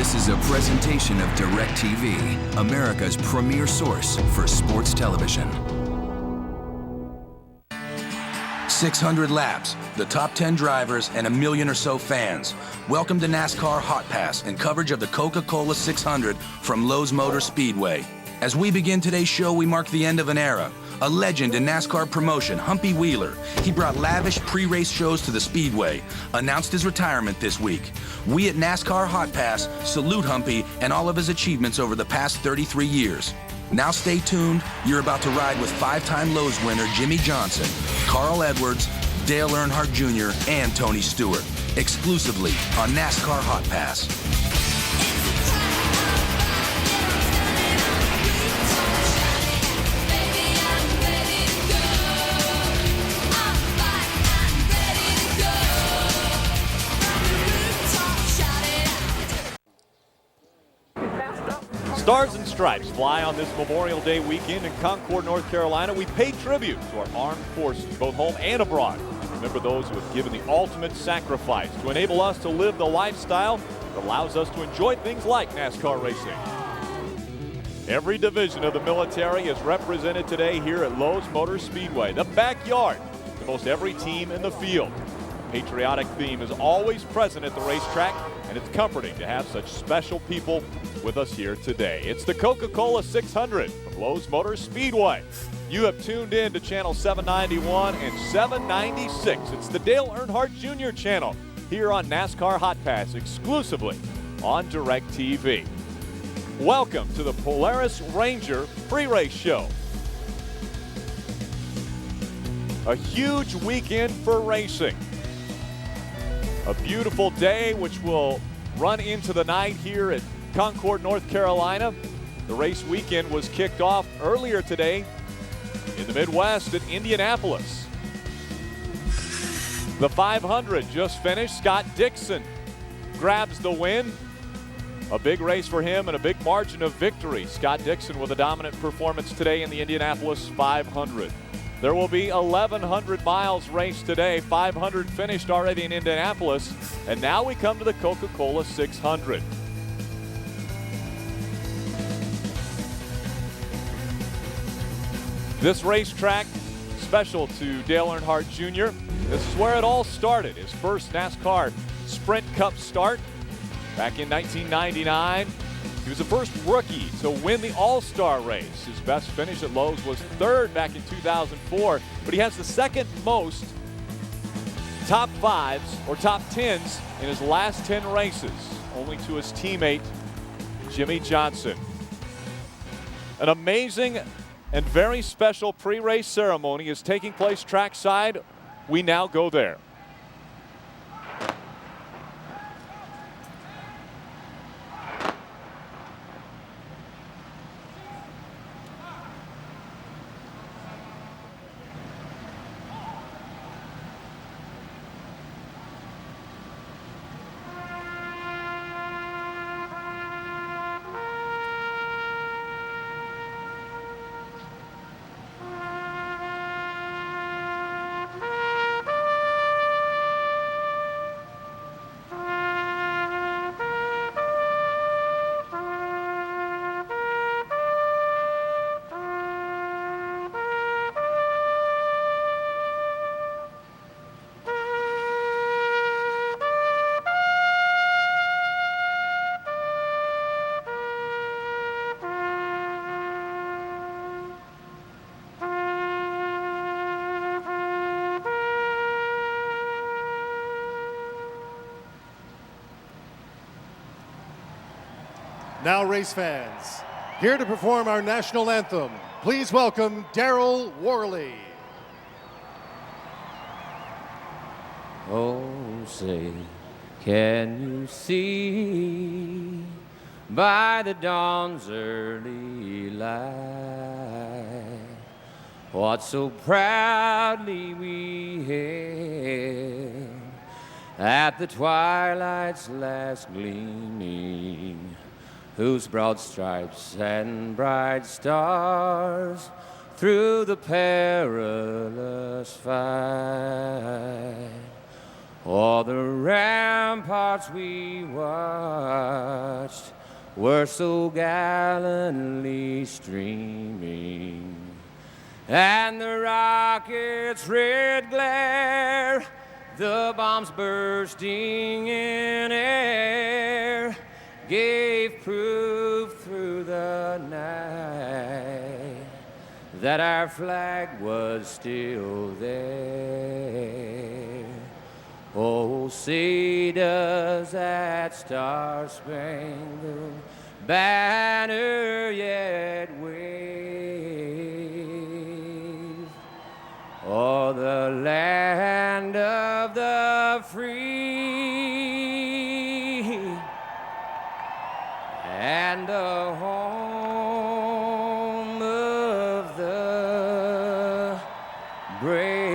This is a presentation of DirecTV, America's premier source for sports television. 600 laps, the top 10 drivers, and 1 million or so fans. Welcome to NASCAR Hotpass and coverage of the Coca-Cola 600 from Lowe's Motor Speedway. As we begin today's show, we mark the end of an era. A legend in NASCAR promotion, Humpy Wheeler. He brought lavish pre-race shows to the Speedway, announced his retirement this week. We at NASCAR Hotpass salute Humpy and all of his achievements over the past 33 years. Now stay tuned. You're about to ride with 5-time Lowe's winner Jimmie Johnson, Carl Edwards, Dale Earnhardt Jr., and Tony Stewart, exclusively on NASCAR Hotpass. Stars and stripes fly on this Memorial Day weekend in Concord, North Carolina. We pay tribute to our armed forces, both home and abroad. Remember those who have given the ultimate sacrifice to enable us to live the lifestyle that allows us to enjoy things like NASCAR racing. Every division of the military is represented today here at Lowe's Motor Speedway, the backyard to most every team in the field. A patriotic theme is always present at the racetrack, and it's comforting to have such special people with us here today. It's the Coca-Cola 600 from Lowe's Motor Speedway. You have tuned in to channel 791 and 796. It's the Dale Earnhardt Jr. channel here on NASCAR Hotpass, exclusively on DirecTV. Welcome to the Polaris Ranger pre-race show. A huge weekend for racing. A beautiful day which will run into the night here at Concord, North Carolina. The race weekend was kicked off earlier today in the Midwest at Indianapolis. The 500 just finished. Scott Dixon grabs the win. A big race for him and a big margin of victory. Scott Dixon with a dominant performance today in the Indianapolis 500. There will be 1,100 miles raced today. 500 finished already in Indianapolis. And now we come to the Coca-Cola 600. This racetrack, special to Dale Earnhardt Jr. This is where it all started. His first NASCAR Sprint Cup start back in 1999. He was the first rookie to win the All-Star race. His best finish at Lowe's was third back in 2004, but he has the second most top fives or top tens in his last 10 races, only to his teammate, Jimmie Johnson. An amazing and very special pre-race ceremony is taking place trackside. We now go there. Now, race fans, here to perform our national anthem, please welcome Darrell Worley. Oh, say, can you see by the dawn's early light what so proudly we hailed at the twilight's last gleaming, whose broad stripes and bright stars through the perilous fight, o'er the ramparts we watched were so gallantly streaming, and the rocket's red glare, the bombs bursting in air, gave proof through the night that our flag was still there. Oh, say does that star-spangled banner yet wave o'er the land of the free and the home of the brave.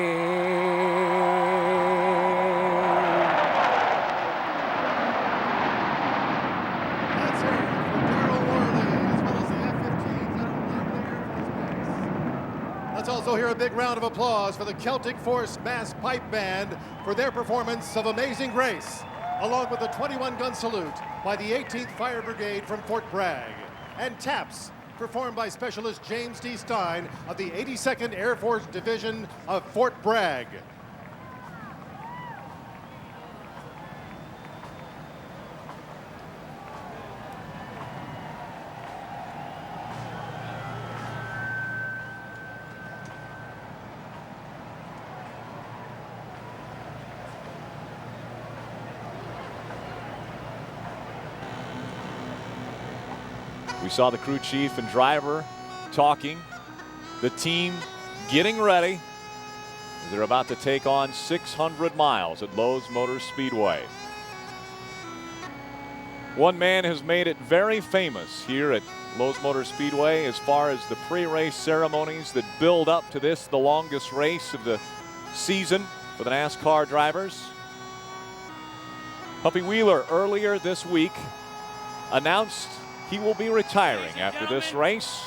Let's hear it for Darrell Worley, as well as the F-15s that are right there in his base. Let's also hear a big round of applause for the Celtic Force Mass Pipe Band for their performance of Amazing Grace, along with the 21-gun salute by the 18th Fire Brigade from Fort Bragg, and taps performed by Specialist James D. Stein of the 82nd Air Force Division of Fort Bragg. We saw the crew chief and driver talking, the team getting ready. They're about to take on 600 miles at Lowe's Motor Speedway. One man has made it very famous here at Lowe's Motor Speedway as far as the pre-race ceremonies that build up to this, the longest race of the season for the NASCAR drivers. Humpy Wheeler earlier this week announced he will be retiring after this race.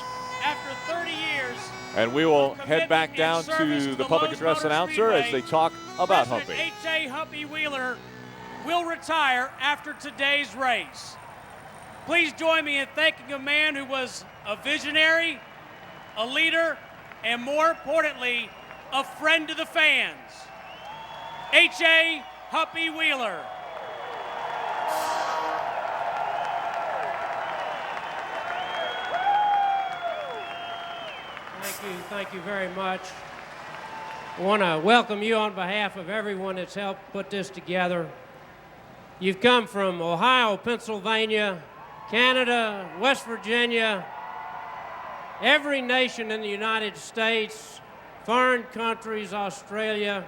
After 30 years, and we will head back down to the public address announcer as they talk about Humpy. H.A. Humpy Wheeler will retire after today's race. Please join me in thanking a man who was a visionary, a leader, and more importantly, a friend to the fans. H.A. Humpy Wheeler. Thank you very much. I want to welcome you on behalf of everyone that's helped put this together. You've come from Ohio, Pennsylvania, Canada, West Virginia, every nation in the United States, foreign countries, Australia,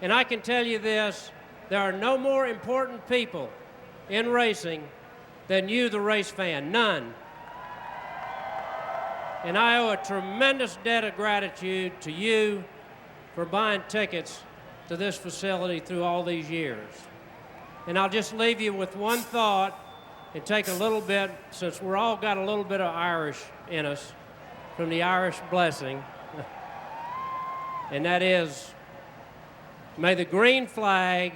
and I can tell you this, there are no more important people in racing than you, the race fan, none. And I owe a tremendous debt of gratitude to you for buying tickets to this facility through all these years. And I'll just leave you with one thought and take a little bit, since we're all got a little bit of Irish in us, from the Irish blessing. And that is, may the green flag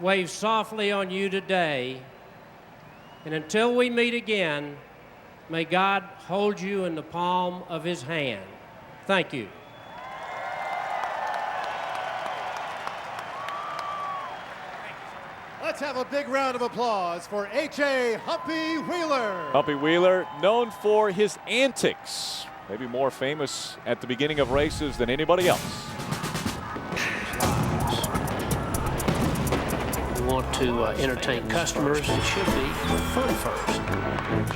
wave softly on you today. And until we meet again, may God hold you in the palm of his hand. Thank you. Let's have a big round of applause for H.A. Humpy Wheeler. Humpy Wheeler, known for his antics, maybe more famous at the beginning of races than anybody else. We want to entertain customers. It should be fun first.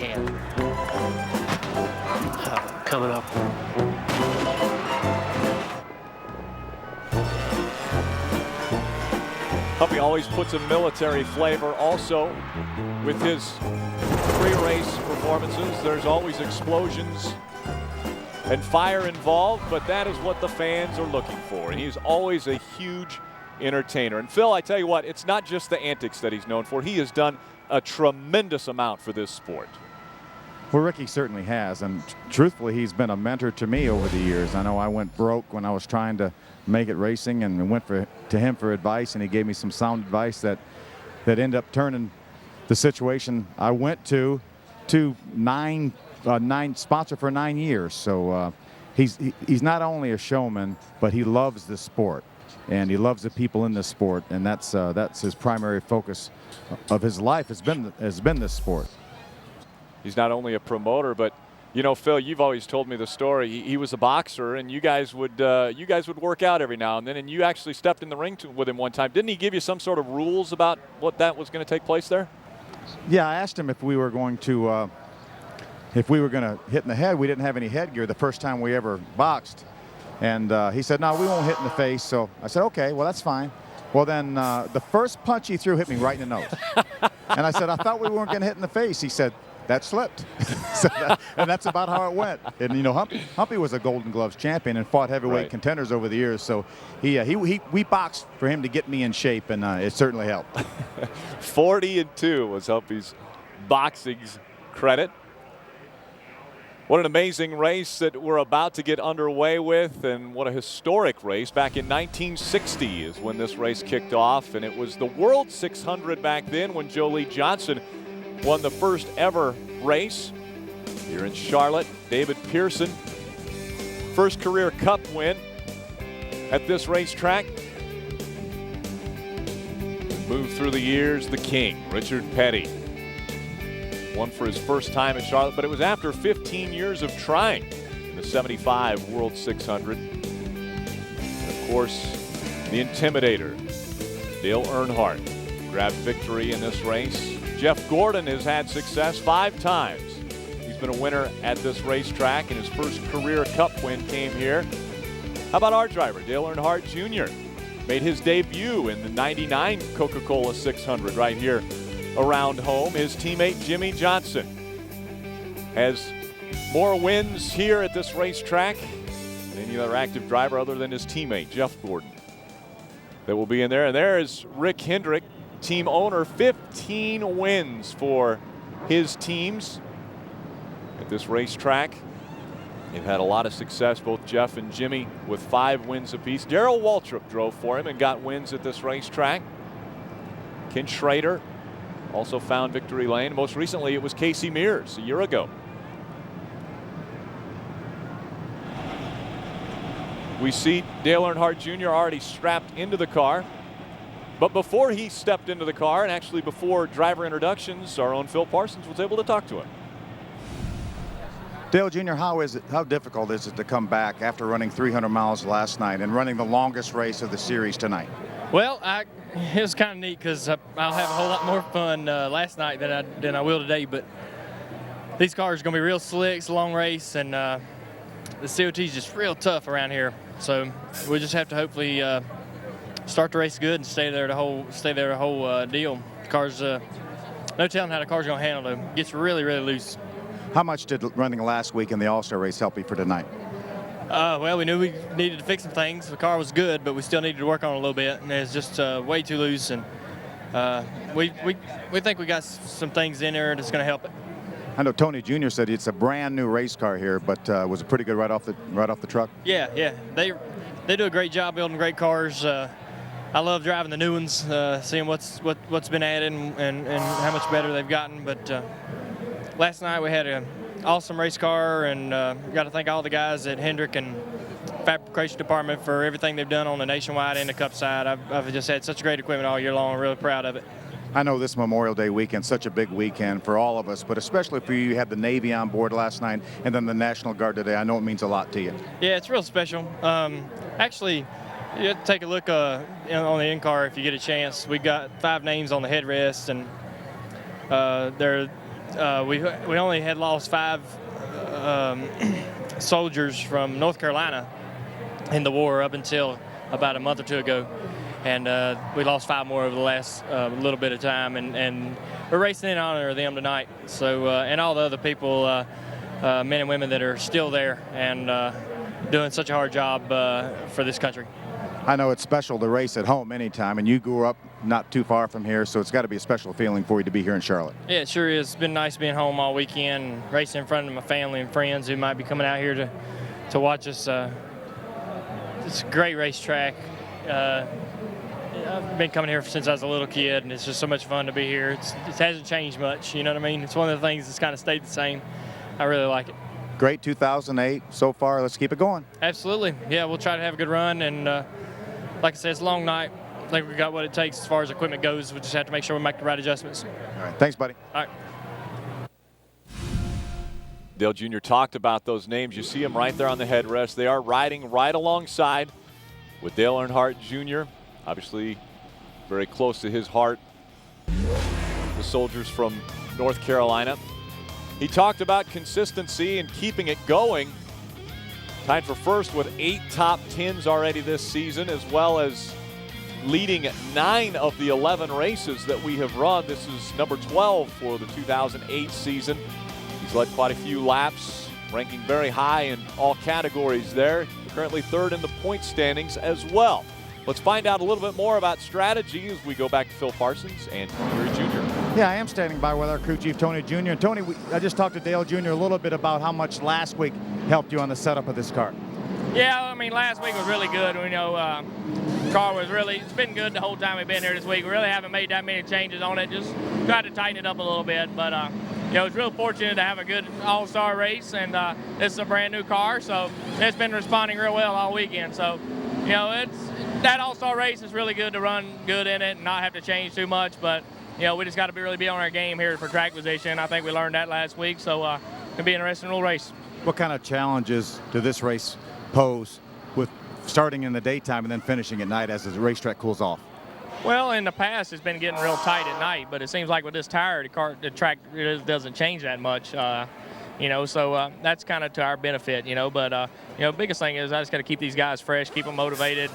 And coming up. Humpy always puts a military flavor also with his pre-race performances. There's always explosions and fire involved, but that is what the fans are looking for. And he's always a huge entertainer. And Phil, I tell you what, it's not just the antics that he's known for. He has done a tremendous amount for this sport. Well, Ricky certainly has, and truthfully, he's been a mentor to me over the years. I know I went broke when I was trying to make it racing, and went to him for advice, and he gave me some sound advice that ended up turning the situation I went to sponsor for 9 years. So he's not only a showman, but he loves the sport, and he loves the people in the sport, and that's his primary focus of his life has been this sport. He's not only a promoter, but you know, Phil, you've always told me the story. He was a boxer, and you guys would work out every now and then, and you actually stepped in the ring with him one time. Didn't he give you some sort of rules about what that was going to take place there? Yeah, I asked him if we were going to hit in the head. We didn't have any headgear the first time we ever boxed, and he said, "No, we won't hit in the face." So I said, "Okay, well that's fine." Well, then the first punch he threw hit me right in the nose, and I said, "I thought we weren't going to hit in the face." He said, "That slipped." And that's about how it went. And you know, Humpy was a Golden Gloves champion and fought heavyweight contenders over the years. So we boxed for him to get me in shape, and it certainly helped. 40-2 was Humpy's boxing's credit. What an amazing race that we're about to get underway with, and what a historic race. Back in 1960 is when this race kicked off, and it was the World 600 back then when Jolie Johnson won the first ever race here in Charlotte. David Pearson, first career cup win at this racetrack. Moved through the years, the king, Richard Petty, won for his first time in Charlotte, but it was after 15 years of trying in the 75 World 600. And of course, the Intimidator, Dale Earnhardt, grabbed victory in this race. Jeff Gordon has had success 5 times. He's been a winner at this racetrack, and his first career cup win came here. How about our driver, Dale Earnhardt Jr.? Made his debut in the '99 Coca-Cola 600 right here around home. His teammate Jimmy Johnson has more wins here at this racetrack than any other active driver other than his teammate Jeff Gordon that will be in there. And there is Rick Hendrick, team owner, 15 wins for his teams at this racetrack. They've had a lot of success, both Jeff and Jimmy, with 5 wins apiece. Darrell Waltrip drove for him and got wins at this racetrack. Ken Schrader also found victory lane. Most recently, it was Casey Mears a year ago. We see Dale Earnhardt Jr. already strapped into the car. But before he stepped into the car, and actually before driver introductions, our own Phil Parsons was able to talk to him. Dale Jr., how difficult is it to come back after running 300 miles last night and running the longest race of the series tonight? Well, it was kind of neat because I'll have a whole lot more fun last night than I will today. But these cars are going to be real slick. It's a long race, and the COT is just real tough around here. So we just have to hopefully start the race good and stay there the whole deal. The cars, no telling how the car's going to handle them. It gets really, really loose. How much did running last week in the All-Star race help you for tonight? Well, we knew we needed to fix some things. The car was good, but we still needed to work on it a little bit, and it's just way too loose. And we think we got some things in there that's going to help it. I know Tony Jr. said it's a brand new race car here, but was it pretty good right off the truck? Yeah. They do a great job building great cars. I love driving the new ones, seeing what's been added and how much better they've gotten. But last night we had an awesome race car, and got to thank all the guys at Hendrick and Fabrication Department for everything they've done on the nationwide and the Cup side. I've just had such great equipment all year long. I'm really proud of it. I know this Memorial Day weekend, such a big weekend for all of us, but especially for you. You had the Navy on board last night and then the National Guard today. I know it means a lot to you. Yeah, it's real special. Actually, you have to take a look on the in-car if you get a chance. We got 5 names on the headrest, and we only had lost 5 soldiers from North Carolina in the war up until about a month or 2 ago. And we lost 5 more over the last little bit of time, and we're racing in honor of them tonight. So, and all the other people, men and women that are still there and doing such a hard job for this country. I know it's special to race at home anytime, and you grew up not too far from here, so it's got to be a special feeling for you to be here in Charlotte. Yeah, it sure is. It's been nice being home all weekend and racing in front of my family and friends who might be coming out here to watch us. It's a great racetrack. I've been coming here since I was a little kid, and it's just so much fun to be here. It hasn't changed much, you know what I mean? It's one of the things that's kind of stayed the same. I really like it. Great 2008 so far. Let's keep it going. Absolutely. Yeah, we'll try to have a good run, and like I said, it's a long night. I think we got what it takes as far as equipment goes. We just have to make sure we make the right adjustments. All right. Thanks, buddy. All right. Dale Jr. talked about those names. You see them right there on the headrest. They are riding right alongside with Dale Earnhardt Jr., obviously very close to his heart, the soldiers from North Carolina. He talked about consistency and keeping it going. Tied for first with 8 top 10s already this season, as well as leading 9 of the 11 races that we have run. This is number 12 for the 2008 season. He's led quite a few laps, ranking very high in all categories there. Currently 3rd in the point standings as well. Let's find out a little bit more about strategy as we go back to Phil Parsons and Tony Jr. Yeah, I am standing by with our crew chief, Tony Jr. And Tony, I just talked to Dale Jr. a little bit about how much last week helped you on the setup of this car. Yeah, I mean, last week was really good. We know car was really, it's been good the whole time we've been here this week. We really haven't made that many changes on it. Just tried to tighten it up a little bit. But, you know, it's real fortunate to have a good all-star race. And this is a brand new car, so it's been responding real well all weekend. So, you know, that all-star race is really good to run good in it and not have to change too much. But, you know, we just got to really be on our game here for track position. I think we learned that last week. So it'll be an interesting little race. What kind of challenges do this race pose with starting in the daytime and then finishing at night as the racetrack cools off? Well, in the past, it's been getting real tight at night, but it seems like with this tire, the track doesn't change that much. You know, so that's kind of to our benefit, you know. But, you know, biggest thing is I just got to keep these guys fresh, keep them motivated,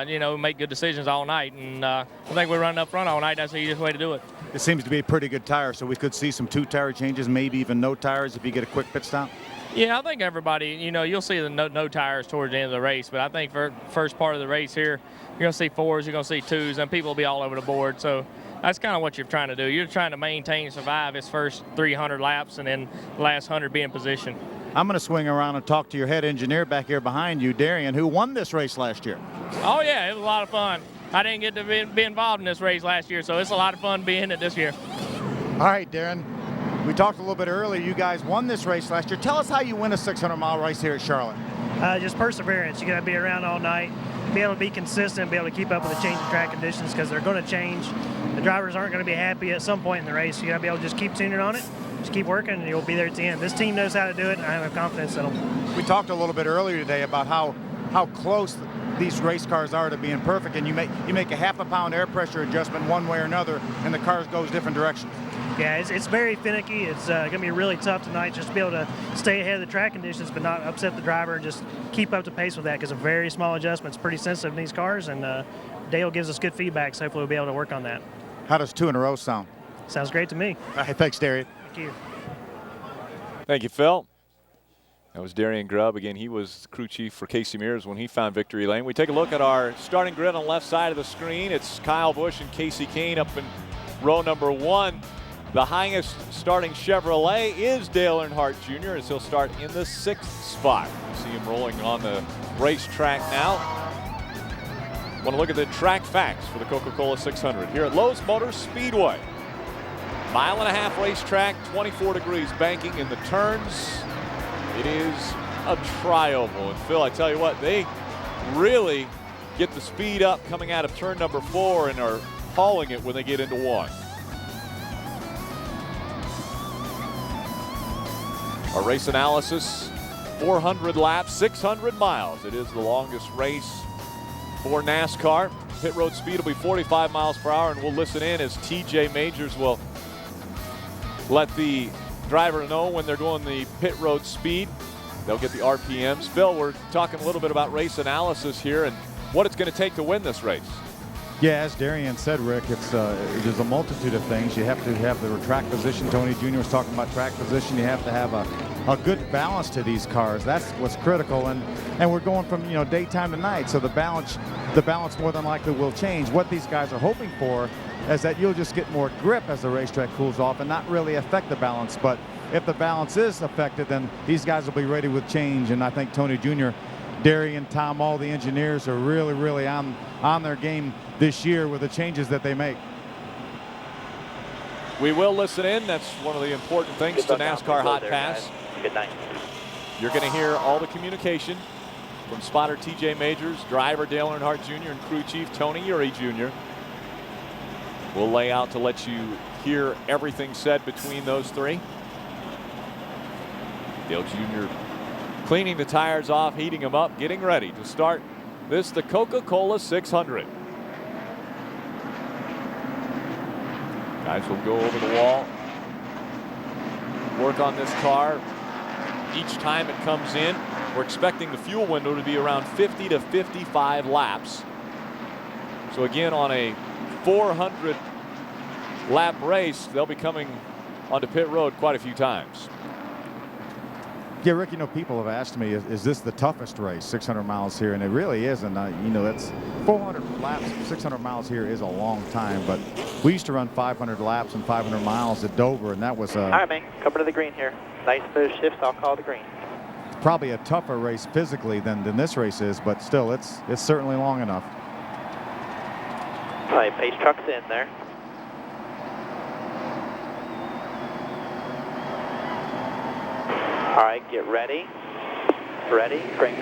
you know, make good decisions all night. And I think we're running up front all night. That's the easiest way to do it. It seems to be a pretty good tire, so we could see some 2 tire changes, maybe even no tires if you get a quick pit stop. Yeah, I think everybody, you know, you'll see the no tires towards the end of the race. But I think for first part of the race here, you're going to see 4s, you're going to see 2s, and people will be all over the board. So that's kind of what you're trying to do. You're trying to maintain and survive his first 300 laps and then the last 100 be in position. I'm going to swing around and talk to your head engineer back here behind you, Darian, who won this race last year. Oh, yeah, it was a lot of fun. I didn't get to be involved in this race last year, so it's a lot of fun being in it this year. All right, Darren. We talked a little bit earlier. You guys won this race last year. Tell us how you win a 600-mile race here at Charlotte. Just perseverance. You got to be around all night, be able to be consistent, be able to keep up with the changing track conditions because they're going to change. The drivers aren't going to be happy at some point in the race. You got to be able to just keep tuning on it, just keep working, and you'll be there at the end. This team knows how to do it, and I have confidence in them. We talked a little bit earlier today about how close these race cars are to being perfect, and you make a half a pound air pressure adjustment one way or another, and the car goes different directions. Yeah, it's very finicky. It's going to be really tough tonight just to be able to stay ahead of the track conditions but not upset the driver and just keep up to pace with that because a very small adjustment is pretty sensitive in these cars, and Dale gives us good feedback, so hopefully we'll be able to work on that. How does 2 in a row sound? Sounds great to me. All right, thanks, Darian. Thank you. Thank you, Phil. That was Darian Grubb. Again, he was crew chief for Casey Mears when he found victory lane. We take a look at our starting grid on the left side of the screen. It's Kyle Busch and Casey Kane up in row number 1. The highest starting Chevrolet is Dale Earnhardt Jr. as he'll start in the 6th spot. You see him rolling on the racetrack now. Want to look at the track facts for the Coca-Cola 600 here at Lowe's Motor Speedway. 1.5-mile racetrack, 24 degrees banking in the turns. It is a tri-oval. And Phil, I tell you what, they really get the speed up coming out of turn number 4 and are hauling it when they get into 1. Our race analysis, 400 laps, 600 miles. It is the longest race for NASCAR. Pit road speed will be 45 miles per hour, and we'll listen in as TJ Majors will let the driver know when they're doing the pit road speed. They'll get the RPMs. Phil, we're talking a little bit about race analysis here and what it's going to take to win this race. Yeah, as Darian said, Rick, there's a multitude of things. You have to have the track position. Tony Jr. was talking about track position. You have to have a good balance to these cars. That's what's critical. And we're going from daytime to night, so the balance more than likely will change. What these guys are hoping for is that you'll just get more grip as the racetrack cools off and not really affect the balance. But if the balance is affected, then these guys will be ready with change. And I think Tony Jr. Darian, Tom, all the engineers are really on their game this year with the changes that they make. We will listen in. That's one of the important things to NASCAR Hot Pass. Good night. You're going to hear all the communication from spotter TJ Majors, driver Dale Earnhardt Jr., and crew chief Tony Uri Jr. We'll lay out to let you hear everything said between those three. Dale Jr. cleaning the tires off, heating them up, getting ready to start the Coca-Cola 600. Guys will go over the wall, work on this car. Each time it comes in, we're expecting the fuel window to be around 50 to 55 laps. So again, on a 400 lap race, they'll be coming onto pit road quite a few times. Yeah, Rick, people have asked me, is this the toughest race, 600 miles here? And it really is. And, that's 400 laps, 600 miles here is a long time. But we used to run 500 laps and 500 miles at Dover, and that was All right, man. Come to the green here. Nice smooth shifts. I'll call the green. Probably a tougher race physically than this race is, but still, it's certainly long enough. All right, pace truck's in there. All right, get ready. Ready. Crank.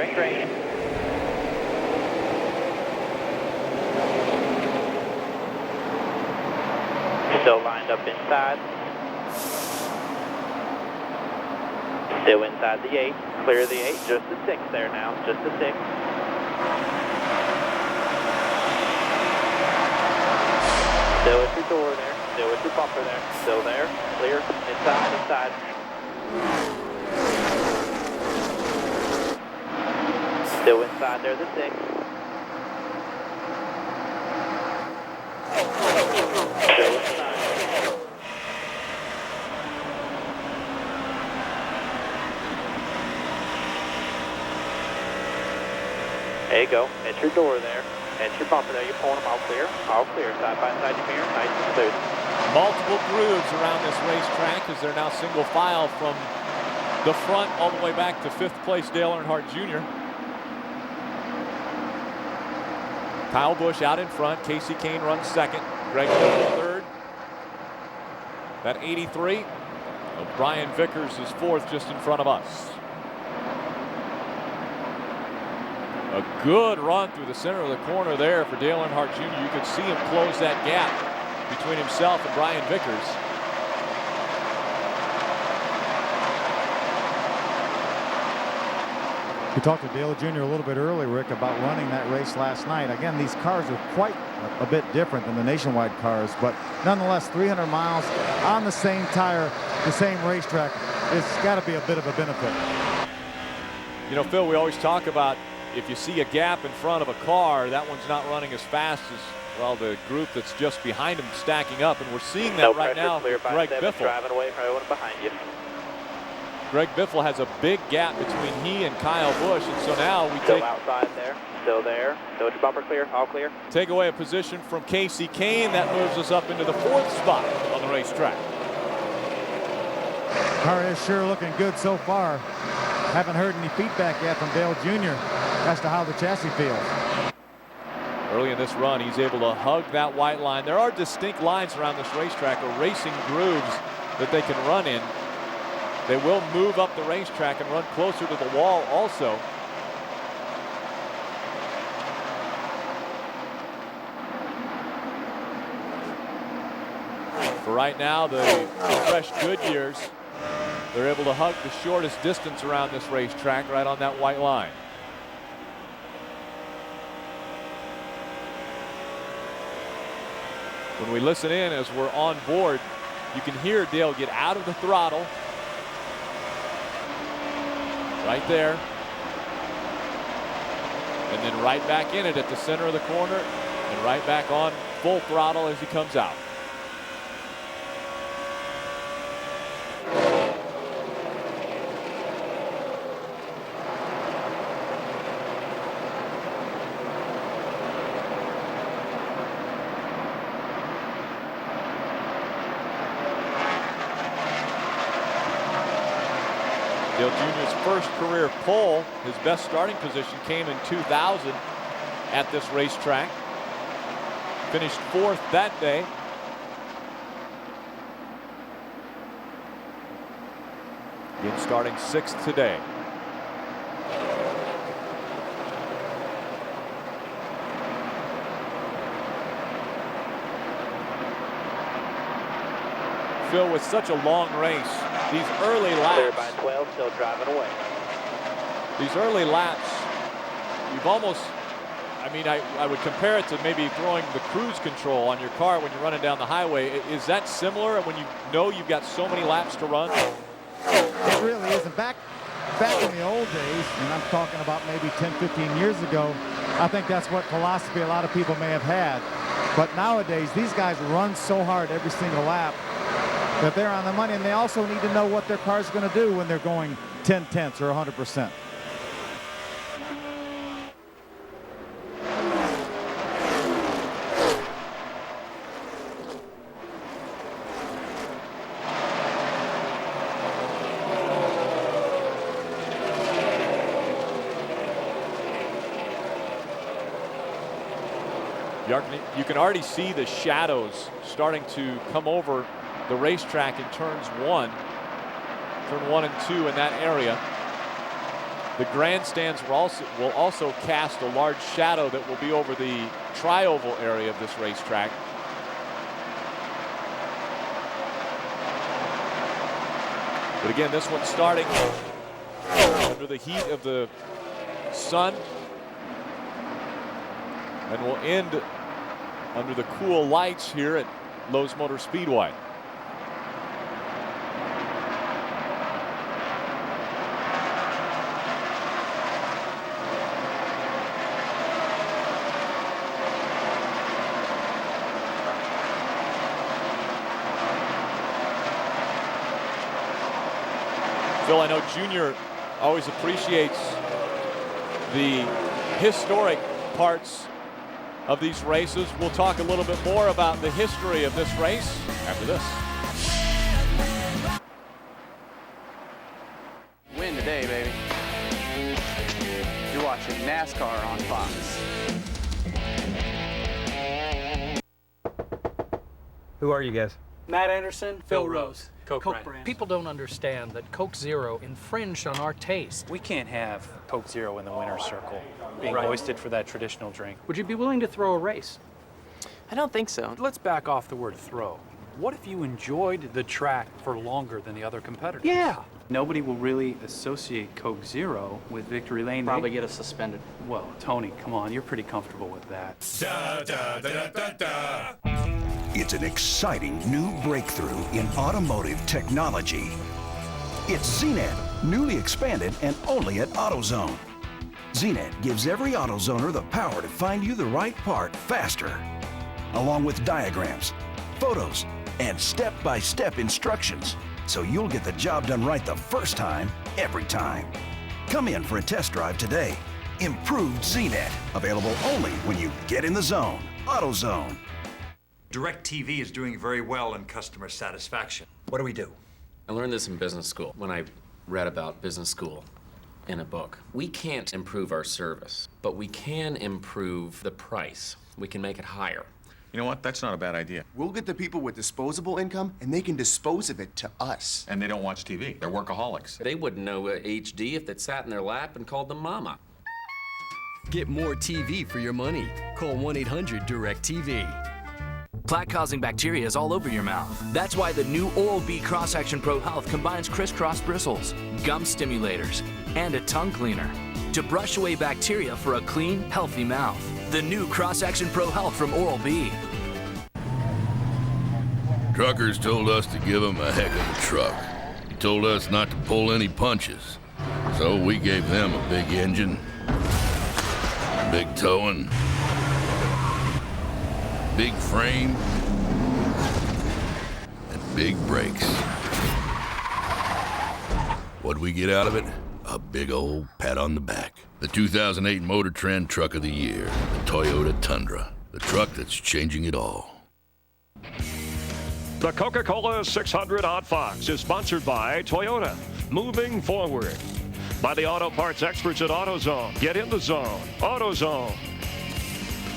Still lined up inside. Still inside the 8. Clear the 8. Just the 6 there now. Just the 6. Still at your door there. Still at your bumper there. Still there. Clear. Inside. Still inside there, the 6. Still inside. There you go. At your door there. At your bumper there. You're pulling them all clear. All clear. Side by side your mirror. Nice and smooth. Multiple grooves around this racetrack as they're now single file from the front all the way back to 5th place Dale Earnhardt Jr. Kyle Busch out in front. Casey Kane runs 2nd. Greg Biffle 3rd. That 83 of Brian Vickers is 4th just in front of us. A good run through the center of the corner there for Dale Earnhardt Jr. You could see him close that gap between himself and Brian Vickers. We talked to Dale Jr. a little bit earlier, Rick, about running that race last night. Again, these cars are quite a bit different than the Nationwide cars, but nonetheless, 300 miles on the same tire, the same racetrack, it's got to be a bit of a benefit. Phil, we always talk about if you see a gap in front of a car, that one's not running as fast as, well, the group that's just behind him stacking up, and we're seeing that right now with Greg Biffle. Driving away from everyone behind you. Greg Biffle has a big gap between he and Kyle Busch, and so now we Still outside there. Still there. Still at your bumper clear. All clear. Take away a position from Casey Kane. That moves us up into the 4th spot on the racetrack. Car is sure looking good so far. Haven't heard any feedback yet from Dale Jr. as to how the chassis feels. Early in this run, he's able to hug that white line. There are distinct lines around this racetrack, or racing grooves that they can run in. They will move up the racetrack and run closer to the wall also. For right now, the fresh Goodyears, they're able to hug the shortest distance around this racetrack right on that white line. When we listen in as we're on board, you can hear Dale get out of the throttle. Right there. And then right back in it at the center of the corner, and right back on full throttle as he comes out. Dale Jr.'s first career pole, his best starting position came in 2000 at this racetrack. Finished 4th that day. Again, starting 6th today. Phil, with such a long race, these early laps. Clear by 12, still driving away. These early laps, you've almost, I mean, I would compare it to maybe throwing the cruise control on your car when you're running down the highway. Is that similar when you know you've got so many laps to run? It really isn't. Back in the old days, and I'm talking about maybe 10, 15 years ago, I think that's what philosophy a lot of people may have had. But nowadays, these guys run so hard every single lap that they're on the money, and they also need to know what their car's going to do when they're going 10/10 or 100%. You can already see the shadows starting to come over the racetrack in turn 1 and 2 in that area. The grandstands will also cast a large shadow that will be over the tri-oval area of this racetrack. But again, this one's starting under the heat of the sun and will end under the cool lights here at Lowe's Motor Speedway. Phil, I know Junior always appreciates the historic parts of these races. We'll talk a little bit more about the history of this race after this. Win today, baby. You're watching NASCAR on Fox. Who are you guys? Matt Anderson, Phil Rose, Coke brand. People don't understand that Coke Zero infringed on our taste. We can't have Coke Zero in the winner's circle, being hoisted for that traditional drink. Would you be willing to throw a race? I don't think so. Let's back off the word throw. What if you enjoyed the track for longer than the other competitors? Yeah. Nobody will really associate Coke Zero with Victory Lane. Probably get us suspended. Well, Tony, come on, you're pretty comfortable with that. It's an exciting new breakthrough in automotive technology. It's ZNet, newly expanded and only at AutoZone. ZNet gives every AutoZoner the power to find you the right part faster, along with diagrams, photos, and step-by-step instructions, so you'll get the job done right the first time, every time. Come in for a test drive today. Improved ZNet, available only when you get in the zone. AutoZone. DirecTV is doing very well in customer satisfaction. What do we do? I learned this in business school when I read about business school in a book. We can't improve our service, but we can improve the price. We can make it higher. You know what? That's not a bad idea. We'll get the people with disposable income, and they can dispose of it to us. And they don't watch TV. They're workaholics. They wouldn't know HD if they'd sat in their lap and called them mama. Get more TV for your money. Call 1-800-DIRECTV. Plaque-causing bacteria is all over your mouth. That's why the new Oral-B Cross-Action Pro Health combines crisscross bristles, gum stimulators, and a tongue cleaner to brush away bacteria for a clean, healthy mouth. The new Cross-Action Pro Health from Oral-B. Truckers told us to give them a heck of a truck. He told us not to pull any punches. So we gave them a big engine, big towing, big frame, and big brakes. What'd we get out of it? A big old pat on the back. The 2008 Motor Trend Truck of the Year, the Toyota Tundra. The truck that's changing it all. The Coca-Cola 600 Hot Fox is sponsored by Toyota, moving forward. By the auto parts experts at AutoZone. Get in the zone. AutoZone.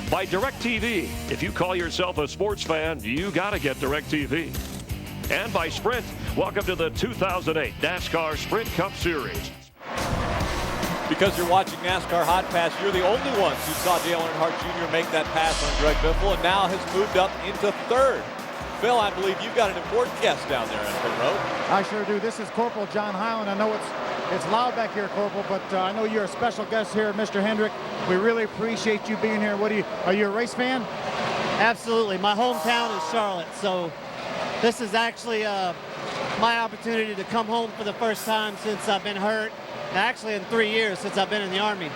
By DirecTV. If you call yourself a sports fan, you gotta get DirecTV. And by Sprint. Welcome to the 2008 NASCAR Sprint Cup Series. Because you're watching NASCAR Hot Pass, you're the only ones who saw Dale Earnhardt Jr. make that pass on Greg Biffle, and now has moved up into third. Phil, I believe you've got an important guest down there on pit road. I sure do. This is Corporal John Hyland. I know it's loud back here, Corporal, but I know you're a special guest here, Mr. Hendrick. We really appreciate you being here. Are you a race fan? Absolutely. My hometown is Charlotte, so this is actually my opportunity to come home for the first time since I've been hurt. Actually, in 3 years since I've been in the Army.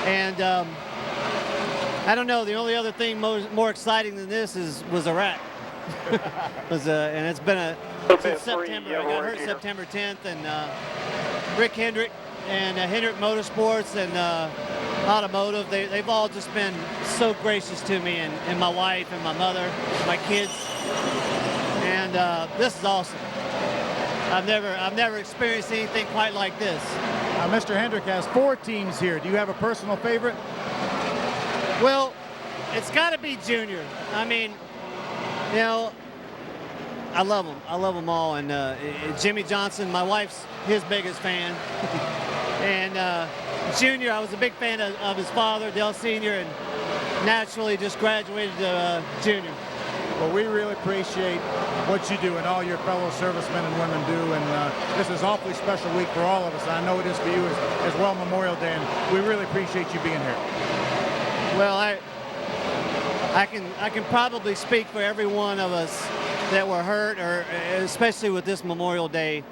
And I don't know, the only other thing more exciting than this was Iraq. And it's been since September. I got hurt September 10th, and Rick Hendrick and Hendrick Motorsports and Automotive, they've all just been so gracious to me, and my wife and my mother, my kids, and this is awesome. I've never experienced anything quite like this. Mr. Hendrick has 4 teams here. Do you have a personal favorite? Well, it's got to be Junior. I mean, you know, I love them. I love them all. And Jimmy Johnson, my wife's his biggest fan. And Junior, I was a big fan of his father, Dale Sr., and naturally just graduated to Junior. Well, we really appreciate what you do and all your fellow servicemen and women do. And this is an awfully special week for all of us. I know it is for you as well, Memorial Day. And we really appreciate you being here. Well, I can probably speak for every one of us that were hurt, or especially with this Memorial Day.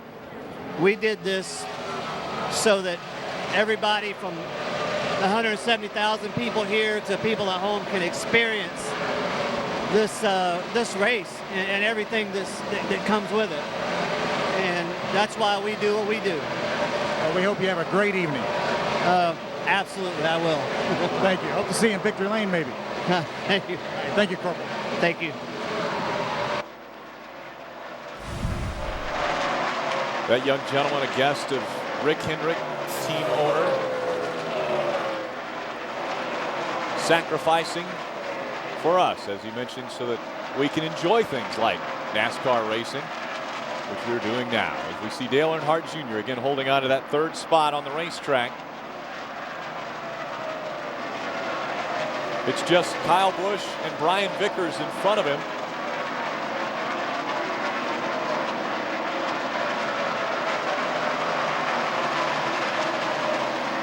We did this so that everybody from the 170,000 people here to people at home can experience this race and everything that comes with it. And that's why we do what we do. Well, we hope you have a great evening. Absolutely, I will. Thank you. Hope to see you in Victory Lane, maybe. Thank you. Thank you, Corporal. Thank you. That young gentleman, a guest of Rick Hendrick, team owner, sacrificing for us, as he mentioned, so that we can enjoy things like NASCAR racing, which we're doing now. As we see Dale Earnhardt Jr. again holding on to that third spot on the racetrack. It's just Kyle Busch and Brian Vickers in front of him.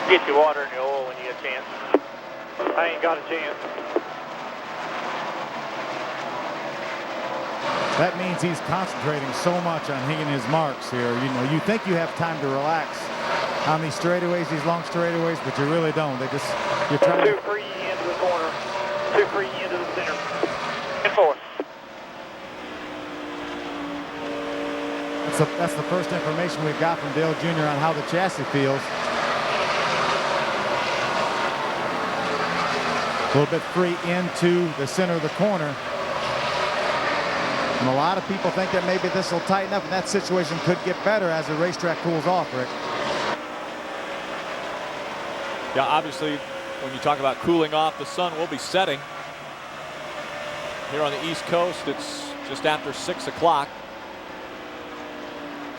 Get your water and your oil when you get a chance. I ain't got a chance. That means he's concentrating so much on hitting his marks here. You know, you think you have time to relax on these straightaways, these long straightaways, but you really don't. You're trying to... 2 free into the corner, 2 free into the center, and 4. That's the first information we've got from Dale Jr. on how the chassis feels. A little bit free into the center of the corner. And a lot of people think that maybe this will tighten up, and that situation could get better as the racetrack cools off, Rick. Yeah, obviously, when you talk about cooling off, the sun will be setting. Here on the East Coast, it's just after 6 o'clock.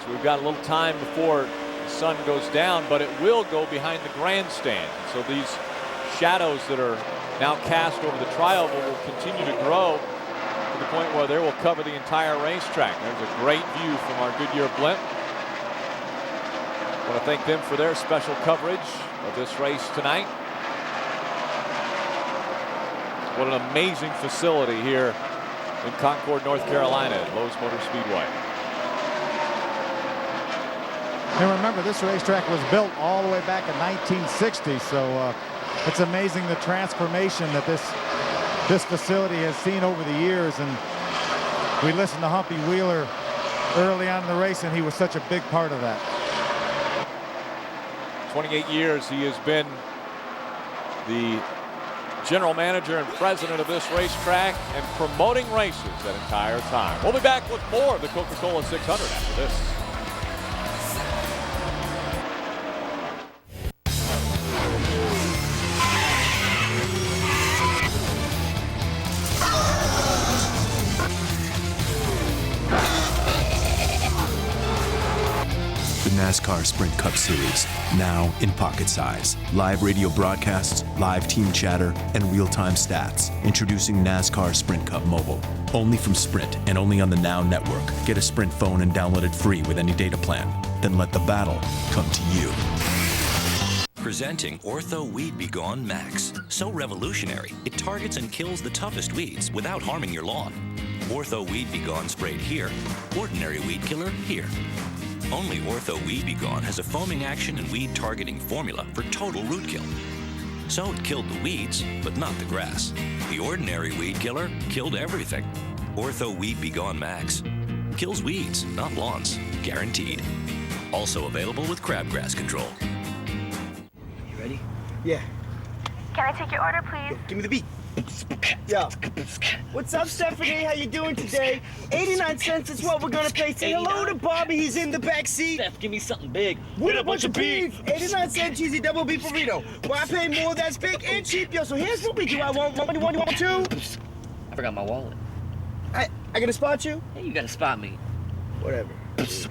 So we've got a little time before the sun goes down, but it will go behind the grandstand. So these shadows that are now cast over the trioval will continue to grow to the point where they will cover the entire racetrack. There's a great view from our Goodyear blimp. I want to thank them for their special coverage of this race tonight. What an amazing facility here in Concord, North Carolina at Lowe's Motor Speedway. And remember, this racetrack was built all the way back in 1960, so it's amazing the transformation that this facility has seen over the years. And we listened to Humpy Wheeler early on in the race, and he was such a big part of that. 28 years he has been the general manager and president of this racetrack and promoting races that entire time. We'll be back with more of the Coca-Cola 600 after this. The NASCAR Sprint Cup Series, now in pocket size. Live radio broadcasts, live team chatter, and real-time stats. Introducing NASCAR Sprint Cup Mobile. Only from Sprint and only on the Now Network. Get a Sprint phone and download it free with any data plan. Then let the battle come to you. Presenting Ortho Weed Be Gone Max. So revolutionary, it targets and kills the toughest weeds without harming your lawn. Ortho Weed Be Gone sprayed here, ordinary weed killer here. Only Ortho Weed Be Gone has a foaming action and weed targeting formula for total root kill. So it killed the weeds, but not the grass. The ordinary weed killer killed everything. Ortho Weed Be Gone Max. Kills weeds, not lawns. Guaranteed. Also available with crabgrass control. You ready? Yeah. Can I take your order, please? Give me the beat. Yo. What's up, Stephanie? How you doing today? 89 cents is what we're gonna pay. Say hello to Bobby. He's in the back seat. Steph, give me something big. With a bunch of beef. 89 cent cheesy double beef burrito. Why pay more? That's big and cheap, yo. So here's what we do. I want one, you want two? I forgot my wallet. I gotta spot you? Hey, you gotta spot me. Whatever. This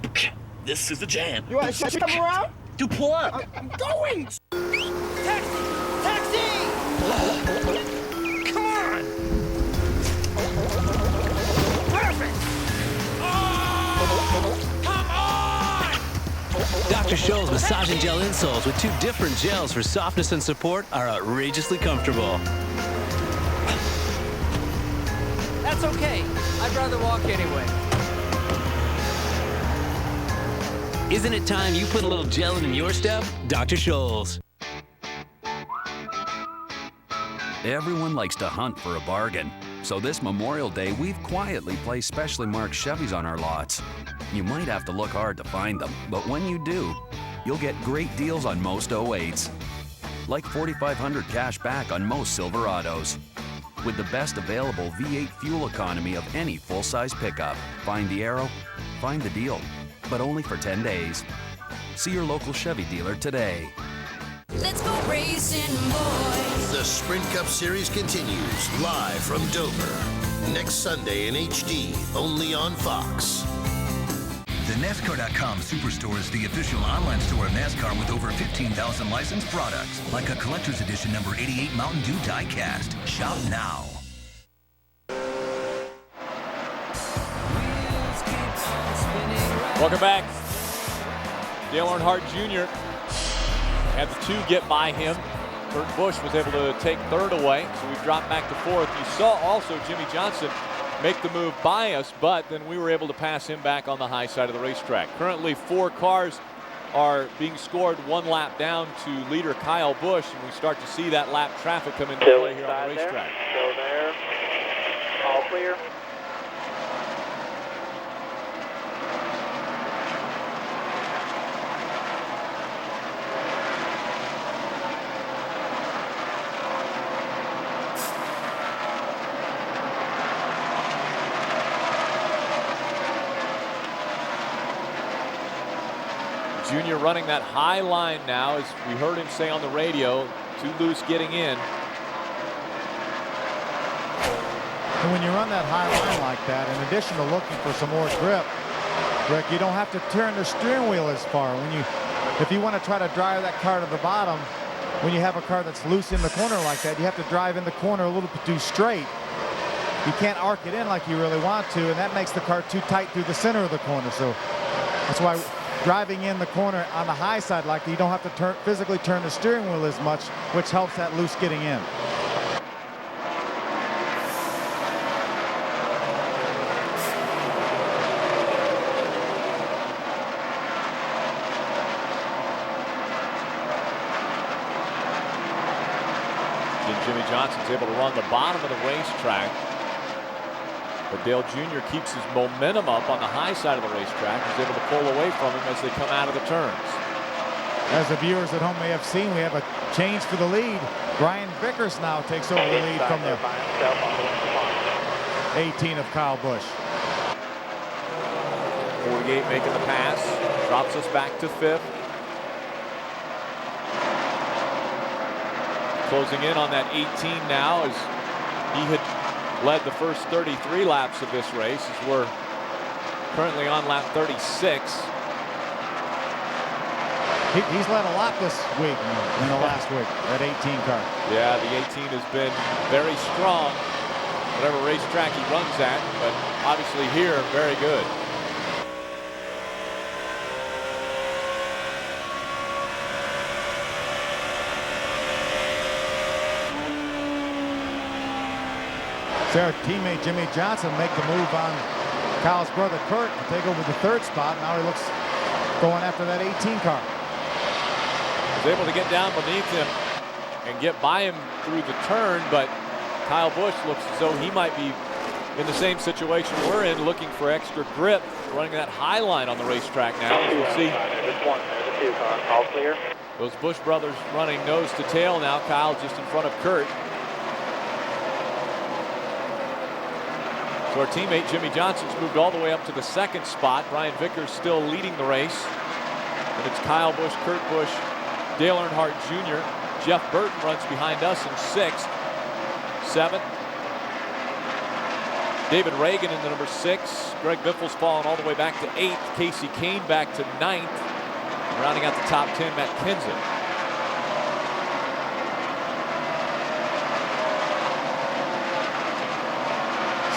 is the jam. You want to come around? Do pull up. I'm going. Taxi! Come on! Perfect! Come on! Dr. Scholl's massage and gel insoles with 2 different gels for softness and support are outrageously comfortable. That's okay. I'd rather walk anyway. Isn't it time you put a little gel in your step? Dr. Scholl's. Everyone likes to hunt for a bargain. So this Memorial Day, we've quietly placed specially marked Chevys on our lots. You might have to look hard to find them, but when you do, you'll get great deals on most 08s. Like $4,500 cash back on most Silverados. With the best available V8 fuel economy of any full-size pickup. Find the arrow, find the deal, but only for 10 days. See your local Chevy dealer today. Let's go racing, boys. The Sprint Cup Series continues live from Dover. Next Sunday in HD, only on Fox. The NASCAR.com Superstore is the official online store of NASCAR with over 15,000 licensed products, like a collector's edition number 88 Mountain Dew die-cast. Shop now. Welcome back. Dale Earnhardt Jr. had the 2 get by him. Kurt Busch was able to take 3rd away, so we've dropped back to 4th. You saw also Jimmy Johnson make the move by us, but then we were able to pass him back on the high side of the racetrack. Currently 4 cars are being scored 1 lap down to leader Kyle Busch, and we start to see that lap traffic come into play here on the racetrack. Still there. All clear. Junior running that high line now, as we heard him say on the radio, too loose getting in. And when you run that high line like that, in addition to looking for some more grip, Rick, you don't have to turn the steering wheel as far. If you want to try to drive that car to the bottom, when you have a car that's loose in the corner like that, you have to drive in the corner a little bit too straight. You can't arc it in like you really want to, and that makes the car too tight through the center of the corner. So that's why driving in the corner on the high side like that, you don't have to physically turn the steering wheel as much, which helps that loose getting in. Jimmy Johnson's able to run the bottom of the racetrack. But Dale Jr. keeps his momentum up on the high side of the racetrack. He's able to pull away from him as they come out of the turns. As the viewers at home may have seen, we have a change for the lead. Brian Vickers now takes over the lead from the 18 of Kyle Busch. 48 making the pass, drops us back to 5th. Closing in on that 18 now, as he had led the first 33 laps of this race, as we're currently on lap 36. He's led a lot this week in the last week, that 18 car. Yeah, the 18 has been very strong, whatever racetrack he runs at, but obviously here, very good. So our teammate Jimmy Johnson make the move on Kyle's brother Kurt to take over the 3rd spot. Now he looks going after that 18 car. Was able to get down beneath him and get by him through the turn, but Kyle Busch looks as though he might be in the same situation we're in, looking for extra grip, running that high line on the racetrack now. As we'll see, all clear. Those Busch brothers running nose to tail now. Kyle just in front of Kurt. So our teammate Jimmy Johnson's moved all the way up to the 2nd spot. Brian Vickers still leading the race. And it's Kyle Busch, Kurt Busch, Dale Earnhardt Jr. Jeff Burton runs behind us in 6th. 7th. David Reagan in the number 6. Greg Biffle's fallen all the way back to 8th. Casey Kane back to 9th. And rounding out the top 10, Matt Kenseth.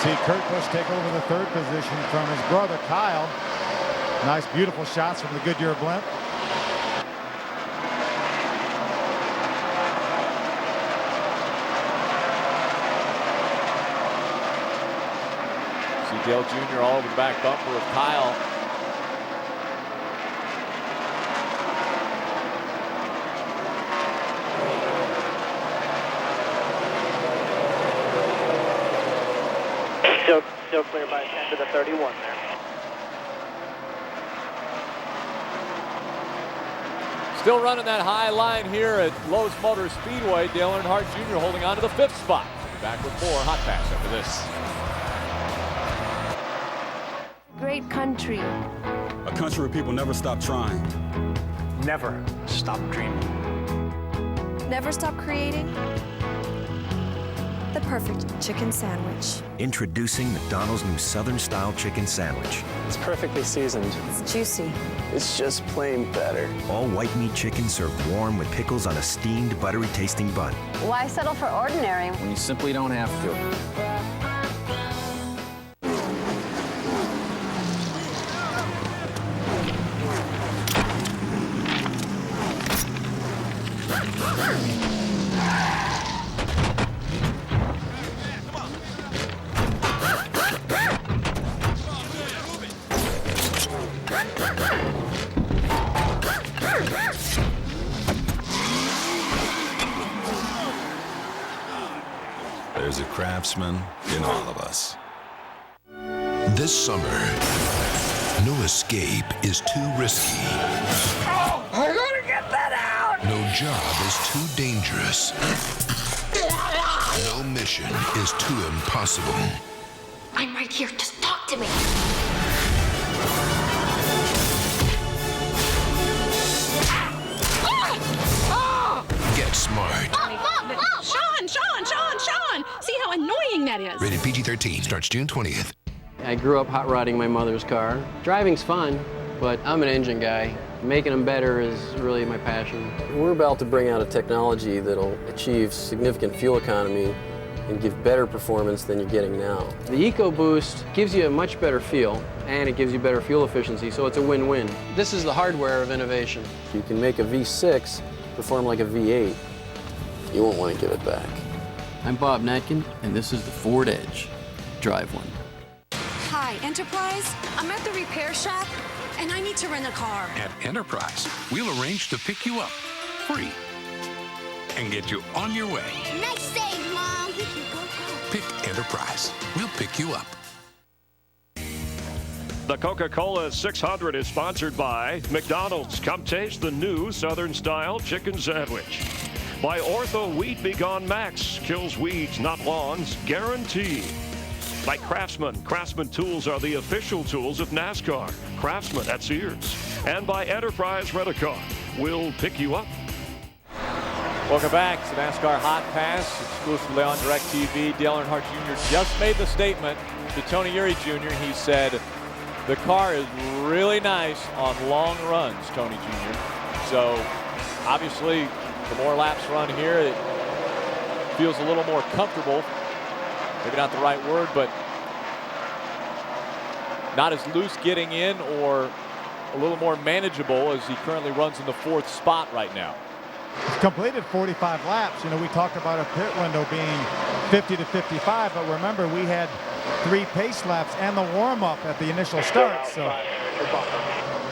See Kurt Busch take over the 3rd position from his brother Kyle. Nice, beautiful shots from the Goodyear blimp. See Dale Jr. all over the back bumper of Kyle. Still clear by 10 to the 31 there. Still running that high line here at Lowe's Motor Speedway. Dale Earnhardt Jr. holding on to the 5th spot. Back with more Hot Pass after this. Great country. A country where people never stop trying. Never stop dreaming. Never stop creating. The perfect chicken sandwich. Introducing McDonald's new Southern-style chicken sandwich. It's perfectly seasoned. It's juicy. It's just plain better. All white meat chicken served warm with pickles on a steamed, buttery-tasting bun. Why settle for ordinary when you simply don't have to? There's a craftsman in all of us. This summer, no escape is too risky. Oh, I gotta get that out! No job is too dangerous. No mission is too impossible. I'm right here. Just talk to me. Get smart. Sean! See how annoying that is? Rated PG-13. Starts June 20th. I grew up hot rodding my mother's car. Driving's fun, but I'm an engine guy. Making them better is really my passion. We're about to bring out a technology that'll achieve significant fuel economy and give better performance than you're getting now. The EcoBoost gives you a much better feel, and it gives you better fuel efficiency, so it's a win-win. This is the hardware of innovation. You can make a V6 perform like a V8. You won't want to give it back. I'm Bob Natkin, and this is the Ford Edge. Drive one. Hi, Enterprise. I'm at the repair shop, and I need to rent a car. At Enterprise, we'll arrange to pick you up free and get you on your way. Nice save, Mom. Pick Enterprise. We'll pick you up. The Coca-Cola 600 is sponsored by McDonald's. Come taste the new Southern-style chicken sandwich. By Ortho Weed Be Gone Max. Kills weeds, not lawns. Guaranteed. By Craftsman. Craftsman tools are the official tools of NASCAR. Craftsman at Sears. And by Enterprise Rent-A-Car. We'll pick you up. Welcome back to NASCAR Hotpass, exclusively on DirecTV. Dale Earnhardt Jr. just made the statement to Tony Eury Jr. He said, the car is really nice on long runs, Tony Jr. So, obviously, the more laps run here, it feels a little more comfortable. Maybe not the right word, but not as loose getting in or a little more manageable as he currently runs in the 4th spot right now. Completed 45 laps. You know, we talked about a pit window being 50 to 55, but remember we had 3 pace laps and the warm-up at the initial start, so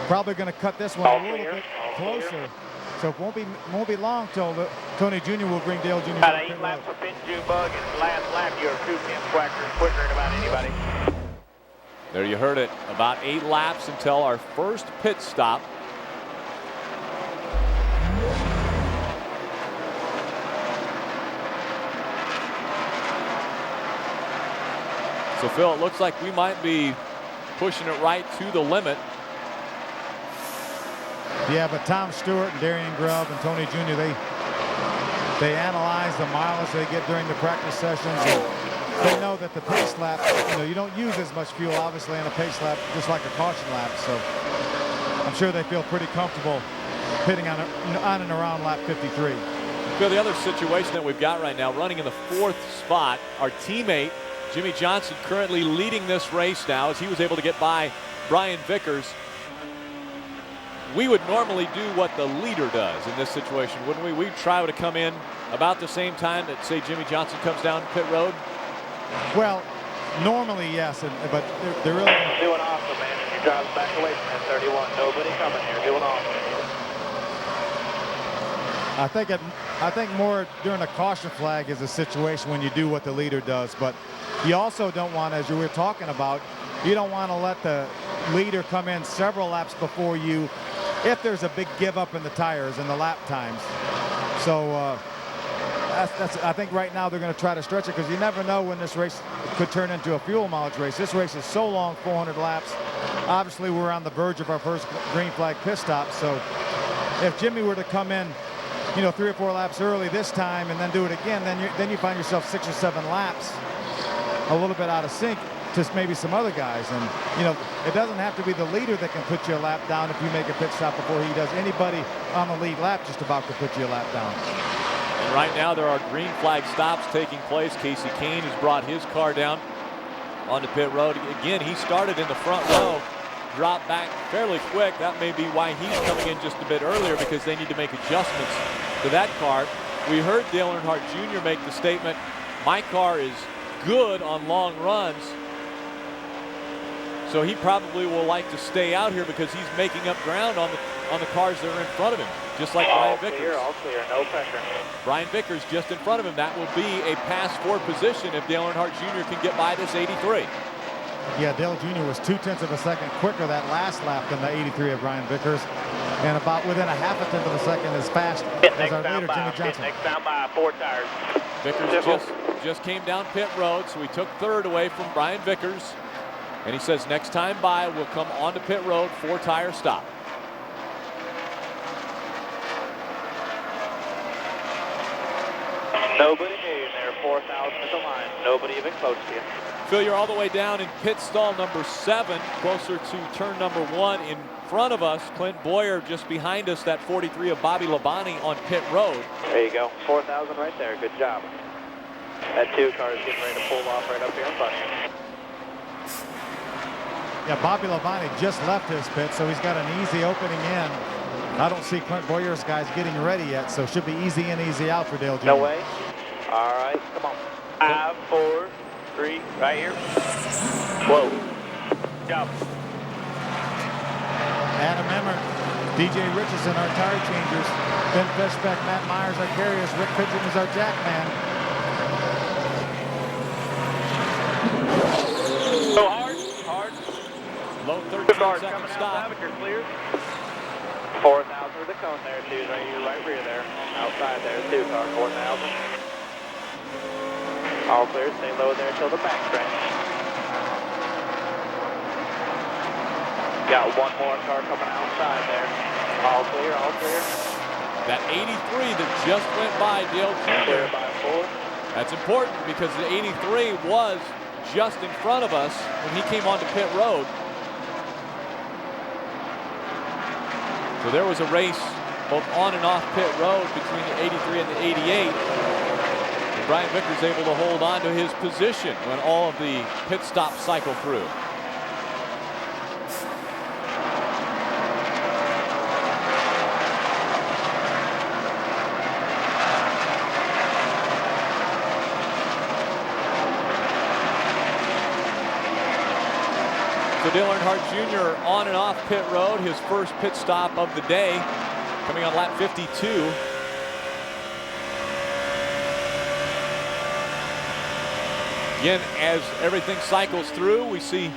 probably going to cut this one a little bit closer. So it won't be long till Tony Jr. will bring Dale Jr. About 8 laps for Pin Junebug, and last lap you're 2/10 quicker than about anybody. There you heard it. About 8 laps until our first pit stop. So, Phil, it looks like we might be pushing it right to the limit. Yeah, but Tom Stewart and Darian Grubb and Tony Jr., they analyze the mileage they get during the practice sessions. And they know that the pace lap, you know, you don't use as much fuel, obviously, in a pace lap, just like a caution lap. So I'm sure they feel pretty comfortable pitting on and around lap 53. Phil, the other situation that we've got right now, running in the 4th spot, our teammate, Jimmy Johnson, currently leading this race now as he was able to get by Brian Vickers. We would normally do what the leader does in this situation, wouldn't we? We'd try to come in about the same time that, say, Jimmy Johnson comes down pit road. Well, normally, yes, but they're really doing awesome, man. And you're driving back away from that 31. Nobody coming here. Doing awesome. I think more during a caution flag is a situation when you do what the leader does, but you also don't want, as you were talking about, you don't want to let the leader come in several laps before you if there's a big give up in the tires and the lap times. So I think right now they're going to try to stretch it because you never know when this race could turn into a fuel mileage race. This race is so long, 400 laps. Obviously, we're on the verge of our first green flag pit stop. So if Jimmy were to come in, you know, 3 or 4 laps early this time and then do it again, then you find yourself 6 or 7 laps a little bit out of sync to maybe some other guys. And, you know, it doesn't have to be the leader that can put you a lap down if you make a pit stop before he does. Anybody on the lead lap just about to put you a lap down. And right now there are green flag stops taking place. Casey Kane has brought his car down onto pit road. Again, he started in the front row, dropped back fairly quick. That may be why he's coming in just a bit earlier, because they need to make adjustments to that car. We heard Dale Earnhardt Jr. make the statement, my car is good on long runs. So he probably will like to stay out here because he's making up ground on the cars that are in front of him, just like Brian Vickers. All clear, no pressure. Brian Vickers just in front of him. That will be a pass-4 position if Dale Earnhardt Jr. can get by this 83. Yeah, Dale Jr. was 0.2 of a second quicker that last lap than the 83 of Brian Vickers, and about within a 0.5 of a second as fast as our leader, Jimmy Johnson. Next down by 4 tires. Vickers just came down pit road, so he took 3rd away from Brian Vickers. And he says next time by, we'll come onto pit road, 4-tire stop. Nobody moving there, 4,000 at the line. Nobody even close to you. Phil, you're all the way down in pit stall number 7, closer to turn number 1. In front of us, Clint Boyer just behind us, that 43 of Bobby Labonte on pit road. There you go, 4,000 right there, good job. That 2 car is getting ready to pull off right up here in front of you. Yeah, Bobby Labonte just left his pit, so he's got an easy opening in. I don't see Clint Boyer's guys getting ready yet, so it should be easy in, easy out for Dale Jr. No way. All right, come on. 5, 4, 3, right here. Whoa. Go. Adam Emmert, DJ Richardson, our tire changers. Ben Fishbeck, Matt Myers, our carriers. Rick Pigeon is our jack man. Go hard. Low 13-second stop. You're clear. 4,000 with the cone there, too. Right, your right rear there. Outside there, 2 car, 4,000. All clear. Stay low there until the backstretch. Got one more car coming outside there. All clear, all clear. That 83 that just went by Dale Jr. Clear by 4. That's important because the 83 was just in front of us when he came onto pit road. So there was a race both on and off pit road between the 83 and the 88. And Brian Vickers able to hold on to his position when all of the pit stops cycle through. So Dale Earnhardt Jr. on and off pit road, his first pit stop of the day, coming on lap 52. Again, as everything cycles through, we see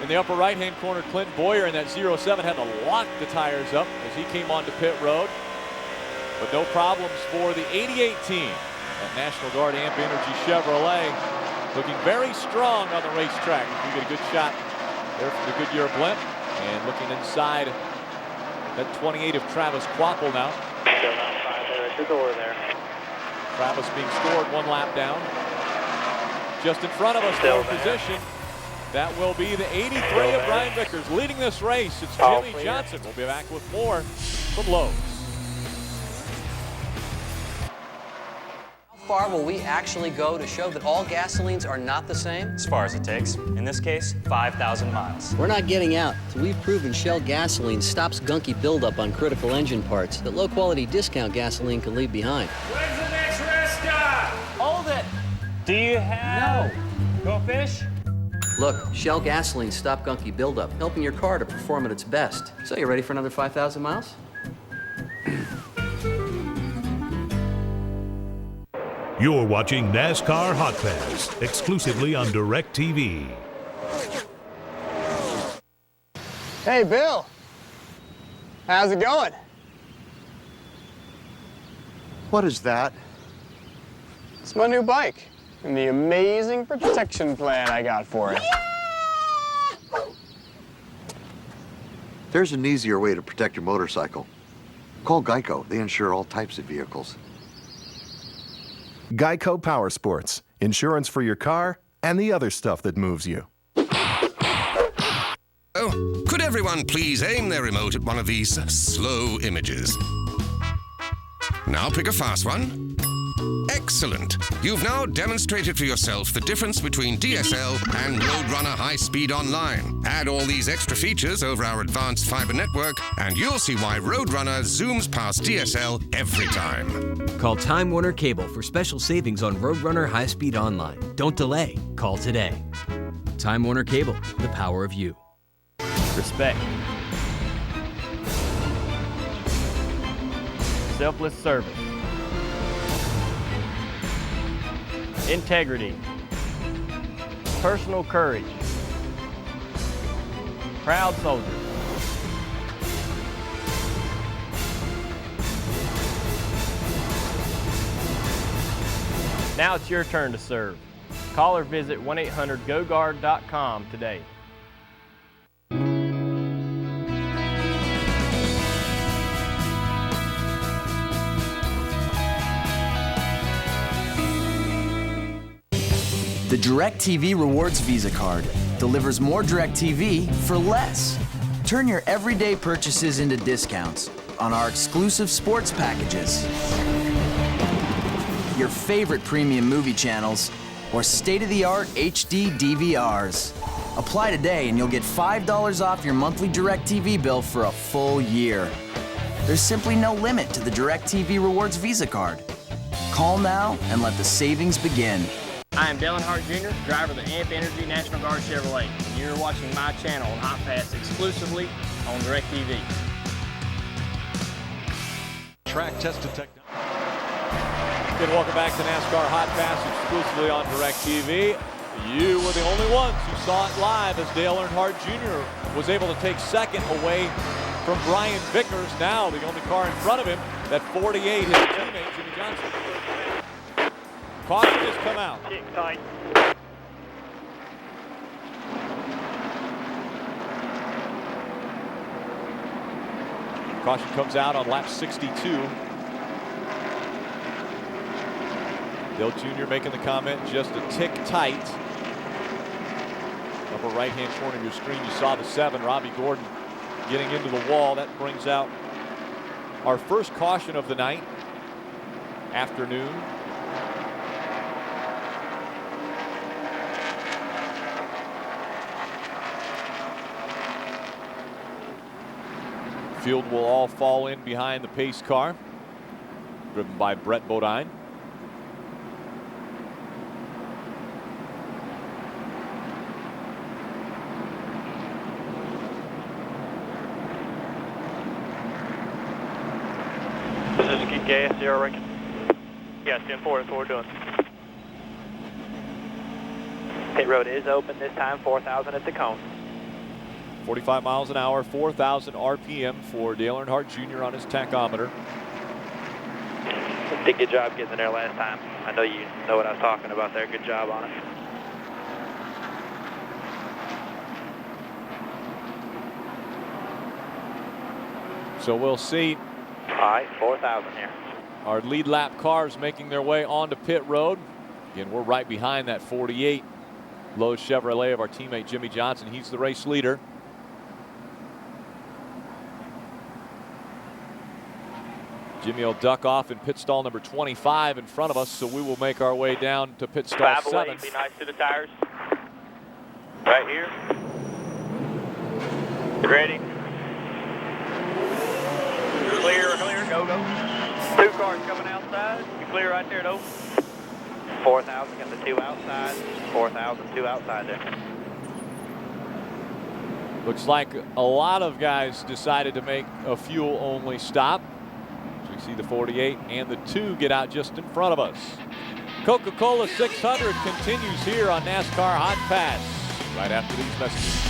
in the upper right-hand corner, Clint Boyer in that 07 had to lock the tires up as he came onto pit road. But no problems for the 88 team at National Guard Amp Energy Chevrolet. Looking very strong on the racetrack. We get a good shot there from the Goodyear blimp. And looking inside that 28 of Travis Quapple now. Still outside there at your door there. Travis being scored 1 lap down. Just in front of us for position. That will be the 83 of Brian Vickers leading this race. It's Jimmy Johnson. We'll be back with more from Lowe's. How far will we actually go to show that all gasolines are not the same? As far as it takes. In this case, 5,000 miles. We're not getting out. So we've proven Shell gasoline stops gunky buildup on critical engine parts that low-quality discount gasoline can leave behind. Where's the next rest stop? Hold it! Do you have... No. Go fish? Look, Shell gasoline stop gunky buildup, helping your car to perform at its best. So you ready for another 5,000 miles? You're watching NASCAR Hotpass, exclusively on DirecTV. Hey, Bill. How's it going? What is that? It's my new bike and the amazing protection plan I got for it. There's an easier way to protect your motorcycle. Call Geico. They insure all types of vehicles. Geico Power Sports. Insurance for your car and the other stuff that moves you. Oh, could everyone please aim their remote at one of these slow images? Now pick a fast one. Excellent. You've now demonstrated for yourself the difference between DSL and Roadrunner High Speed Online. Add all these extra features over our advanced fiber network, and you'll see why Roadrunner zooms past DSL every time. Call Time Warner Cable for special savings on Roadrunner High Speed Online. Don't delay. Call today. Time Warner Cable, the power of you. Respect. Selfless service. Integrity. Personal courage. Proud soldier. Now it's your turn to serve. Call or visit 1-800-GO-GUARD.com today. The DirecTV Rewards Visa Card delivers more DirecTV for less. Turn your everyday purchases into discounts on our exclusive sports packages, your favorite premium movie channels, or state-of-the-art HD DVRs. Apply today and you'll get $5 off your monthly DirecTV bill for a full year. There's simply no limit to the DirecTV Rewards Visa Card. Call now and let the savings begin. I am Dale Earnhardt Jr., driver of the Amp Energy National Guard Chevrolet. And you're watching my channel on Hotpass exclusively on DirecTV. Track tested technology. Again, welcome back to NASCAR Hotpass exclusively on DirecTV. You were the only ones who saw it live as Dale Earnhardt Jr. was able to take second away from Brian Vickers. Now the only car in front of him, that 48, his teammate Jimmy Johnson. Caution has come out. Tight. Caution comes out on lap 62. Dale Jr. making the comment, just a tick tight. Upper right-hand corner of your screen, you saw the 7, Robbie Gordon getting into the wall. That brings out our first caution of the night, afternoon. Field will all fall in behind the pace car, driven by Brett Bodine. This is keep gas, 0 ranking. Yeah, 10-4, that's what we're doing. Pit road is open this time, 4,000 at the cone. 45 miles an hour, 4,000 RPM for Dale Earnhardt Jr. on his tachometer. Did a good job getting there last time. I know you know what I was talking about there. Good job on it. So we'll see. All right, 4,000 here. Our lead lap cars making their way onto pit road. Again, we're right behind that 48 Lowe's Chevrolet of our teammate Jimmy Johnson. He's the race leader. Jimmy will duck off in pit stall number 25 in front of us, so we will make our way down to pit stall 7. Away, be nice to the tires. Right here. Ready. Clear, go, go. 2 cars coming outside. You clear right there, though. 4,000, got the 2 outside. 4,000, 2 outside there. Looks like a lot of guys decided to make a fuel-only stop. We see the 48 and the 2 get out just in front of us. Coca-Cola 600 continues here on NASCAR Hot Pass right after these messages.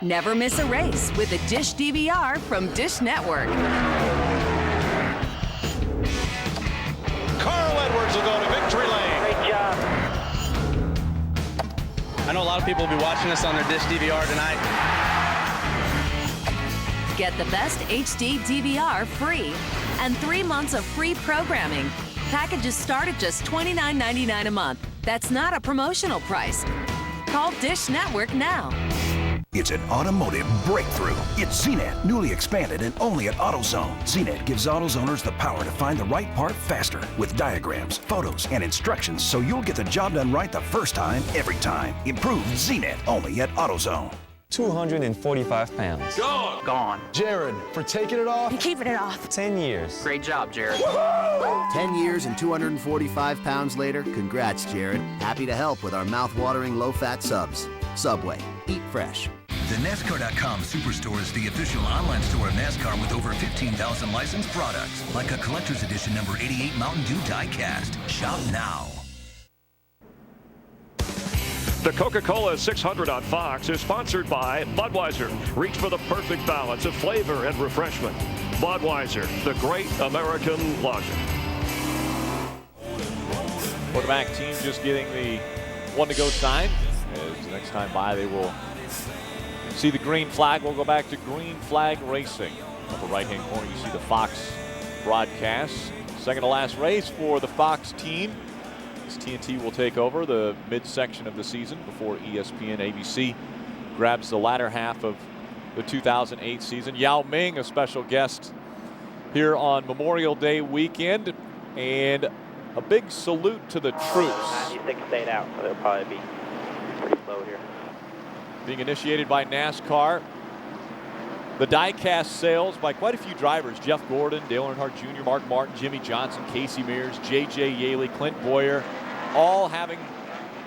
Never miss a race with a Dish DVR from Dish Network. Carl Edwards will go to victory lane. Great job. I know a lot of people will be watching this on their Dish DVR tonight. Get the best HD DVR free and 3 months of free programming. Packages start at just $29.99 a month. That's not a promotional price. Call Dish Network now. It's an automotive breakthrough. It's ZNet, newly expanded and only at AutoZone. ZNet gives AutoZoners the power to find the right part faster with diagrams, photos, and instructions so you'll get the job done right the first time, every time. Improved ZNet, only at AutoZone. 245 pounds. Gone. Gone. Jared, for taking it off. I'm keeping it off. 10 years. Great job, Jared. 10 years and 245 pounds later, congrats, Jared. Happy to help with our mouth-watering low-fat subs. Subway. Eat fresh. The NASCAR.com Superstore is the official online store of NASCAR with over 15,000 licensed products, like a collector's edition number 88 Mountain Dew die-cast. Shop now. The Coca-Cola 600 on Fox is sponsored by Budweiser. Reach for the perfect balance of flavor and refreshment. Budweiser, the great American lager. Quarterback team just getting the one-to-go sign. As the next time by, they will see the green flag. We'll go back to green flag racing. Upper right-hand corner, you see the Fox broadcast. Second to last race for the Fox team. As TNT will take over the midsection of the season before ESPN ABC grabs the latter half of the 2008 season. Yao Ming, a special guest here on Memorial Day weekend, and a big salute to the troops. 96 stayed out, so they'll probably be pretty low here. Being initiated by NASCAR. The die-cast sales by quite a few drivers. Jeff Gordon, Dale Earnhardt Jr., Mark Martin, Jimmy Johnson, Casey Mears, J.J. Yaley, Clint Boyer, all having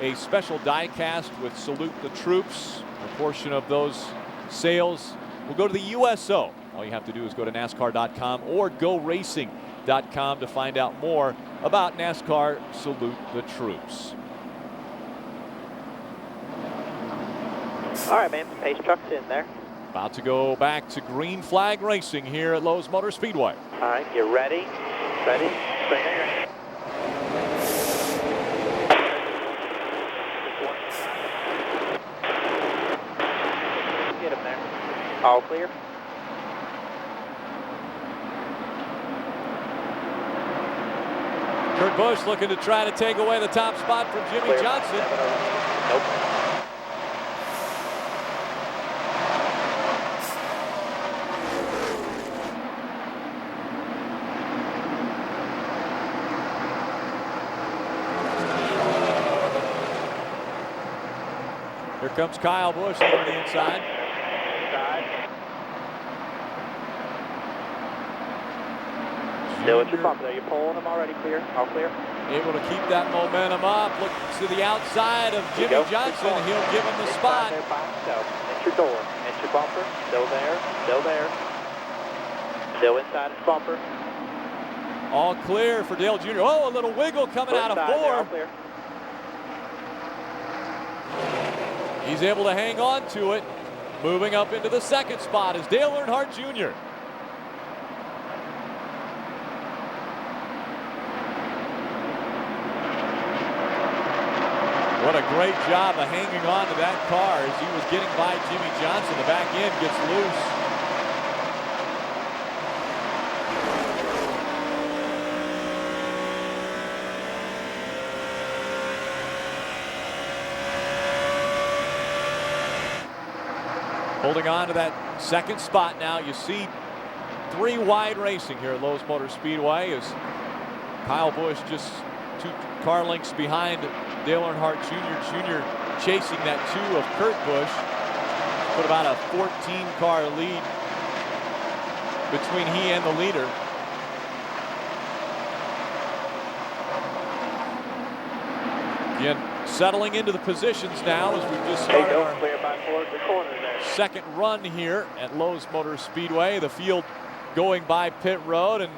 a special die-cast with Salute the Troops. A portion of those sales will go to the USO. All you have to do is go to NASCAR.com or GoRacing.com to find out more about NASCAR Salute the Troops. All right, man. Pace truck's in there. About to go back to green flag racing here at Lowe's Motor Speedway. All right, get ready. Ready. Straight ahead. Get him there. All clear. Kurt Busch looking to try to take away the top spot from Jimmy Clear. Johnson. Nope. Here comes Kyle Busch over the inside. Still at your bump there. You're pulling them already clear. All clear. Able to keep that momentum up. Look to the outside of Jimmy Johnson. He'll give him the spot. There by himself. It's your door. It's your bumper. Still there. Still there. Still inside his bumper. All clear for Dale Jr. Oh, a little wiggle coming out of four. Clear. He's able to hang on to it. Moving up into the second spot is Dale Earnhardt Jr. What a great job of hanging on to that car as he was getting by Jimmy Johnson. The back end gets loose. Holding on to that second spot now. You see three wide racing here at Lowe's Motor Speedway as Kyle Busch just 2 car lengths behind Dale Earnhardt Jr. Jr. chasing that 2 of Kurt Busch. Put about a 14-car lead between he and the leader. Again, settling into the positions now as we've just started our second run here at Lowe's Motor Speedway. The field going by pit road, and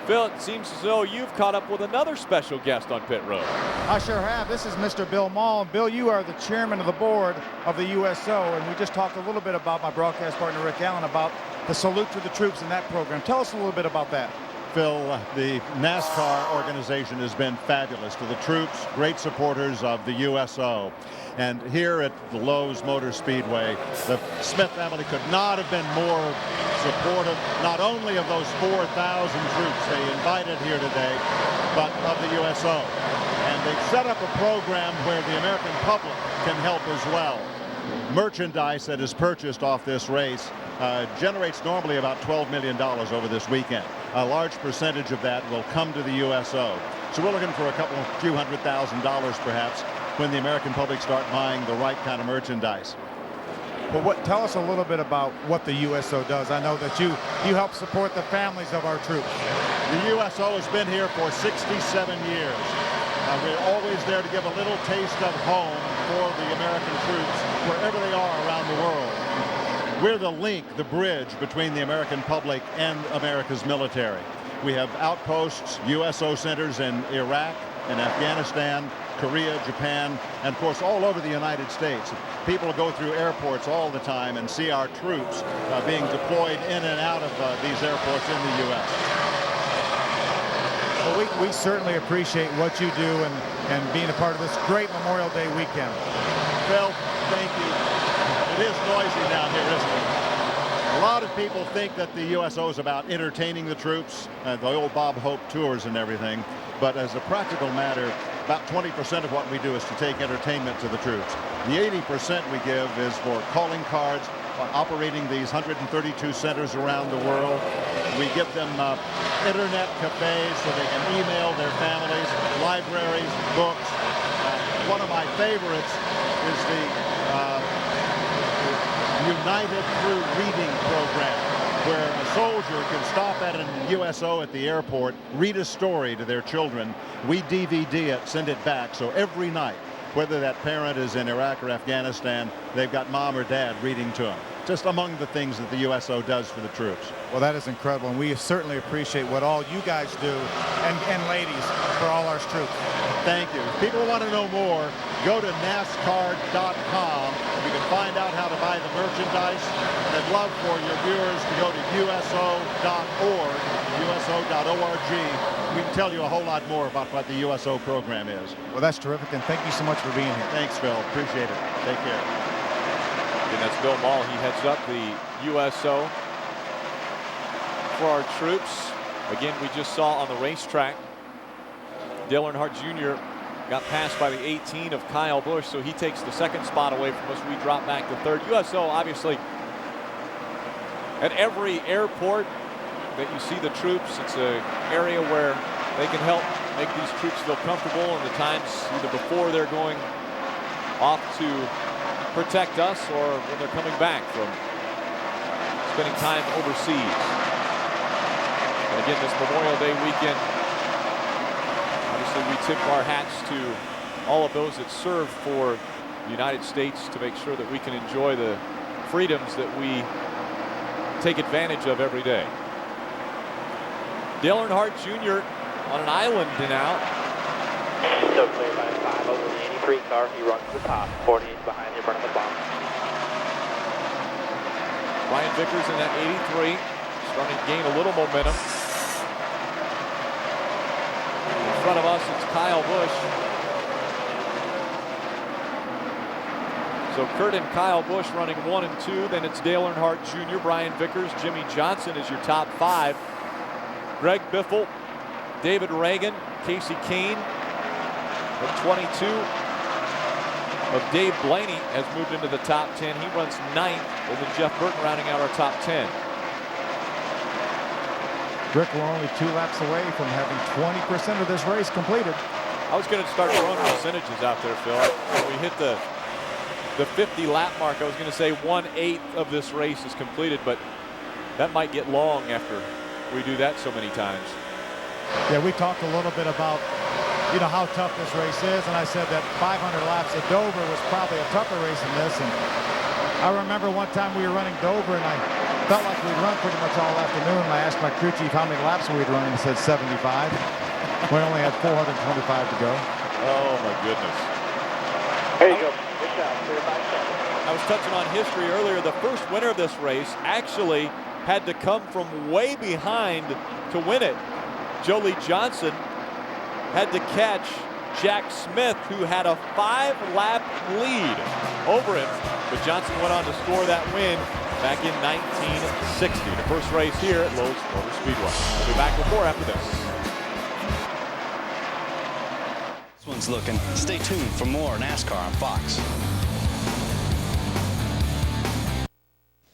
Phil, it seems as though you've caught up with another special guest on pit road. I sure have. This is Mr. Bill Maul. And Bill, you are the chairman of the board of the USO, and we just talked a little bit about my broadcast partner Rick Allen about the Salute to the Troops in that program. Tell us a little bit about that. Phil, the NASCAR organization has been fabulous to the troops, great supporters of the USO. And here at the Lowe's Motor Speedway, the Smith family could not have been more supportive, not only of those 4,000 troops they invited here today, but of the USO. And they've set up a program where the American public can help as well. Merchandise that is purchased off this race generates normally about $12 million over this weekend. A large percentage of that will come to the USO. So we're looking for a few $100,000 perhaps when the American public start buying the right kind of merchandise. But tell us a little bit about what the USO does. I know that you help support the families of our troops. The USO has been here for 67 years. We're always there to give a little taste of home for the American troops wherever they are around the world. We're the link, the bridge between the American public and America's military. We have outposts, USO centers in Iraq and Afghanistan, Korea, Japan, and of course all over the United States. People go through airports all the time and see our troops being deployed in and out of these airports in the U.S. Well, we certainly appreciate what you do and being a part of this great Memorial Day weekend. Phil, thank you. It is noisy down here, isn't it? A lot of people think that the USO is about entertaining the troops, the old Bob Hope tours and everything. But as a practical matter, about 20% of what we do is to take entertainment to the troops. The 80% we give is for calling cards, operating these 132 centers around the world. We give them internet cafes so they can email their families, libraries, books. One of my favorites is the United Through Reading program, where a soldier can stop at an USO at the airport, read a story to their children. We DVD it, send it back, so every night, whether that parent is in Iraq or Afghanistan, they've got mom or dad reading to them. Just among the things that the USO does for the troops. Well, that is incredible, and we certainly appreciate what all you guys do, and ladies, for all our troops. Thank you. If people want to know more, go to NASCAR.com. You can find out how to buy the merchandise. And I'd love for your viewers to go to USO.org, USO.org. We can tell you a whole lot more about what the USO program is. Well, that's terrific, and thank you so much for being here. Thanks, Phil. Appreciate it. Take care. And that's Bill Maul. He heads up the USO for our troops. Again, we just saw on the racetrack, Dale Earnhardt Jr. got passed by the 18 of Kyle Busch, so he takes the second spot away from us. We drop back to third. USO, obviously, at every airport that you see the troops, it's an area where they can help make these troops feel comfortable in the times either before they're going off to protect us or when they're coming back from spending time overseas. And again, this Memorial Day weekend, obviously we tip our hats to all of those that serve for the United States to make sure that we can enjoy the freedoms that we take advantage of every day. Dale Earnhardt Jr. on an island now. So clear by 5 over the 83 car. He runs to the top. 48 behind him, running the bomb. Brian Vickers in that 83, starting to gain a little momentum. In front of us, it's Kyle Busch. So Kurt and Kyle Busch running 1 and 2. Then it's Dale Earnhardt Jr., Brian Vickers, Jimmy Johnson is your top 5. Greg Biffle, David Reagan, Casey Kane. At 22 of Dave Blaney has moved into the top 10. He runs 9th, and then Jeff Burton rounding out our top 10. Rick, we're only 2 laps away from having 20% of this race completed. I was going to start throwing percentages out there, Phil. When we hit the 50 lap mark, I was going to say 1/8 of this race is completed, but that might get long after we do that so many times. Yeah, we talked a little bit about, you know, how tough this race is, and I said that 500 laps at Dover was probably a tougher race than this. And I remember one time we were running Dover, and I felt like we'd run pretty much all afternoon. And I asked my crew chief how many laps we'd run, and he said 75. We only had 425 to go. Oh my goodness. There you go. Good job. Clear by 7. I was touching on history earlier. The first winner of this race actually had to come from way behind to win it. Jolie Johnson had to catch Jack Smith, who had a 5-lap lead over him. But Johnson went on to score that win back in 1960. The first race here at Lowe's Motor Speedway. We'll be back with more after this. This one's looking. Stay tuned for more NASCAR on Fox.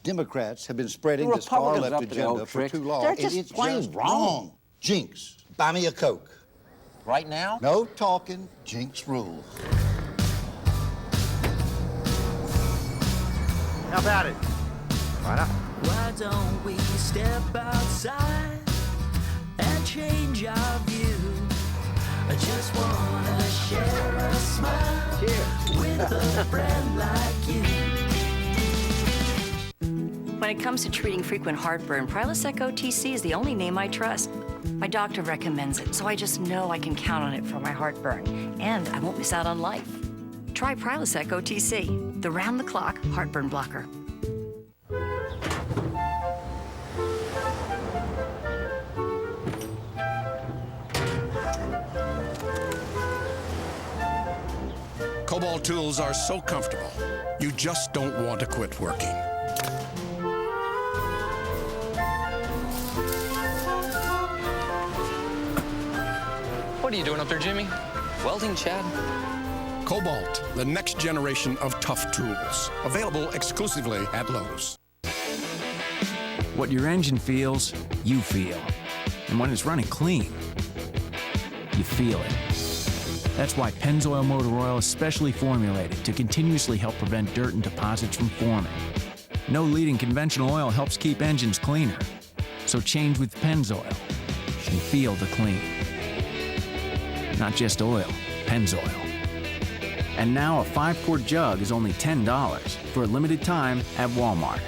Democrats have been spreading this far-left agenda for too long. They're just plain wrong. Jinx, buy me a Coke. Right now? No talking, Jinx rules. How about it? Right up. Why don't we step outside and change our view? I just wanna share a smile with a friend like you. When it comes to treating frequent heartburn, Prilosec OTC is the only name I trust. My doctor recommends it, so I just know I can count on it for my heartburn, and I won't miss out on life. Try Prilosec OTC, the round-the-clock heartburn blocker. Cobalt tools are so comfortable, you just don't want to quit working. What are you doing up there, Jimmy? Welding, Chad? Cobalt, the next generation of tough tools. Available exclusively at Lowe's. What your engine feels, you feel. And when it's running clean, you feel it. That's why Pennzoil Motor Oil is specially formulated to continuously help prevent dirt and deposits from forming. No leading conventional oil helps keep engines cleaner. So change with Pennzoil and feel the clean. Not just oil, Pennzoil. And now a 5-quart jug is only $10 for a limited time at Walmart.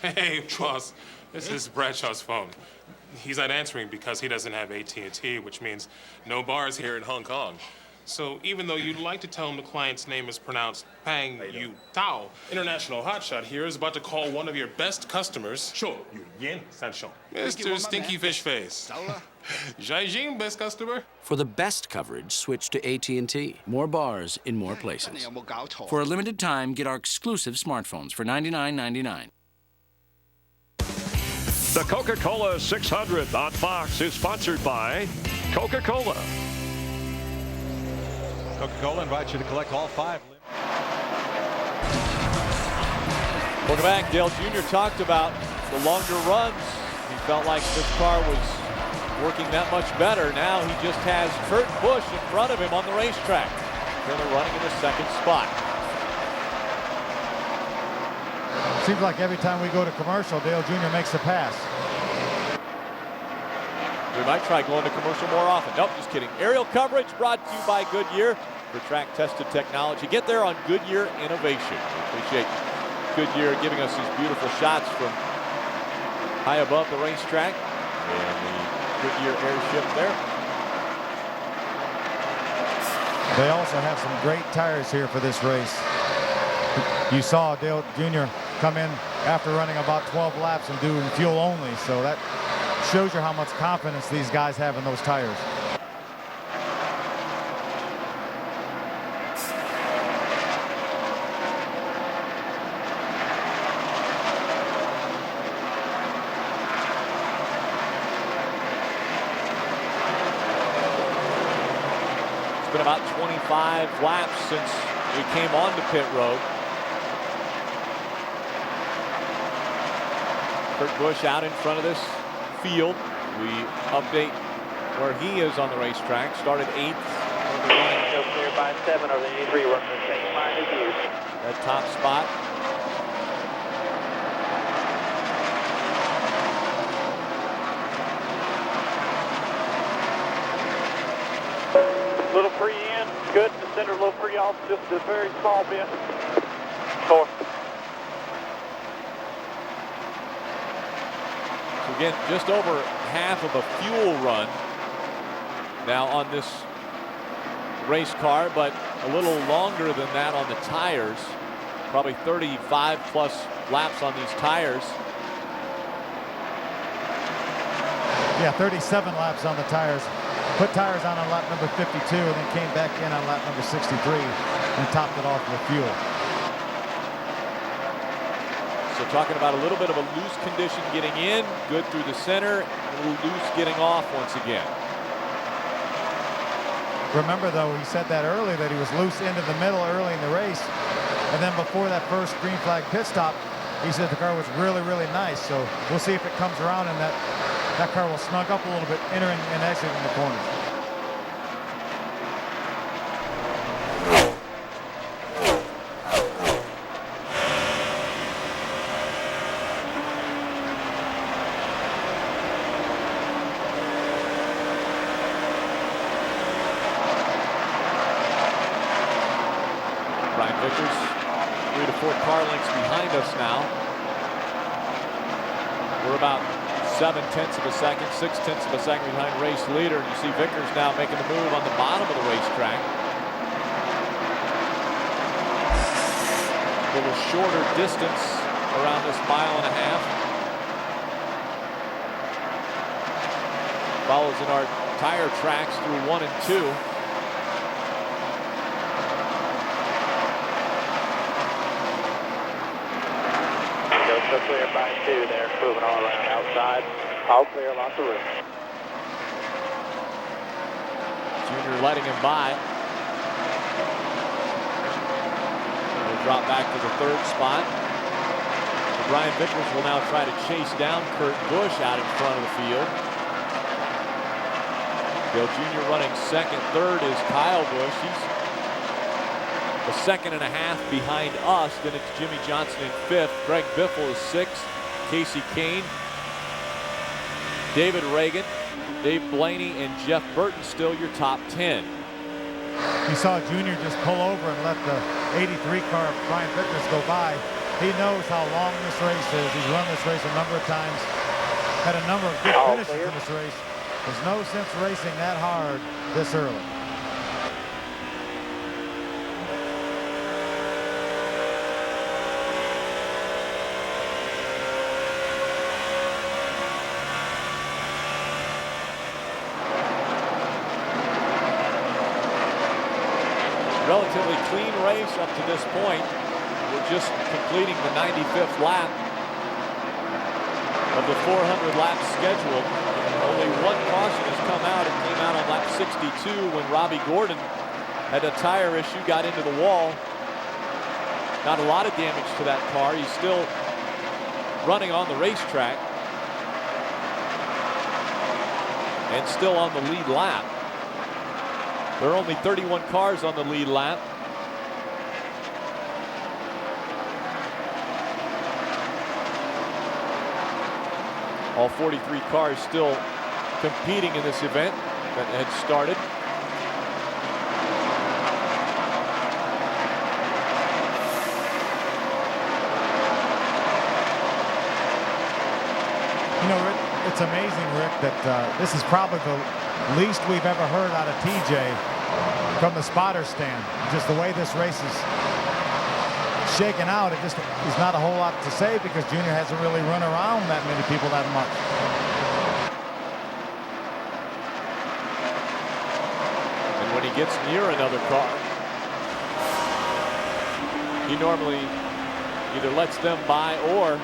Hey, boss. This is Bradshaw's phone. He's not answering because he doesn't have AT&T, which means no bars here in Hong Kong. So even though you'd like to tell him the client's name is pronounced Pang Yu Tao, International Hotshot here is about to call one of your best customers, Mr. Stinky Fish Face. Jiajing, best customer. For the best coverage, switch to AT&T. More bars in more places. For a limited time, get our exclusive smartphones for $99.99. The Coca-Cola 600 on Fox is sponsored by Coca-Cola. Coca-Cola invites you to collect all 5. Welcome back. Dale Jr. talked about the longer runs. He felt like this car was working that much better. Now he just has Kurt Busch in front of him on the racetrack. Currently running in the second spot. Seems like every time we go to commercial, Dale Jr. makes a pass. We might try going to commercial more often. Nope, just kidding. Aerial coverage brought to you by Goodyear for track-tested technology. Get there on Goodyear Innovation. We appreciate Goodyear giving us these beautiful shots from high above the racetrack. And the Goodyear airship there. They also have some great tires here for this race. You saw Dale Jr. come in after running about 12 laps and doing fuel only, so that shows you how much confidence these guys have in those tires. It's been about 25 laps since we came onto pit road. Kurt Busch out in front of this field. We update where he is on the racetrack. Started 8th. Still clear by 7 over the 83. Running the same line as you. That top spot. Little free in, good. The center, little free off, just a very small bit. North. So again, just over half of a fuel run now on this race car, but a little longer than that on the tires. Probably 35 plus laps on these tires. Yeah, 37 laps on the tires. Put tires on lap number 52 and then came back in on lap number 63 and topped it off with fuel. So talking about a little bit of a loose condition getting in, good through the center, a little loose getting off once again. Remember though, he said that early that he was loose into the middle early in the race. And then before that first green flag pit stop, he said the car was really, really nice. So we'll see if it comes around and that car will snug up a little bit entering and exiting the corners. Vickers, 3 to 4 car lengths behind us now. We're about 7/10 of a second, 6/10 of a second behind race leader. And you see Vickers now making the move on the bottom of the racetrack. A little shorter distance around this 1.5 miles. Follows in our tire tracks through 1 and 2. So clear by 2 there, moving all around outside. All clear, lots of room. Junior letting him by. He'll drop back to the 3rd spot. So Brian Vickers will now try to chase down Kurt Busch out in front of the field. Dale Jr. running 2nd, 3rd is Kyle Busch. He's a 1.5 seconds behind us. Then it's Jimmy Johnson in 5th. Greg Biffle is 6th. Casey Kane, David Reagan, Dave Blaney, and Jeff Burton still your top 10. You saw Junior just pull over and let the 83 car of Brian Vickers go by. He knows how long this race is. He's run this race a number of times. Had a number of good finishes in this race. There's no sense racing that hard this early. Relatively clean race up to this point. We're just completing the 95th lap of the 400 lap schedule. Only one caution has come out. It came out on lap 62 when Robbie Gordon had a tire issue, got into the wall. Not a lot of damage to that car. He's still running on the racetrack and still on the lead lap. There are only 31 cars on the lead lap. All 43 cars still competing in this event that had started. You know, it's amazing, Rick, that this is probably the least we've ever heard out of TJ from the spotter stand. Just the way this race is shaken out, it just is not a whole lot to say because Junior hasn't really run around that many people that much. And when he gets near another car, he normally either lets them by or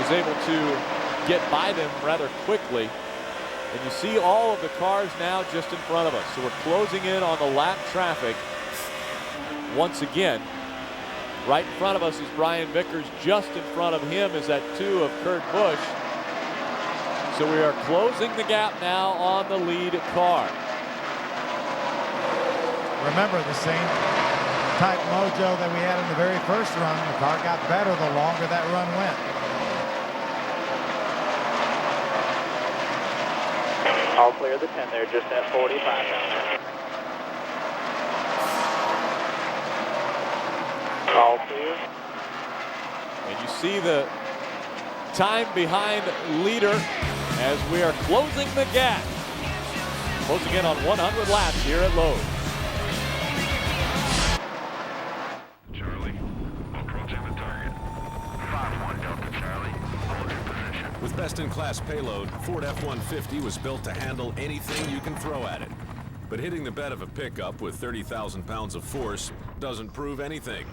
is able to get by them rather quickly. And you see all of the cars now just in front of us. So we're closing in on the lap traffic once again. Right in front of us is Brian Vickers. Just in front of him is that 2 of Kurt Busch. So we are closing the gap now on the lead car. Remember the same type mojo that we had in the very first run. The car got better the longer that run went. All clear the 10 there, just at 45 down there. All clear. And you see the time behind leader as we are closing the gap. Closing in on 100 laps here at Lowe's. Charlie, approaching the target. 5-1 Delta Charlie, hold your position. With best-in-class payload, Ford F-150 was built to handle anything you can throw at it. But hitting the bed of a pickup with 30,000 pounds of force doesn't prove anything.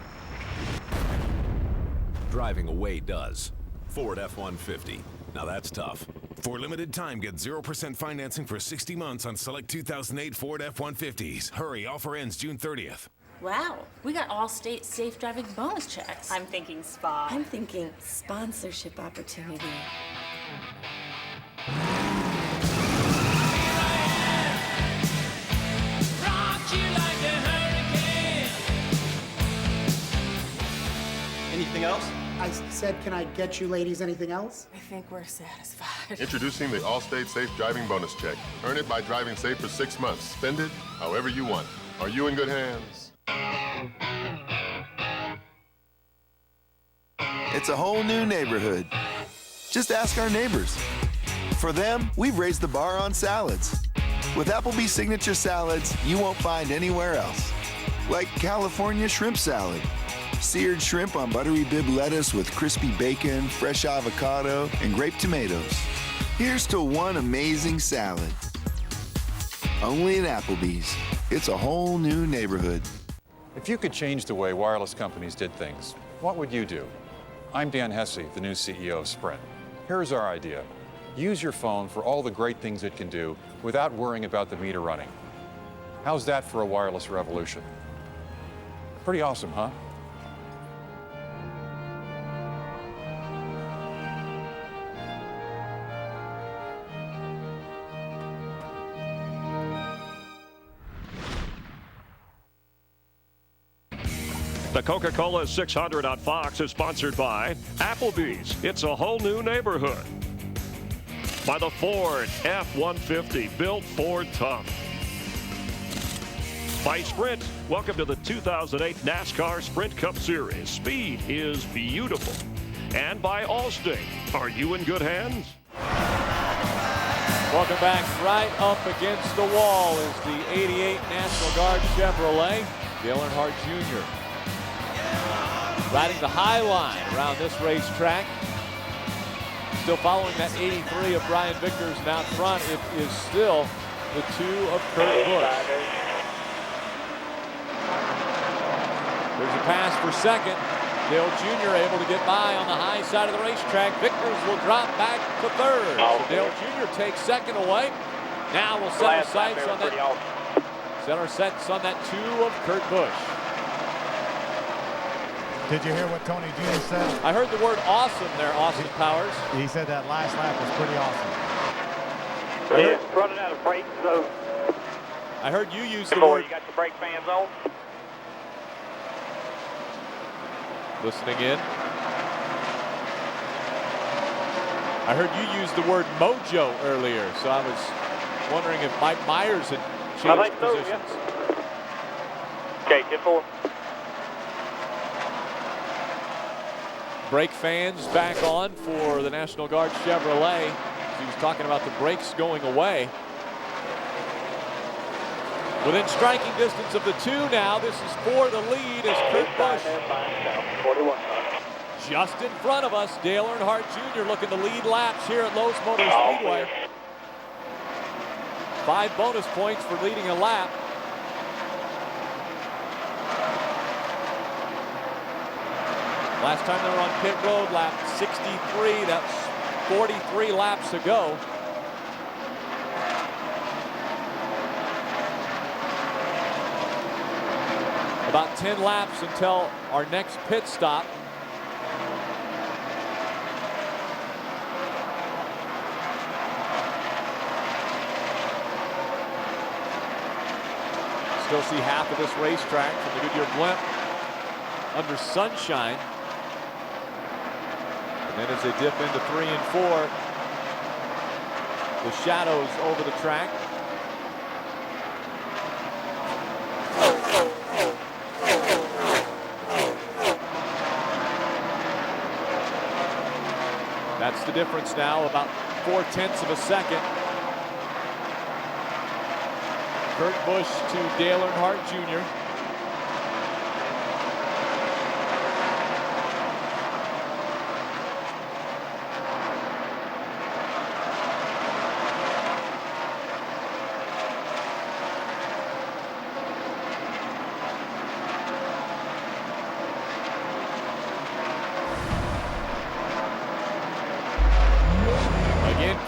Driving away does. Ford F-150. Now that's tough. For limited time, get 0% financing for 60 months on select 2008 Ford F-150s. Hurry, offer ends June 30th. Wow, we got all state safe driving bonus checks. I'm thinking spa. I'm thinking sponsorship opportunity. Anything else? I said, can I get you ladies anything else? I think we're satisfied. Introducing the Allstate Safe Driving Bonus Check. Earn it by driving safe for 6 months. Spend it however you want. Are you in good hands? It's a whole new neighborhood. Just ask our neighbors. For them, we've raised the bar on salads. With Applebee's signature salads you won't find anywhere else. Like California shrimp salad. Seared shrimp on buttery bib lettuce with crispy bacon, fresh avocado, and grape tomatoes. Here's to one amazing salad. Only at Applebee's. It's a whole new neighborhood. If you could change the way wireless companies did things, what would you do? I'm Dan Hesse, the new CEO of Sprint. Here's our idea. Use your phone for all the great things it can do without worrying about the meter running. How's that for a wireless revolution? Pretty awesome, huh? The Coca-Cola 600 on Fox is sponsored by Applebee's. It's a whole new neighborhood. By the Ford F-150, built Ford tough. By Sprint, welcome to the 2008 NASCAR Sprint Cup Series. Speed is beautiful. And by Allstate, are you in good hands? Welcome back. Right up against the wall is the 88 National Guard Chevrolet. Dale Earnhardt Jr. riding the high line around this racetrack. Still following that 83 of Brian Vickers, and out front it is still the 2 of Kurt Busch. There's a pass for second. Dale Jr. able to get by on the high side of the racetrack. Vickers will drop back to third. So Dale Jr. takes second away. Now we'll set our sights on that. Set our sights on that 2 of Kurt Busch. Did you hear what Tony Jr. said? I heard the word awesome there, Austin Powers. He said that last lap was pretty awesome. Yeah, running out of brakes, so. I heard you use the word. You got your brake fans on? Listening in. I heard you use the word mojo earlier, so I was wondering if Mike Myers had changed positions. Yeah. Okay, 10-4. Brake fans back on for the National Guard Chevrolet. He was talking about the brakes going away. Within striking distance of the 2 now. This is for the lead as Kurt Busch. Just in front of us, Dale Earnhardt Jr. looking to lead laps here at Lowe's Motor Speedway. 5 bonus points for leading a lap. Last time they were on pit road, lap 63. That's 43 laps ago. About 10 laps until our next pit stop. Still see half of this racetrack from the Goodyear blimp under sunshine. And then as they dip into 3 and 4, the shadows over the track. That's the difference now, about 4/10 of a second. Kurt Busch to Dale Earnhardt Jr.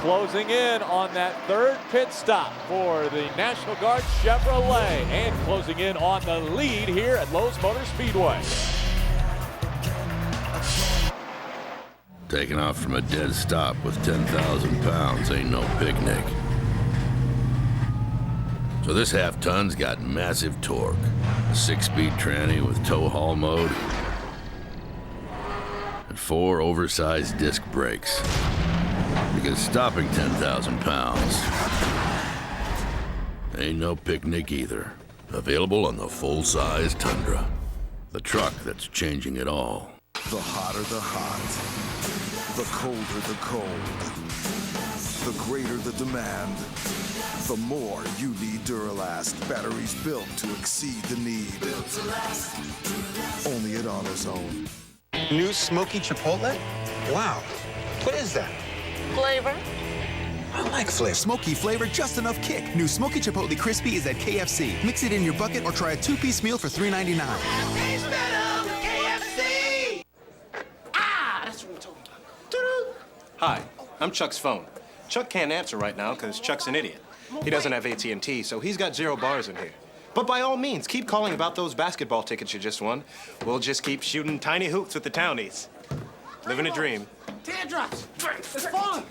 Closing in on that 3rd pit stop for the National Guard Chevrolet, and closing in on the lead here at Lowe's Motor Speedway. Taking off from a dead stop with 10,000 pounds ain't no picnic. So this half-ton's got massive torque, a 6-speed tranny with tow haul mode, and 4 oversized disc brakes. Because stopping 10,000 pounds ain't no picnic either. Available on the full-size Tundra. The truck that's changing it all. The hotter the hot, the colder the cold, the greater the demand, the more you need Duralast. Batteries built to exceed the need. Only at AutoZone. New smoky chipotle? Wow. What is that? Flavor. I like flavor. Smoky flavor, just enough kick. New Smoky Chipotle Crispy is at KFC. Mix it in your bucket or try a 2-piece meal for $3.99. KFC! Ah, that's what I'm talking about. Hi, I'm Chuck's phone. Chuck can't answer right now because Chuck's an idiot. He doesn't have AT&T, so he's got 0 bars in here. But by all means, keep calling about those basketball tickets you just won. We'll just keep shooting tiny hoops with the townies. Living a dream. Teardrops. It's falling.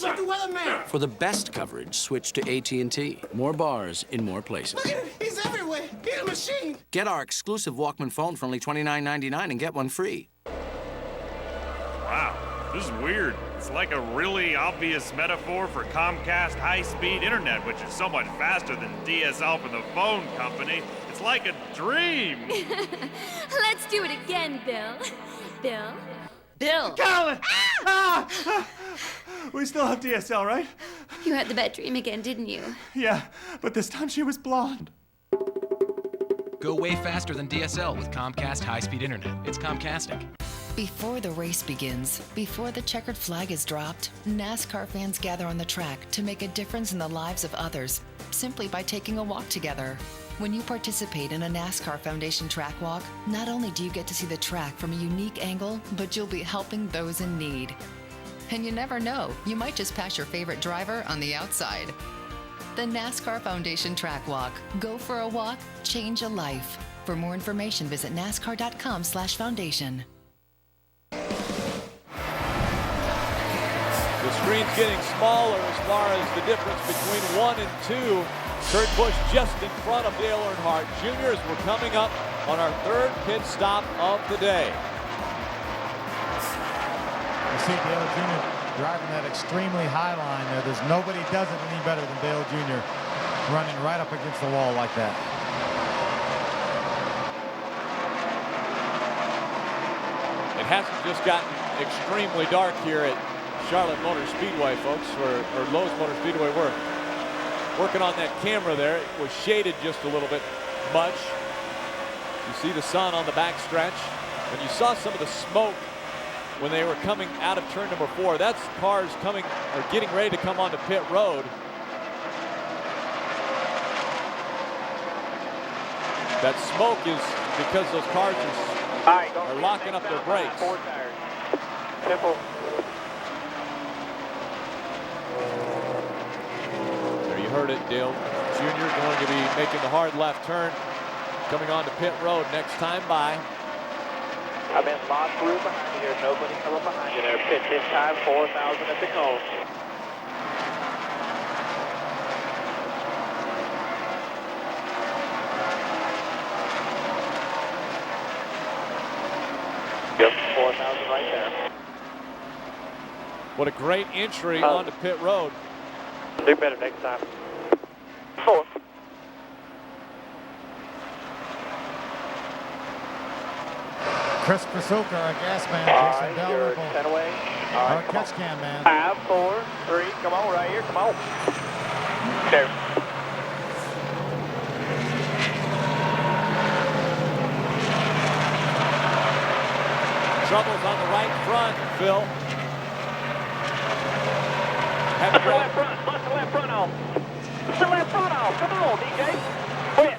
Like the weatherman. For the best coverage, switch to AT&T. More bars in more places. Look at him. He's everywhere. He's a machine. Get our exclusive Walkman phone for only $29.99 and get one free. Wow, this is weird. It's like a really obvious metaphor for Comcast high-speed internet, which is so much faster than DSL from the phone company. It's like a dream. Let's do it again, Bill. Bill? Bill. Carolyn! Ah! We still have DSL, right? You had the bad dream again, didn't you? Yeah, but this time she was blonde. Go way faster than DSL with Comcast high-speed internet. It's Comcastic. Before the race begins, before the checkered flag is dropped, NASCAR fans gather on the track to make a difference in the lives of others, simply by taking a walk together. When you participate in a NASCAR Foundation track walk, not only do you get to see the track from a unique angle, but you'll be helping those in need. And you never know, you might just pass your favorite driver on the outside. The NASCAR Foundation Track Walk. Go for a walk, change a life. For more information, visit NASCAR.com/foundation. The screen's getting smaller as far as the difference between 1 and 2. Kurt Busch just in front of Dale Earnhardt Jr. as we're coming up on our 3rd pit stop of the day. You see Dale Jr. driving that extremely high line there. There's nobody does it any better than Dale Jr. running right up against the wall like that. It hasn't just gotten extremely dark here at Charlotte Motor Speedway, folks, or Lowe's Motor Speedway. We're working on that camera there. It was shaded just a little bit much. You see the sun on the back stretch, and you saw some of the smoke when they were coming out of turn number 4. That's cars coming or getting ready to come onto pit road. That smoke is because those cars are locking up their brakes. Simple. There you heard it, Dale Jr. going to be making the hard left turn, coming onto pit road next time by. I've been locked through behind you. There's nobody coming behind you there. Pit this time, 4,000 at the cone. Yep, 4,000 right there. What a great entry onto pit road. Do better next time. 4. Chris Krasuka, our gas man, Jason Dalrymple, 10 away. our catch cam man. 5, 4, 3, come on, right here, come on. There. Troubles on the right front, Phil. Bust the left front, bust the left front off. Bust the left front off, come on, DJ. Quit.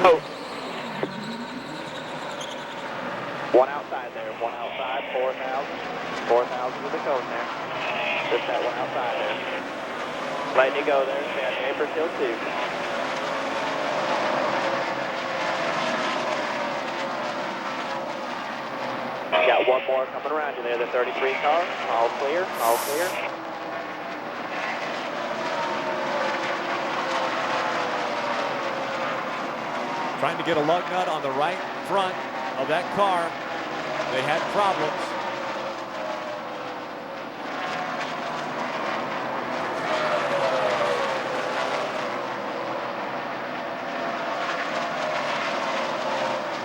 Oh. One outside there, one outside, 4,000. 4,000 with the cone there. Just that one outside there. Letting you go there, stay on the apron till 2. Got one more coming around you there, the 33 car. All clear, all clear. Trying to get a lug nut on the right front of that car. They had problems.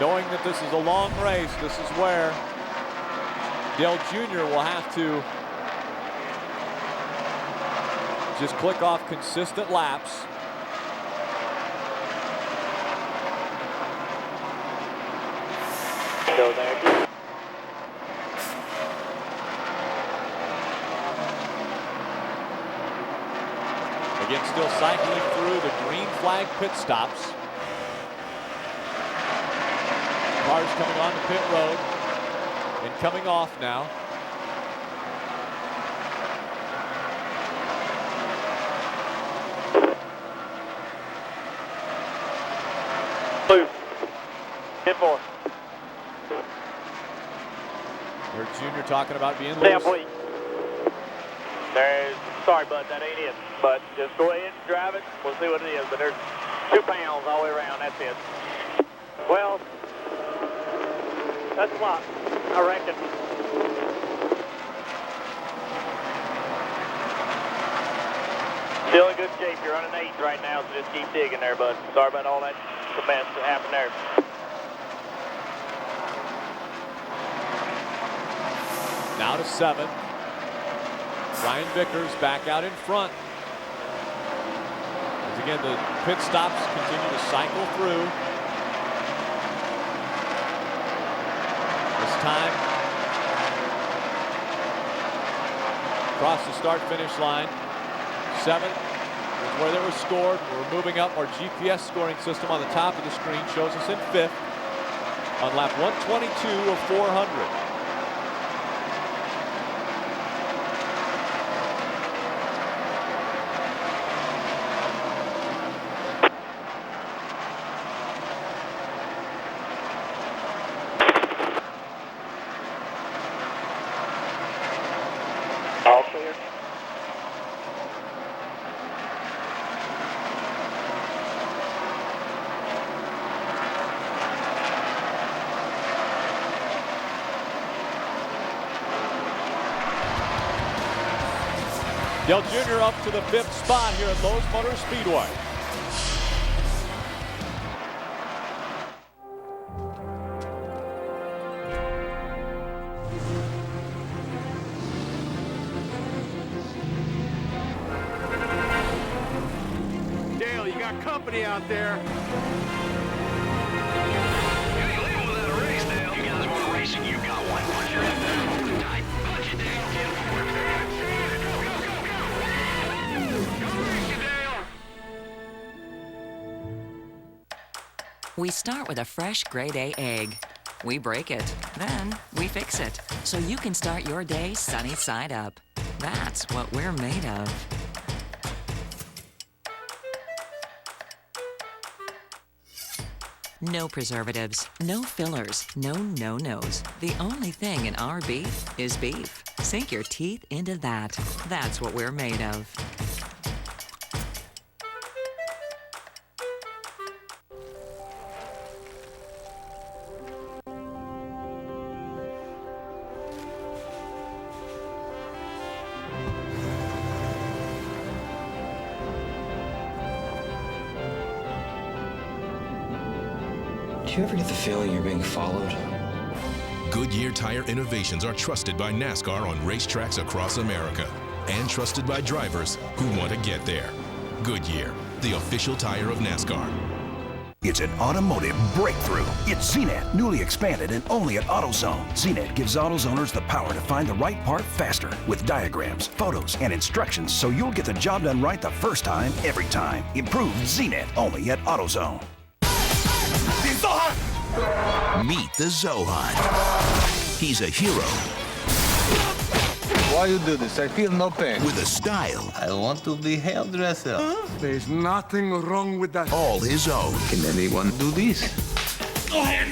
knowing that this is a long race, this is where Dale Jr. will have to just click off consistent laps. Go there. Again, still cycling through the green flag pit stops. Cars coming on the pit road and coming off now. Blue. Hit 4. There's Junior talking about being Stand, loose. please. Sorry, bud, that ain't it. But just go ahead and drive it. We'll see what it is. But there's 2 pounds all the way around. That's it. Well, that's a lot, I reckon. Still in good shape. You're running 8 right now, so just keep digging there, bud. Sorry about all that mess that happened there. Now to 7. Ryan Vickers back out in front. As again, the pit stops continue to cycle through. This time, across the start-finish line. 7 is where they were scored. We're moving up. Our GPS scoring system on the top of the screen shows us in 5th on lap 122 of 400. All clear. Dale Jr. up to the 5th spot here at Lowe's Motor Speedway. Dale, you got company out there. We start with a fresh grade A egg. We break it, then we fix it, so you can start your day sunny side up. That's what we're made of. No preservatives, no fillers, no no-nos. The only thing in our beef is beef. Sink your teeth into that. That's what we're made of. Do you ever get the feeling you're being followed? Goodyear tire innovations are trusted by NASCAR on racetracks across America and trusted by drivers who want to get there. Goodyear, the official tire of NASCAR. It's an automotive breakthrough. It's ZNet, newly expanded and only at AutoZone. ZNet gives AutoZoners the power to find the right part faster with diagrams, photos, and instructions so you'll get the job done right the first time, every time. Improved ZNet, only at AutoZone. Meet the Zohan. He's a hero. Why you do this? I feel no pain. With a style. I want to be hairdresser. There's nothing wrong with that. All his own. Can anyone do this? Go ahead,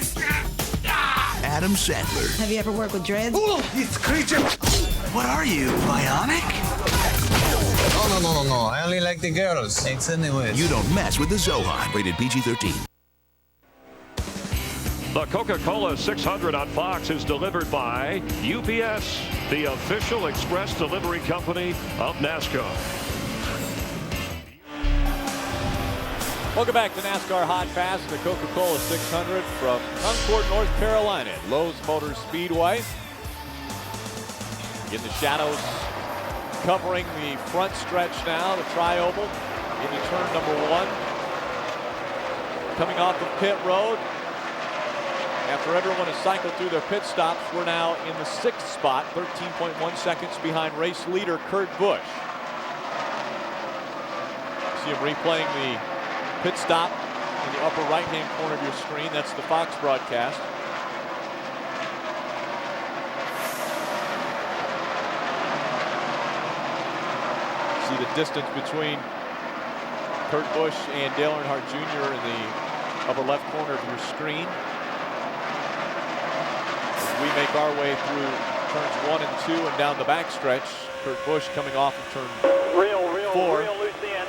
Adam Sandler. Have you ever worked with dreads? Oh, it's creature. What are you, bionic? No. I only like the girls. Thanks anyways. You don't mess with the Zohan. Rated PG-13. The Coca-Cola 600 on Fox is delivered by UPS, the official express delivery company of NASCAR. Welcome back to NASCAR Hot Pass, the Coca-Cola 600 from Concord, North Carolina at Lowe's Motor Speedway. In the shadows covering the front stretch now, the tri-oval into turn number 1. Coming off of pit road. After everyone has cycled through their pit stops, we're now in the 6th spot, 13.1 seconds behind race leader Kurt Busch. See him replaying the pit stop in the upper right-hand corner of your screen. That's the Fox broadcast. See the distance between Kurt Busch and Dale Earnhardt Jr. in the upper left corner of your screen. As we make our way through turns 1 and 2 and down the backstretch, Kurt Busch coming off of turn 4. Real loose in.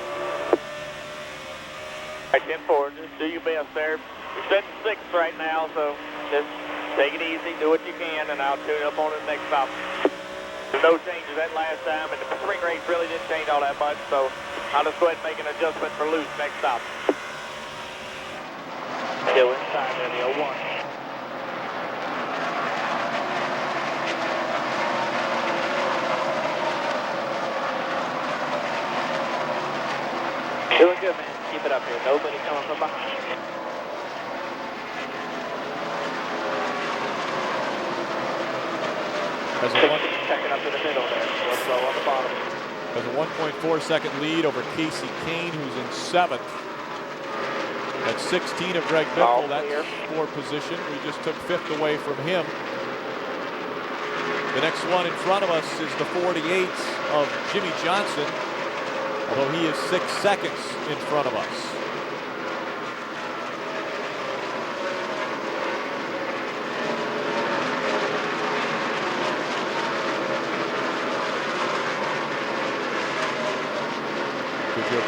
Right, 10-4, just do your best there. You're setting 6th right now, so just take it easy, do what you can, and I'll tune up on the next stop. There's no changes that last time, and the spring race really didn't change all that much, so I'll just go ahead and make an adjustment for loose next stop. Still inside there, the 01. Doing good, man. Keep it up here. Nobody coming from behind. Checking up to the middle there. Real slow on the bottom. Has a 1.4 second lead over Casey Kane, who's in 7th. That's 16 of Greg Biffle. That's 4 position. We just took 5th away from him. The next one in front of us is the 48 of Jimmy Johnson, although he is 6 seconds in front of us.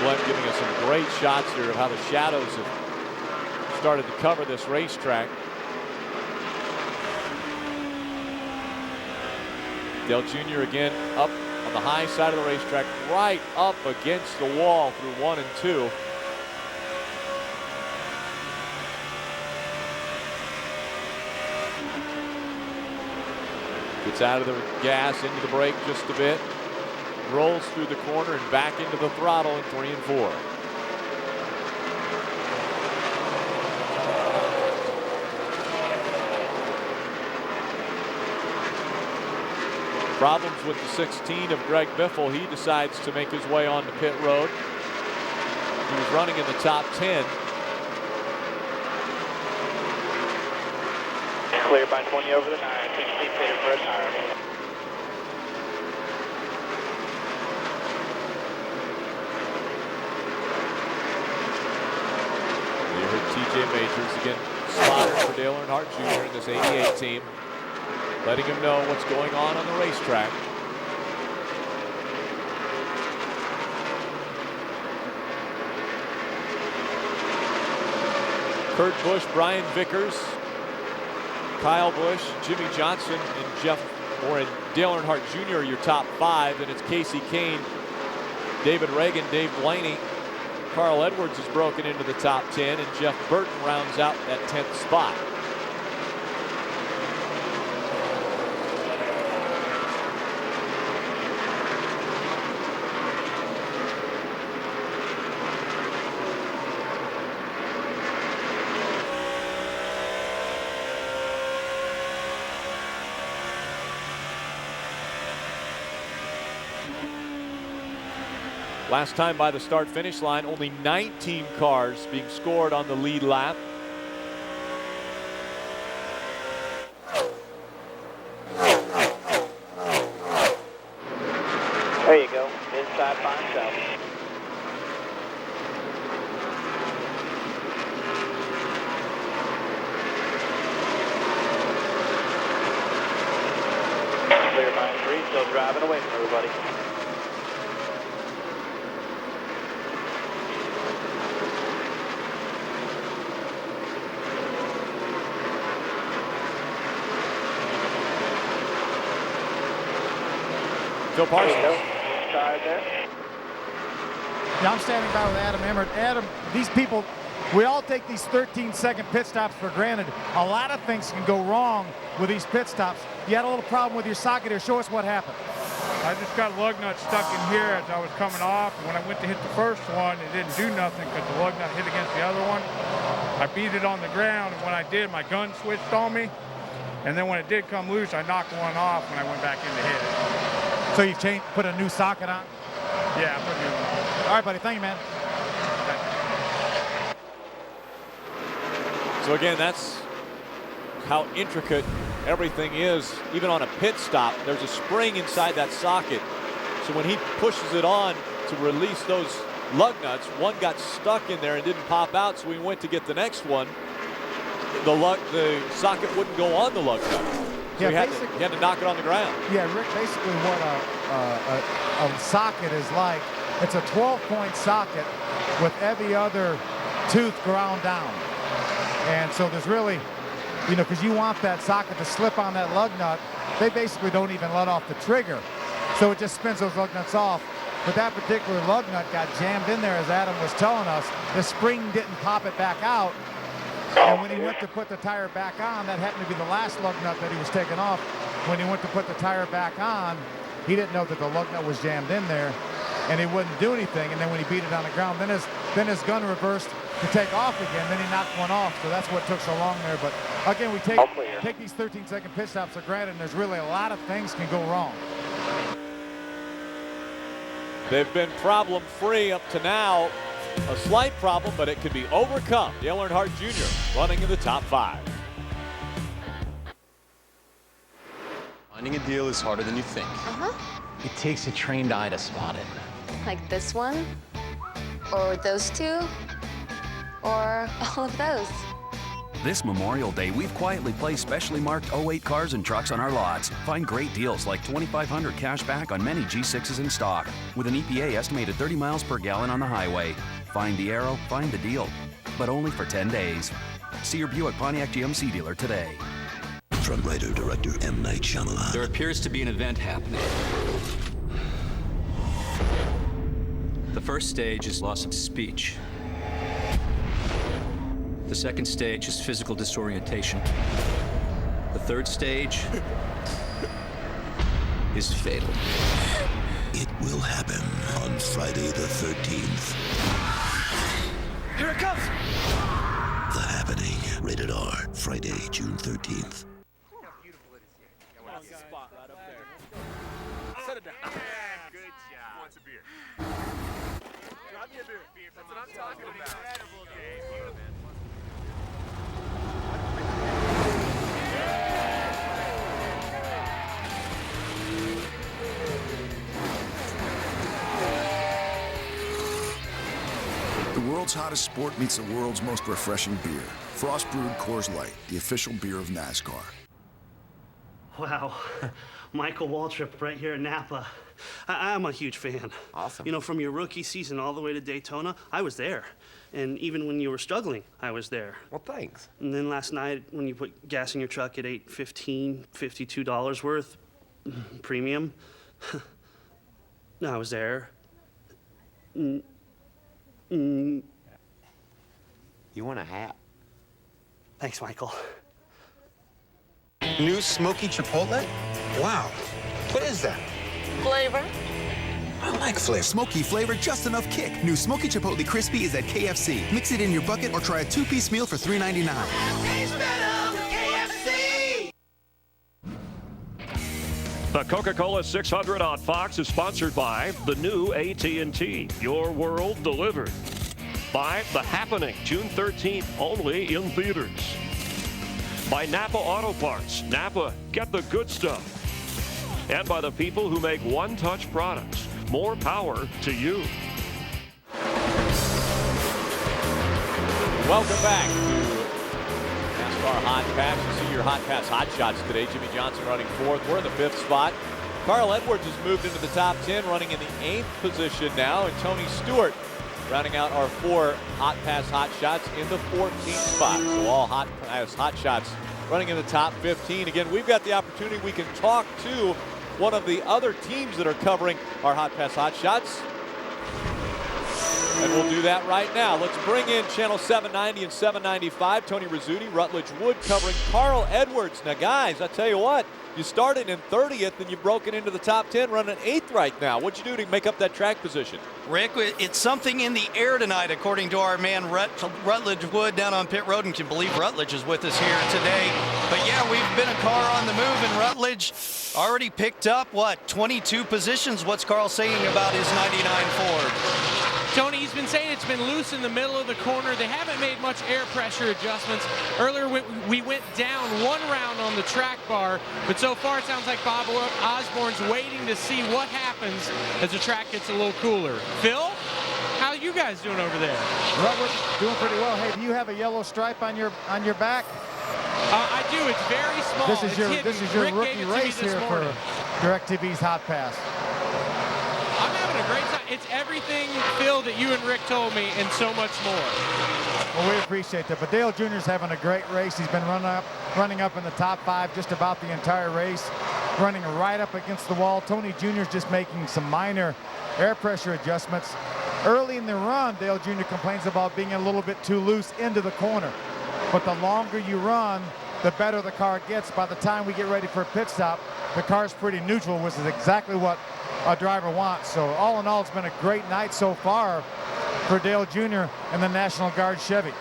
Glenn giving us some great shots here of how the shadows have started to cover this racetrack. Dale Jr. again up on the high side of the racetrack, right up against the wall through 1 and 2. Gets out of the gas, into the brake just a bit. Rolls through the corner and back into the throttle in 3 and 4. Problems with the 16 of Greg Biffle. He decides to make his way onto pit road. He was running in the top 10. Clear by 20 over the 9. 16 pitted for a tire. TJ Majors again, spotter for Dale Earnhardt Jr. in this 88 team, letting him know what's going on the racetrack. Kurt Busch, Brian Vickers, Kyle Busch, Jimmy Johnson, and Dale Earnhardt Jr. are your top 5. And it's Casey Kane, David Reagan, Dave Blaney. Carl Edwards has broken into the top 10, and Jeff Burton rounds out that 10th spot. Last time by the start-finish line, only 19 cars being scored on the lead lap. There you go. Inside 5 south. Clear by 3, still driving away from everybody. Phil Parsons. Yeah, I'm standing by with Adam Emmert. Adam, these people, we all take these 13-second pit stops for granted. A lot of things can go wrong with these pit stops. You had a little problem with your socket here. Show us what happened. I just got a lug nut stuck in here as I was coming off. And when I went to hit the first one, it didn't do nothing because the lug nut hit against the other one. I beat it on the ground, and when I did, my gun switched on me. And then when it did come loose, I knocked one off when I went back in to hit it. So you put a new socket on? Yeah, I put a new one on. All right, buddy. Thank you, man. So again, that's how intricate everything is. Even on a pit stop, there's a spring inside that socket. So when he pushes it on to release those lug nuts, one got stuck in there and didn't pop out, so we went to get the next one. The socket wouldn't go on the lug nut. So Yeah, he had to knock it on the ground. Yeah, Rick, basically what a socket is like, it's a 12-point socket with every other tooth ground down. And so there's really, you know, because you want that socket to slip on that lug nut, they basically don't even let off the trigger. So it just spins those lug nuts off. But that particular lug nut got jammed in there, as Adam was telling us. The spring didn't pop it back out. And when he went to put the tire back on, that happened to be the last lug nut that he was taking off. When he went to put the tire back on, he didn't know that the lug nut was jammed in there, and he wouldn't do anything. And then when he beat it on the ground, then his gun reversed to take off again. Then he knocked one off, so that's what took so long there. But again, we take these 13-second pit stops for granted, and there's really a lot of things can go wrong. They've been problem-free up to now. A slight problem, but it could be overcome. Dale Earnhardt Jr. running in the top 5. Finding a deal is harder than you think. It takes a trained eye to spot it. Like this one, or those two, or all of those. This Memorial Day, we've quietly placed specially marked 08 cars and trucks on our lots. Find great deals like $2,500 cash back on many G6s in stock, with an EPA estimated 30 miles per gallon on the highway. Find the arrow, find the deal, but only for 10 days. See your Buick Pontiac GMC dealer today. From writer-director M. Night Shyamalan. There appears to be an event happening. The first stage is loss of speech. The second stage is physical disorientation. The third stage is fatal. It will happen on Friday the 13th. Here it comes! The Happening. Rated R. Friday, June 13th. Set it down. Good job. Who wants a beer? Grab me a beer. That's what I'm talking about. Incredible game. The world's hottest sport meets the world's most refreshing beer. Frost Brewed Coors Light, the official beer of NASCAR. Wow, Michael Waltrip right here in Napa. I'm a huge fan. Awesome. You know, from your rookie season all the way to Daytona, I was there. And even when you were struggling, I was there. Well, thanks. And then last night, when you put gas in your truck at $8.15, $52 worth, premium, I was there. You want a hat? Thanks, Michael. New smoky chipotle? Wow. What is that? Flavor. I like flavor. Smoky flavor, just enough kick. New Smoky Chipotle Crispy is at KFC. Mix it in your bucket or try a 2-piece meal for $3.99. Tastes better with KFC! The Coca-Cola 600 on Fox is sponsored by the new AT&T. Your world delivered. By The Happening, June 13th, only in theaters. By Napa Auto Parts. Napa, get the good stuff. And by the people who make one-touch products. More power to you. Welcome back to NASCAR Hotpass. You see your Hotpass Hot Shots today. Jimmy Johnson running 4th. We're in the 5th spot. Carl Edwards has moved into the top 10, running in the 8th position now. And Tony Stewart rounding out our 4 Hotpass Hot Shots in the 14th spot. So all Hotpass Hot Shots running in the top 15. Again, we've got the opportunity. We can talk to one of the other teams that are covering our Hotpass Hot Shots. And we'll do that right now. Let's bring in Channel 790 and 795. Tony Rizzuti, Rutledge Wood covering Carl Edwards. Now, guys, I tell you what, you started in 30th and you've broken into the top 10, running 8th right now. What'd you do to make up that track position? Rick, it's something in the air tonight, according to our man Rutledge Wood down on pit road, and can believe Rutledge is with us here today. But yeah, we've been a car on the move, and Rutledge already picked up, 22 positions. What's Carl saying about his 99 Ford? Tony, he's been saying it's been loose in the middle of the corner. They haven't made much air pressure adjustments. Earlier, we went down one round on the track bar, but so far it sounds like Bob Osborne's waiting to see what happens as the track gets a little cooler. Phil, how are you guys doing over there? Well, we're doing pretty well. Hey, do you have a yellow stripe on your back? I do. It's very small. This is your rookie race here for DirecTV's Hotpass. I'm having a great time. It's everything, Phil, that you and Rick told me, and so much more. Well, we appreciate that. But Dale Jr.'s having a great race. He's been running up in the top 5 just about the entire race, running right up against the wall. Tony Jr.'s just making some minor air pressure adjustments. Early in the run, Dale Jr. complains about being a little bit too loose into the corner. But the longer you run, the better the car gets. By the time we get ready for a pit stop, the car's pretty neutral, which is exactly what a driver wants. So all in all, it's been a great night so far for Dale Jr. and the National Guard Chevy.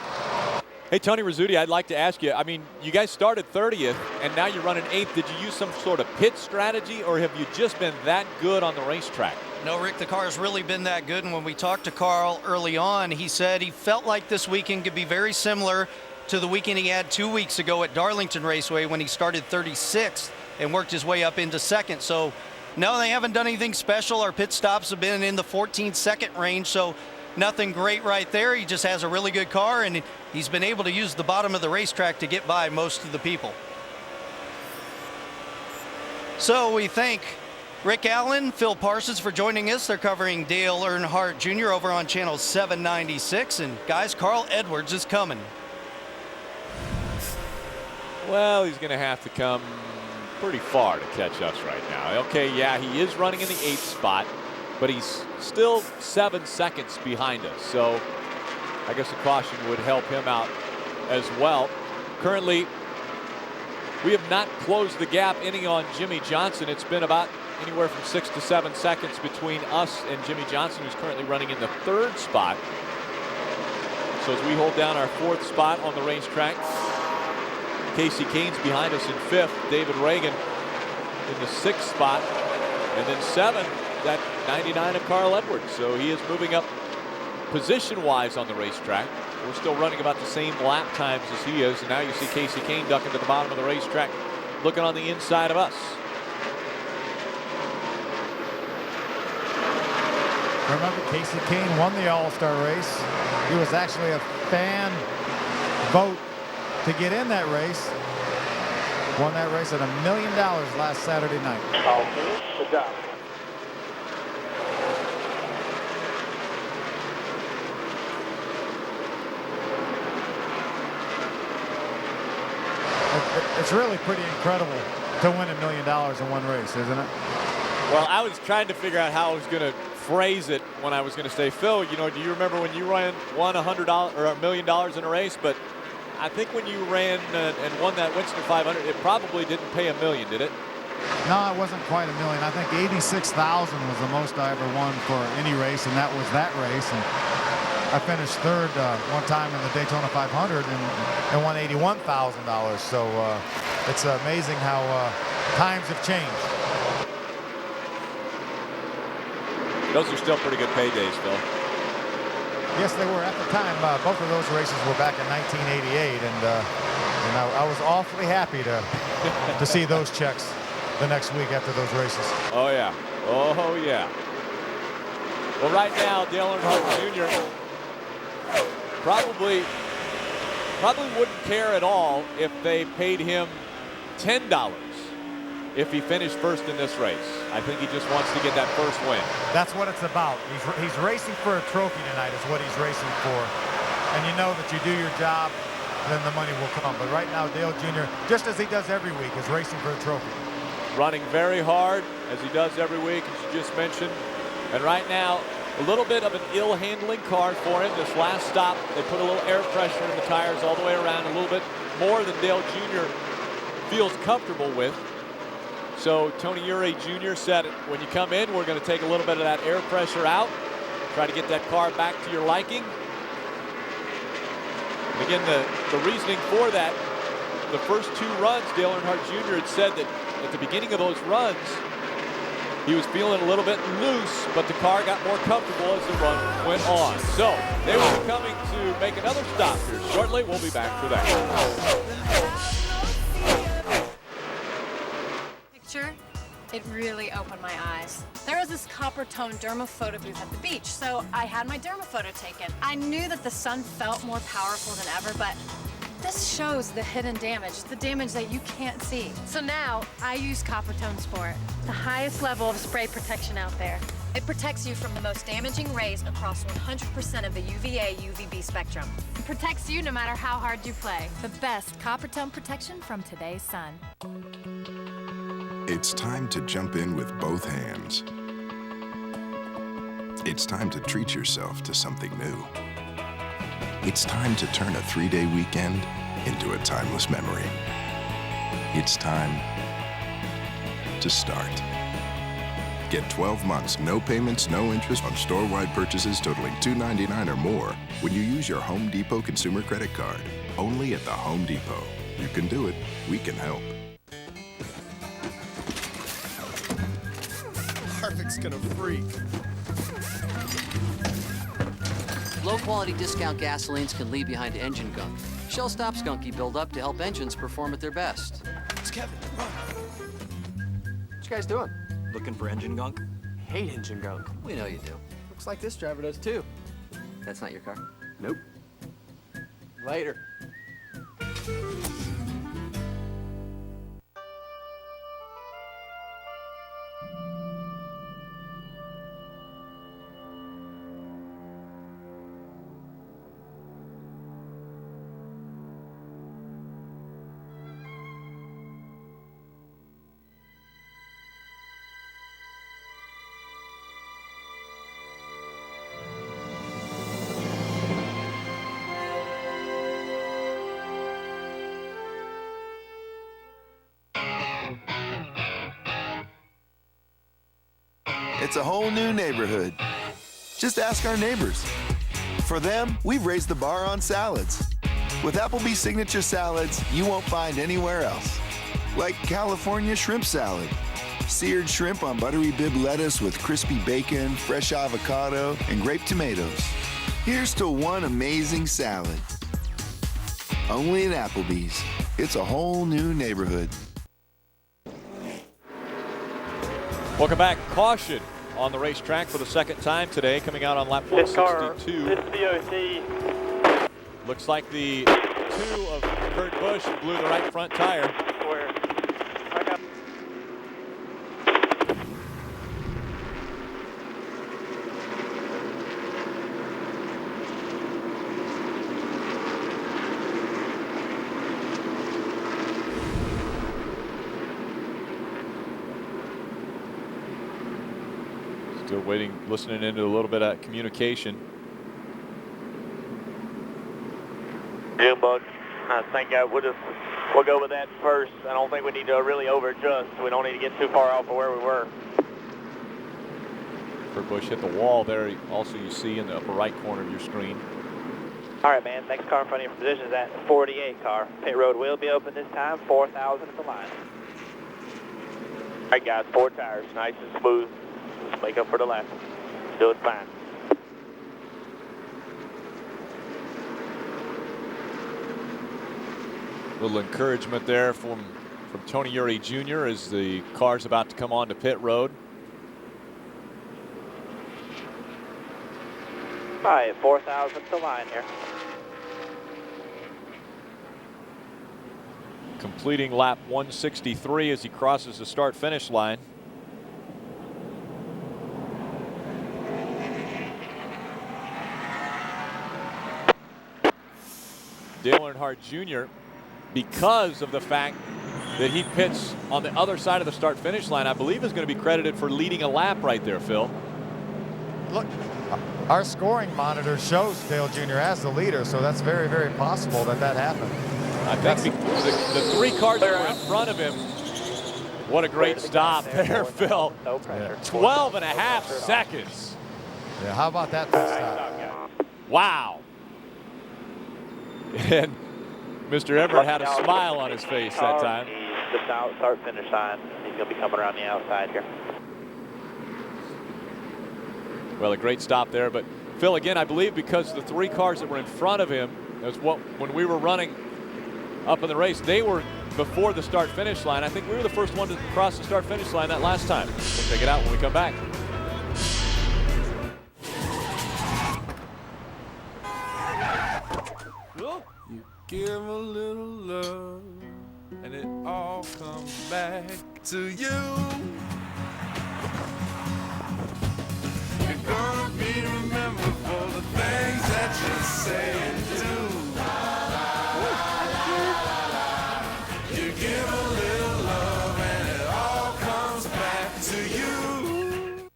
Hey, Tony Rizzuti, I'd like to ask you, I mean, you guys started 30th, and now you're running 8th. Did you use some sort of pit strategy, or have you just been that good on the racetrack? No, Rick, the car has really been that good, and when we talked to Carl early on, he said he felt like this weekend could be very similar to the weekend he had 2 weeks ago at Darlington Raceway when he started 36th and worked his way up into 2nd. So, no, they haven't done anything special. Our pit stops have been in the 14-second range, so nothing great right there. He just has a really good car, and he's been able to use the bottom of the racetrack to get by most of the people. So we thank Rick Allen, Phil Parsons for joining us. They're covering Dale Earnhardt Jr. over on Channel 796. And guys, Carl Edwards is coming. Well, he's going to have to come pretty far to catch us right now. Okay, yeah, he is running in the 8th spot, but he's still 7 seconds behind us. So I guess a caution would help him out as well. Currently, we have not closed the gap any on Jimmy Johnson. It's been about anywhere from 6 to 7 seconds between us and Jimmy Johnson, who's currently running in the 3rd spot. So as we hold down our 4th spot on the racetrack, Casey Kane's behind us in 5th. David Reagan in the 6th spot. And then 7th, that 99 of Carl Edwards. So he is moving up position-wise on the racetrack. We're still running about the same lap times as he is. And now you see Casey Kane ducking to the bottom of the racetrack, looking on the inside of us. Remember, Casey Kane won the All-Star race. He was actually a fan vote to get in that race. Won that race at $1 million last Saturday night. Good job. It's really pretty incredible to win $1 million in one race, isn't it? Well, I was trying to figure out how I was going to phrase it when I was going to say, Phil, you know, do you remember when you won $100 or $1 million in a race? But I think when you ran and won that Winston 500, it probably didn't pay $1 million, did it? No, it wasn't quite $1 million. I think 86,000 was the most I ever won for any race, and that was that race. And I finished 3rd one time in the Daytona 500 and won $81,000. So it's amazing how times have changed. Those are still pretty good paydays, Phil. Yes, they were at the time. Both of those races were back in 1988, and I was awfully happy to see those checks the next week after those races. Oh yeah, oh yeah. Well, right now, Dale Earnhardt Jr. probably wouldn't care at all if they paid him $10 if he finished 1st in this race. I think he just wants to get that 1st win. That's what it's about. He's racing for a trophy tonight is what he's racing for. And you know that you do your job, then the money will come. But right now, Dale Jr., just as he does every week, is racing for a trophy. Running very hard, as he does every week, as you just mentioned. And right now, A little bit of an ill-handling car for him. This last stop, they put a little air pressure in the tires all the way around, a little bit more than Dale Jr. feels comfortable with. So Tony Ure Jr. said, when you come in, we're going to take a little bit of that air pressure out, try to get that car back to your liking. And again, the reasoning for that, the first 2 runs, Dale Earnhardt Jr. had said that at the beginning of those runs, he was feeling a little bit loose, but the car got more comfortable as the run went on. So they were coming to make another stop here shortly. We'll be back for that. Picture, it really opened my eyes. There was this copper-toned dermaphoto booth at the beach, so I had my dermaphoto taken. I knew that the sun felt more powerful than ever, but this shows the hidden damage, the damage that you can't see. So now, I use Coppertone Sport, the highest level of spray protection out there. It protects you from the most damaging rays across 100% of the UVA-UVB spectrum. It protects you no matter how hard you play. The best Coppertone protection from today's sun. It's time to jump in with both hands. It's time to treat yourself to something new. It's time to turn a 3-day weekend into a timeless memory. It's time to start. Get 12 months, no payments, no interest on store-wide purchases totaling $2.99 or more when you use your Home Depot consumer credit card. Only at the Home Depot. You can do it. We can help. Harvick's gonna freak. Low-quality discount gasolines can leave behind engine gunk. Shell stops gunky buildup to help engines perform at their best. It's Kevin. Run. What you guys doing? Looking for engine gunk? Hate engine gunk. We know you do. Looks like this driver does too. That's not your car? Nope. Later. It's a whole new neighborhood. Just ask our neighbors. For them, we've raised the bar on salads. With Applebee's signature salads you won't find anywhere else. Like California shrimp salad. Seared shrimp on buttery bib lettuce with crispy bacon, fresh avocado, and grape tomatoes. Here's to one amazing salad. Only at Applebee's. It's a whole new neighborhood. Welcome back. Caution on the racetrack for the second time today, coming out on lap 162. This DOT. Looks like the 2 of Kurt Busch blew the right front tire. Where I got Still waiting, listening into a little bit of communication. Junebug, I think we'll go with that first. I don't think we need to really over adjust. We don't need to get too far off of where we were. Kurt Busch hit the wall there. Also, you see in the upper right corner of your screen. All right, man. Next car in front of your position is that 48 car. Pit road will be open this time. 4,000 at the line. All right, guys. 4 tires, nice and smooth. Let's make up for the lap. Doing fine. Little encouragement there from Tony Ure Jr. as the car's about to come on to pit road. All right, 4,000 at the line here. Completing lap 163 as he crosses the start-finish line. Dale Earnhardt Jr., because of the fact that he pits on the other side of the start-finish line, I believe is going to be credited for leading a lap right there, Phil. Look, Our scoring monitor shows Dale Jr. as the leader, so that's very, very possible that that happened. I think the 3 cars that were in front of him. What a great stop there, Phil. 12 and a half seconds. Yeah, how about that pit stop? Wow. And Mr. Earnhardt had a smile on his face that time. The start-finish sign. He's going to be coming around the outside here. Well, a great stop there. But, Phil, again, I believe because the 3 cars that were in front of him, that's what when we were running up in the race, they were before the start-finish line. I think we were the first one to cross the start-finish line that last time. We'll take it out when we come back. You give a little love, and it all comes back to you. You're gonna be remembered for the things that you say and do. You give a little love, and it all comes back to you.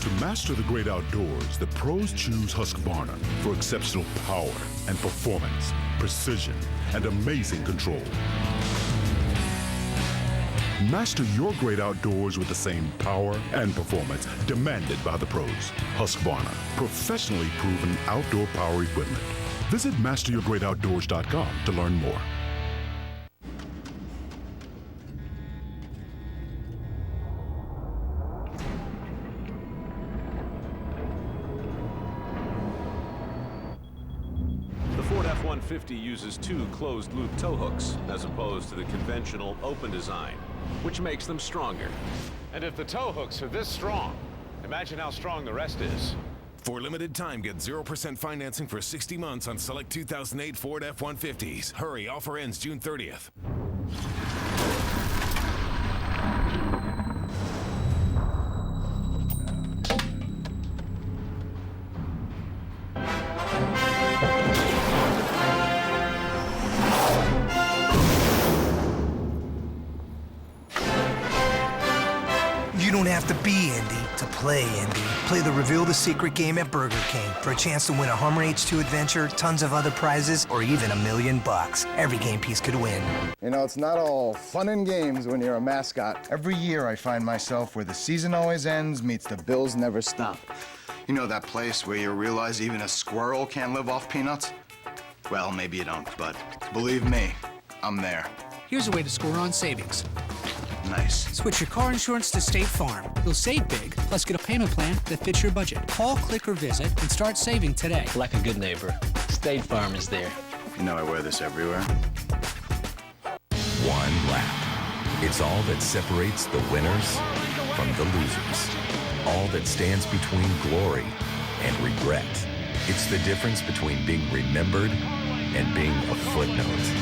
To master the great outdoors, the pros choose Husqvarna for exceptional power and performance, precision, and amazing control. Master your great outdoors with the same power and performance demanded by the pros. Husqvarna, professionally proven outdoor power equipment. Visit masteryourgreatoutdoors.com to learn more. The Ford F-150 uses 2 closed-loop tow hooks as opposed to the conventional open design, which makes them stronger. And if the tow hooks are this strong, imagine how strong the rest is. For limited time, get 0% financing for 60 months on select 2008 Ford F-150s. Hurry, offer ends June 30th. You don't have to be Indy to play Indy. Play the Reveal the Secret game at Burger King for a chance to win a Hummer H2 adventure, tons of other prizes, or even $1 million. Every game piece could win. You know, it's not all fun and games when you're a mascot. Every year I find myself where the season always ends meets the bills never stop. You know that place where you realize even a squirrel can't live off peanuts? Well, maybe you don't, but believe me, I'm there. Here's a way to score on savings. Nice. Switch your car insurance to State Farm. You'll save big, plus get a payment plan that fits your budget. Call, click, or visit and start saving today. Like a good neighbor, State Farm is there. You know I wear this everywhere. One lap. It's all that separates the winners from the losers. All that stands between glory and regret. It's the difference between being remembered and being a footnote.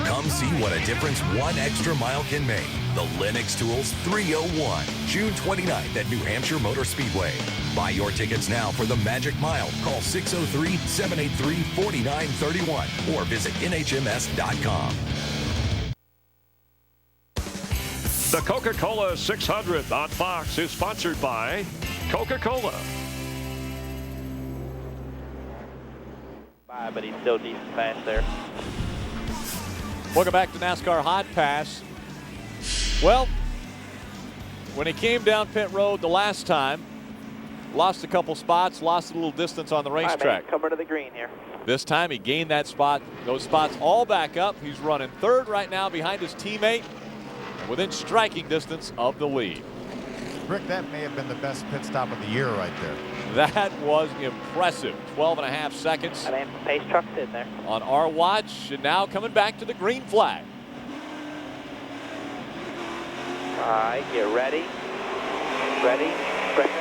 Come see what a difference one extra mile can make. The Lennox Tools 301, June 29th at New Hampshire Motor Speedway. Buy your tickets now for the Magic Mile. Call 603-783-4931 or visit nhms.com. The Coca-Cola 600 on Fox is sponsored by Coca-Cola. But he's still decent fast there. Welcome back to NASCAR Hot Pass. Well, when he came down pit road the last time, lost a couple spots, lost a little distance on the racetrack. Coming to the green here. This time he gained that spot, those spots all back up. He's running third right now behind his teammate, within striking distance of the lead. Rick, that may have been the best pit stop of the year right there. That was impressive. 12 and a half seconds. And pace truck's in there. On our watch, and now coming back to the green flag. All right, get ready. Ready. Press it.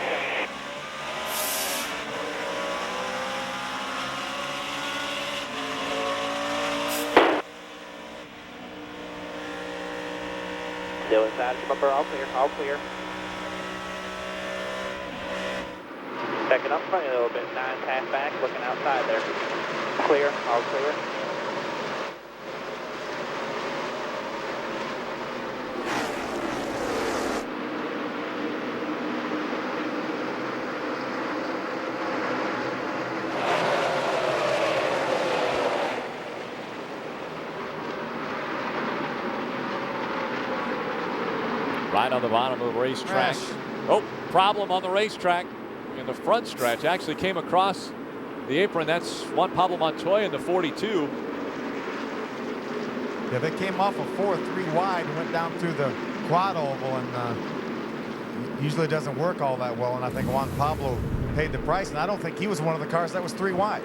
Still inside the bumper, all clear, all clear. Checking up front a little bit, 9.5 back, looking outside there. Clear, all clear. Right on the bottom of the racetrack. Oh, problem on the racetrack in the front stretch. Actually came across the apron. That's Juan Pablo Montoya in the 42. Yeah, they came off a 4-3 wide and went down through the quad oval, and usually doesn't work all that well. And I think Juan Pablo paid the price, and I don't think he was one of the cars that was 3 wide.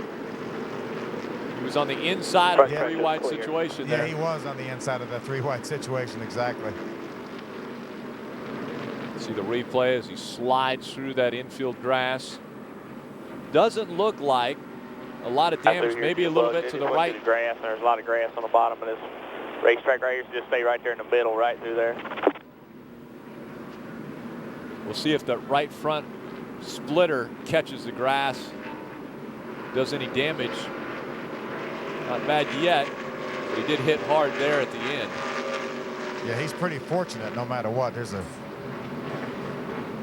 He was on the inside of the 3 wide situation there. Yeah, he was on the inside of that 3 wide situation, exactly. See the replay as he slides through that infield grass. Doesn't look like a lot of damage, maybe a little bit to the right. Grass. There's a lot of grass on the bottom of this racetrack right here, so just stay right there in the middle, right through there. We'll see if the right front splitter catches the grass, does any damage. Not bad yet, but he did hit hard there at the end. Yeah, he's pretty fortunate no matter what. There's a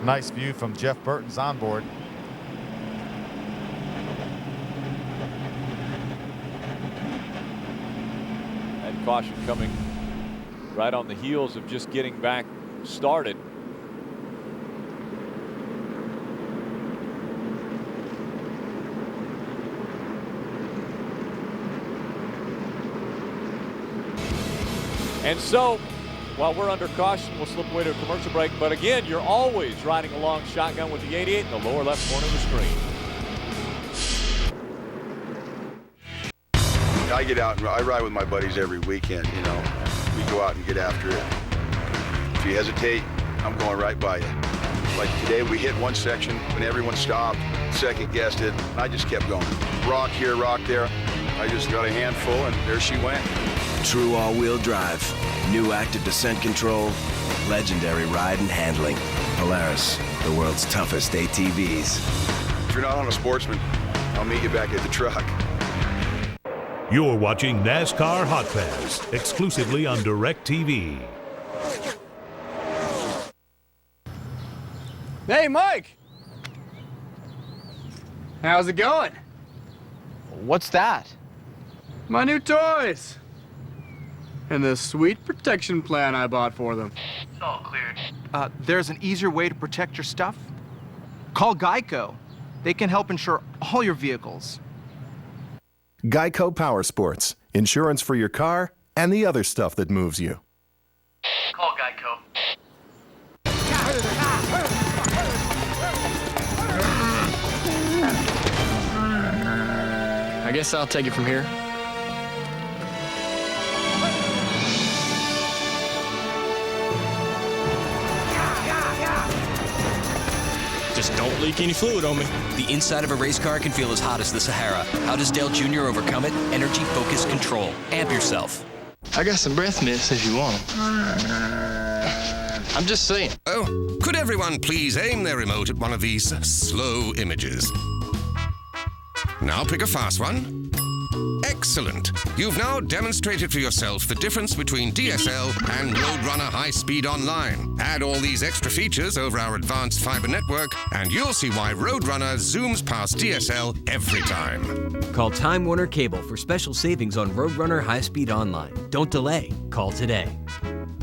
nice view from Jeff Burton's onboard. And caution coming right on the heels of just getting back started. And so, while we're under caution, we'll slip away to a commercial break. But again, you're always riding along shotgun with the 88 in the lower left corner of the screen. I get out and I ride with my buddies every weekend, you know. We go out and get after it. If you hesitate, I'm going right by you. Like today, we hit one section when everyone stopped, second guessed it. I just kept going. Rock here, rock there. I just got a handful and there she went. True all-wheel drive, new active descent control, legendary ride and handling. Polaris, the world's toughest ATVs. If you're not on a Sportsman, I'll meet you back at the truck. You're watching NASCAR Hotpass, exclusively on DirecTV. Hey, Mike! How's it going? What's that? My new toys! And the sweet protection plan I bought for them. It's all cleared. There's an easier way to protect your stuff. Call Geico. They can help insure all your vehicles. Geico Power Sports. Insurance for your car and the other stuff that moves you. Call Geico. I guess I'll take it from here. Just don't leak any fluid on me. The inside of a race car can feel as hot as the Sahara. How does Dale Jr. overcome it? Energy Focus Control. Amp yourself. I got some breath mints if you want them. I'm just saying. Oh, could everyone please aim their remote at one of these slow images? Now pick a fast one. Excellent. You've now demonstrated for yourself the difference between DSL and Roadrunner High Speed Online. Add all these extra features over our advanced fiber network, and you'll see why Roadrunner zooms past DSL every time. Call Time Warner Cable for special savings on Roadrunner High Speed Online. Don't delay. Call today.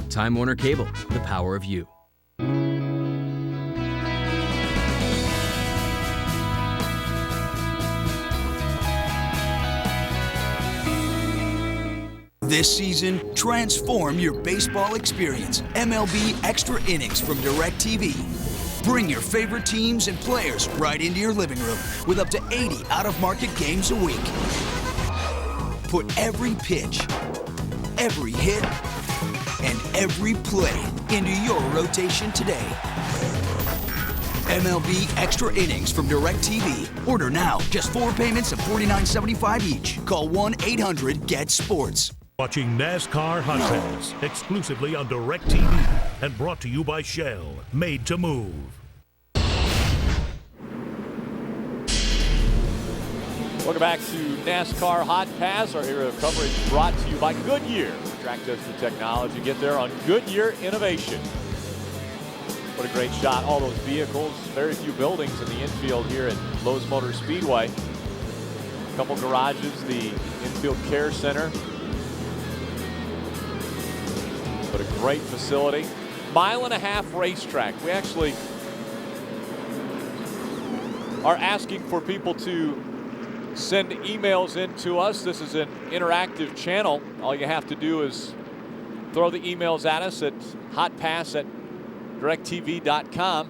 Time Warner Cable, the power of you. This season, transform your baseball experience. MLB Extra Innings from DirecTV. Bring your favorite teams and players right into your living room with up to 80 out-of-market games a week. Put every pitch, every hit, and every play into your rotation today. MLB Extra Innings from DirecTV. Order now. Just 4 payments of $49.75 each. Call 1-800-GET-SPORTS. Watching NASCAR Hotpass, exclusively on DirecTV, and brought to you by Shell, made to move. Welcome back to NASCAR Hotpass. Our area of coverage brought to you by Goodyear. Track tested technology. Get there on Goodyear Innovation. What a great shot. All those vehicles. Very few buildings in the infield here at Lowe's Motor Speedway. A couple garages, the infield care center. But a great facility. mile-and-a-half racetrack. We actually are asking for people to send emails in to us. This is an interactive channel. All you have to do is throw the emails at us at hotpass@directtv.com.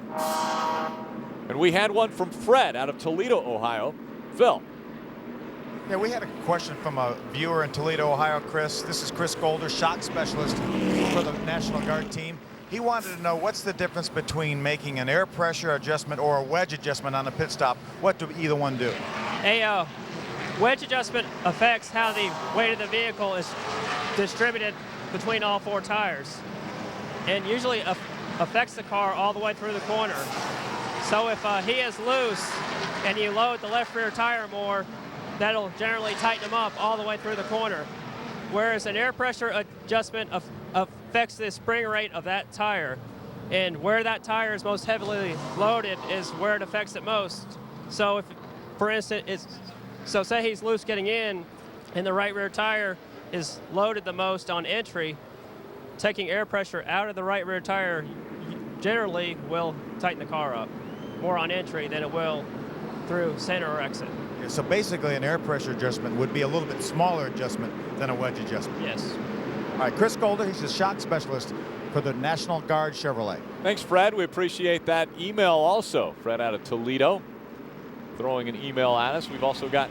And we had one from Fred out of Toledo, Ohio. Phil. Yeah, we had a question from a viewer in Toledo, Ohio, Chris. This is Chris Golder, shock specialist for the National Guard team. He wanted to know what's the difference between making an air pressure adjustment or a wedge adjustment on a pit stop. What do either one do? A wedge adjustment affects how the weight of the vehicle is distributed between all 4 tires, and usually affects the car all the way through the corner. So if he is loose and you load the left rear tire more, that'll generally tighten him up all the way through the corner. Whereas an air pressure adjustment affects the spring rate of that tire. And where that tire is most heavily loaded is where it affects it most. So if, for instance, say he's loose getting in and the right rear tire is loaded the most on entry, taking air pressure out of the right rear tire generally will tighten the car up more on entry than it will through center or exit. Yeah, so basically an air pressure adjustment would be a little bit smaller adjustment than a wedge adjustment. Yes. All right, Chris Golder, he's a shock specialist for the National Guard Chevrolet. Thanks, Fred. We appreciate that email also. Fred out of Toledo throwing an email at us. We've also got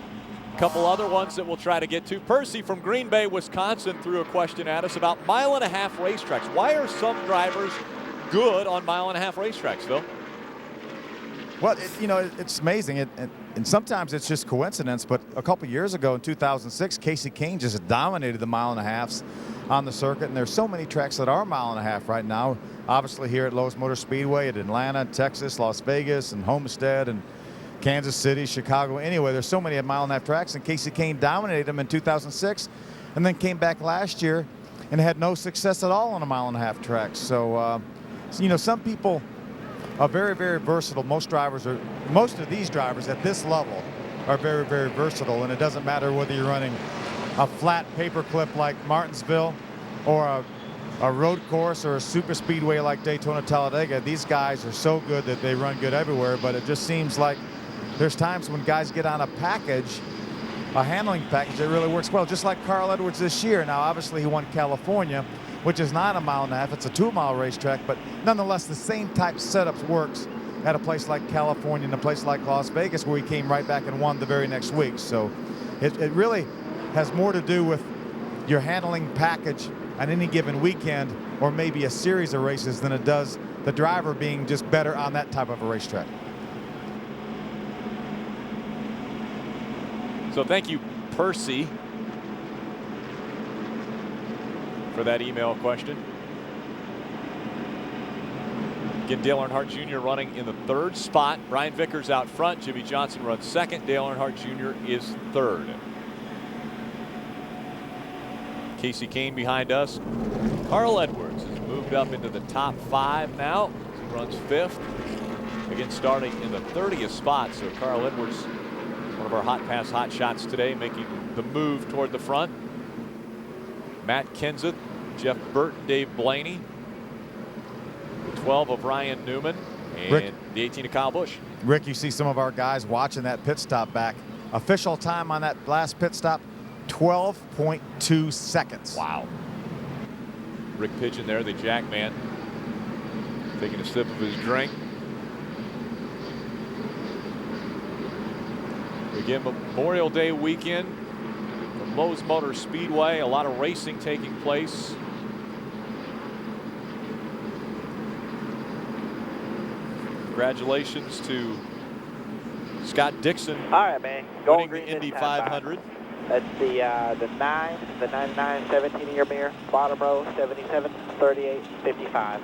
a couple other ones that we'll try to get to. Percy from Green Bay, Wisconsin threw a question at us about mile-and-a-half racetracks. Why are some drivers good on mile-and-a-half racetracks, Phil? Well, it's amazing. And sometimes it's just coincidence, but a couple years ago in 2006, Casey Kane just dominated the mile-and-a-halves on the circuit, and there's so many tracks that are mile-and-a-half right now. Obviously here at Lowe's Motor Speedway, at Atlanta, Texas, Las Vegas, and Homestead, and Kansas City, Chicago. Anyway, there's so many mile-and-a-half tracks, and Casey Kane dominated them in 2006, and then came back last year and had no success at all on a mile-and-a-half track. So, some people are very, very versatile. Most of these drivers at this level are very, very versatile, and it doesn't matter whether you're running a flat paperclip like Martinsville or a road course or a super speedway like Daytona Talladega. These guys are so good that they run good everywhere, but it just seems like there's times when guys get on a package, a handling package that really works well, just like Carl Edwards this year. Now, obviously, he won California, which is not a mile-and-a-half. It's a 2-mile racetrack, but nonetheless, the same type setup works at a place like California and a place like Las Vegas, where he came right back and won the very next week. So it really has more to do with your handling package on any given weekend or maybe a series of races than it does the driver being just better on that type of a racetrack. So thank you, Percy, for that email question. Again, Dale Earnhardt Jr. running in the 3rd spot. Brian Vickers out front. Jimmy Johnson runs 2nd. Dale Earnhardt Jr. is 3rd. Casey Kane behind us. Carl Edwards has moved up into the top 5 now. He runs 5th. Again, starting in the 30th spot. So Carl Edwards, one of our Hot Pass hot shots today, making the move toward the front. Matt Kenseth, Jeff Burton, Dave Blaney, the 12 of Ryan Newman, and Rick, the 18 of Kyle Busch. Rick, you see some of our guys watching that pit stop back. Official time on that last pit stop, 12.2 seconds. Wow. Rick Pigeon there, the jack man, taking a sip of his drink. Again, Memorial Day weekend from Lowe's Motor Speedway. A lot of racing taking place. Congratulations to Scott Dixon. All right, man. Winning the Indy 500. That's the 9, the 99, 17 in your mirror. Bottom row, 77, 38, 55.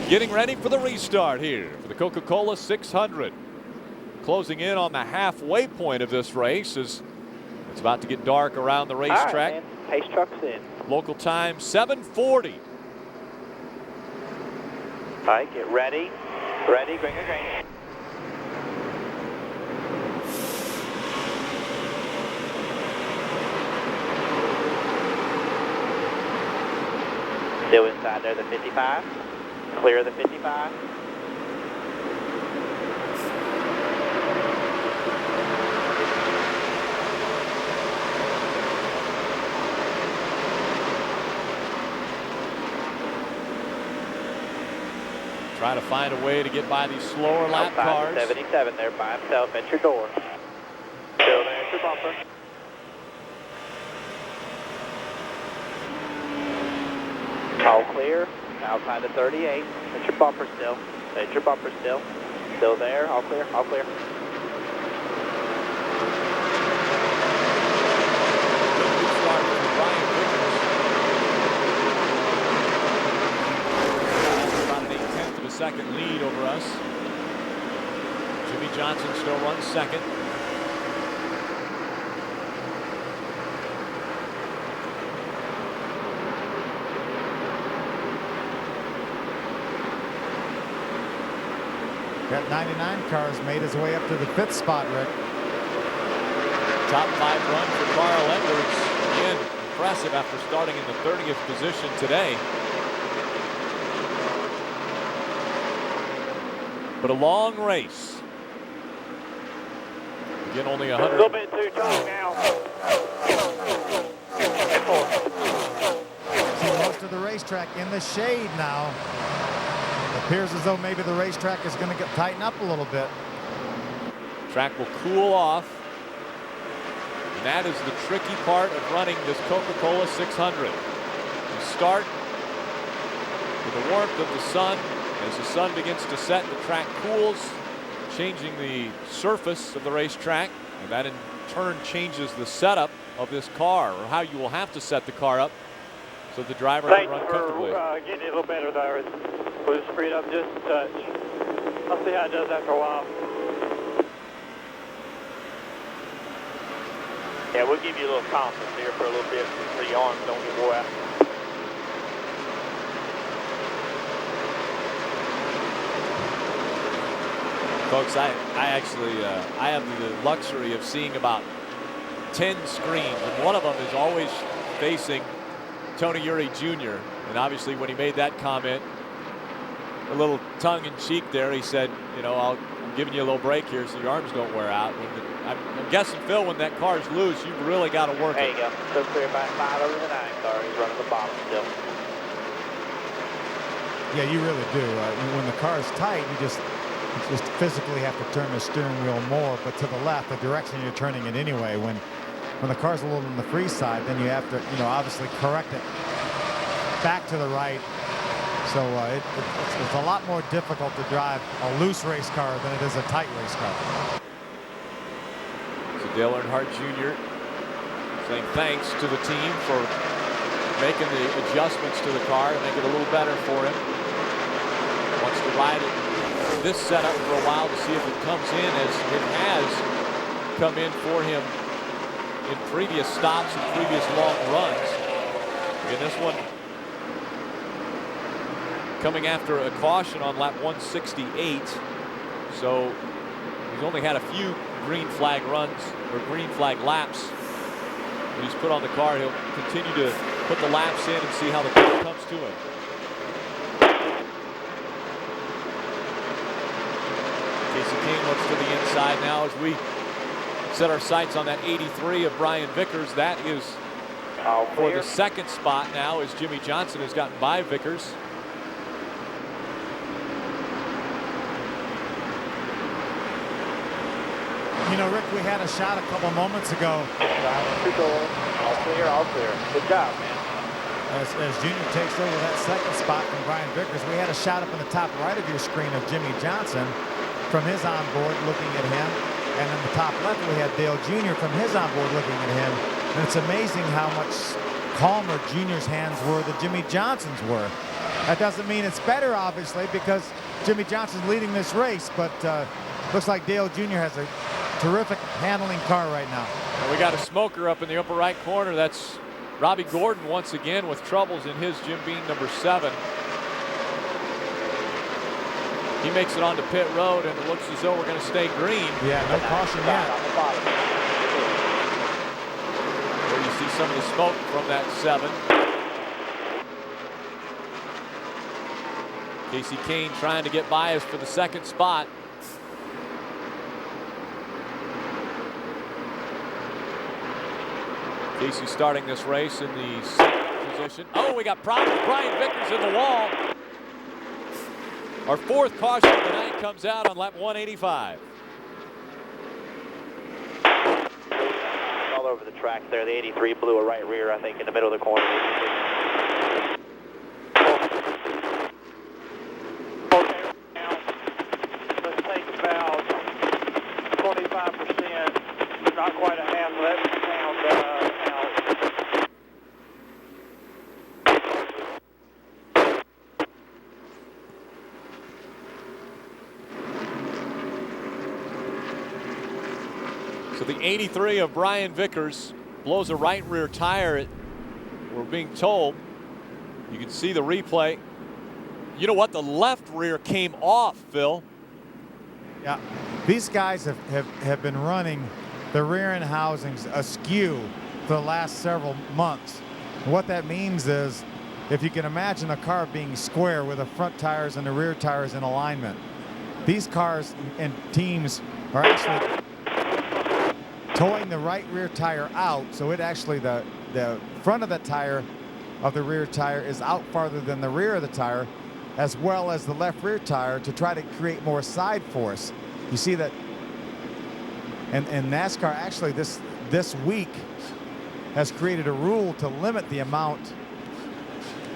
Getting ready for the restart here for the Coca-Cola 600. Closing in on the halfway point of this race as it's about to get dark around the racetrack. All right, pace truck's in. Local time 7:40. All right, get ready. Ready, green. Still inside there, the 55. Clear the 55. Trying to find a way to get by these slower lap cars. 77 there by himself at your door. Still there at your bumper. All clear. Outside the 38. At your bumper still. At your bumper still. Still there. All clear. All clear. Second lead over us. Jimmy Johnson still runs second. That 99 car's made his way up to the 5th spot, Rick. Top 5 run for Carl Edwards. Again, impressive after starting in the 30th position today. But a long race. Again, only 100. A little bit too tall now. See most of the racetrack in the shade now. It appears as though maybe the racetrack is going to tighten up a little bit. Track will cool off. And that is the tricky part of running this Coca-Cola 600. You start with the warmth of the sun. As the sun begins to set, the track cools, changing the surface of the racetrack, and that in turn changes the setup of this car, or how you will have to set the car up so the driver can run comfortably. Getting it a little better there. We'll just speed up just a touch. I'll see how it does after a while. Yeah, we'll give you a little confidence here for a little bit so your arms don't get wore out. Folks, I actually I have the luxury of seeing about 10 screens, and one of them is always facing Tony Eury Jr. And obviously, when he made that comment, a little tongue-in-cheek there, he said, you know, I'm giving you a little break here so your arms don't wear out. I'm guessing, Phil, when that car's loose, you've really got to work it. There you go. So clear by 5 over the 9 car. He's running the bottom still. Yeah, you really do. When the car is tight, you just physically have to turn the steering wheel more, but to the left, the direction you're turning it anyway. When the car's a little on the free side, then you have to, you know, obviously correct it back to the right. So it's a lot more difficult to drive a loose race car than it is a tight race car. So Dale Earnhardt Jr. saying thanks to the team for making the adjustments to the car to make it a little better for him. Wants to ride it this setup for a while to see if it comes in, as it has come in for him in previous stops and previous long runs. And this one coming after a caution on lap 168. So he's only had a few green flag runs or green flag laps that he's put on the car. He'll continue to put the laps in and see how the car comes to him. Casey King looks to the inside now as we set our sights on that 83 of Brian Vickers. That is for the second spot now, as Jimmy Johnson has gotten by Vickers. You know, Rick, we had a shot a couple moments ago. All clear, all clear. Good job, man. As Junior takes over that second spot from Brian Vickers, we had a shot up in the top right of your screen of Jimmy Johnson from his onboard looking at him. And in the top left, we had Dale Jr. from his onboard looking at him. And it's amazing how much calmer Junior's hands were than Jimmy Johnson's were. That doesn't mean it's better, obviously, because Jimmy Johnson's leading this race, but looks like Dale Jr. has a terrific handling car right now. And we got a smoker up in the upper right corner. That's Robbie Gordon once again with troubles in his Jim Beam number 7. He makes it onto pit road, and it looks as though we're going to stay green. Yeah, no caution yet. There you see some of the smoke from that 7. Casey Kane trying to get by us for the 2nd spot. Casey starting this race in the 6th position. Oh, we got problems. Brian Vickers in the wall. Our 4th caution of the night comes out on lap 185. All over the track there. The 83 blew a right rear, I think, in the middle of the corner. About 25%, not quite a half, so that's pound out. So the 83 of Brian Vickers blows a right rear tire. We're being told, you can see the replay. You know what? The left rear came off, Phil. Yeah, these guys have been running the rear end housings askew for the last several months. And what that means is, if you can imagine a car being square with the front tires and the rear tires in alignment, these cars and teams are actually towing the right rear tire out, so it actually, the front of the tire of the rear tire is out farther than the rear of the tire, as well as the left rear tire, to try to create more side force. You see that, and NASCAR actually this week has created a rule to limit the amount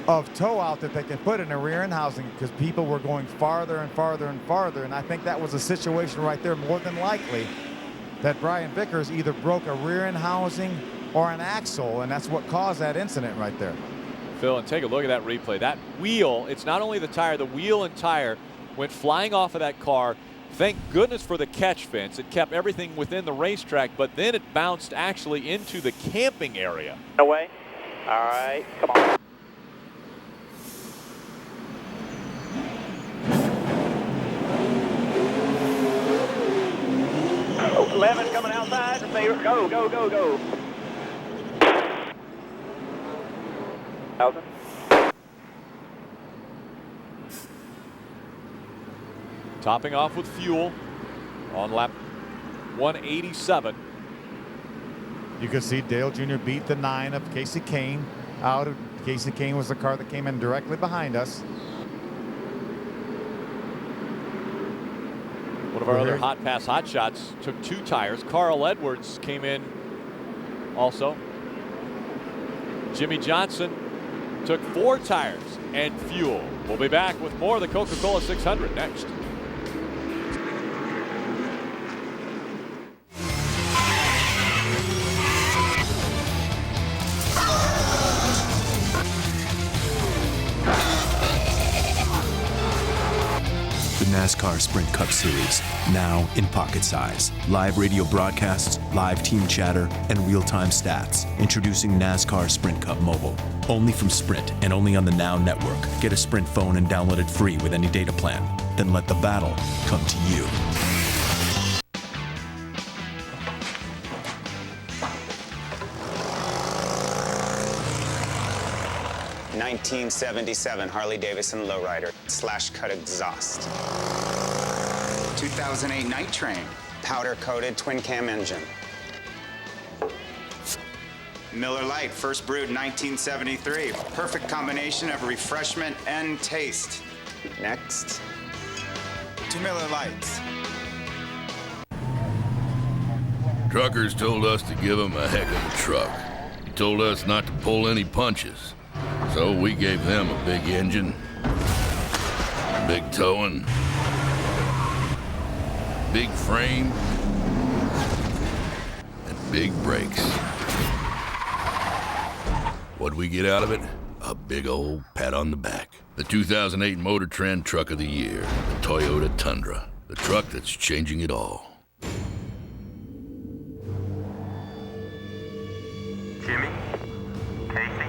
of tow out that they can put in a rear end housing, because people were going farther and farther and farther, and I think that was a situation right there, more than likely, that Brian Vickers either broke a rear end housing or an axle, and that's what caused that incident right there. Phil, and take a look at that replay. That wheel, it's not only the tire, the wheel and tire went flying off of that car. Thank goodness for the catch fence. It kept everything within the racetrack, but then it bounced actually into the camping area. Away. All right, come on. Oh, 11 coming outside. Go, go, go, go. 1,000. Topping off with fuel on lap 187. You can see Dale Jr. beat the 9 of Casey Kane out. Casey Kane was the car that came in directly behind us. One of our other Hotpass hot shots took 2 tires. Carl Edwards came in also. Jimmy Johnson took 4 tires and fuel. We'll be back with more of the Coca-Cola 600 next. NASCAR Sprint Cup Series, now in pocket size. Live radio broadcasts, live team chatter, and real-time stats. Introducing NASCAR Sprint Cup Mobile. Only from Sprint and only on the Now Network. Get a Sprint phone and download it free with any data plan. Then let the battle come to you. ...1977 Harley-Davidson Lowrider, slash-cut exhaust. 2008 Night Train. Powder-coated twin-cam engine. Miller Lite, first brewed 1973. Perfect combination of refreshment and taste. Next. 2 Miller Lights. Truckers told us to give them a heck of a truck. He told us not to pull any punches. So we gave them a big engine, big towing, big frame, and big brakes. What'd we get out of it? A a big old pat on the back. The 2008 Motor Trend Truck of the Year, the Toyota Tundra, the truck that's changing it all. Jimmy? Casey?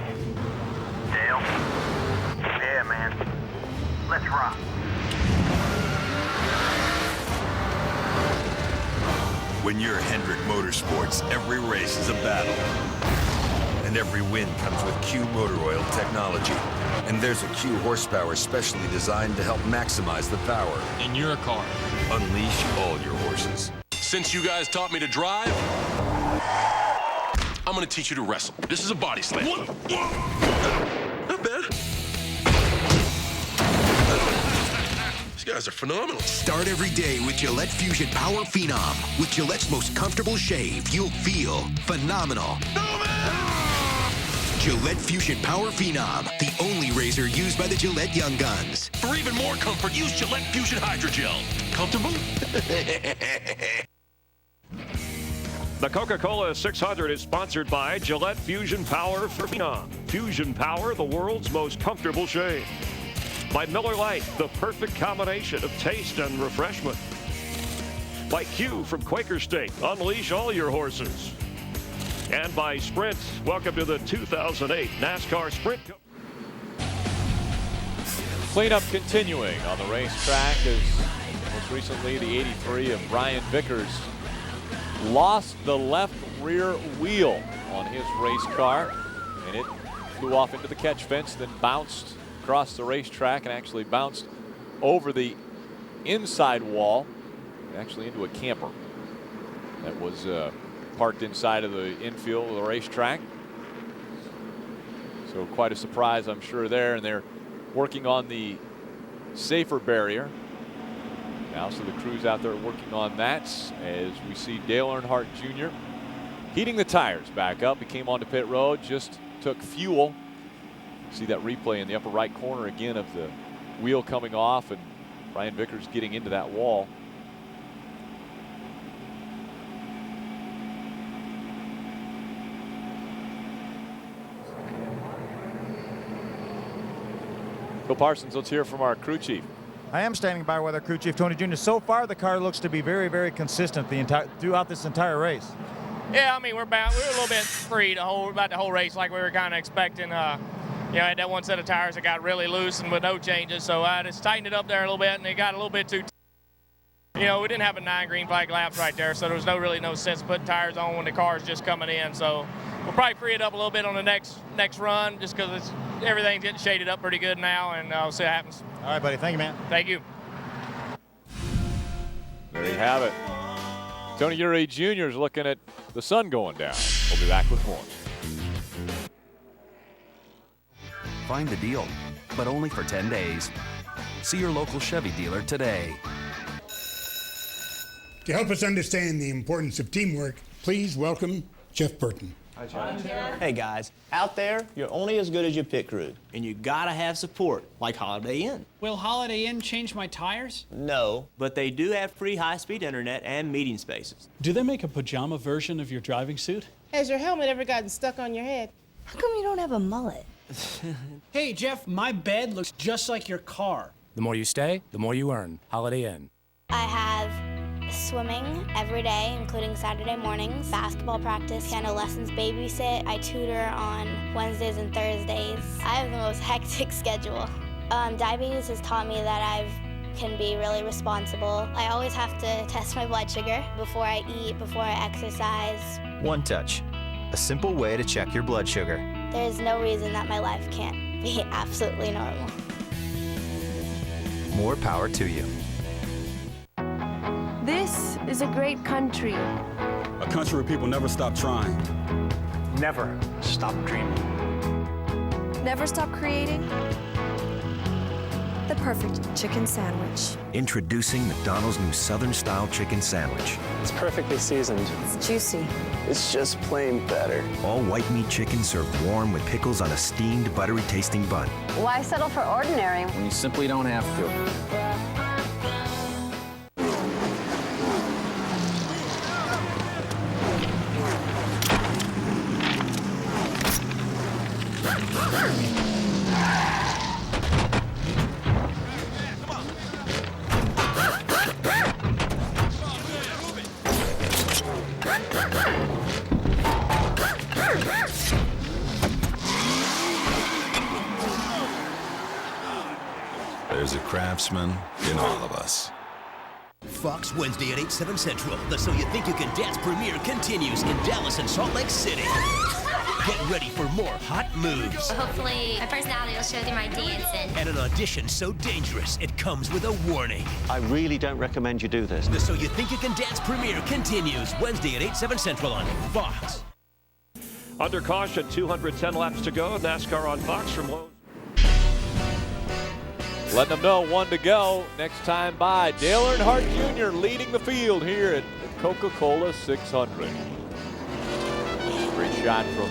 Dale? Yeah, man. Let's rock. When you're Hendrick Motorsports, every race is a battle. And every win comes with Q Motor Oil technology. And there's a Q horsepower specially designed to help maximize the power. In your car. Unleash all your horses. Since you guys taught me to drive, I'm gonna teach you to wrestle. This is a body slam. Not bad. These guys are phenomenal. Start every day with Gillette Fusion Power Phenom. With Gillette's most comfortable shave, you'll feel phenomenal. Gillette Fusion Power Phenom, the only razor used by the Gillette Young Guns. For even more comfort, use Gillette Fusion Hydrogel. Comfortable? The Coca-Cola 600 is sponsored by Gillette Fusion Power for Phenom. Fusion Power, the world's most comfortable shave. By Miller Lite, the perfect combination of taste and refreshment. By Q from Quaker Steak, unleash all your horses. And by Sprint, welcome to the 2008 NASCAR Sprint Cup. Cleanup continuing on the racetrack as most recently the 83 of Brian Vickers lost the left rear wheel on his race car, and it flew off into the catch fence, then bounced across the racetrack and actually bounced over the inside wall, actually into a camper that was parked inside of the infield of the racetrack. So quite a surprise, I'm sure, there, and they're working on the safer barrier now, so the crew's out there working on that as we see Dale Earnhardt Jr. heating the tires back up. He came onto pit road, just took fuel. See that replay in the upper right corner again of the wheel coming off and Brian Vickers getting into that wall. Bill Parsons, let's hear from our crew chief. I am standing by with our crew chief, Tony Jr. So far, the car looks to be very, very consistent throughout this entire race. Yeah, I mean, we're a little bit free about the whole race, like we were kind of expecting. You know, I had that one set of tires that got really loose and with no changes, so I just tightened it up there a little bit, and it got a little bit too. You know, we didn't have a 9 green flag laps right there, so there was really no sense putting tires on when the car's just coming in. So we'll probably free it up a little bit on the next run, just because everything's getting shaded up pretty good now, and we'll see what happens. All right, buddy. Thank you, man. Thank you. There you have it. Tony Eury Jr. is looking at the sun going down. We'll be back with more. Find the deal, but only for 10 days. See your local Chevy dealer today. To help us understand the importance of teamwork, please welcome Jeff Burton. Hi, John. Hey, guys. Out there, you're only as good as your pit crew, and you gotta have support, like Holiday Inn. Will Holiday Inn change my tires? No, but they do have free high-speed internet and meeting spaces. Do they make a pajama version of your driving suit? Has your helmet ever gotten stuck on your head? How come you don't have a mullet? Hey, Jeff, my bed looks just like your car. The more you stay, the more you earn. Holiday Inn. I have swimming every day, including Saturday mornings, basketball practice, piano lessons, babysit. I tutor on Wednesdays and Thursdays. I have the most hectic schedule. Diabetes has taught me that I can be really responsible. I always have to test my blood sugar before I eat, before I exercise. One Touch, a simple way to check your blood sugar. There's no reason that my life can't be absolutely normal. More power to you. This is a great country. A country where people never stop trying. Never stop dreaming. Never stop creating. The perfect chicken sandwich. Introducing McDonald's new Southern-style chicken sandwich. It's perfectly seasoned. It's juicy. It's just plain better. All white meat chicken served warm with pickles on a steamed, buttery-tasting bun. Why settle for ordinary? When you simply don't have to. sportsman in all of us. Fox Wednesday at 8, 7 Central. The So You Think You Can Dance premiere continues in Dallas and Salt Lake City. Get ready for more hot moves. Hopefully, my personality will show through my dance. And an audition so dangerous, it comes with a warning. I really don't recommend you do this. The So You Think You Can Dance premiere continues Wednesday at 8, 7 Central on Fox. Under caution, 210 laps to go. NASCAR on Fox from Lowe's. Letting them know 1 to go. Next time by Dale Earnhardt Jr. leading the field here at the Coca-Cola 600. Great shot from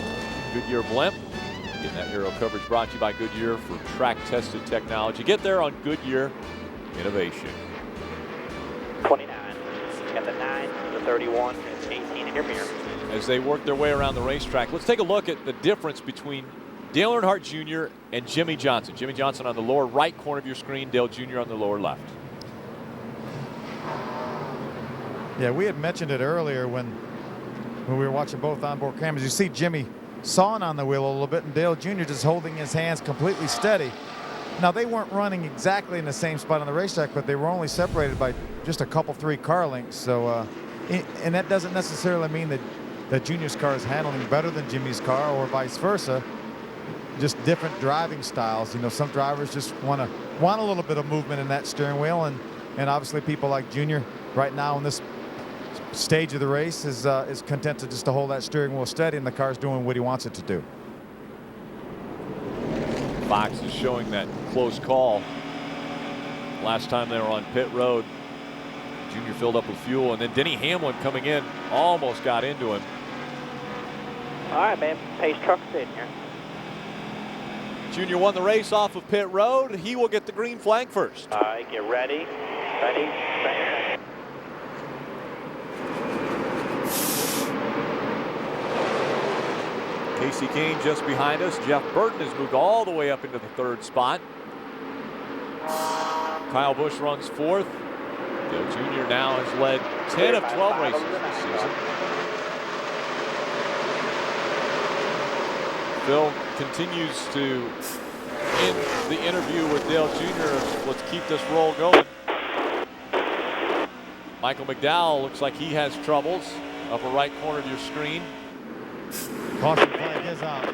Goodyear blimp. Getting that aero coverage brought to you by Goodyear for track-tested technology. Get there on Goodyear Innovation. 29, got the 9, the 31, and 18 in your mirror. As they work their way around the racetrack, let's take a look at the difference between Dale Earnhardt Jr. and Jimmy Johnson. Jimmy Johnson on the lower right corner of your screen, Dale Jr. on the lower left. Yeah, we had mentioned it earlier when we were watching both onboard cameras. You see Jimmy sawing on the wheel a little bit, and Dale Jr. just holding his hands completely steady. Now, they weren't running exactly in the same spot on the racetrack, but they were only separated by just a couple, 3 car lengths. So, and that doesn't necessarily mean that Junior's car is handling better than Jimmy's car or vice versa. Just different driving styles. You know, some drivers just want a little bit of movement in that steering wheel, and obviously people like Junior right now in this stage of the race is content to just to hold that steering wheel steady, and the car's doing what he wants it to do. Fox is showing that close call. Last time they were on pit road, Junior filled up with fuel, and then Denny Hamlin coming in almost got into him. All right, man. Pace truck's in here. Junior won the race off of pit road. He will get the green flag first. All right, get ready. Ready. Ready. Casey Kane just behind us. Jeff Burton has moved all the way up into the 3rd spot. Kyle Busch runs 4th. Dale Jr. now has led 10 of 12 races this season. Phil continues to end the interview with Dale Jr. Let's keep this roll going. Michael McDowell looks like he has troubles. Upper right corner of your screen. Caution flag is out.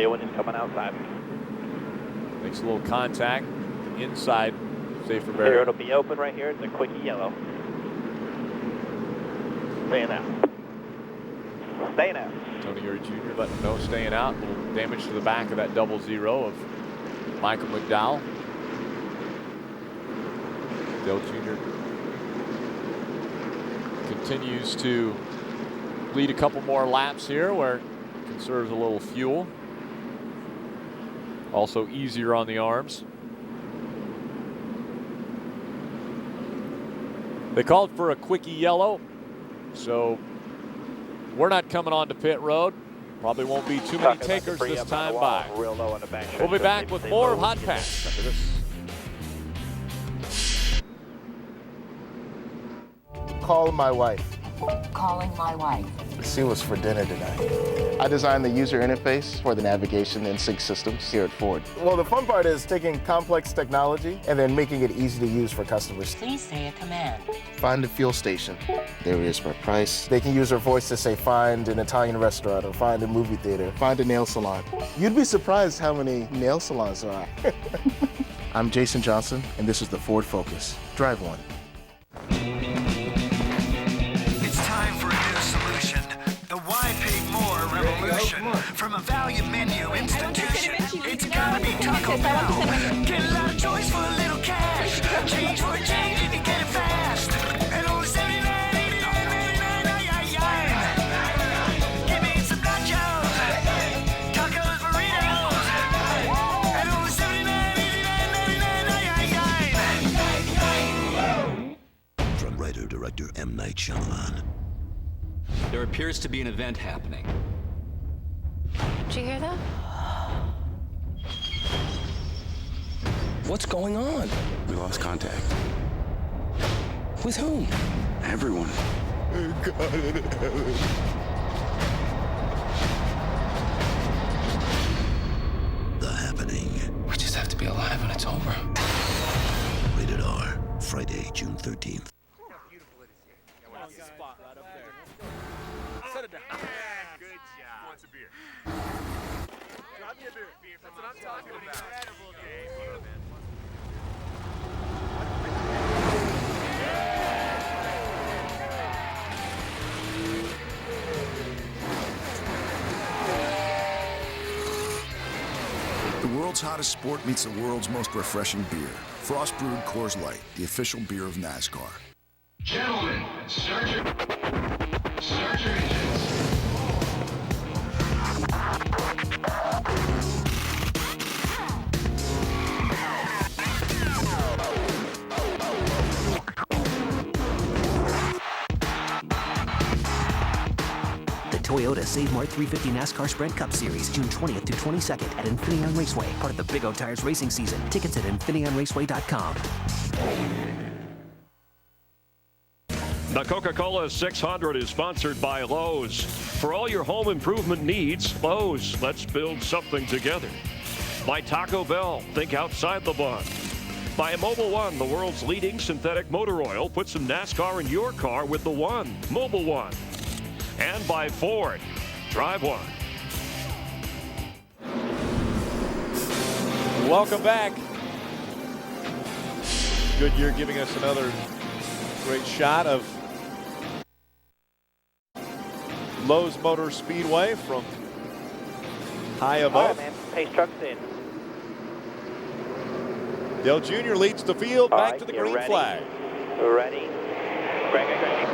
When he's coming outside. Makes a little contact inside safer barrier. Here it'll be open right here. It's a quickie yellow. Staying out. Staying out. Tony Eury Jr. letting him know staying out. A little damage to the back of that 00 of Michael McDowell. Dale Jr. continues to lead a couple more laps here where it conserves a little fuel. Also easier on the arms. They called for a quickie yellow, so we're not coming on to pit road. Probably won't be too many takers this time by. We'll be back with more of Hot Pass after this. Call my wife. Calling my wife. See what's for dinner tonight. I designed the user interface for the navigation and sync systems here at Ford. Well, the fun part is taking complex technology and then making it easy to use for customers. Please say a command. Find a fuel station. There it is by price. They can use their voice to say find an Italian restaurant or find a movie theater, find a nail salon. You'd be surprised how many nail salons there are. I'm Jason Johnson, and this is the Ford Focus. Drive one. From a value menu institution, it's gotta be Taco Bell. Get a lot of choice for a little cash. Change for a change and you get it fast. And only $79.89. Give me some nachos, tacos, burritos. And only $79.99. From writer-director M. Night Shyamalan. There appears to be an event happening. Did you hear that? What's going on? We lost contact. With whom? Everyone. The Happening. We just have to be alive when it's over. Rated R. Friday, June 13th. Set it down. Good job. Wants a beer. Drop me a beer. That's what I'm talking about. Incredible game. The world's hottest sport meets the world's most refreshing beer. Frost brewed Coors Light, the official beer of NASCAR. Gentlemen, start your engines. Toyota Save Mart 350 NASCAR Sprint Cup Series, June 20th through 22nd at Infineon Raceway, part of the Big O Tires racing season. Tickets at InfineonRaceway.com. The Coca-Cola 600 is sponsored by Lowe's. For all your home improvement needs, Lowe's. Let's build something together. By Taco Bell, think outside the bun. By Mobil 1, the world's leading synthetic motor oil. Put some NASCAR in your car with the One, Mobil 1. And by Ford, drive one. Welcome back. Goodyear giving us another great shot of Lowe's Motor Speedway from high above. All right, man. Pace truck's in. Dale Jr. leads the field back to the green flag. Ready. Ready.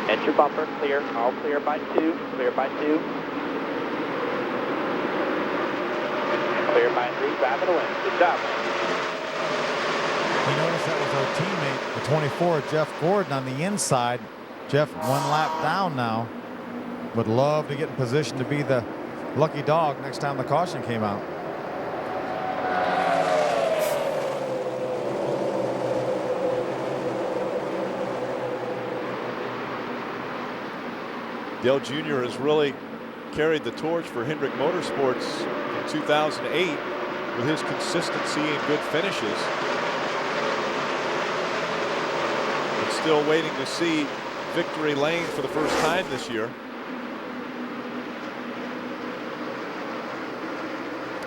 Enter bumper, clear, all clear by 2, clear by 2. Clear by 3, driving away. Good job, man. You notice that was our teammate, the 24, Jeff Gordon, on the inside. Jeff 1 lap down now. Would love to get in position to be the lucky dog next time the caution came out. Dale Jr. has really carried the torch for Hendrick Motorsports in 2008 with his consistency and good finishes. But still waiting to see victory lane for the first time this year.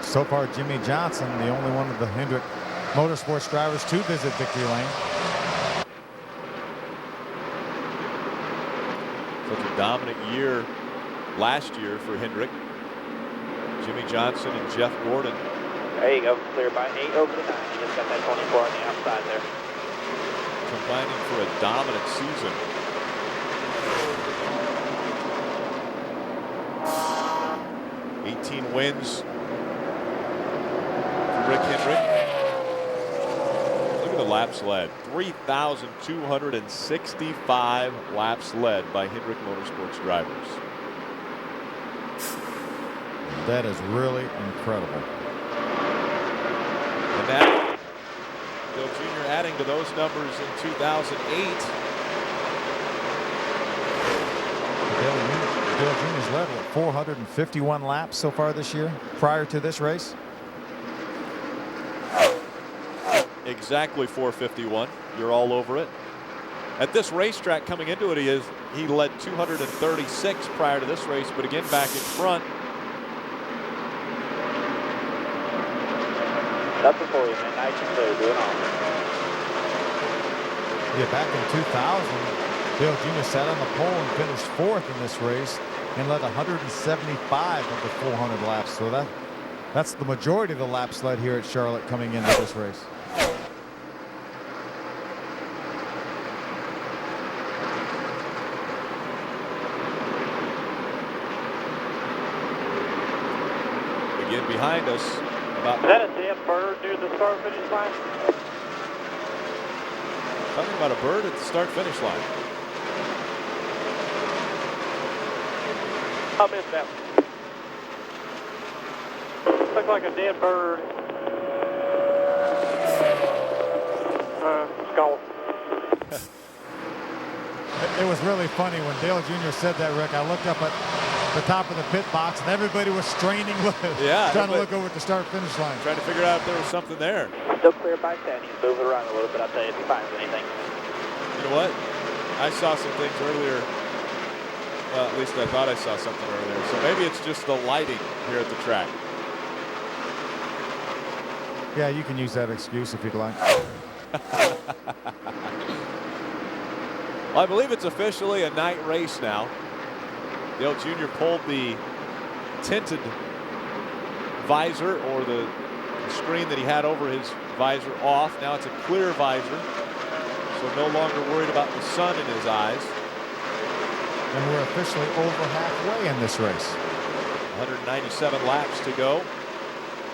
So far, Jimmy Johnson, the only one of the Hendrick Motorsports drivers to visit victory lane. Such a dominant year last year for Hendrick. Jimmy Johnson and Jeff Gordon. There you go, clear by 8 over the 9. You just got that 24 on the outside there. Combining for a dominant season. '18 wins for Rick Hendrick. Look at the laps led. 3,265 laps led by Hendrick Motorsports drivers. That is really incredible. And that, Dale Jr. adding to those numbers in 2008. Dale Jr.'s led with 451 laps so far this year prior to this race. Exactly 451. You're all over it. At this racetrack coming into it, he led 236 prior to this race, but again back in front. Nothing for you, man. Nice and clear, doing all. Yeah, back in 2000, Dale Jr. sat on the pole and finished 4th in this race and led 175 of the 400 laps. So that's the majority of the laps led here at Charlotte coming into this race. Again behind us. Is that a dead bird near the start finish line? Talking about a bird at the start-finish line. I missed that one. Looks like a dead bird. Skull. It was really funny when Dale Jr. said that, Rick. I looked up at the top of the pit box, and everybody was straining, trying to look over at the start-finish line. Trying to figure out if there was something there. Still clear by 10. He's moving around a little bit. I'll tell you if he finds anything. You know what? I saw some things earlier. Well, at least I thought I saw something earlier. So maybe it's just the lighting here at the track. Yeah, you can use that excuse if you'd like. Well, I believe it's officially a night race now. Dale Jr. pulled the tinted visor or the screen that he had over his visor off. Now it's a clear visor, so no longer worried about the sun in his eyes. And we're officially over halfway in this race. 197 laps to go.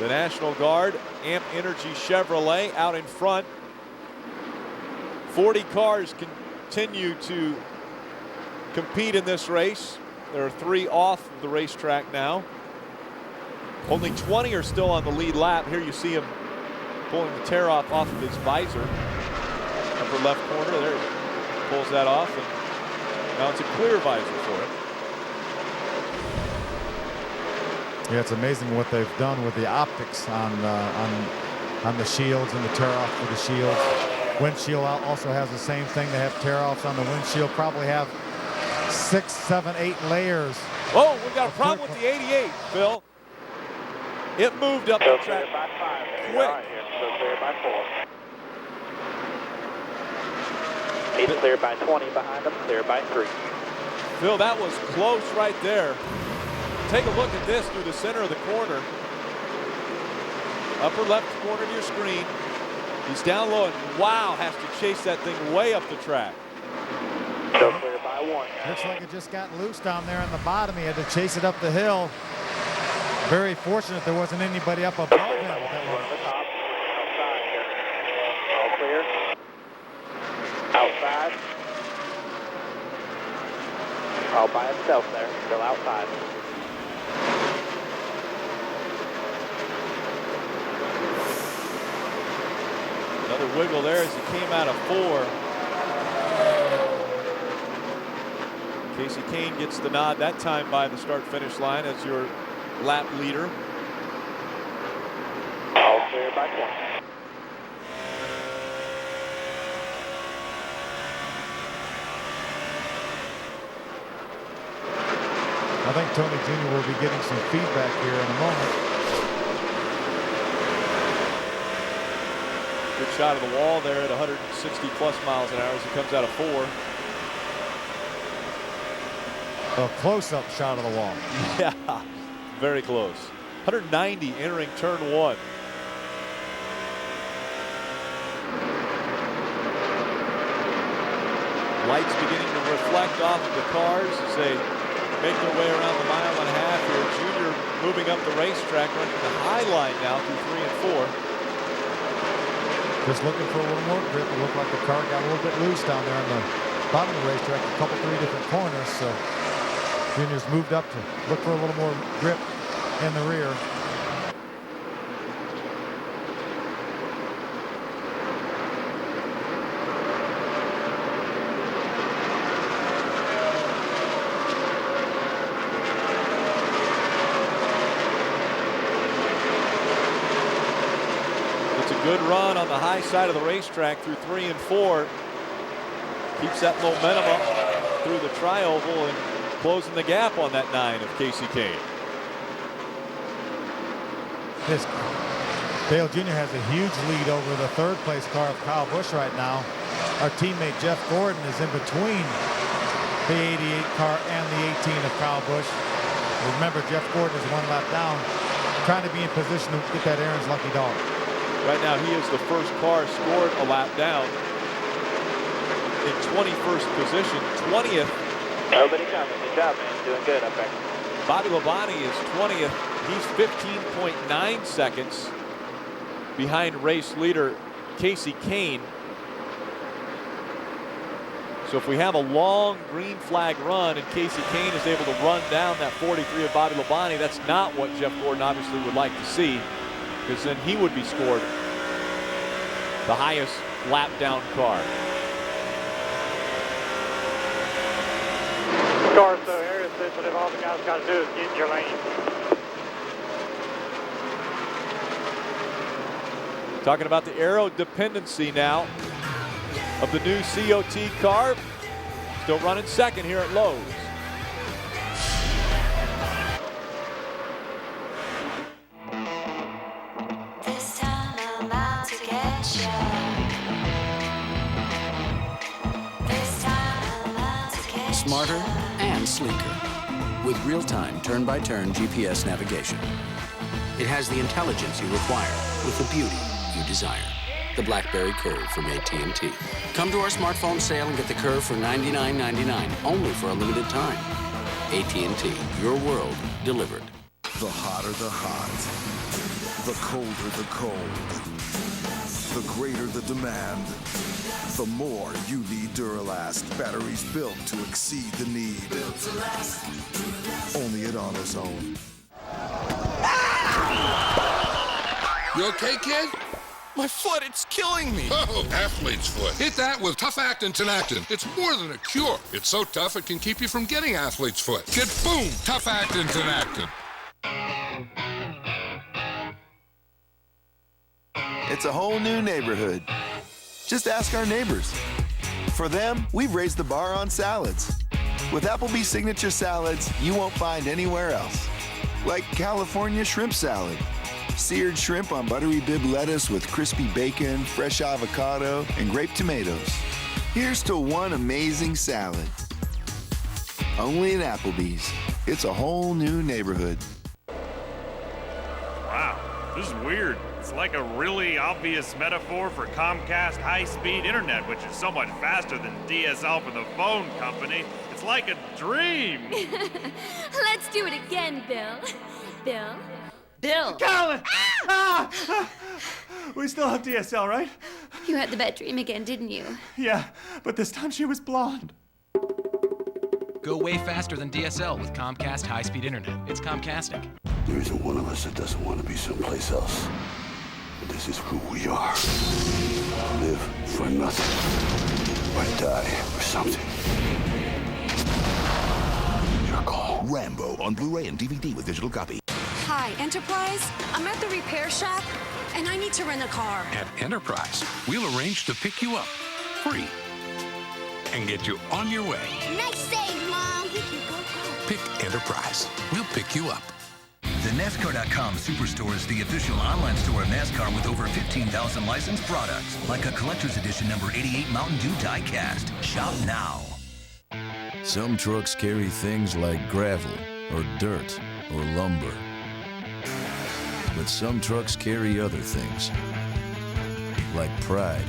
The National Guard, Amp Energy Chevrolet out in front. 40 cars continue to compete in this race. There are 3 off of the racetrack now. Only 20 are still on the lead lap. Here you see him pulling the tear off of his visor. Upper left corner there, pulls that off, and now it's a clear visor for him. Yeah, it's amazing what they've done with the optics on the shields and the tear-off for the shields. Windshield also has the same thing. They have tear-offs on the windshield. Probably have 6, 7, 8 layers. Oh, we got a problem with the 88, Phil. It moved up the track by 5. quick. Still clear by 4. He's clear by 20 behind him, clear by 3. Phil, that was close right there. Take a look at this through the center of the corner. Upper left corner of your screen. He's down low and wow, has to chase that thing way up the track. Still clear by 1. Looks like it just got loose down there in the bottom. He had to chase it up the hill. Very fortunate there wasn't anybody up above him. Outside here. All clear. Outside. All by himself there. Still outside. Another wiggle there as he came out of 4. Casey Kane gets the nod that time by the start-finish line as your lap leader. All clear by 20. I think Tony Jr. will be getting some feedback here in a moment. Good shot of the wall there at 160 plus miles an hour as he comes out of 4. A close-up shot of the wall. Yeah, very close. 190 entering turn 1. Lights beginning to reflect off of the cars as they make their way around the mile and a half here. Junior moving up the racetrack, running the high line now through 3 and 4. Just looking for a little more grip. It looked like the car got a little bit loose down there on the bottom of the racetrack, a couple, 3 different corners. So Junior's moved up to look for a little more grip in the rear. Good run on the high side of the racetrack through 3 and 4. Keeps that momentum up through the tri-oval and closing the gap on that 9 of Casey Kane. Dale Jr. has a huge lead over the 3rd place car of Kyle Busch right now. Our teammate Jeff Gordon is in between the 88 car and the 18 of Kyle Busch. Remember, Jeff Gordon is 1 lap down, trying to be in position to get that Aaron's lucky dog. Right now, he is the first car scored a lap down in 21st position, 20th. Nobody coming. Good job, man. Doing good up there. Bobby Labonte is 20th. He's 15.9 seconds behind race leader Casey Kane. So if we have a long green flag run and Casey Kane is able to run down that 43 of Bobby Labonte, that's not what Jeff Gordon obviously would like to see, because then he would be scored the highest lap down car. Car so area sensitive, all the guys got to do is get in your lane. Talking about the aero dependency now of the new COT car. Still running second here at Lowe's. This time I'm out to get you. This time I'm out to get you. Smarter and sleeker with real-time turn-by-turn GPS navigation. It has the intelligence you require with the beauty you desire. The BlackBerry Curve from AT&T. Come to our smartphone sale and get the Curve for $99.99, only for a limited time. AT&T, your world delivered. The hotter the hot, the colder the cold, the greater the demand, the more you need Duralast. Batteries built to exceed the need. Built to last. Only at AutoZone. You okay, kid? My foot, it's killing me. Oh, athlete's foot. Hit that with Tough Actin Tinactin. It's more than a cure. It's so tough it can keep you from getting athlete's foot. Get boom, Tough Actin Tinactin. It's a whole new neighborhood. Just ask our neighbors. For them, we've raised the bar on salads. With Applebee's signature salads you won't find anywhere else. Like California shrimp salad. Seared shrimp on buttery bib lettuce with crispy bacon, fresh avocado, and grape tomatoes. Here's to one amazing salad. Only at Applebee's. It's a whole new neighborhood. Wow, this is weird. It's like a really obvious metaphor for Comcast high-speed internet, which is so much faster than DSL for the phone company. It's like a dream. Let's do it again, Bill. Bill? Carolyn! Ah! We still have DSL, right? You had the bad dream again, didn't you? Yeah, but this time she was blonde. Go way faster than DSL with Comcast high-speed internet. It's Comcastic. There isn't one of us that doesn't want to be someplace else. But this is who we are. Live for nothing. Or die for something. Your call. Rambo on Blu-ray and DVD with digital copy. Hi, Enterprise. I'm at the repair shop, and I need to rent a car. At Enterprise, we'll arrange to pick you up free and get you on your way. Nice save, Mom. Pick Enterprise. We'll pick you up. The NASCAR.com Superstore is the official online store of NASCAR with over 15,000 licensed products, like a collector's edition number 88 Mountain Dew die-cast. Shop now. Some trucks carry things like gravel or dirt or lumber. But some trucks carry other things, like pride,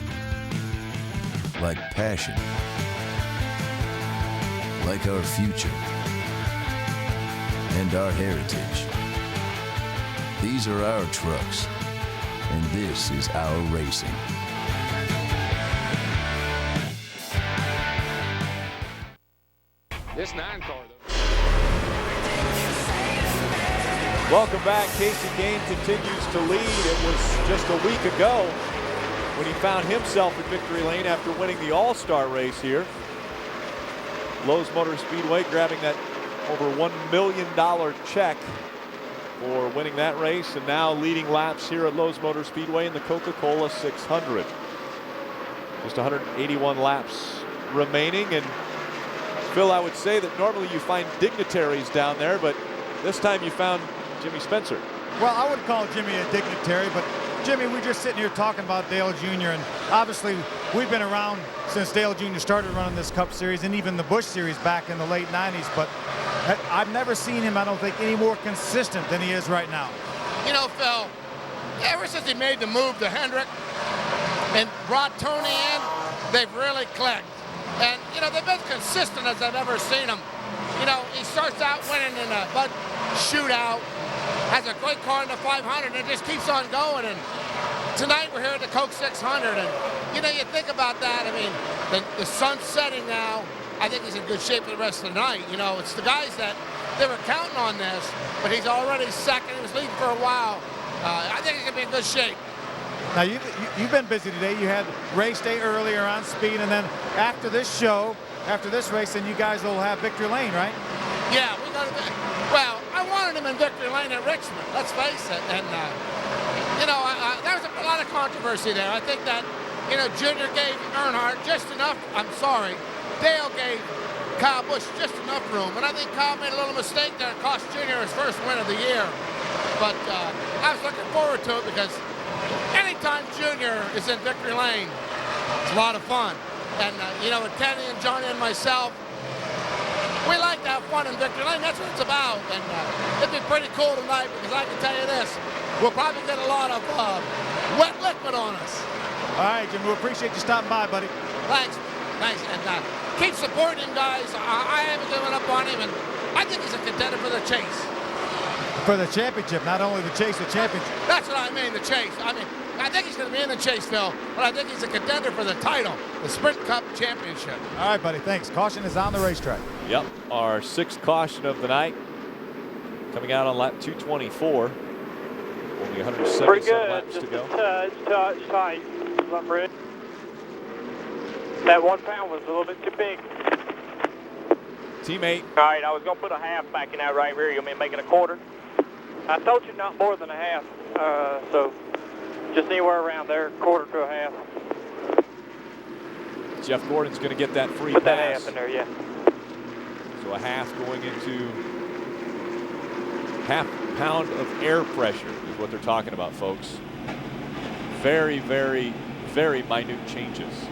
like passion, like our future, and our heritage. These are our trucks, and this is our racing. This 9-car, though. Welcome back. Casey Kane continues to lead. It was just a week ago when he found himself in victory lane after winning the All-Star race here. Lowe's Motor Speedway grabbing that over $1 million check for winning that race, and now leading laps here at Lowe's Motor Speedway in the Coca-Cola 600. Just 181 laps remaining, and Phil, I would say that normally you find dignitaries down there, but this time you found Jimmy Spencer. Well, I wouldn't call Jimmy a dignitary, but Jimmy, we're just sitting here talking about Dale Jr., and obviously we've been around since Dale Jr. started running this Cup Series and even the Busch Series back in the late 90s, but I've never seen him, I don't think, any more consistent than he is right now. You know, Phil, ever since he made the move to Hendrick and brought Tony in, they've really clicked. And, you know, they've been consistent as I've ever seen them. You know, he starts out winning in a Bud shootout, has a great car in the 500, and it just keeps on going. And tonight we're here at the Coke 600, and you know, you think about that. I mean, the sun's setting now. I think he's in good shape for the rest of the night. You know, it's the guys that they were counting on this, but he's already second. He was leading for a while. I think he's going to be in good shape. Now, you've been busy today. You had race day earlier on speed, and then after this show, after this race, then you guys will have Victory Lane, right? Yeah, we got to. Well, I wanted him in Victory Lane at Richmond. Let's face it. And you know, there was a lot of controversy there. I think that, you know, Junior gave Earnhardt just enough. I'm sorry, Dale gave Kyle Busch just enough room, and I think Kyle made a little mistake there. It cost Junior his first win of the year. But I was looking forward to it because anytime Junior is in Victory Lane, it's a lot of fun. And you know, with Kenny and Johnny and myself, we like to have fun in Victory Lane. That's what it's about. And it'd be pretty cool tonight because I can tell you this, we'll probably get a lot of wet liquid on us. All right, Jim, we appreciate you stopping by, buddy. Thanks. Thanks. And keep supporting him, guys. I haven't given up on him, and I think he's a contender for the chase. For the championship, not only the chase, the championship. That's what I mean, the chase. I mean, I think he's going to be in the chase, Phil, but I think he's a contender for the title, the Sprint Cup Championship. All right, buddy, thanks. Caution is on the racetrack. Yep, our 6th caution of the night coming out on lap 224. Only 177 laps to go. It's tight. I'm ready. That 1 pound was a little bit too big. Teammate. All right, I was going to put a half back in that right rear. You want me to make it a quarter? I told you not more than a half, so just anywhere around there, quarter to a half. Jeff Gordon's going to get that free Put pass. that half in there, yeah. So a half going into half pound of air pressure is what they're talking about, folks. Very, very, very minute changes.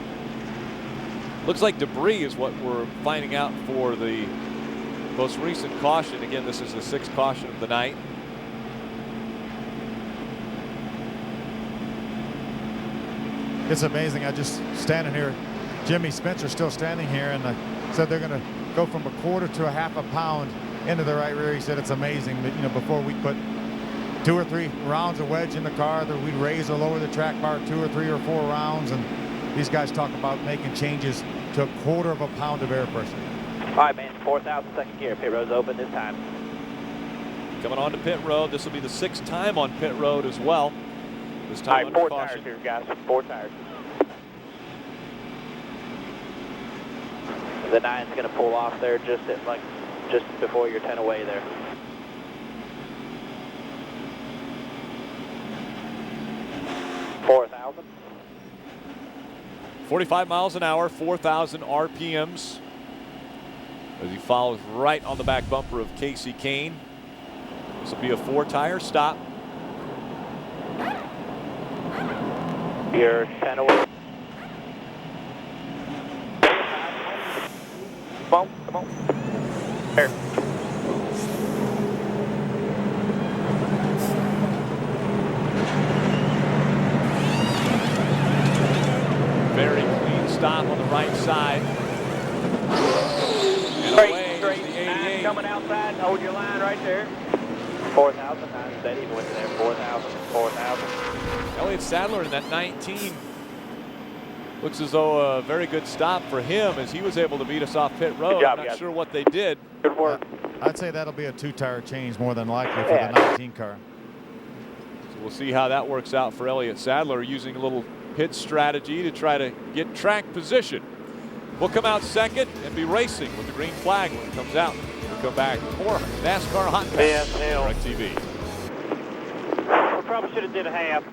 Looks like debris is what we're finding out for the most recent caution. Again, this is the 6th caution of the night. It's amazing. I just standing here. Jimmy Spencer still standing here, and said they're going to go from a quarter to a half a pound into the right rear. He said it's amazing. But, you know, before we put 2 or 3 rounds of wedge in the car, that we'd raise or lower the track bar 2 or 3 or 4 rounds, and these guys talk about making changes to a quarter of a pound of air pressure. All right, man, 4,000 second gear. Pit road's open this time. Coming on to pit road. This will be the 6th time on pit road as well. This time all right, 4 caution. tires here, guys. 4 tires. The 9's going to pull off there just before you're 10 away there. $4,000. 45 miles an hour, 4,000 RPMs. As he follows right on the back bumper of Casey Kane. This will be a 4-tire stop. You're 10 away. Come on. Here. Very clean stop on the right side. And away is the 88. Coming outside, hold your line right there. 4,000, 9 steady, went there, 4,000, 4,000. Elliott Sadler in that 19. Looks as though a very good stop for him as he was able to beat us off pit road. Good job, I'm not guys. sure what they did. Good work. I'd say that'll be a 2-tire change more than likely for the 19 car. So we'll see how that works out for Elliott Sadler, using a little pit strategy to try to get track position. We'll come out second and be racing with the green flag when it comes out. We'll come back with more NASCAR Hotpass. Yes, hell. DirecTV. We probably should have did a half.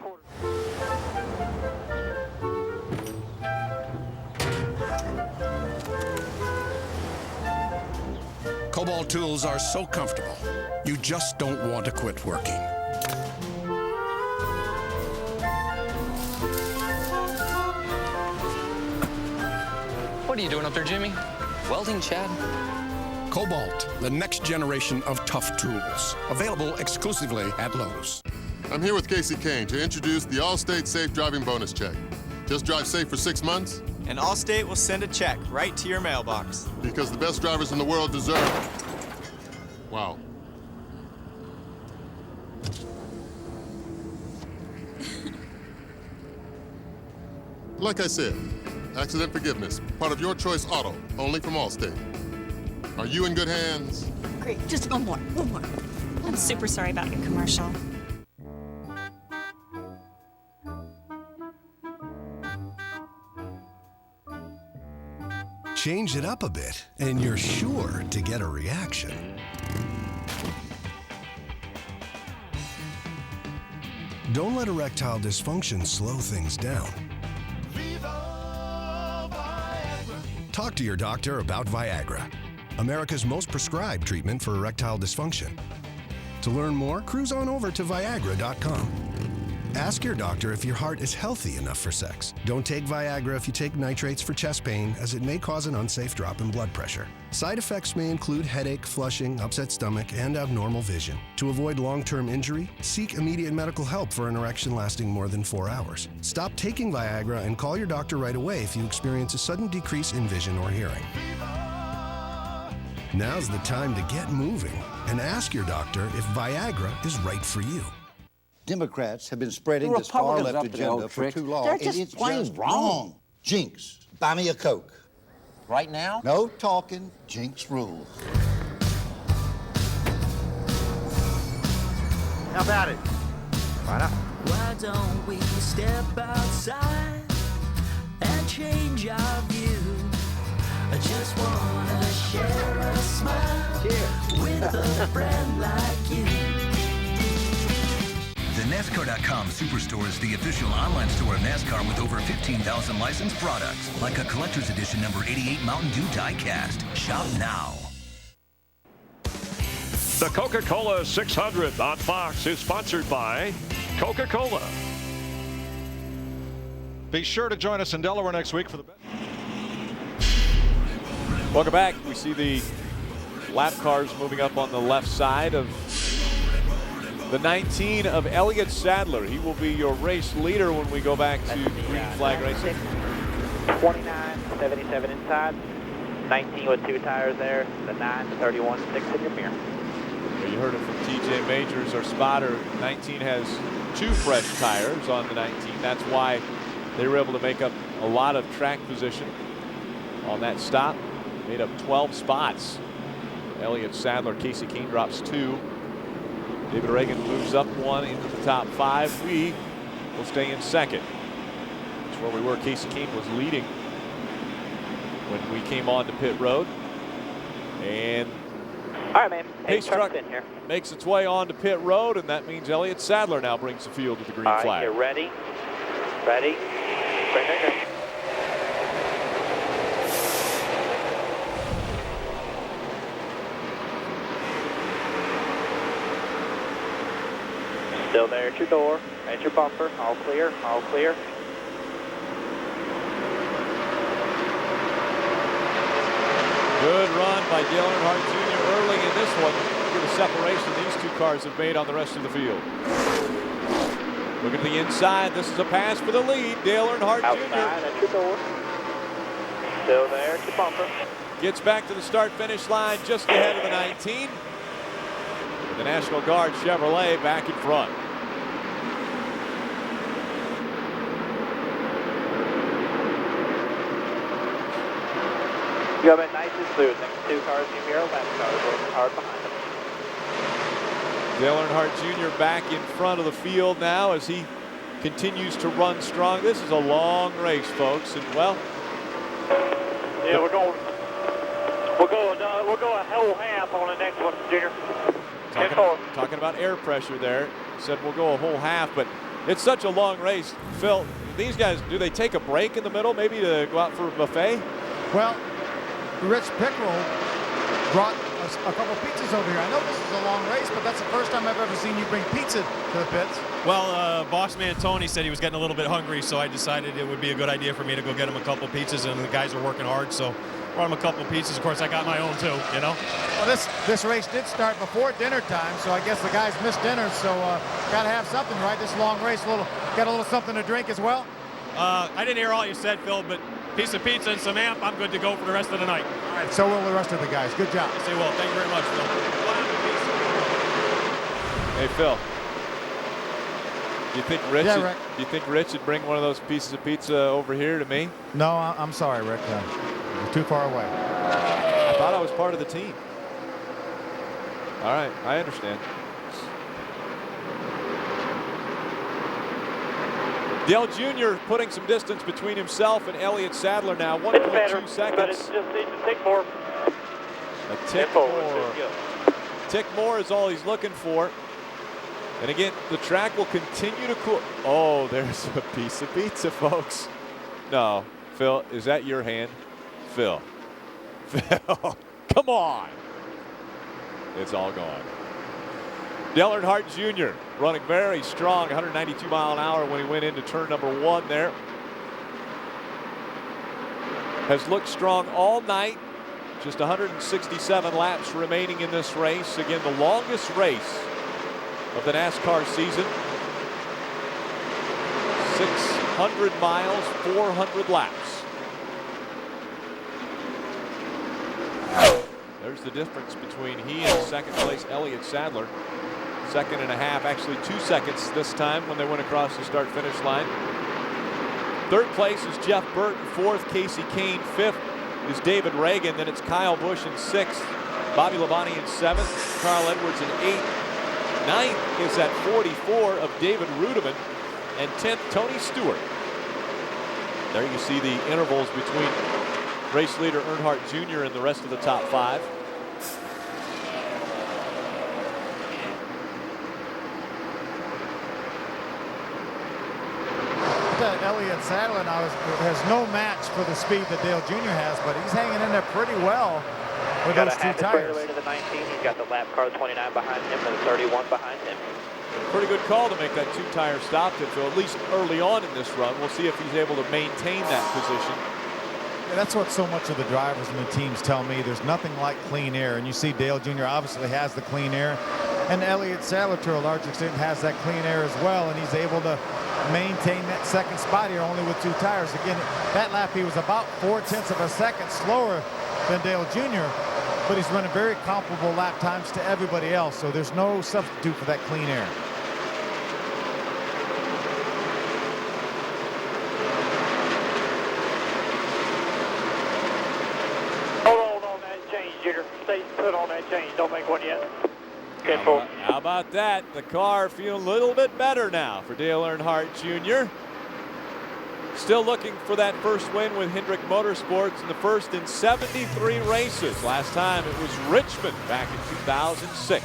Cobalt tools are so comfortable, you just don't want to quit working. What are you doing up there, Jimmy? Welding, Chad? Cobalt, the next generation of tough tools. Available exclusively at Lowe's. I'm here with Casey Kane to introduce the Allstate Safe Driving Bonus Check. Just drive safe for 6 months, and Allstate will send a check right to your mailbox. because the best drivers in the world deserve. Wow. Like I said, accident forgiveness, part of Your Choice Auto, only from Allstate. Are you in good hands? Great, just one more. I'm super sorry about your commercial. Change it up a bit, and you're sure to get a reaction. Don't let erectile dysfunction slow things down. Talk to your doctor about Viagra, America's most prescribed treatment for erectile dysfunction. To learn more, cruise on over to Viagra.com. Ask your doctor if your heart is healthy enough for sex. Don't take Viagra if you take nitrates for chest pain, as it may cause an unsafe drop in blood pressure. Side effects may include headache, flushing, upset stomach, and abnormal vision. To avoid long-term injury, seek immediate medical help for an erection lasting more than 4 hours. Stop taking Viagra and call your doctor right away if you experience a sudden decrease in vision or hearing. Now's the time to get moving and ask your doctor if Viagra is right for you. Democrats have been spreading this far-left agenda for too long. They're just plain wrong. Jinx, buy me a Coke. Right now? No talking. Jinx rules. How about it? Right up. Why don't we step outside and change our view? I just wanna share a smile with a friend like you. The NASCAR.com Superstore is the official online store of NASCAR with over 15,000 licensed products, like a collector's edition number 88 Mountain Dew die-cast. Shop now. The Coca-Cola 600 on Fox is sponsored by Coca-Cola. Be sure to join us in Delaware next week for the best. Welcome back. We see the lap cars moving up on the left side of the 19 of Elliott Sadler. He will be your race leader when we go back to green flag racing. 29.77 inside, 19 with 2 tires there, the 9.31.6 in your mirror. You heard it from TJ Majors, our spotter. 19 has 2 fresh tires on the 19. That's why they were able to make up a lot of track position on that stop. Made up 12 spots. Elliott Sadler, Casey Kane drops 2. David Reagan moves up 1 into the top 5. We will stay in second. That's where we were. Casey Kane was leading when we came on to pit road. And all right, man. pace truck in here makes its way onto pit road, and that means Elliott Sadler now brings the field to the green flag. All right, you're ready. Ready. Ready. Still there at your door, at your bumper, all clear, all clear. Good run by Dale Earnhardt Jr. early in this one. Look at the separation these 2 cars have made on the rest of the field. Look at the inside. This is a pass for the lead. Dale Earnhardt Outside Jr. at your door. Still there at your bumper. Gets back to the start-finish line just ahead of the 19. The National Guard Chevrolet back in front. You have a nice and smooth. Next 2 cars in your mirror, left car is working hard behind them. Dale Earnhardt Jr. back in front of the field now as he continues to run strong. This is a long race, folks, and well. Yeah, we'll go a whole half on the next one, Junior. Talking about air pressure there. Said we'll go a whole half, but it's such a long race. Phil, these guys, do they take a break in the middle, maybe to go out for a buffet? Well, Rich Pickrell brought a couple pizzas over here. I know this is a long race, but that's the first time I've ever seen you bring pizza to the pits. Well, boss man Tony said he was getting a little bit hungry, so I decided it would be a good idea for me to go get him a couple pizzas, and the guys are working hard, so brought him a couple pizzas. Of course, I got my own too, you know. Well, this race did start before dinner time, so I guess the guys missed dinner, so got to have something, right? This long race, got a little something to drink as well. I didn't hear all you said, Phil, but piece of pizza and some amp, I'm good to go for the rest of the night. All right, so will the rest of the guys. Good job. Yes, they will. Thank you very much, Phil. Hey, Phil. Do you think Rich? Yeah, Rick. Do you think Rich would bring one of those pieces of pizza over here to me? No, I'm sorry, Rick. You're too far away. I thought I was part of the team. All right, I understand. Dale Jr. putting some distance between himself and Elliott Sadler now. 1.2 seconds. But it just needs to tick more. A tick more. Tick more is all he's looking for. And again, the track will continue to cool. Oh, there's a piece of pizza, folks. No, Phil, is that your hand? Phil. Phil, come on. It's all gone. Dale Earnhardt Jr. running very strong, 192 mile an hour when he went into turn number 1 there. Has looked strong all night. Just 167 laps remaining in this race. Again, the longest race of the NASCAR season. 600 miles, 400 laps. There's the difference between he and second place Elliott Sadler. 2.5 seconds, actually 2 seconds this time when they went across the start-finish line. Third place is Jeff Burton. Fourth, Casey Kane. Fifth is David Reagan. Then it's Kyle Busch in sixth. Bobby Labonte in seventh. Carl Edwards in eighth. Ninth is at 44 of David Rudiman. And 10th, Tony Stewart. There you see the intervals between race leader Earnhardt Jr. and the rest of the top 5. Elliott Sadler now has no match for the speed that Dale Jr. has, but he's hanging in there pretty well with those 2 tires. To the 19. He's got the lap car 29 behind him and the 31 behind him. Pretty good call to make that 2-tire stop to Phil, at least early on in this run. We'll see if he's able to maintain that position. Yeah, that's what so much of the drivers and the teams tell me. There's nothing like clean air, and you see Dale Jr. obviously has the clean air, and Elliott Sadler to a large extent has that clean air as well, and he's able to maintain that second spot here only with 2 tires. Again, that lap he was about 0.4 of a second slower than Dale Jr., but he's running very comparable lap times to everybody else, so there's no substitute for that clean air. Hold on that change, Junior. Stay put on that change. Don't make one yet. How about that? The car feeling a little bit better now for Dale Earnhardt Jr. Still looking for that first win with Hendrick Motorsports, in the first in 73 races. Last time it was Richmond back in 2006.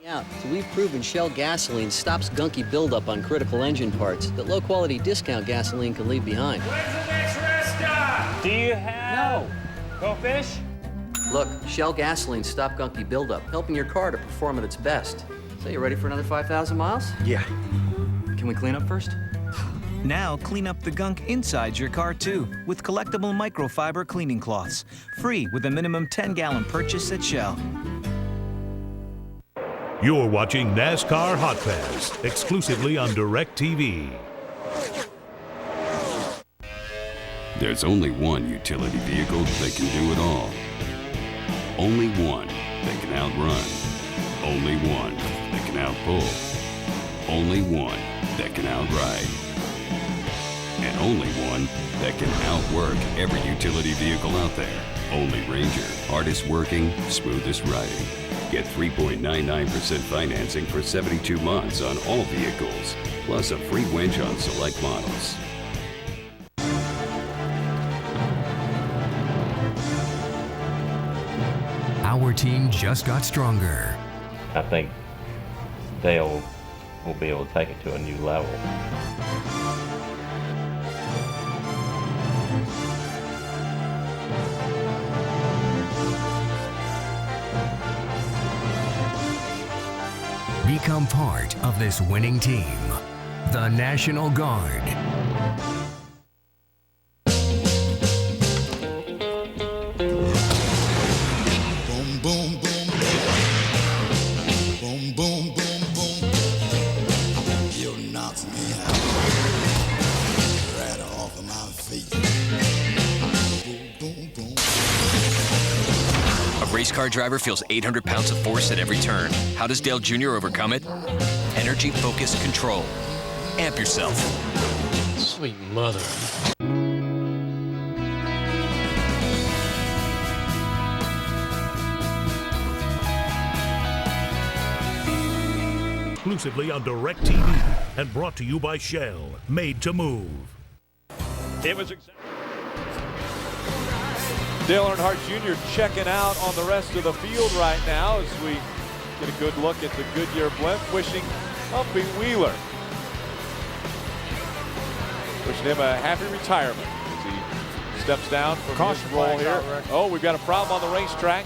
Yeah, so we've proven Shell gasoline stops gunky buildup on critical engine parts that low-quality discount gasoline can leave behind. Do you have... No. Go fish? Look, Shell gasoline stop gunky buildup, helping your car to perform at its best. So you ready for another 5,000 miles? Yeah. Can we clean up first? Now clean up the gunk inside your car too with collectible microfiber cleaning cloths. Free with a minimum 10-gallon purchase at Shell. You're watching NASCAR Hotpass exclusively on DirecTV. There's only one utility vehicle that can do it all. Only one that can outrun. Only one that can outpull. Only one that can outride. And only one that can outwork every utility vehicle out there. Only Ranger. Hardest working, smoothest riding. Get 3.99% financing for 72 months on all vehicles, plus a free winch on select models. Our team just got stronger. I think Dale will be able to take it to a new level. Become part of this winning team, the National Guard. Boom, boom, boom, boom, boom, boom, boom. You knocked me out, right off of my feet. Boom, boom, boom. A race NASCAR driver feels 800 pounds of force at every turn. How does Dale Jr. overcome it? Energy Focus Control. Amp yourself. Sweet mother. Exclusively on DirecTV and brought to you by Shell. Made to move. It was Dale Earnhardt Jr. checking out on the rest of the field right now as we get a good look at the Goodyear blimp, wishing Humpy Wheeler. Wishing him a happy retirement as he steps down from his role here. Oh, we've got a problem on the racetrack.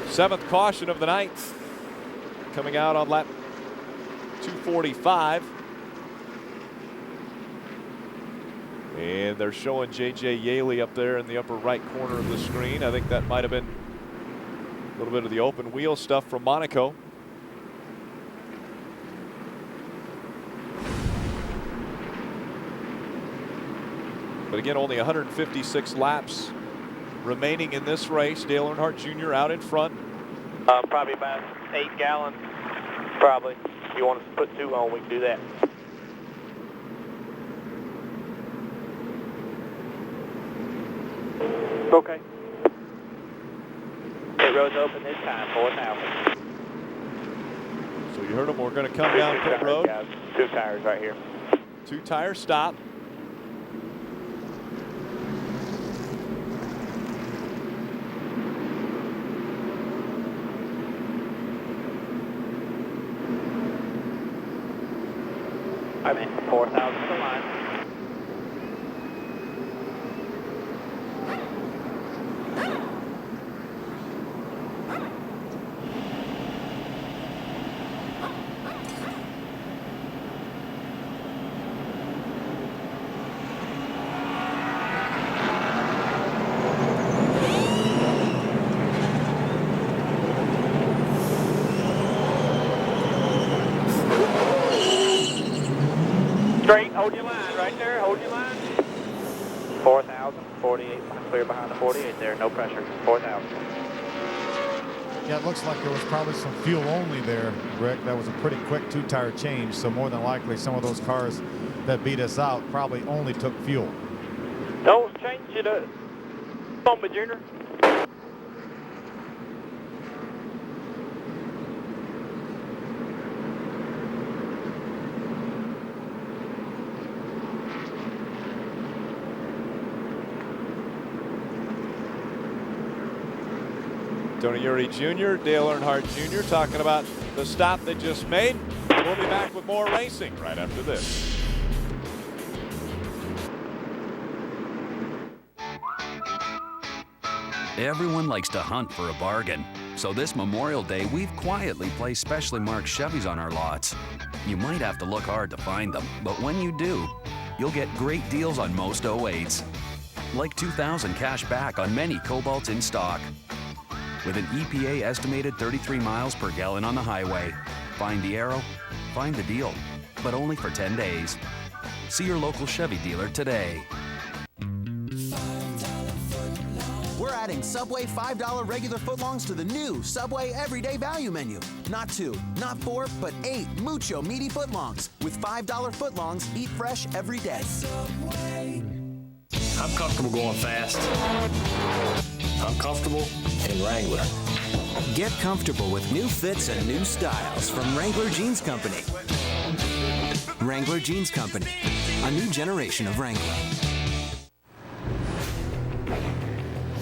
Seventh caution of the night coming out on lap 245. And they're showing J.J. Yaley up there in the upper right corner of the screen. I think that might have been a little bit of the open wheel stuff from Monaco. But again, only 156 laps remaining in this race. Dale Earnhardt Jr. out in front. Probably about 8 gallons. Probably. If you want to put 2 on, we can do that. Okay. Pit road's open this time, 4,000. So you heard them. We're going to come down pit road. Guys. 2 tires right here. 2 tire stop. I'm in 4,000 to the line. Straight, hold your line right there, hold your line. 4,000, 48, clear behind the 48 there, no pressure, 4,000. Yeah, it looks like there was probably some fuel only there, Rick. That was a pretty quick 2-tire change, so more than likely some of those cars that beat us out probably only took fuel. Don't change it up. Come on, Junior. Tony Eury Jr., Dale Earnhardt Jr. talking about the stop they just made. We'll be back with more racing right after this. Everyone likes to hunt for a bargain. So this Memorial Day, we've quietly placed specially marked Chevys on our lots. You might have to look hard to find them, but when you do, you'll get great deals on most 08s. Like $2,000 cash back on many Cobalts in stock. With an EPA estimated 33 miles per gallon on the highway. Find the arrow, find the deal, but only for 10 days. See your local Chevy dealer today. We're adding Subway $5 regular footlongs to the new Subway Everyday Value Menu. Not 2, not 4, but 8 mucho meaty footlongs. With $5 footlongs, eat fresh every day. I'm comfortable going fast. I'm comfortable in Wrangler. Get comfortable with new fits and new styles from Wrangler Jeans Company. Wrangler Jeans Company, a new generation of Wrangler.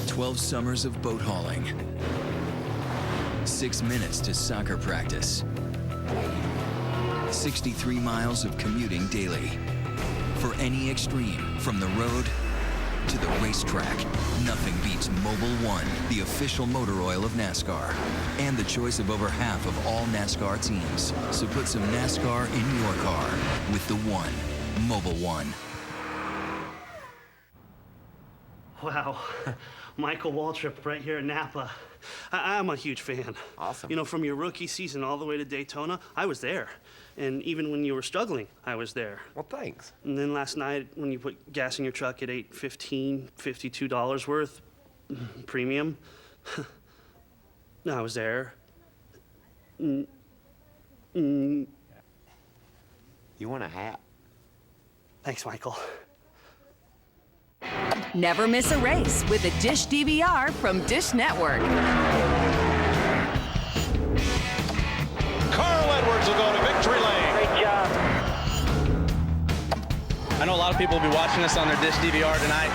12 summers of boat hauling. 6 minutes to soccer practice. 63 miles of commuting daily. For any extreme, from the road to the racetrack, nothing beats Mobil 1, the official motor oil of NASCAR, and the choice of over half of all NASCAR teams. So put some NASCAR in your car with the One, Mobil 1. Wow. Michael Waltrip right here in Napa. I'm a huge fan. Awesome. You know, from your rookie season all the way to Daytona, I was there. And even when you were struggling, I was there. Well, thanks. And then last night, when you put gas in your truck at $8.15, $52 worth, premium, I was there. You want a hat? Thanks, Michael. Never miss a race with a Dish DVR from Dish Network. Carl Edwards will go to victory lane. Great job. I know a lot of people will be watching us on their Dish DVR tonight.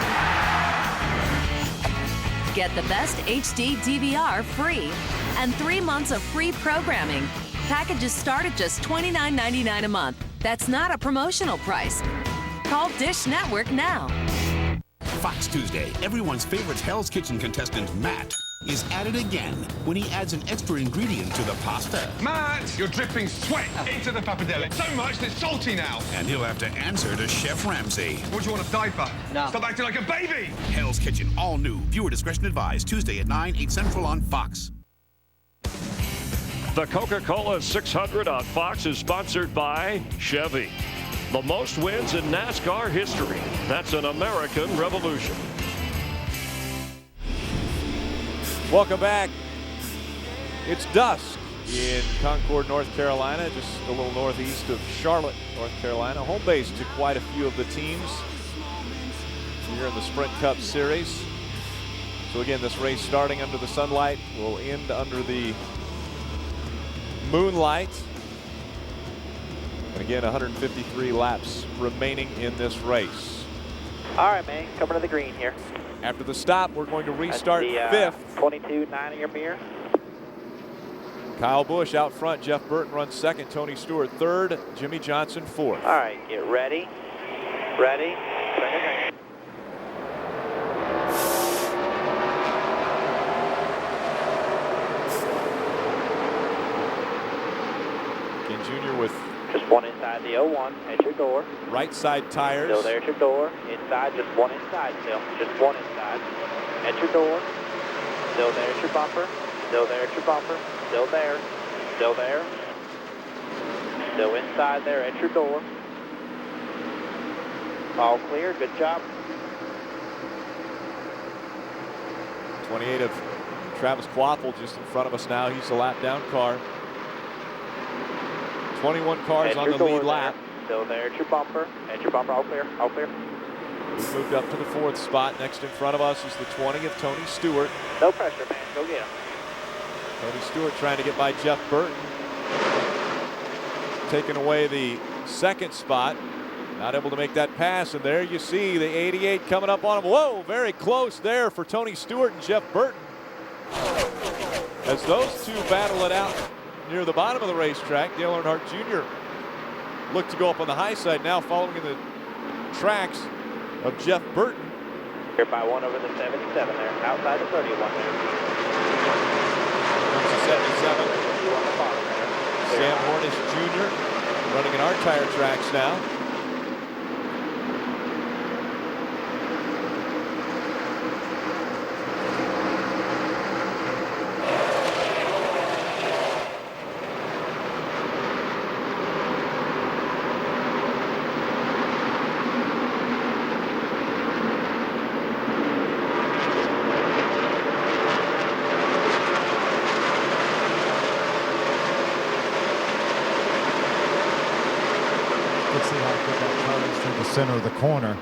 Get the best HD DVR free and 3 months of free programming. Packages start at just $29.99 a month. That's not a promotional price. Call Dish Network now. Fox Tuesday, everyone's favorite Hell's Kitchen contestant, Matt, is at it again when he adds an extra ingredient to the pasta. Matt, you're dripping sweat into the pappardelle. So much that it's salty now. And he'll have to answer to Chef Ramsay. What do you want, a diaper? No. Stop acting like a baby. Hell's Kitchen, all new. Viewer discretion advised. Tuesday at 9, 8 Central on Fox. The Coca-Cola 600 on Fox is sponsored by Chevy. The most wins in NASCAR history. That's an American revolution. Welcome back. It's dusk in Concord, North Carolina, just a little northeast of Charlotte, North Carolina. Home base to quite a few of the teams here in the Sprint Cup Series. So again, this race starting under the sunlight will end under the moonlight. And again, 153 laps remaining in this race. All right, man, coming to the green here. After the stop, we're going to restart fifth. 22.9 in your mirror. Kyle Busch out front. Jeff Burton runs second. Tony Stewart third. Jimmy Johnson fourth. All right, get ready. Ready. Second. Ken Jr. with just one inside the 01 at your door. Right side tires. Still there at your door. Inside, just one inside still. Just one inside. At your door. Still there at your bumper. Still there at your bumper. Still there. Still there. Still inside there at your door. All clear. Good job. 28 of Travis Quaffle just in front of us now. He's the lap down car. 21 cars on the lead lap. Still there at your bumper. At your bumper, all clear, all clear. We've moved up to the fourth spot. Next in front of us is the 20 of Tony Stewart. No pressure, man. Go get him. Tony Stewart trying to get by Jeff Burton. Taking away the second spot. Not able to make that pass, and there you see the 88 coming up on him. Whoa, very close there for Tony Stewart and Jeff Burton. As those two battle it out near the bottom of the racetrack, Dale Earnhardt Jr. looked to go up on the high side, now following in the tracks of Jeff Burton. Here by one over the 77 there, outside the 31 there. Comes the 77. Sam Hornish Jr. running in our tire tracks now. Center of the corner.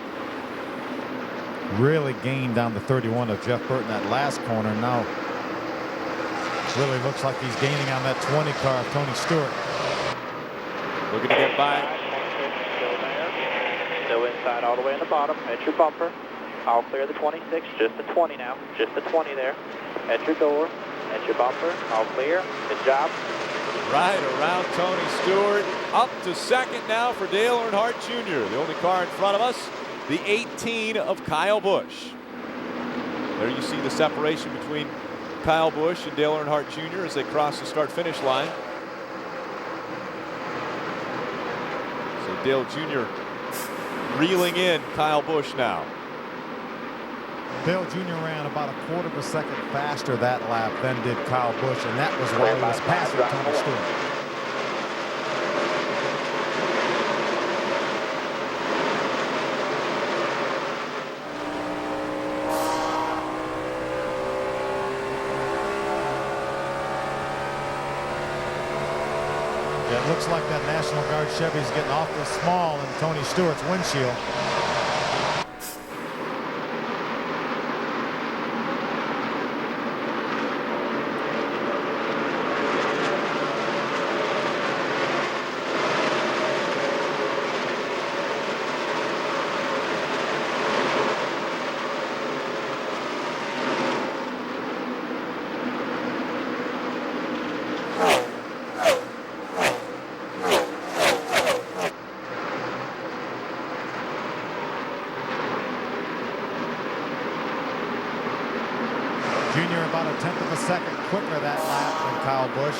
Really gained down the 31 of Jeff Burton that last corner. Now really looks like he's gaining on that 20 car of Tony Stewart. Looking to get by. Still there. Still inside all the way in the bottom. At your bumper. All clear the 26. Just the 20 now. Just the 20 there. At your door. At your bumper. All clear. Good job. Right around Tony Stewart. Up to second now for Dale Earnhardt Jr. The only car in front of us, the 18 of Kyle Busch. There you see the separation between Kyle Busch and Dale Earnhardt Jr. as they cross the start-finish line. So Dale Jr. reeling in Kyle Busch now. Dale Jr. ran about a quarter of a second faster that lap than did Kyle Busch, and that was while he was passing Tony Stewart. It looks like that National Guard Chevy's getting awfully small in Tony Stewart's windshield. Junior about a tenth of a second quicker that lap than Kyle Busch.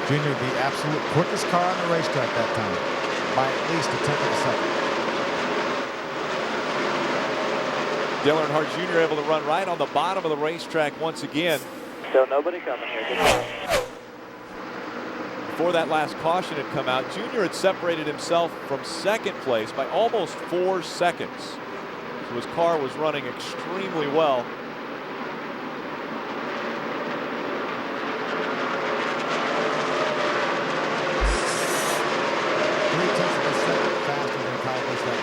Junior the absolute quickest car on the racetrack that time by at least a tenth of a second. Dale Earnhardt Jr. able to run right on the bottom of the racetrack once again. Still nobody coming here. Good job. Before that last caution had come out, Junior had separated himself from second place by almost 4 seconds. So his car was running extremely well.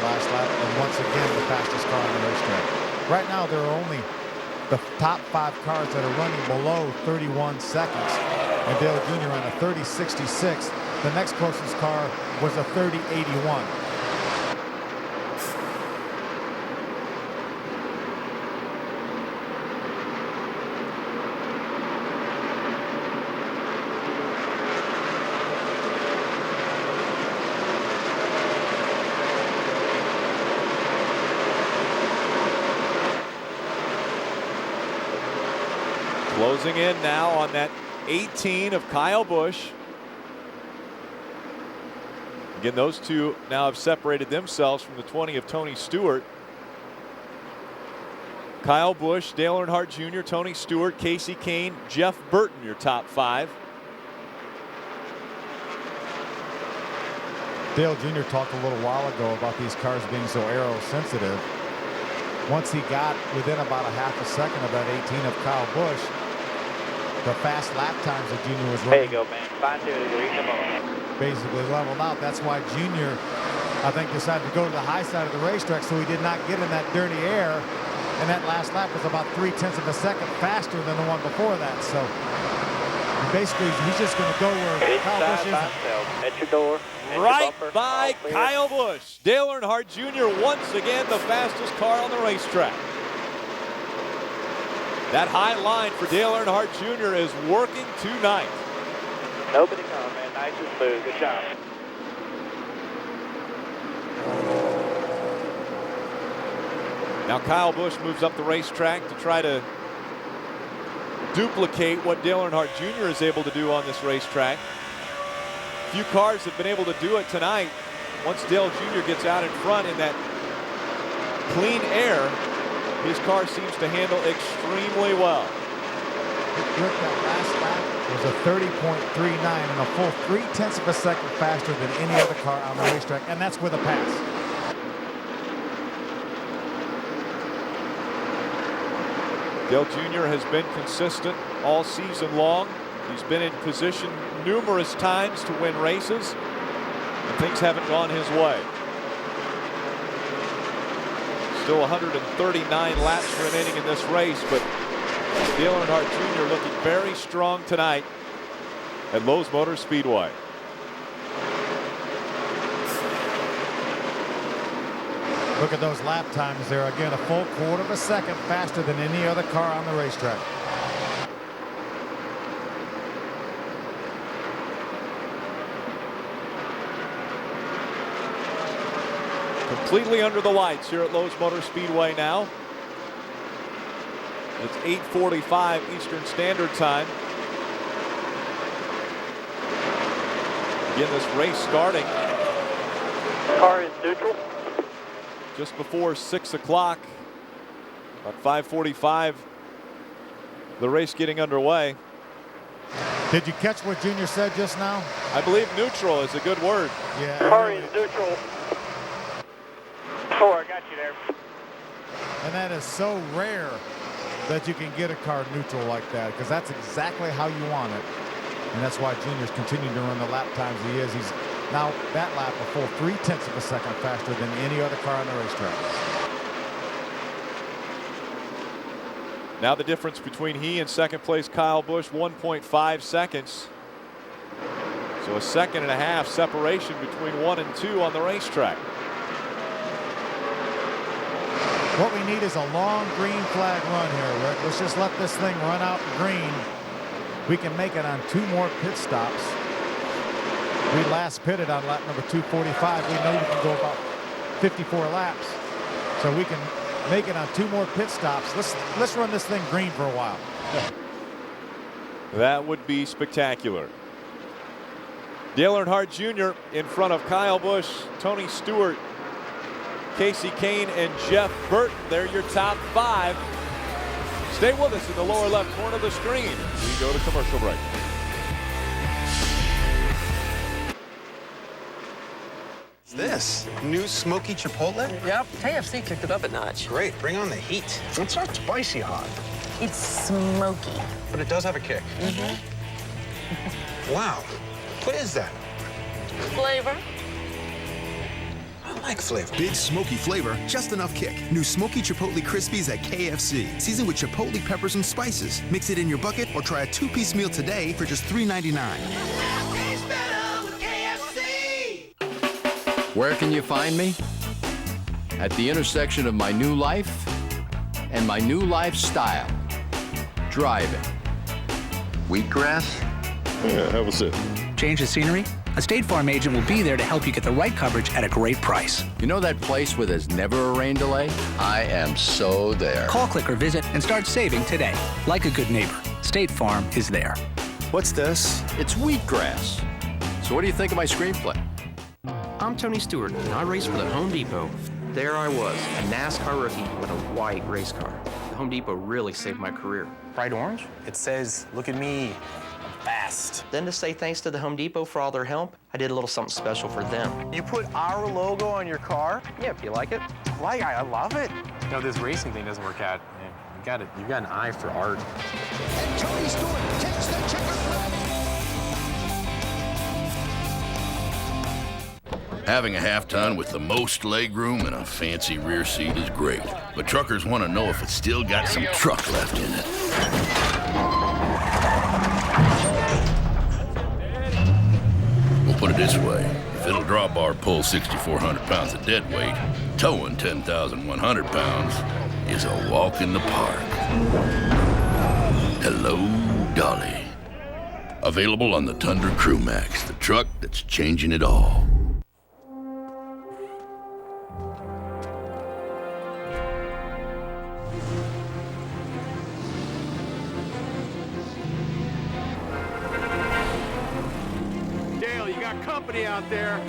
Last lap, and once again the fastest car on the racetrack. Right now there are only the top 5 cars that are running below 31 seconds, and Dale Jr. on a 30.66. The next closest car was a 30.81. Closing in now on that 18 of Kyle Busch. Again, those two now have separated themselves from the 20 of Tony Stewart. Kyle Busch, Dale Earnhardt Jr., Tony Stewart, Casey Kane, Jeff Burton, your top 5. Dale Jr. talked a little while ago about these cars being so aero sensitive. Once he got within about a half a second of that 18 of Kyle Busch, the fast lap times that Junior was running. There you go, man. Fine-tune it. Basically leveled out. That's why Junior, I think, decided to go to the high side of the racetrack so he did not get in that dirty air. And that last lap was about 0.3 of a second faster than the one before that. So basically, he's just going to go where Kyle Busch is. At your door. Right by Kyle Busch. Dale Earnhardt Jr. once again the fastest car on the racetrack. That high line for Dale Earnhardt Jr. is working tonight. Nobody coming, man. Nice and smooth. Good job. Now Kyle Busch moves up the racetrack to try to duplicate what Dale Earnhardt Jr. is able to do on this racetrack. Few cars have been able to do it tonight. Once Dale Jr. gets out in front in that clean air, his car seems to handle extremely well. Rick, that last lap was a 30.39 and a full 0.3 of a second faster than any other car on the racetrack, and that's with a pass. Dale Jr. has been consistent all season long. He's been in position numerous times to win races, and things haven't gone his way. Still 139 laps remaining in this race, but Dale Earnhardt Jr. looking very strong tonight at Lowe's Motor Speedway. Look at those lap times there. Again, a full 1/4 of a second faster than any other car on the racetrack. Completely under the lights here at Lowe's Motor Speedway now. It's 8:45 Eastern Standard Time. Again, this race starting. Car is neutral. just before 6 o'clock. About 5:45, the race getting underway. Did you catch what Junior said just now? I believe neutral is a good word. Yeah. Car is neutral. 4, I got you there. And that is so rare that you can get a car neutral like that, because that's exactly how you want it. And that's why Junior's continuing to run the lap times he is. He's now that lap a full 0.3 of a second faster than any other car on the racetrack. Now the difference between he and second place Kyle Busch, 1.5 seconds. So a 1.5 second separation between 1 and 2 on the racetrack. What we need is a long green flag run here, Rick. Let's just let this thing run out green. We can make it on 2 more pit stops. We last pitted on lap number 245. We know we can go about 54 laps. So we can make it on 2 more pit stops. Let's run this thing green for a while. That would be spectacular. Dale Earnhardt Jr. in front of Kyle Busch, Tony Stewart, Casey Kane, and Jeff Burton. They're your top 5. Stay with us in the lower left corner of the screen. We go to commercial break. This new smoky Chipotle? Yep, KFC kicked it up a notch. Great, bring on the heat. It's not spicy hot, It's smoky. but it does have a kick. Wow, what is that? Flavor. I like flavor. Big smoky flavor, just enough kick. New Smoky Chipotle Crispies at KFC. Seasoned with Chipotle peppers and spices. Mix it in your bucket or try a 2-piece meal today for just $3.99. Where can you find me? At the intersection of my new life and my new lifestyle. Driving. Wheatgrass? Yeah, have a sip. Change the scenery? A State Farm agent will be there to help you get the right coverage at a great price. You know that place where there's never a rain delay? I am so there. Call, click, or visit and start saving today. Like a good neighbor, State Farm is there. What's this? It's wheatgrass. So what do you think of my screenplay? I'm Tony Stewart, and I race for the Home Depot. There I was, a NASCAR rookie with a white race car. The Home Depot really saved my career. Bright orange? It says, look at me, I'm fast. Then to say thanks to the Home Depot for all their help, I did a little something special for them. You put our logo on your car? Yeah, if you like it. I love it. No, this racing thing doesn't work out. You've got an eye for art. And Tony Stewart takes the checkered flag. Having a half-ton with the most legroom and a fancy rear seat is great, but truckers want to know if it's still got some truck left in it. We'll put it this way. If it'll draw bar pull 6,400 pounds of dead weight, towing 10,100 pounds is a walk in the park. Hello, Dolly. Available on the Tundra Crew Max, the truck that's changing it all. Company out there.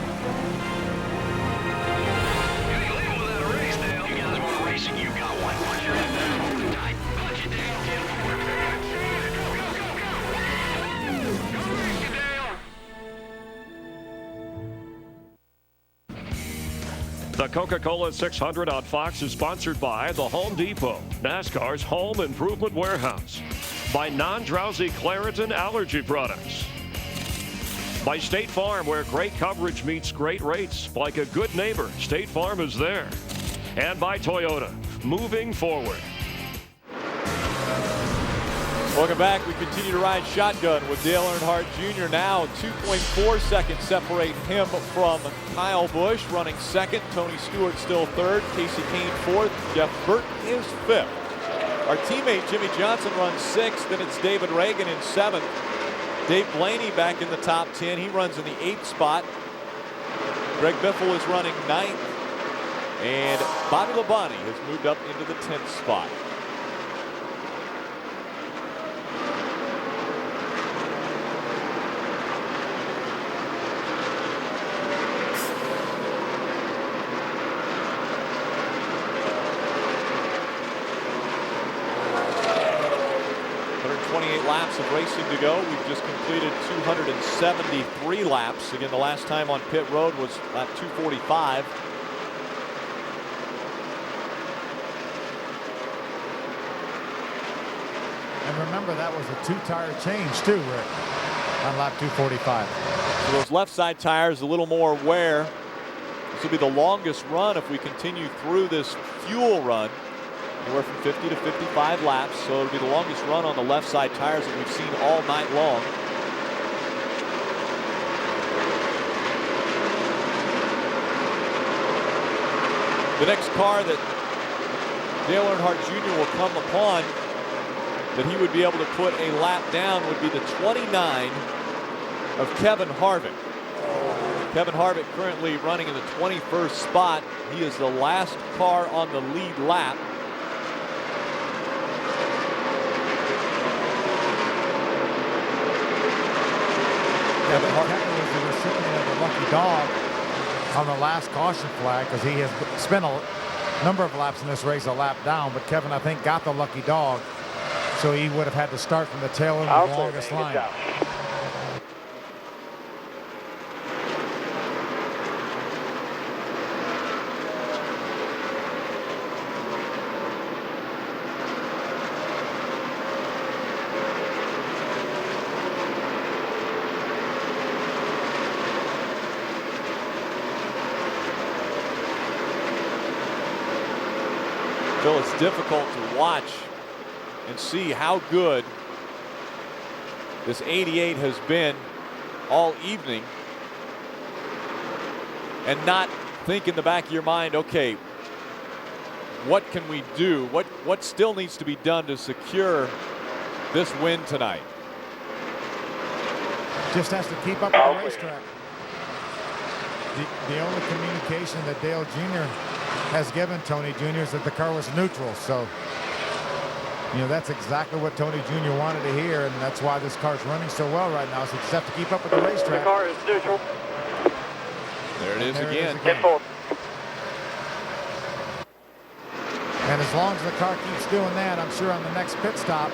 The Coca-Cola 600 on Fox is sponsored by the Home Depot, NASCAR's home improvement warehouse, by non-drowsy Claritin allergy products, by State Farm, where great coverage meets great rates. Like a good neighbor, State Farm is there. And by Toyota, moving forward. Welcome back. We continue to ride shotgun with Dale Earnhardt Jr. Now 2.4 seconds separate him from Kyle Busch, running second. Tony Stewart still third. Casey Kane fourth. Jeff Burton is fifth. Our teammate Jimmy Johnson runs sixth. Then it's David Reagan in seventh. Dave Blaney back in the top 10. He runs in the 8th spot. Greg Biffle is running 9th. And Bobby Labonte has moved up into the 10th spot. laps of racing to go. We've just completed 273 laps. Again, the last time on pit road was lap 245. And remember, that was a 2-tire change too, Rick, on lap 245. So those left side tires a little more wear. This will be the longest run if we continue through this fuel run. Anywhere from 50 to 55 laps, so it'll be the longest run on the left side tires that we've seen all night long. The next car that Dale Earnhardt Jr. will come upon that he would be able to put a lap down would be the 29 of Kevin Harvick. Kevin Harvick currently running in the 21st spot. He is the last car on the lead lap. Kevin was the recipient of the lucky dog on the last caution flag because he has spent a number of laps in this race a lap down, but Kevin, I think, got the lucky dog, so he would have had to start from the tail end of the longest line. Phil, it's difficult to watch and see how good this 88 has been all evening and not think in the back of your mind, okay, what can we do? What still needs to be done to secure this win tonight? Just has to keep up with the racetrack. The only communication that Dale Jr. has given Tony Jr. is that the car was neutral. So, you know, that's exactly what Tony Jr. wanted to hear, and that's why this car's running so well right now. So you just have to keep up with the racetrack. The car is neutral. There it is again. And as long as the car keeps doing that, I'm sure on the next pit stop,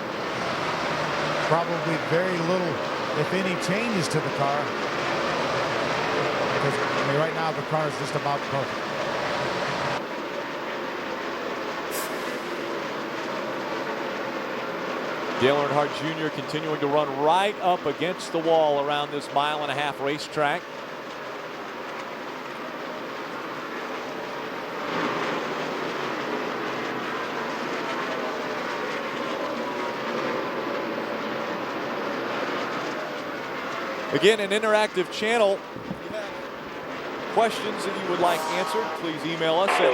probably very little, if any, changes to the car. Because, I mean, right now the car is just about perfect. Dale Earnhardt Jr. continuing to run right up against the wall around this 1.5 mile racetrack. Again, an interactive channel. If you have questions that you would like answered, please email us at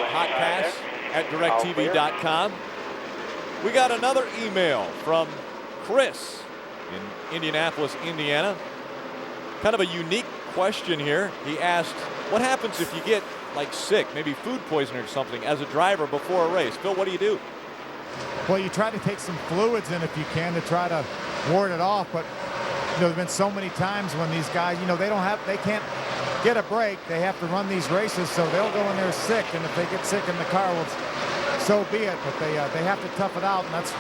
hotpass@directtv.com. We got another email from Chris in Indianapolis, Indiana. Kind of a unique question here. He asked, what happens if you get like sick, maybe food poisoning or something as a driver before a race? Phil, what do you do? Well, you try to take some fluids in if you can to try to ward it off, but you know, there's been so many times when these guys, you know, they can't get a break. They have to run these races, so they'll go in there sick, and if they get sick in the car, well, so be it. But they have to tough it out, and that's,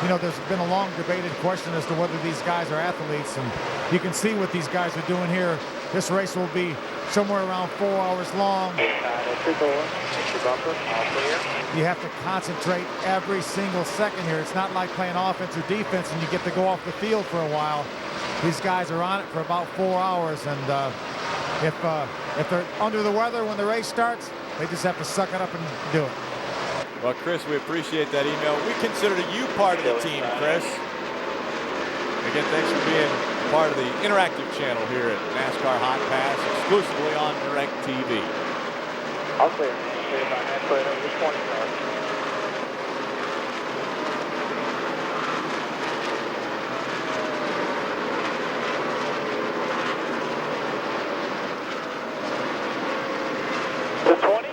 you know, there's been a long debated question as to whether these guys are athletes, and you can see what these guys are doing here. This race will be somewhere around 4 hours long. You have to concentrate every single second here. It's not like playing offense or defense and you get to go off the field for a while. These guys are on it for about 4 hours, and if they're under the weather when the race starts, they just have to suck it up and do it. Well, Chris, we appreciate that email. We consider you part of the team, Chris. Again, thanks for being part of the interactive channel here at NASCAR Hot Pass, exclusively on DirecTV. I'll clear. Clear by that. Clear over this 20 car. The 20.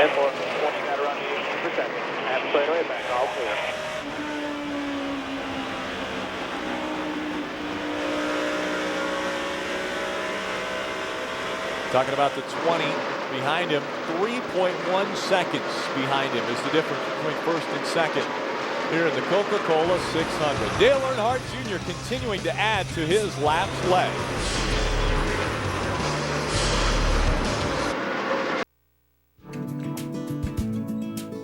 And for 20 got around the 18%. Half straight away back. All clear. Talking about the 20 behind him, 3.1 seconds behind him is the difference between first and second. here in the Coca-Cola 600. Dale Earnhardt Jr. continuing to add to his laps led.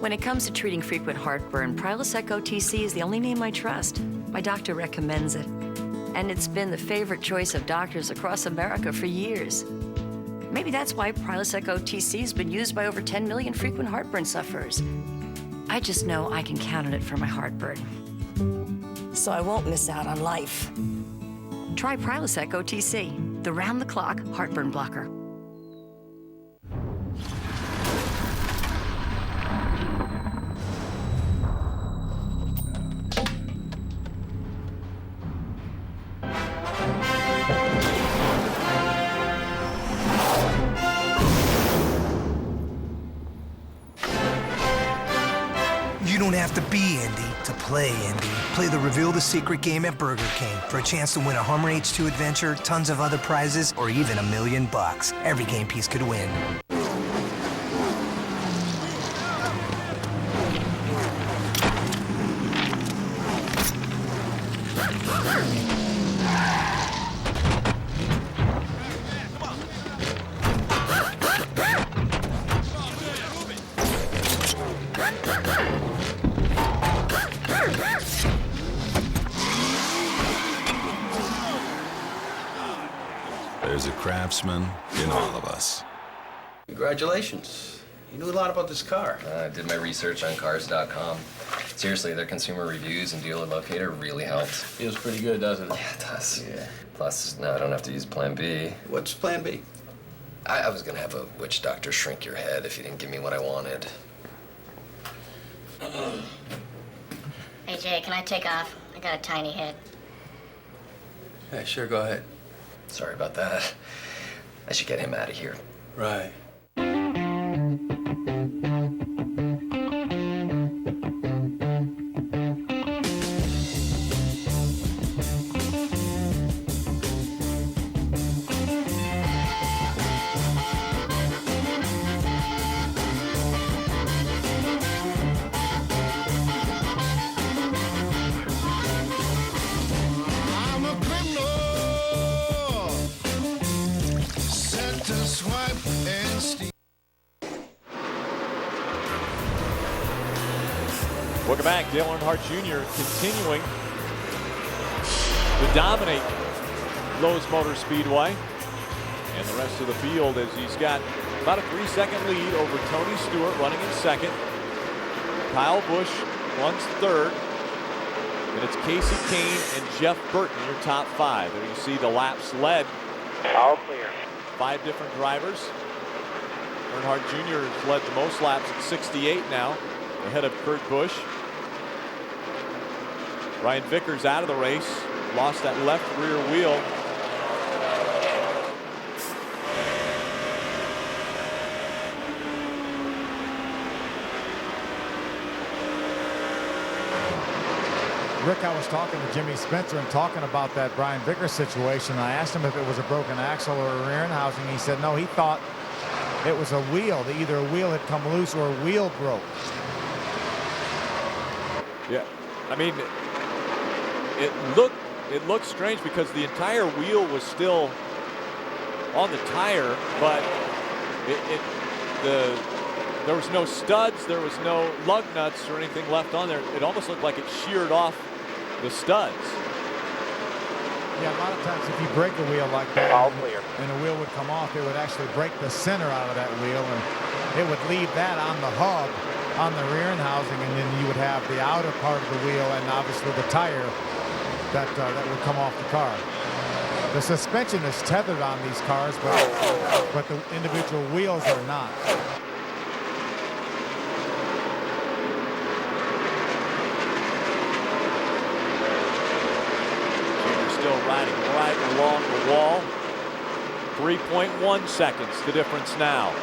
When it comes to treating frequent heartburn, Prilosec OTC is the only name I trust. My doctor recommends it. And it's been the favorite choice of doctors across America for years. Maybe that's why Prilosec OTC has been used by over 10 million frequent heartburn sufferers. I just know I can count on it for my heartburn. So I won't miss out on life. Try Prilosec OTC, the round-the-clock heartburn blocker. You don't have to be Indy to play Indy. Play the Reveal the Secret game at Burger King for a chance to win a Hummer H2 adventure, tons of other prizes, or even $1 million. Every game piece could win. There's a craftsman in all of us. Congratulations. You knew a lot about this car. I did my research on cars.com. Seriously, their consumer reviews and dealer locator really helped. Feels pretty good, doesn't it? Yeah, it does. Yeah. Plus, now I don't have to use Plan B. What's Plan B? I was gonna have a witch doctor shrink your head if you didn't give me what I wanted. Hey, Jay, can I take off? I got a tiny head. Yeah, sure, go ahead. Sorry about that. I should get him out of here. Right. I'm a criminal, set to swipe and steal. Welcome back. Dale Earnhardt Jr. continuing to dominate Lowe's Motor Speedway. And the rest of the field as he's got about a 3-second lead over Tony Stewart running in second. Kyle Busch runs third. And it's Casey Kane and Jeff Burton, your top five. There you see the laps led. All clear. 5 different drivers. Earnhardt Jr. has led the most laps at 68 now, ahead of Kurt Busch. Ryan Vickers out of the race, lost that left rear wheel. Rick, I was talking to Jimmy Spencer and talking about that Brian Vickers situation. I asked him if it was a broken axle or a rear end housing. He said no, he thought it was a wheel. Either a wheel had come loose or a wheel broke. Yeah, I mean, it looked strange because the entire wheel was still on the tire, but there was no studs, there was no lug nuts or anything left on there. It almost looked like it sheared off the studs. Yeah, a lot of times if you break a wheel like that and the wheel would come off, it would actually break the center out of that wheel and it would leave that on the hub on the rear end housing, and then you would have the outer part of the wheel and obviously the tire that would come off the car. The suspension is tethered on these cars, but the individual wheels are not. Still riding right along the wall. 3.1 seconds the difference now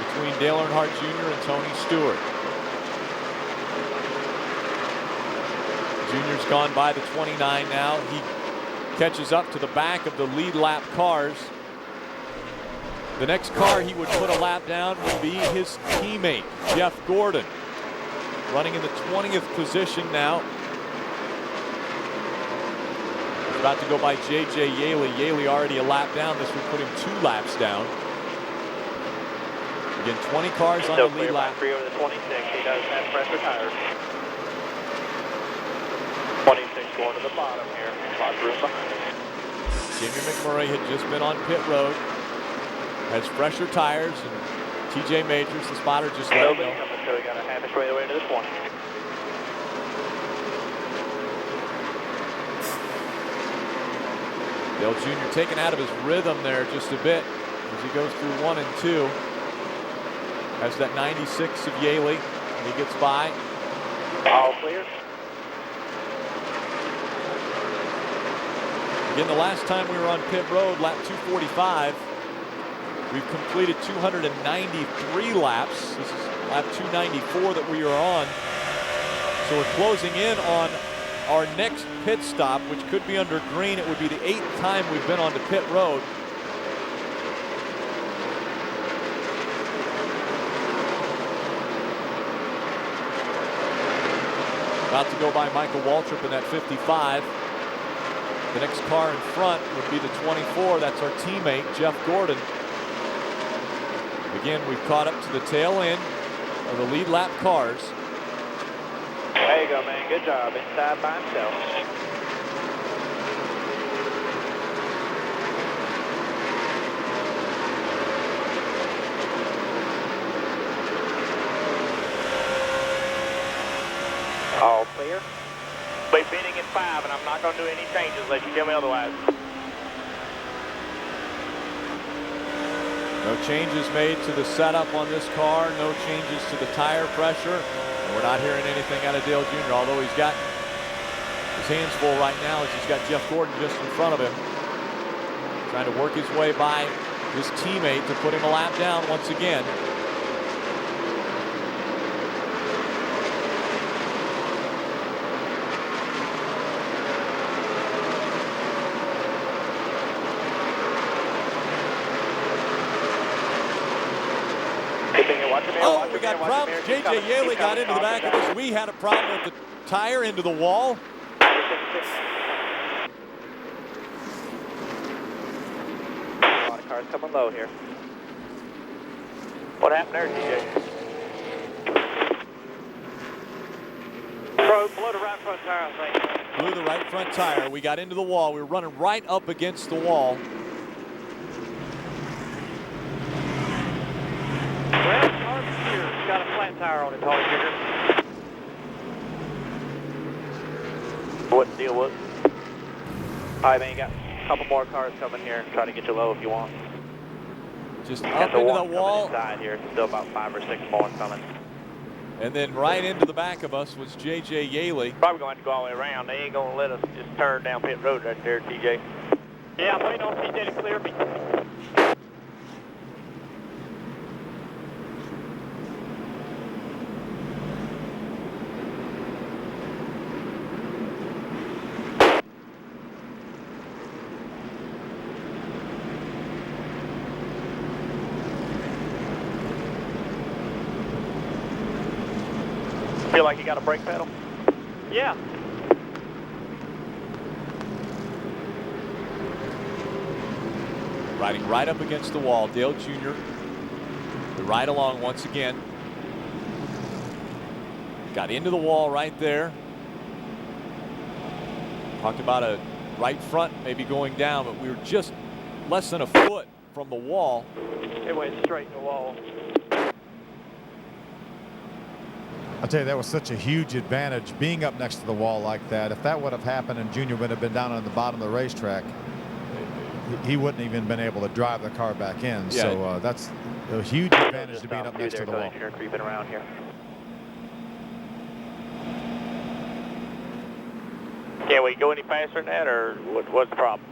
between Dale Earnhardt Jr. and Tony Stewart. Junior's gone by the 29 now. He catches up to the back of the lead lap cars. The next car he would put a lap down would be his teammate, Jeff Gordon. running in the 20th position now. He's about to go by J.J. Yaley. Yaley already a lap down. This would put him 2 laps down. Again, 20 cars on the lead lap. Free over the 26. He does have pressure tires. 26 going to the bottom here. Lots of room behind him. Jimmy McMurray had just been on pit road. Has fresher tires, and TJ Majors, the spotter, just let him know. So we got a half inch way into the 20. Dale Jr. taken out of his rhythm there just a bit as he goes through 1 and 2. Has that 96 of Yaley, and he gets by. All clear. Again, the last time we were on pit road, lap 245, we've completed 293 laps. This is lap 294 that we are on. So we're closing in on our next pit stop, which could be under green. It would be the 8th time we've been onto pit road. About to go by Michael Waltrip in that 55. The next car in front would be the 24. That's our teammate, Jeff Gordon. Again, we've caught up to the tail end of the lead lap cars. There you go, man. Good job. Inside by himself. All clear. We're bidding at 5, and I'm not going to do any changes unless you tell me otherwise. No changes made to the setup on this car. No changes to the tire pressure. And we're not hearing anything out of Dale Jr., although he's got his hands full right now as he's got Jeff Gordon just in front of him. Trying to work his way by his teammate to put him a lap down once again. Oh, we got problems. J.J. Yaley got into the back of this. We had a problem with the tire into the wall. A lot of cars coming low here. What happened there, TJ? Blew the right front tire, I think. Blew the right front tire. We got into the wall. We were running right up against the wall. Got a flat tire on it, Holly Jr. What the deal was? All right, man, you got a couple more cars coming here. Try to get you low if you want. Just up into the wall. Inside here, still about 5 or 6 more coming. And then right into the back of us was J.J. Yaley. Probably going to go all the way around. They ain't going to let us just turn down pit road right there, TJ. Yeah, I'm waiting on TJ to clear me. Feel like you got a brake pedal? Yeah. Riding right up against the wall. Dale Jr. The ride along once again. Got into the wall right there. Talked about a right front maybe going down, but we were just less than a foot from the wall. It went straight in the wall. I'll tell you, that was such a huge advantage being up next to the wall like that. If that would have happened and Junior would have been down on the bottom of the racetrack, he wouldn't even been able to drive the car back in. Yeah. So that's a huge advantage to being up next to the wall. You're creeping around here. Can't we go any faster than that, or what's the problem?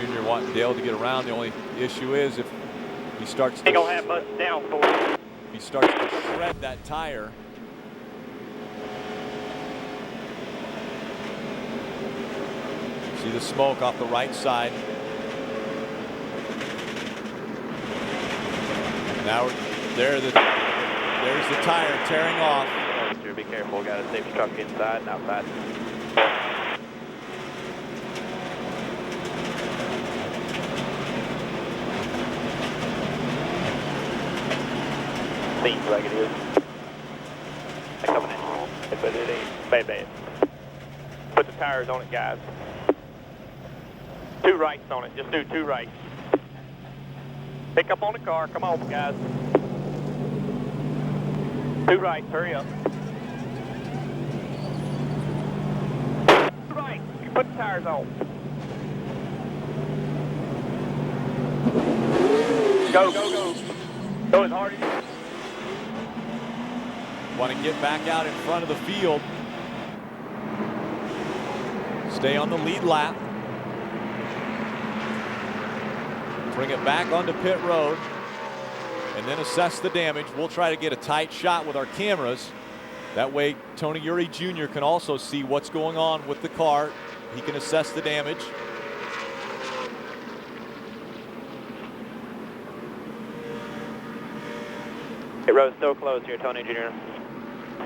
Junior wanting Dale to get around. The only issue is if he starts to, gonna have bust down for it. If he starts to shred that tire. See the smoke off the right side. Now there's the tire tearing off. Be careful, got a safety truck inside and outside. Seems like it is. They're coming in, but it ain't bad. Put the tires on it, guys. 2 rights on it, just do 2 rights. Pick up on the car, come on, guys. 2 rights, hurry up. 2 rights, you put the tires on. Go, go, go. Go as hard as you can. Want to get back out in front of the field. Stay on the lead lap. Bring it back onto pit road and then assess the damage. We'll try to get a tight shot with our cameras. That way Tony Eury Jr. can also see what's going on with the car. He can assess the damage. Pit road's still closed here, Tony Jr.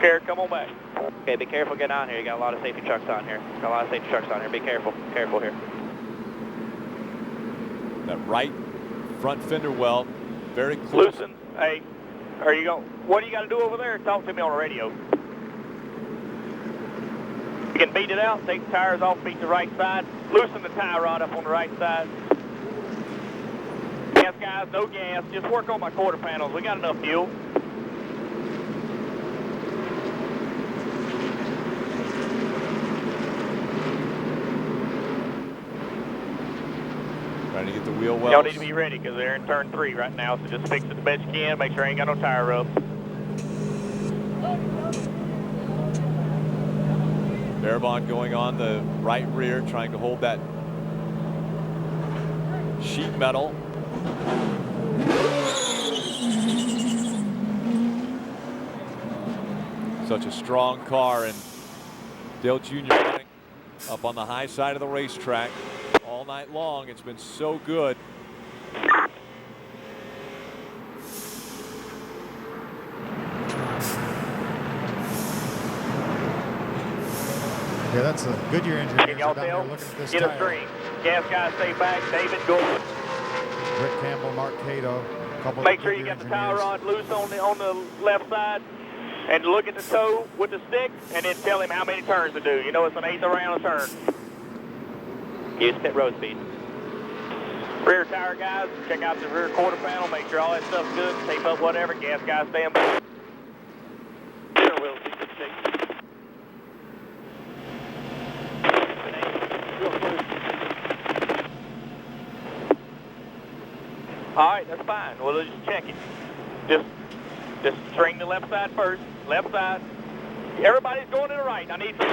Garrett, come on back. Okay, be careful getting on here. You got a lot of safety trucks on here. Got a lot of safety trucks on here. Be careful. Careful here. That right front fender well, very close. Loosen. Hey, are you going? What do you got to do over there? Talk to me on the radio. You can beat it out. Take the tires off. Beat the right side. Loosen the tie rod up on the right side. Gas, guys. No gas. Just work on my quarter panels. We got enough fuel. Trying to get the wheel wells. Y'all need to be ready because they're in turn 3 right now, so just fix it the best you can. Make sure I ain't got no tire rub. Barabon going on the right rear, trying to hold that sheet metal. Such a strong car, and Dale Jr. running up on the high side of the racetrack all night long. It's been so good. Yeah, that's a Goodyear engine. Can y'all tell? Get a string. Gas guys, stay back. David, go. Rick Campbell, Mark Cato. Make sure you got the tire rod loose on the left side, and look at the toe with the stick, and then tell him how many turns to do. You know it's an 1/8 around a turn. Use pit road speed. Rear tire guys, check out the rear quarter panel. Make sure all that stuff's good. Tape up whatever. Gas guys, stand by. Sure will. All right, that's fine. We'll just check it. Just string the left side first. Left side. Everybody's going to the right. I need some.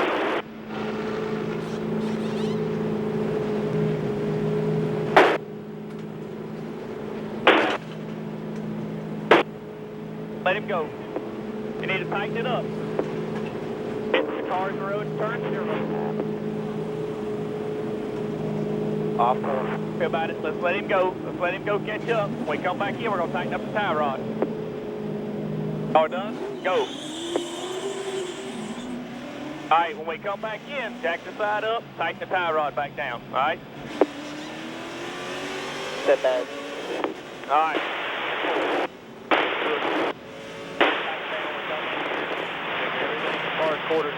Let him go. You need to tighten it up. Hit the car in the road, turn 0. Off corner. Feel about it. Let's let him go. Let's let him go catch up. When we come back in, we're going to tighten up the tie rod. All done? Go. All right, when we come back in, jack the side up, tighten the tie rod back down. All right? Set that. All right. Hard quarters.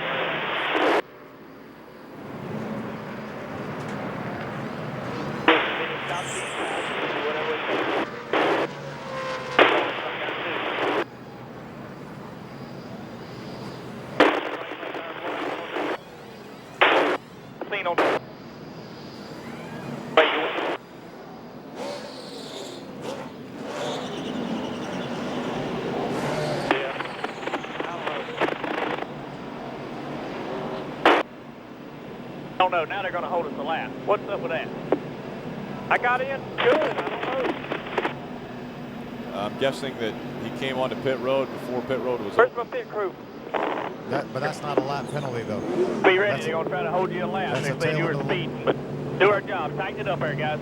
don't know. Now they're going to hold us a lap. What's up with that? I got in. Good. I don't know. I'm guessing that he came onto pit road before pit road was Where's open. my pit crew? But that's not a lap penalty, though. Be ready. They're going to try to hold you a lap. They say you were speeding. But do our job. Tighten it up there, guys.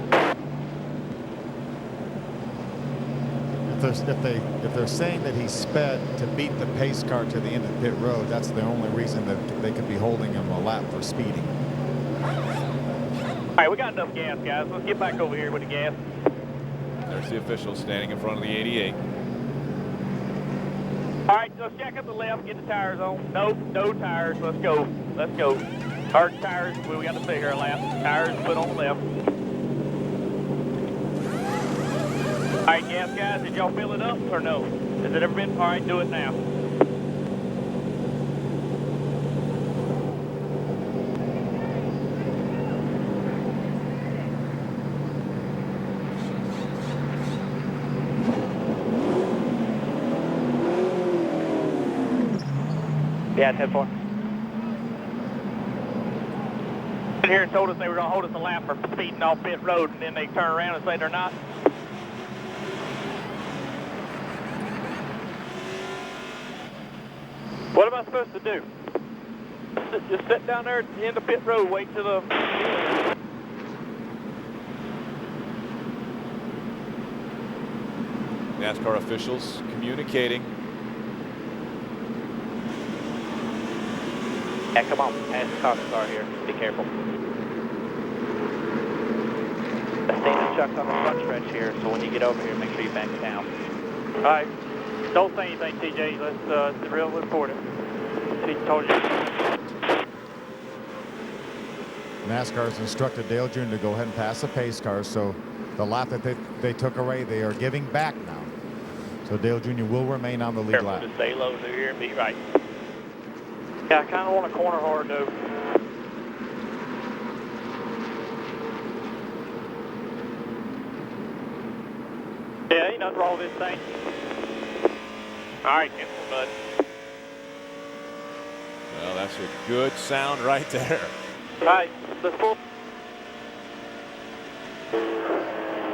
if they're saying that he sped to beat the pace car to the end of pit road, that's the only reason that they could be holding him a lap for speeding. All right, we got enough gas, guys. Let's get back over here with the gas. There's the official standing in front of the 88. All right, let's jack up the left, get the tires on. No tires. Let's go. Let's go. Our tires, we got to stay here a lap. Tires put on the left. All right, gas guys, did y'all fill it up or no? Has it ever been? All right, do it now. Yeah, 10-4. Here and told us they were going to hold us a lap for speeding off pit road, and then they turn around and say they're not. What am I supposed to do? Just sit down there at the end of pit road, wait till the... NASCAR officials communicating. Yeah, come on, pass the caution car here. Be careful. The standing chuck's on the front stretch here, so when you get over here, make sure you back it down. All right. Don't say anything, TJ. It's real important. He told you. NASCAR has instructed Dale Jr. to go ahead and pass the pace cars, so the lap that they took away, they are giving back now. So Dale Jr. will remain on the lead lap. Just stay low through here and be right. Yeah, I kind of want to corner hard, though. Yeah, ain't nothing wrong with this thing. All right, get some mud. Well, that's a good sound right there. All right, let's pull.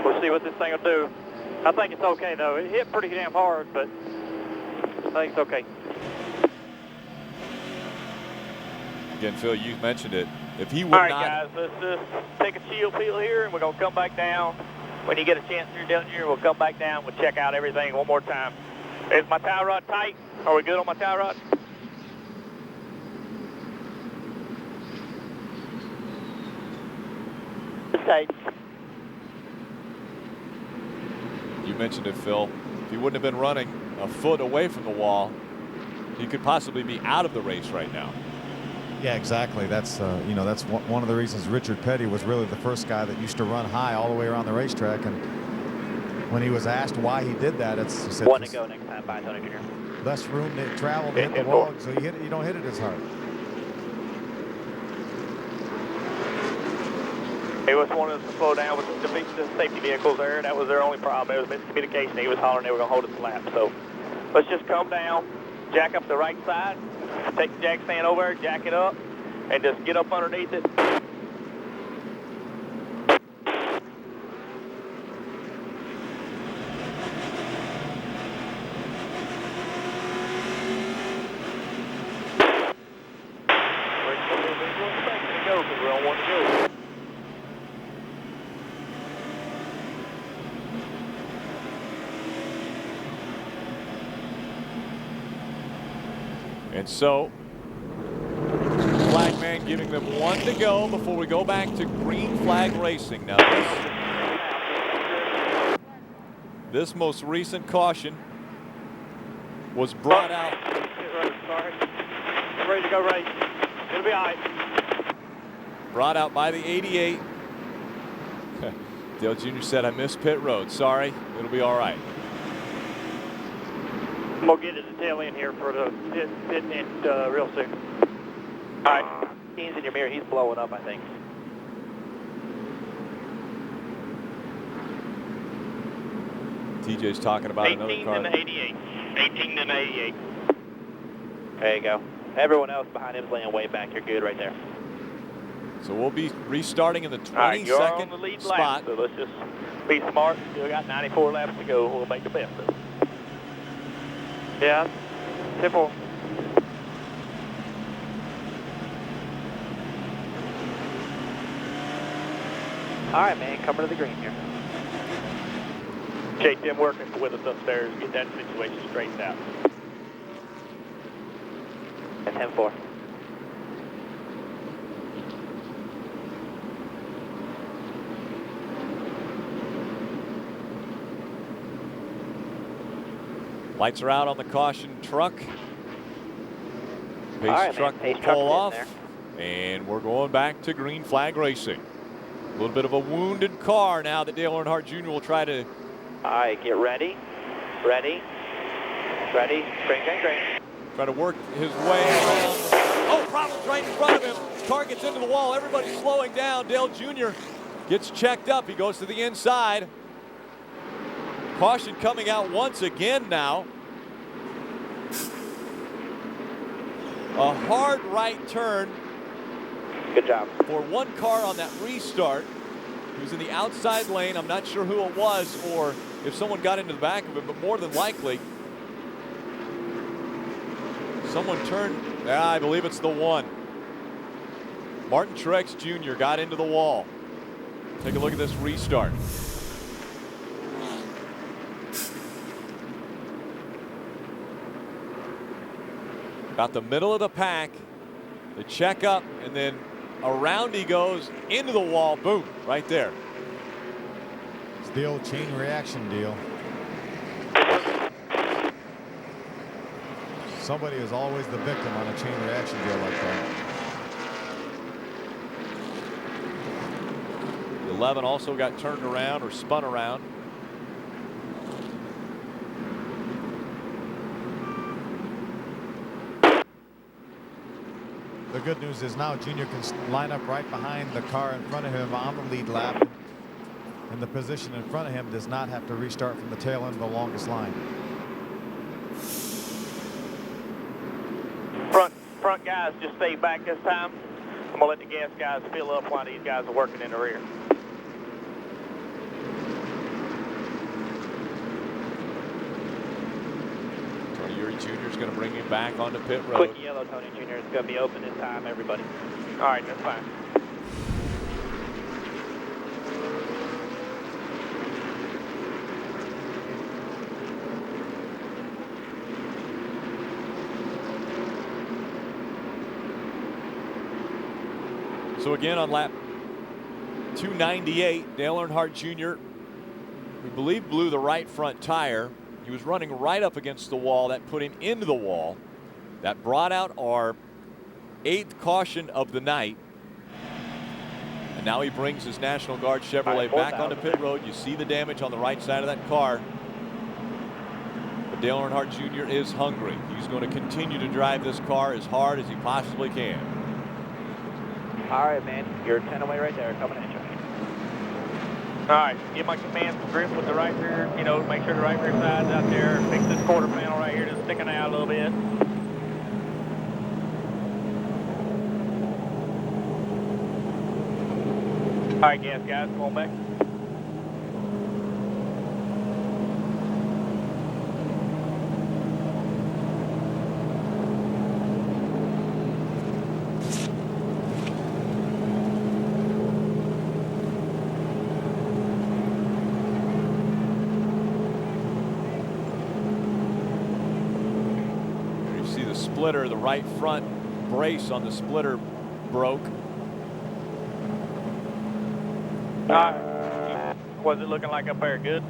We'll see what this thing will do. I think it's okay, though. It hit pretty damn hard, but I think it's okay. Again, Phil, you mentioned it. If he would All right, not... guys, let's just take a chill pill here, and we're going to come back down. When you get a chance here down here, we'll come back down. We'll check out everything one more time. Is my tie rod tight? Are we good on my tie rod? It's tight. You mentioned it, Phil. If he wouldn't have been running a foot away from the wall, he could possibly be out of the race right now. Yeah, exactly. That's that's one of the reasons Richard Petty was really the first guy that used to run high all the way around the racetrack. And when he was asked why he did that, he said, one to go next time. Bye, Tony Jr. Less room to travel to hit the wall, so you don't hit it as hard. He was wanting us to slow down with the safety vehicles there. That was their only problem. It was miscommunication. He was hollering they were going to hold us a lap. So let's just come down, jack up the right side, take the jack stand over, jack it up, and just get up underneath it. And so, flag man giving them one to go before we go back to green flag racing. Now this most recent caution was brought out. Sorry. I'm ready to go race. It'll be all right. Brought out by the 88. Dale Jr. said, I missed pit road. Sorry, it'll be all right. We'll get at the tail end here for the pit end real soon. All right, he's in your mirror. He's blowing up, I think. TJ's talking about another car. 18 to 88. 18 to 88. There you go. Everyone else behind him is laying way back. You're good right there. So we'll be restarting in the 22nd All right, you're on the lead spot. lap, so let's just be smart. Still got 94 laps to go. We'll make the best of it. Yeah, simple. All right, man, coming to the green here. Appreciate them working with us upstairs, get that situation straightened out. 10-4. Lights are out on the caution truck. Pace right, truck man. will pull off. And we're going back to green flag racing. A little bit of a wounded car now that Dale Earnhardt Jr. will try to. All right, get ready. Ready. Ready. Green. Try to work his way around. Oh, problems right in front of him. Car gets into the wall. Everybody's slowing down. Dale Jr. gets checked up. He goes to the inside. Caution coming out once again now. A hard right turn. Good job. For one car on that restart. He was in the outside lane. I'm not sure who it was or if someone got into the back of it, but more than likely, someone turned. I believe it's the one. Martin Truex Jr. got into the wall. Take a look at this restart. About the middle of the pack, the check up, and then around he goes into the wall. Boom, right there. It's the old chain reaction deal. Somebody is always the victim on a chain reaction deal like that. 11 also got turned around or spun around. The good news is now Junior can line up right behind the car in front of him on the lead lap. And the position in front of him does not have to restart from the tail end of the longest line. Front guys just stay back this time. I'm gonna let the gas guys fill up while these guys are working in the rear. Tony Eury Jr. is going to bring him back onto pit road. Quick yellow, Tony Jr. It's going to be open this time, everybody. All right, that's fine. So again on lap 298, Dale Earnhardt Jr. we believe blew the right front tire. He was running right up against the wall. That put him into the wall. That brought out our 8th caution of the night. And now he brings his National Guard Chevrolet back onto pit road. You see the damage on the right side of that car. But Dale Earnhardt Jr. is hungry. He's going to continue to drive this car as hard as he possibly can. All right, man. You're 10 away right there. Coming at you. All right. Give my command some grip with the right rear. You know, make sure the right rear side's out there. Fix this quarter panel right here that's sticking out a little bit. All right, gas guys. Come on back. Splitter, the right front brace on the splitter broke. Was it looking like up there? Good.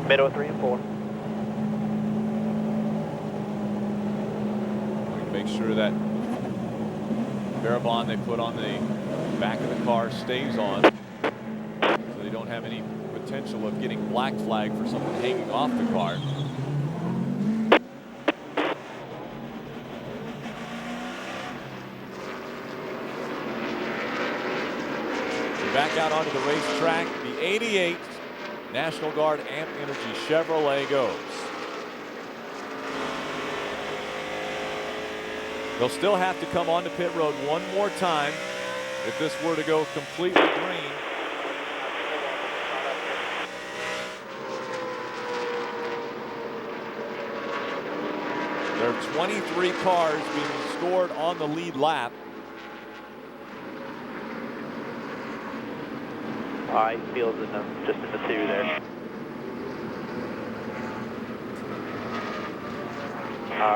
Middle of 3 and 4. We can make sure that Barabon they put on the back of the car stays on, so they don't have any potential of getting black flag for something hanging off the car. We're back out onto the racetrack. The 88 National Guard Amp Energy Chevrolet goes. They'll still have to come onto pit road one more time if this were to go completely green. There are 23 cars being scored on the lead lap. Fields in just in the 2 there.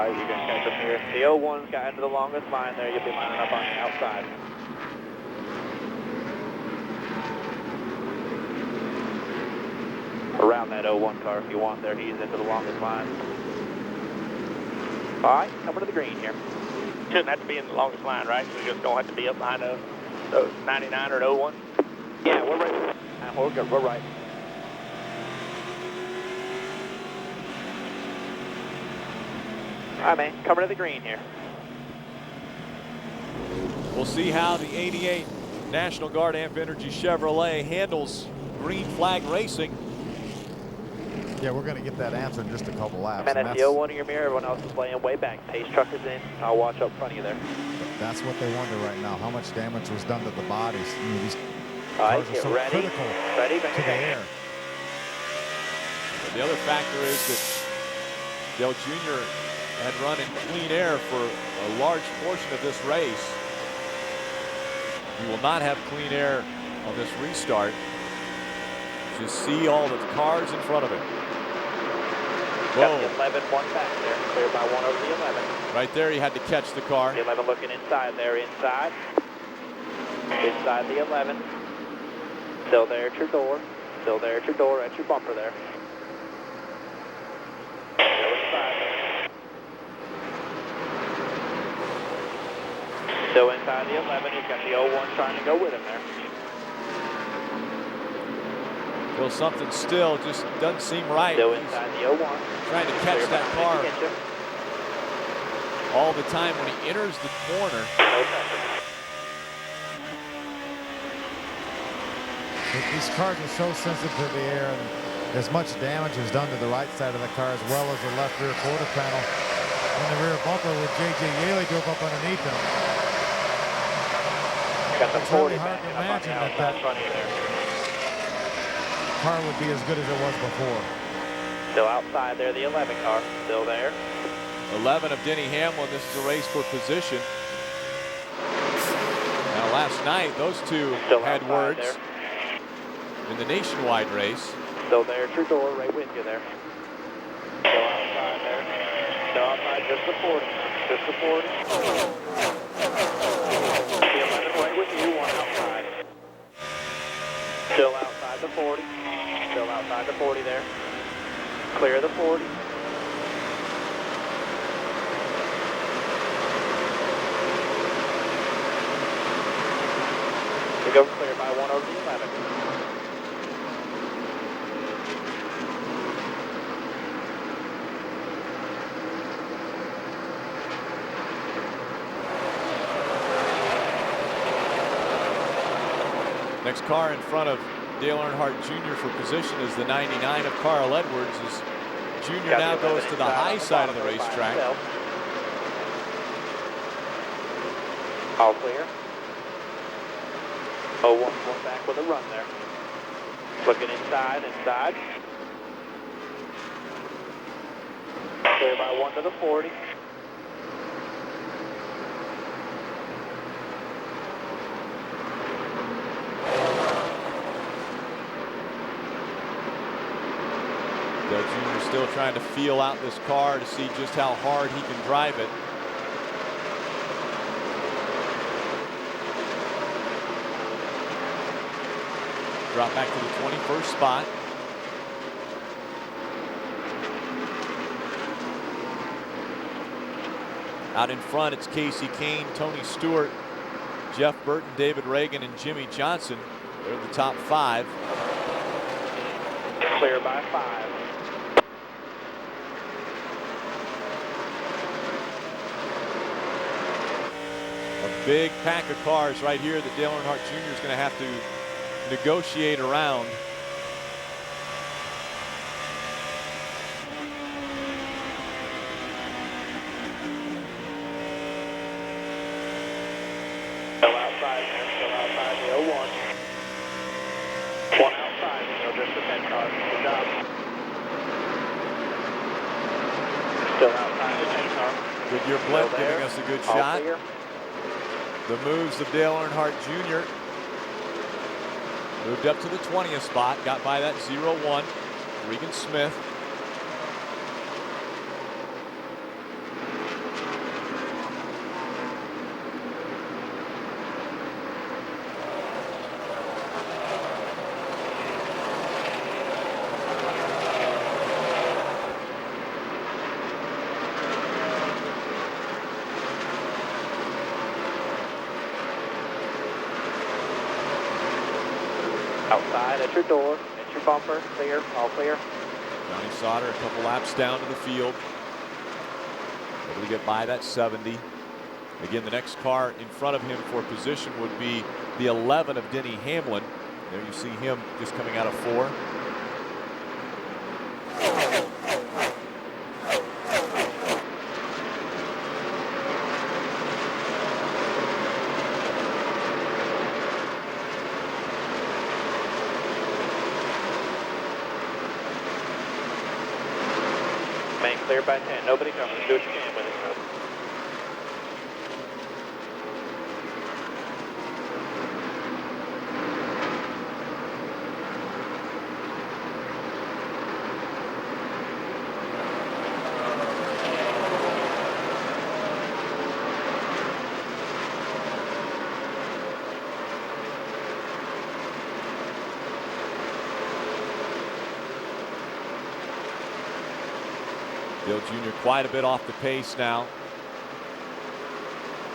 You're going to catch up here. The 01's got into the longest line there. You'll be lining up on the outside. Around that 01 car if you want there. He's into the longest line. All right, coming to the green here. Shouldn't have to be in the longest line, right? We just don't have to be up behind a 99 or an 01. Yeah, we're right. We're right. All right, man, coming to the green here. We'll see how the 88 National Guard Amp Energy Chevrolet handles green flag racing. Yeah, we're going to get that answer in just a couple laps. Man, that's the 01 in your mirror. Everyone else is playing way back. Pace truck is in. I'll watch up front of you there. That's what they wonder right now. How much damage was done to the bodies? I mean, these all right, cars are get so ready. critical Ready, to the air. And the other factor is that Dale Jr. had run in clean air for a large portion of this race. He will not have clean air on this restart. Just see all the cars in front of him. Got the 11, one back there. Clear by 1 over the 11. Right there, he had to catch the car. The 11 looking inside there, inside. Inside the 11. Still there at your door. Still there at your door, at your bumper there. Still inside there. Still inside the 11. He's got the 01 trying to go with him there. Feels something still just doesn't seem right. Still inside the 01. Trying to catch that car all the time when he enters the corner. These cars are so sensitive to the air, and as much damage is done to the right side of the car as well as the left rear quarter panel and the rear bumper with J.J. Yaley drove up underneath them. It's really hard to imagine that car would be as good as it was before. Still outside there, the 11 car, still there. 11 of Denny Hamlin, this is a race for position. Now last night, those two had words in the nationwide race. Still there at your door, right with you there. Still outside there. Still outside, just the 40. Just the 40. The 11 right with you, one outside. Still outside the 40. Still outside the 40 there. Clear the 40. We go clear by 1 over the 11. Next car in front of Dale Earnhardt Jr. for position is the 99 of Carl Edwards. As Jr. now goes to the high side of the racetrack. All clear. 01 going back with a run there. Looking inside. Clear by 1 to the 40. Dale Jr. still trying to feel out this car to see just how hard he can drive it. Drop back to the 21st spot. Out in front, it's Casey Kane, Tony Stewart, Jeff Burton, David Reagan, and Jimmy Johnson. They're the top 5. Clear by 5. A big pack of cars right here that Dale Earnhardt Jr. is going to have to negotiate around. Still outside the 01. One outside, just the 10 car. Good job. Still outside the 10 car. Goodyear Blimp giving us a good shot. The moves of Dale Earnhardt Jr. Moved up to the 20th spot, got by that 0-1. Regan Smith. Outside at your door, at your bumper, clear, all clear. Johnny Sauter a couple laps down to the field. Able to get by that 70. Again, the next car in front of him for position would be the 11 of Denny Hamlin. There you see him just coming out of 4. Main clear by 10. Nobody coming. Do what you can with it. Dale Jr. quite a bit off the pace now.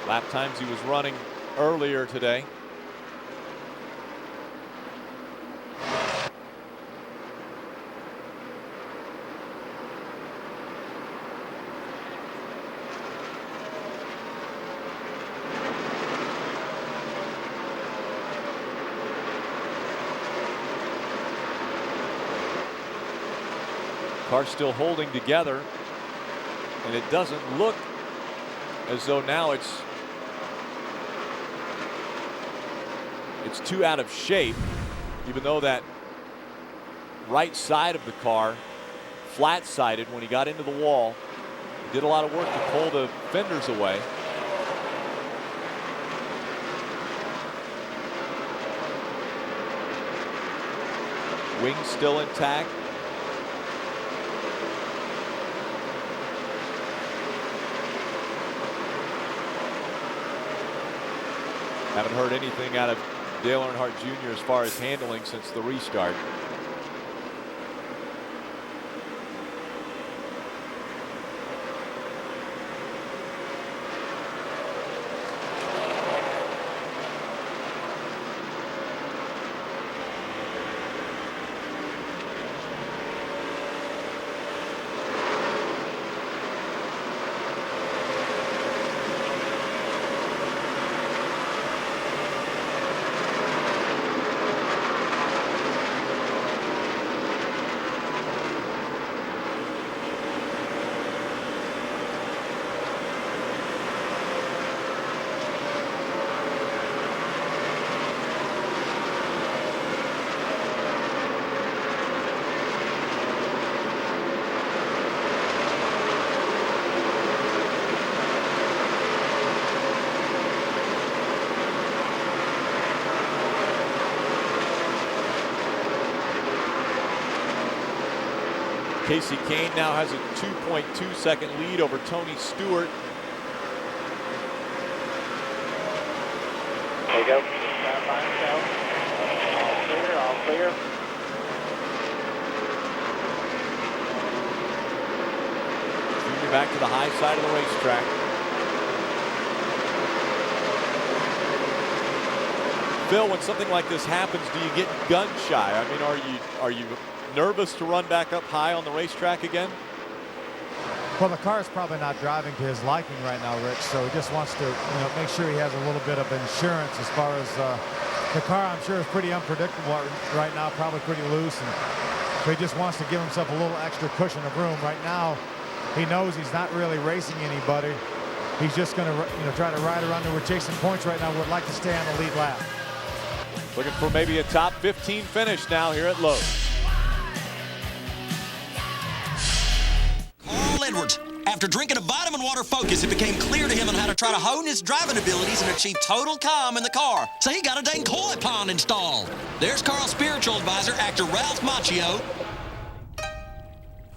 Lap times he was running earlier today. Car still holding together, and it doesn't look as though now it's too out of shape, even though that right side of the car flat-sided when he got into the wall. He did a lot of work to pull the fenders away. Wings still intact. Haven't heard anything out of Dale Earnhardt Jr. as far as handling since the restart. Casey Kane now has a 2.2 second lead over Tony Stewart. There you go. Stand by himself. All clear, all clear. Junior back to the high side of the racetrack. Phil, when something like this happens, do you get gun shy? I mean, are you nervous to run back up high on the racetrack again? Well, the car is probably not driving to his liking right now, Rich, so he just wants to make sure he has a little bit of insurance as far as the car. I'm sure is pretty unpredictable right now, probably pretty loose, and so he just wants to give himself a little extra cushion of room. Right now, he knows he's not really racing anybody. He's just going to try to ride around there. We're chasing points right now. Would like to stay on the lead lap. Looking for maybe a top 15 finish now here at Lowe's. Carl Edwards, After drinking a vitamin water Focus, it became clear to him on how to try to hone his driving abilities and achieve total calm in the car. So he got a dang koi pond installed. There's Carl's spiritual advisor, actor Ralph Macchio.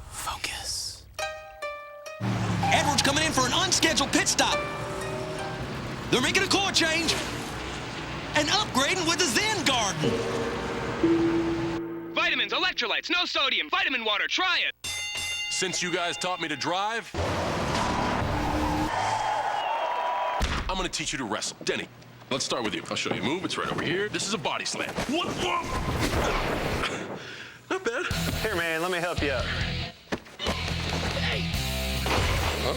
Focus. Edward's coming in for an unscheduled pit stop. They're making a core change and upgrading with the Zen Garden. Vitamins, electrolytes, no sodium, vitamin water, try it. Since you guys taught me to drive, I'm gonna teach you to wrestle. Denny, let's start with you. I'll show you a move. It's right over here. This is a body slam. What? Not bad. Here, man, let me help you up. Huh?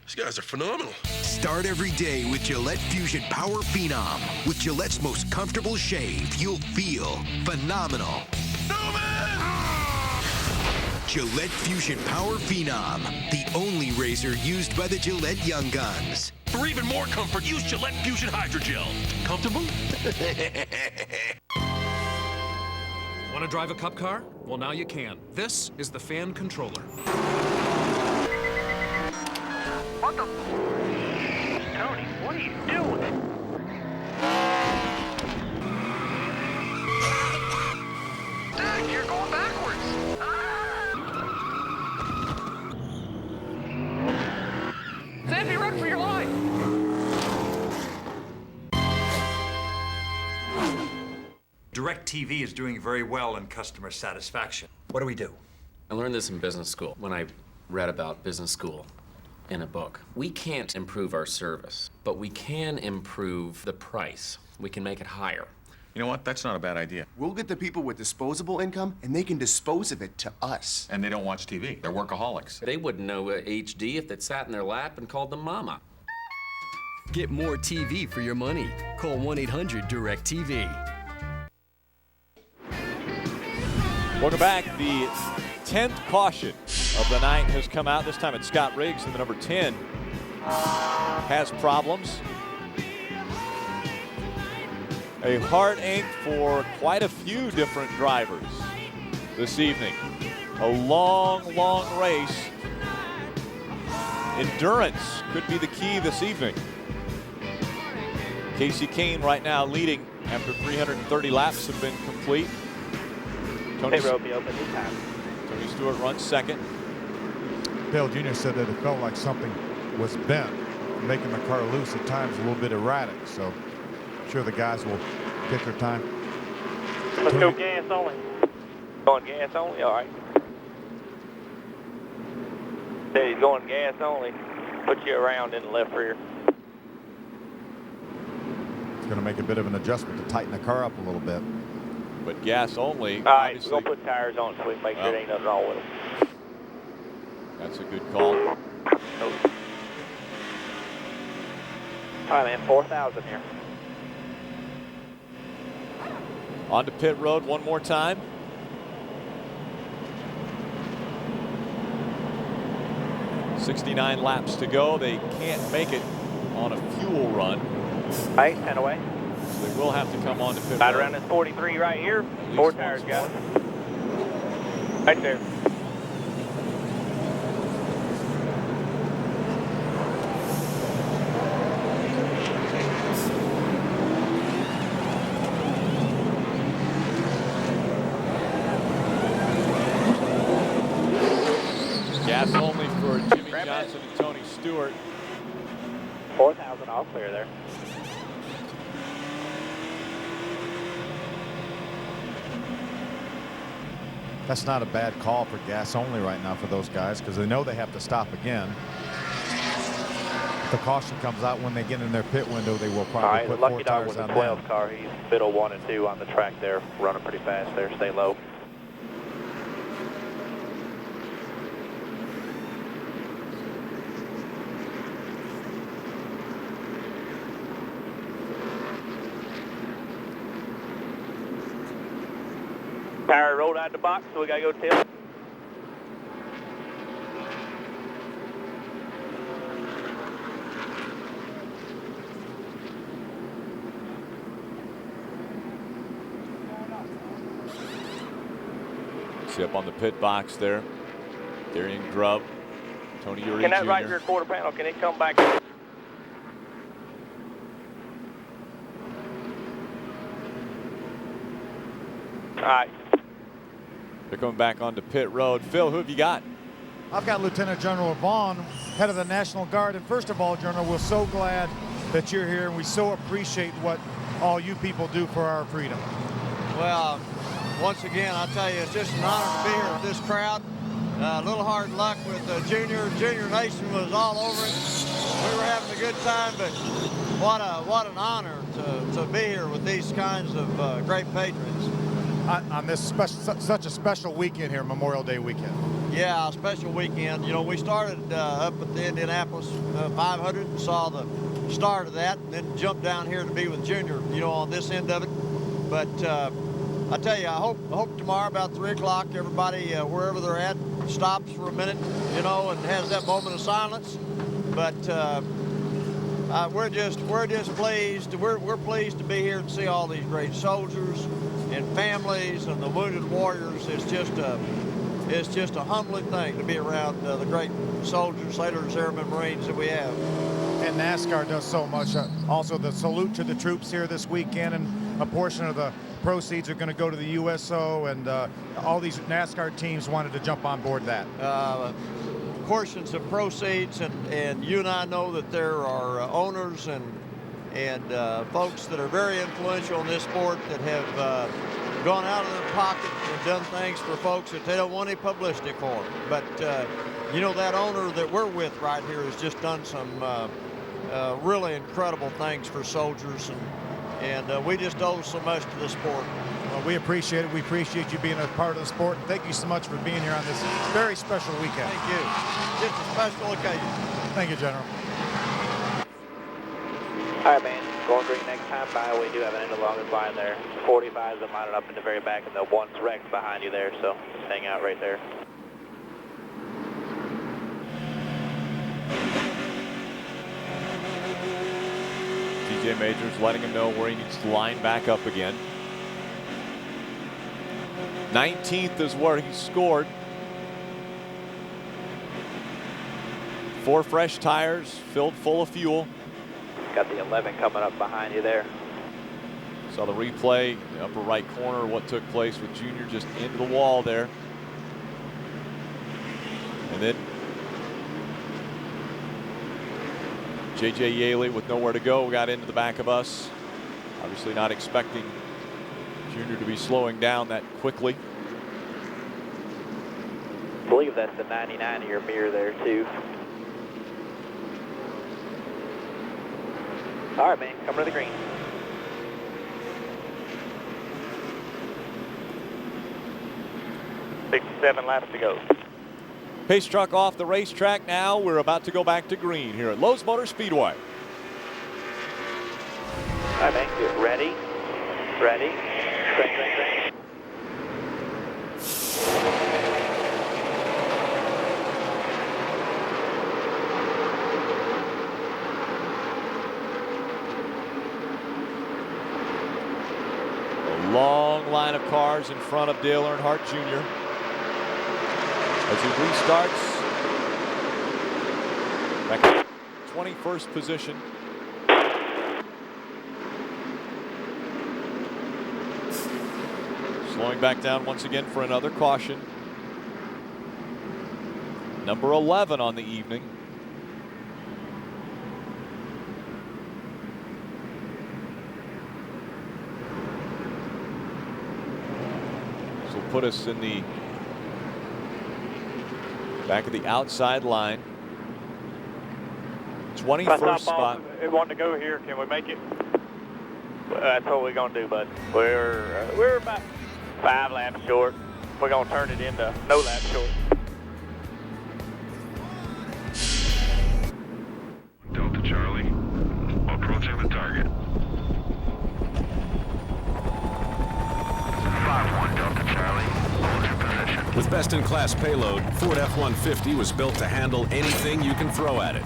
These guys are phenomenal. Start every day with Gillette Fusion Power Phenom. With Gillette's most comfortable shave, you'll feel phenomenal. Gillette Fusion Power Phenom, the only razor used by the Gillette Young Guns. For even more comfort, use Gillette Fusion Hydrogel. Comfortable? Want to drive a cup car? Well, now you can. This is the fan controller. What the? Tony, what are you doing? Dad, you're going backwards. Sandy, run for your life. DirecTV is doing very well in customer satisfaction. What do we do? I learned this in business school when I read about business school in a book. We can't improve our service, but we can improve the price. We can make it higher. You know what? That's not a bad idea. We'll get the people with disposable income, and they can dispose of it to us. And they don't watch TV. They're workaholics. They wouldn't know HD if they'd sat in their lap and called them mama. Get more TV for your money. Call 1-800-DIRECTV. Welcome back. The 10th caution of the night has come out. This time it's Scott Riggs, and the number 10 has problems. A heartache for quite a few different drivers this evening. A long, long race. Endurance could be the key this evening. Casey Kane right now leading after 330 laps have been complete. Tony Stewart runs second. Dale Jr. said that it felt like something was bent, making the car loose at times, a little bit erratic. So I'm sure the guys will take their time. Let's go gas only. Going gas only? All right. Said he's going gas only. Put you around in the left rear. It's going to make a bit of an adjustment to tighten the car up a little bit. But gas only. All right, we're going to put tires on so we can make sure there ain't nothing wrong with them. That's a good call. All right, man, 4,000 here. On to pit road one more time. .69 laps to go. They can't make it on a fuel run. All right, 10 away. So they will have to come on to pit Right road. around this 43 right here. 4 tires, guys. Right there. Gas only for Jimmy Johnson and Tony Stewart. 4,000 all clear there. That's not a bad call for gas only right now for those guys, because they know they have to stop again. If the caution comes out when they get in their pit window, they will probably put 4 tires on the them. 12 car. He's middle 1 and 2 on the track there, running pretty fast there. Stay low. Tire rolled out the box, so we got to go tail. See up on the pit box there. Darian Grubb, Tony Uri Can that Jr. right rear quarter panel, can it come back? All right. They're coming back onto pit road. Phil, who have you got? I've got Lieutenant General Vaughn, head of the National Guard. And first of all, General, we're so glad that you're here, and we so appreciate what all you people do for our freedom. Well, once again, I'll tell you, it's just an honor to be here with this crowd. A little hard luck with Junior. Junior Nation was all over it. We were having a good time, but what an honor to be here with these kinds of great patrons. On this such a special weekend here, Memorial Day weekend. Yeah, a special weekend. You know, we started up at the Indianapolis 500 and saw the start of that, and then jumped down here to be with Junior, you know, on this end of it. But I tell you, I hope tomorrow about 3 o'clock, everybody, wherever they're at, stops for a minute, you know, and has that moment of silence. But we're just pleased. We're pleased to be here and see all these great soldiers and families and the wounded warriors. It's just a humbling thing to be around the great soldiers, sailors, airmen, Marines that we have. And NASCAR does so much. Also, the salute to the troops here this weekend, and a portion of the proceeds are going to go to the USO, and all these NASCAR teams wanted to jump on board that. Portions of proceeds, and you and I know that there are owners and folks that are very influential in this sport that have gone out of their pocket and done things for folks that they don't want any publicity for. But you know, that owner that we're with right here has just done some really incredible things for soldiers, and we just owe so much to the sport. Well, we appreciate it. We appreciate you being a part of the sport. And thank you so much for being here on this very special weekend. Thank you. Just a special occasion. Thank you, General. All right, man. Going green next time by. We do have an end of longest line there. 45s are lining up in the very back, and the one's wrecked behind you there, so just hang out right there. TJ Majors letting him know where he needs to line back up again. 19th is where he scored. 4 fresh tires, filled full of fuel. Got the 11 coming up behind you there. Saw the replay, the upper right corner, what took place with Junior just into the wall there. And then J.J. Yaley with nowhere to go got into the back of us. Obviously not expecting Junior to be slowing down that quickly. I believe that's the 99 of your mirror there, too. All right, man, coming to the green. Seven laps to go. Pace truck off the racetrack now. We're about to go back to green here at Lowe's Motor Speedway. All right, man, get ready. Ready. Crank, crank, crank. A long line of cars in front of Dale Earnhardt Jr. as he restarts. Back in 21st position. Slowing back down once again for another caution. Number 11 on the evening. This will put us in the back of the outside line. 21st spot. We want to go here. Can we make it? That's what we're going to do, bud. We're about 5 laps short. We're going to turn it into no lap short. Delta Charlie, approaching the target. 5-1 Delta Charlie. With best-in-class payload, Ford F-150 was built to handle anything you can throw at it.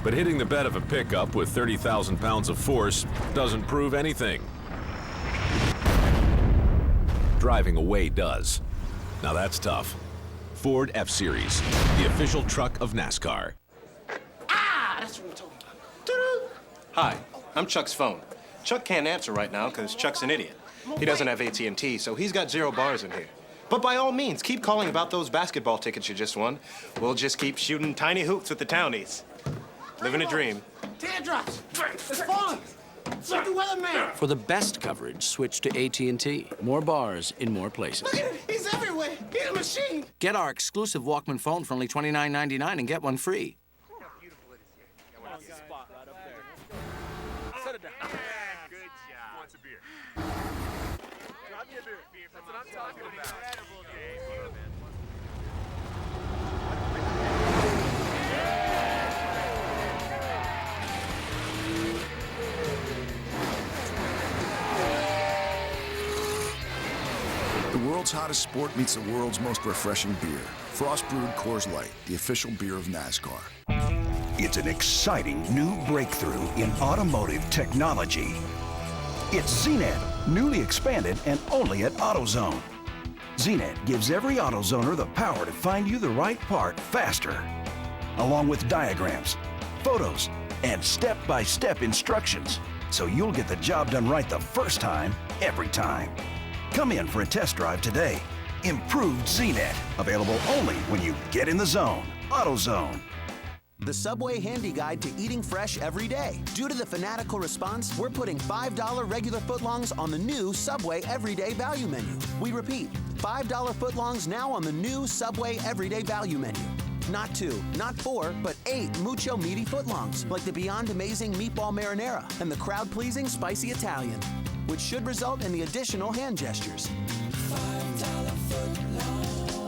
But hitting the bed of a pickup with 30,000 pounds of force doesn't prove anything. Driving away does. Now that's tough. Ford F-Series, the official truck of NASCAR. Ah, that's what I'm talking about. Hi, I'm Chuck's phone. Chuck can't answer right now because Chuck's an idiot. He doesn't have AT&T, so he's got 0 bars in here. But by all means, keep calling about those basketball tickets you just won. We'll just keep shooting tiny hoops with the townies. Living a dream. Teardrops! It's falling! It's like the weatherman! For the best coverage, switch to AT&T. More bars in more places. Look at it! He's everywhere! He's a machine! Get our exclusive Walkman phone for only $29.99 and get one free. Set it down. Good job. Wants a beer. Drop me a beer. That's what I'm talking about. Incredible game. The world's hottest sport meets the world's most refreshing beer. Frost Brewed Coors Light, the official beer of NASCAR. It's an exciting new breakthrough in automotive technology. It's ZNet, newly expanded and only at AutoZone. ZNet gives every AutoZoner the power to find you the right part faster, along with diagrams, photos, and step-by-step instructions, so you'll get the job done right the first time, every time. Come in for a test drive today. Improved ZNet, available only when you get in the zone. AutoZone. The Subway Handy Guide to Eating Fresh Every Day. Due to the fanatical response, we're putting $5 regular footlongs on the new Subway Everyday Value Menu. We repeat, $5 footlongs now on the new Subway Everyday Value Menu. Not 2, not 4, but 8 mucho meaty footlongs, like the Beyond Amazing Meatball Marinara and the crowd-pleasing Spicy Italian, which should result in the additional hand gestures.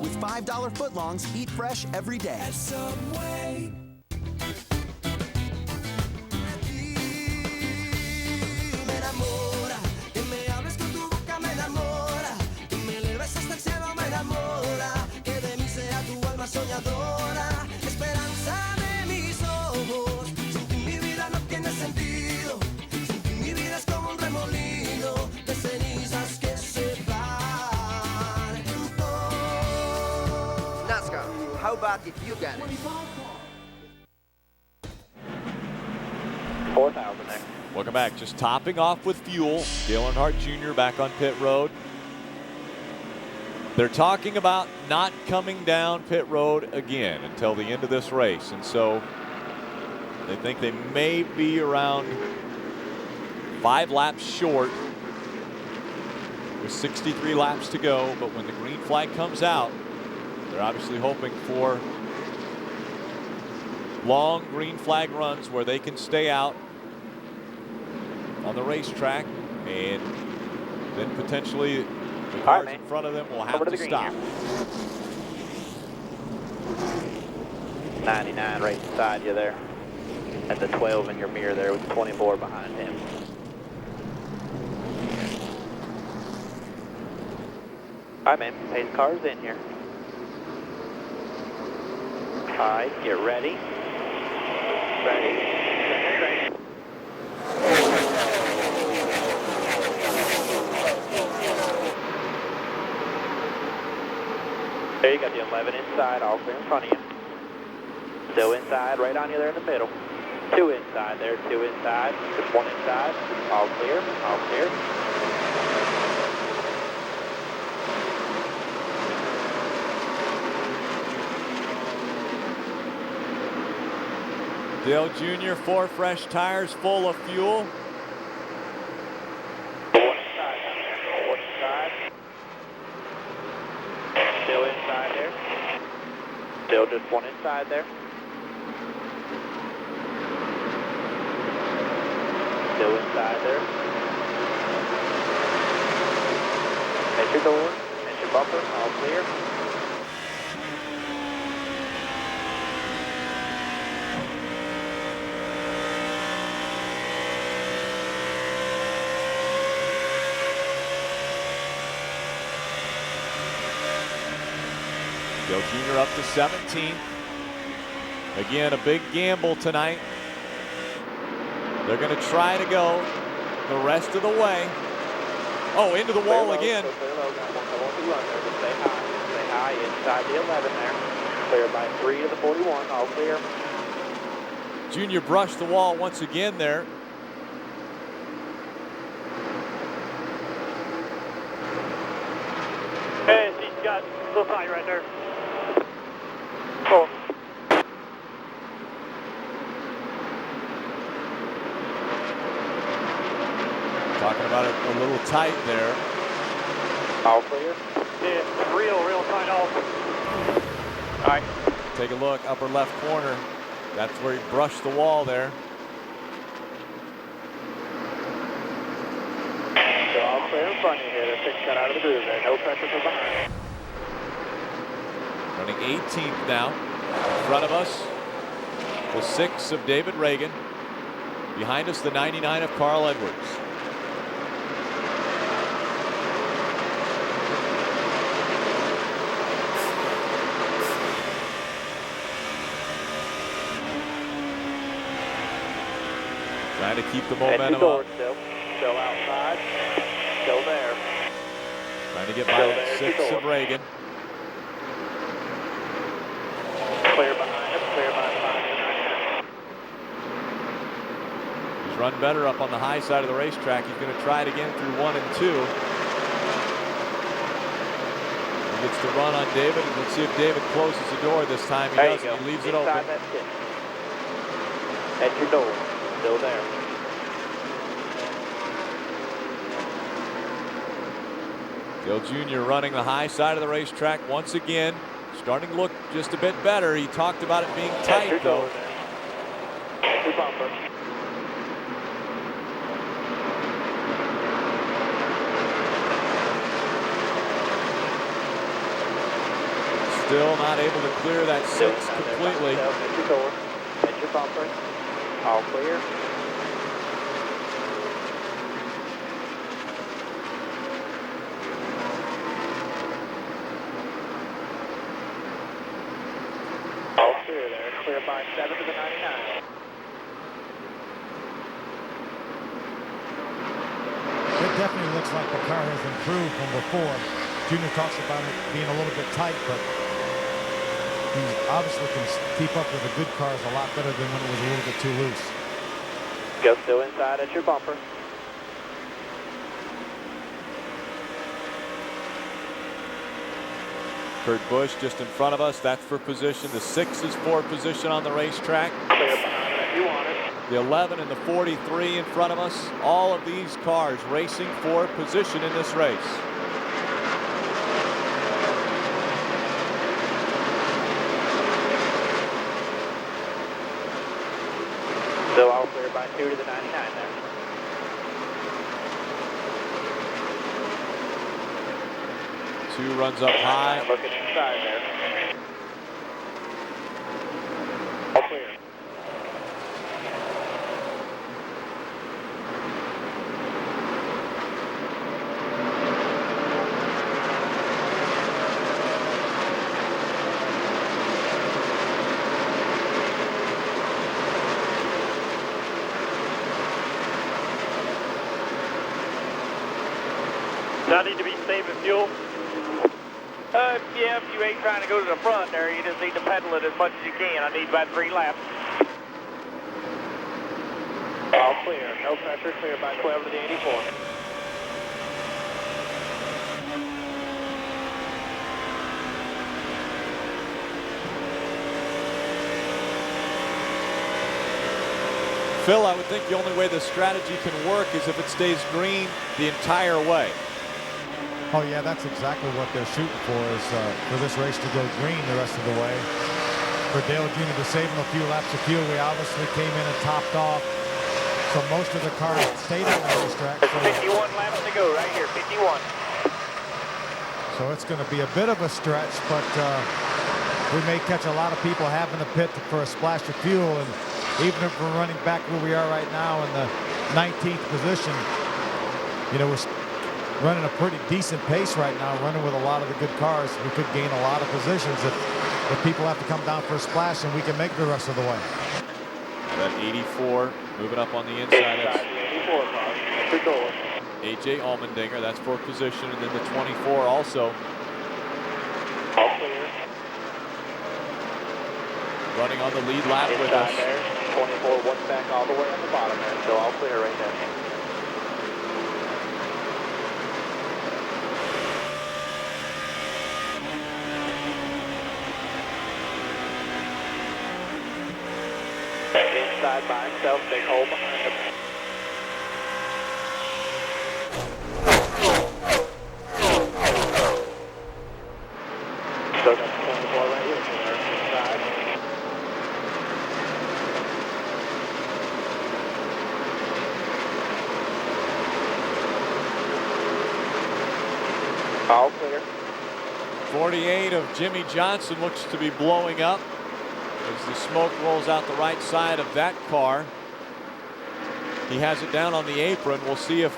With $5 footlongs, eat fresh every day. At Subway. Soñadora, esperanza de mis ojos. Sin ti mi vida no tiene sentido. Sin ti mi vida es como un remolino de cenizas que se van. Oh. NASCAR, how about if you got it? 4,000 next. Welcome back. Just topping off with fuel. Dale Earnhardt Jr. back on pit road. They're talking about not coming down pit road again until the end of this race. And so they think they may be around 5 laps short with 63 laps to go. But when the green flag comes out, they're obviously hoping for long green flag runs where they can stay out on the racetrack, and then potentially the cars in front of them will have to stop. 99 right beside you there. At the 12 in your mirror there with 24 behind him. All right, man. Pace cars in here. All right, get ready. Ready. There you got the 11 inside, all clear in front of you. Still inside, right on you there in the middle. 2 inside there, 2 inside. Just 1 inside, all clear, all clear. Dale Jr., 4 fresh tires full of fuel. 1 inside, 1 inside. Still inside there. Still just 1 inside there. Still inside there. Hit your door, hit your bumper, all clear. Dale Jr. up to 17. Again, a big gamble tonight. They're going to try to go the rest of the way. Oh, into the wall again. Stay high inside the 11 there. Clear by 3 to the 41, all clear. Junior brushed the wall once again there. Hey, he's got a little tight right there. Cool. Talking about it a little tight there. All clear. Yeah, real tight off. All right. Take a look, upper left corner. That's where he brushed the wall there. So all clear in front of you here. They're 6 cut out of the groove there. No pressure from behind. Running 18th now. In front of us, the 6 of David Reagan. Behind us, the 99 of Carl Edwards. Trying to keep the momentum up. Still outside. Still there. Trying to get by that 6 of Reagan. Clear behind him. Clear by 5. He's run better up on the high side of the racetrack. He's going to try it again through 1 and 2. He gets to run on David. And let's see if David closes the door this time. He doesn't. He leaves it open. Inside that 6. At your door. Still there. Dale Jr. running the high side of the racetrack once again. Starting to look just a bit better. He talked about it being tight, though. At your bumper. Still not able to clear that 6 completely. At your door. At your bumper. All clear. All clear there. Clear by 7 to the 99. It definitely looks like the car has improved from before. Junior talks about it being a little bit tight, but he obviously can keep up with the good cars a lot better than when it was a little bit too loose. Go still inside at your bumper. Kurt Busch just in front of us. That's for position. The 6 is for position on the racetrack. Clear behind it if you want it. The 11 and the 43 in front of us. All of these cars racing for position in this race. Still all clear by 2 to the 99 there. Two runs up high. Looking inside there. All clear. Does that need to be saving fuel? Yeah, if you ain't trying to go to the front there, you just need to pedal it as much as you can. I need about 3 laps. All clear. No pressure. Clear by 12 to the 84. Phil, I would think the only way the strategy can work is if it stays green the entire way. Oh yeah, that's exactly what they're shooting for, is for this race to go green the rest of the way. For Dale Jr. to save him a few laps of fuel, we obviously came in and topped off. So most of the cars stayed on the racetrack. There's 51 laps to go right here, 51. So it's going to be a bit of a stretch, but we may catch a lot of people having to pit for a splash of fuel. And even if we're running back where we are right now in the 19th position, you know, we're running a pretty decent pace right now, running with a lot of the good cars. We could gain a lot of positions if people have to come down for a splash, and we can make the rest of the way. That 84 moving up on the inside. That's A.J. Allmendinger. That's for position. And then the 24 also. All clear. Running on the lead lap with us. There. 24, one back all the way on the bottom there. So all clear right now. Inside by himself, big hole behind him. So that's 24 right here. Inside. All clear. 48 of Jimmy Johnson looks to be blowing up as the smoke rolls out the right side of that car. He has it down on the apron. We'll see if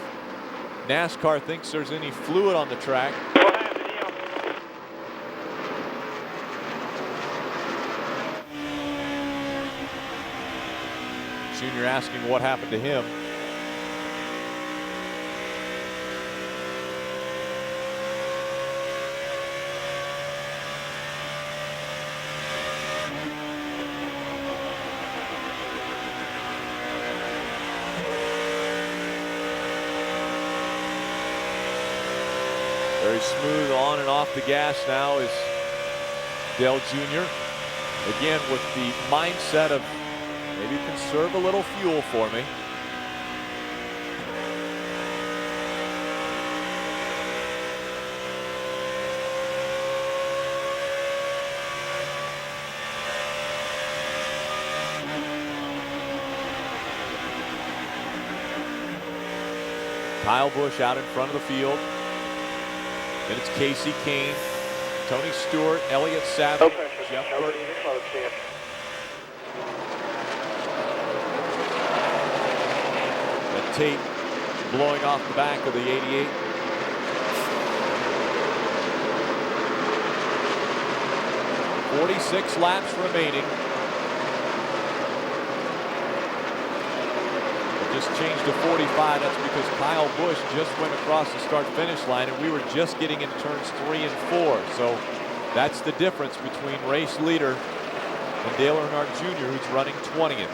NASCAR thinks there's any fluid on the track. Junior asking what happened to him. Very smooth on and off the gas now is Dale Jr. Again with the mindset of maybe conserve a little fuel for me. Kyle Busch out in front of the field. Then it's Casey Kane, Tony Stewart, Elliott Savage, Jeff Burton. And Tate blowing off the back of the 88. .46 laps remaining. Just changed to 45. That's because Kyle Busch just went across the start-finish line, and we were just getting into turns 3 and 4. So that's the difference between race leader and Dale Earnhardt Jr., who's running 20th.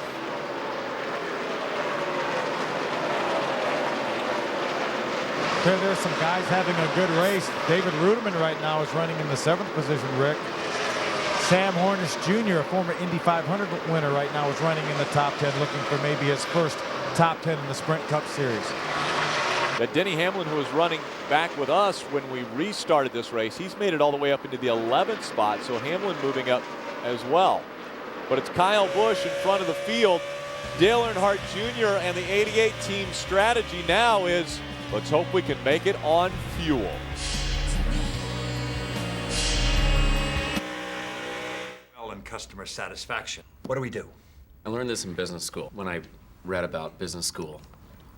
There's some guys having a good race. David Ruderman right now is running in the 7th position, Rick. Sam Hornish Jr., a former Indy 500 winner right now, is running in the top 10, looking for maybe his first top 10 in the Sprint Cup Series. That Denny Hamlin, who was running back with us when we restarted this race, he's made it all the way up into the 11th spot, so Hamlin moving up as well. But it's Kyle Busch in front of the field. Dale Earnhardt Jr. and the 88 team strategy now is, let's hope we can make it on fuel. And customer satisfaction. What do we do? I learned this in business school when I read about business school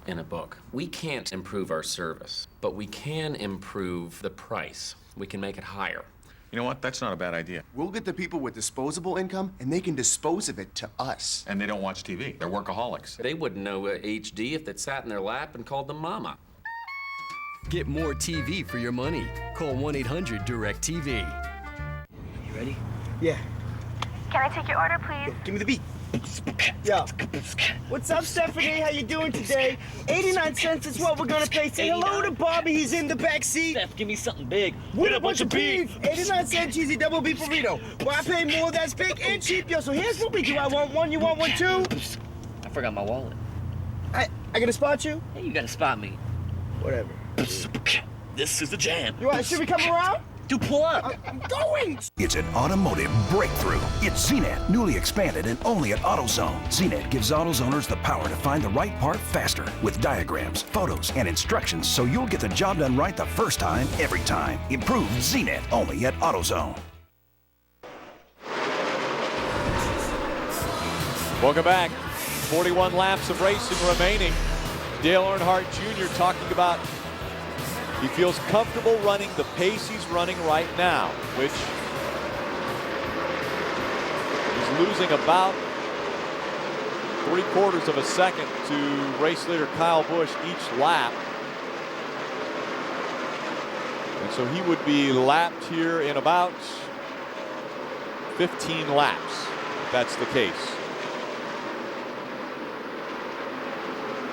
in a book. We can't improve our service, but we can improve the price. We can make it higher. You know what? That's not a bad idea. We'll get the people with disposable income, and they can dispose of it to us. And they don't watch TV. They're workaholics. They wouldn't know HD if they'd sat in their lap and called them mama. Get more TV for your money. Call 1-800-DIRECTV. You ready? Yeah. Can I take your order, please? Give me the beat. Yo. What's up, Stephanie? How you doing today? 89 cents is what we're gonna pay. Say hello to Bobby. He's in the back seat. Steph, give me something big. With a bunch of beef. 89 cent cheesy double beef burrito. Well, I pay more, that's big and cheap, yo. So here's what we do. I want one, you want one too? I forgot my wallet. I gotta spot you? Hey, you gotta spot me. Whatever. This is the jam. You want? Should we come around? Dude, pull up. I'm going. It's an automotive breakthrough. It's ZNet, newly expanded and only at AutoZone. ZNet gives AutoZoners the power to find the right part faster with diagrams, photos, and instructions so you'll get the job done right the first time, every time. Improved ZNet, only at AutoZone. Welcome back. 41 laps of racing remaining. Dale Earnhardt Jr. talking about He feels comfortable running the pace he's running right now, which he's losing about 3/4 of a second to race leader Kyle Busch each lap. And so he would be lapped here in about 15 laps, if that's the case.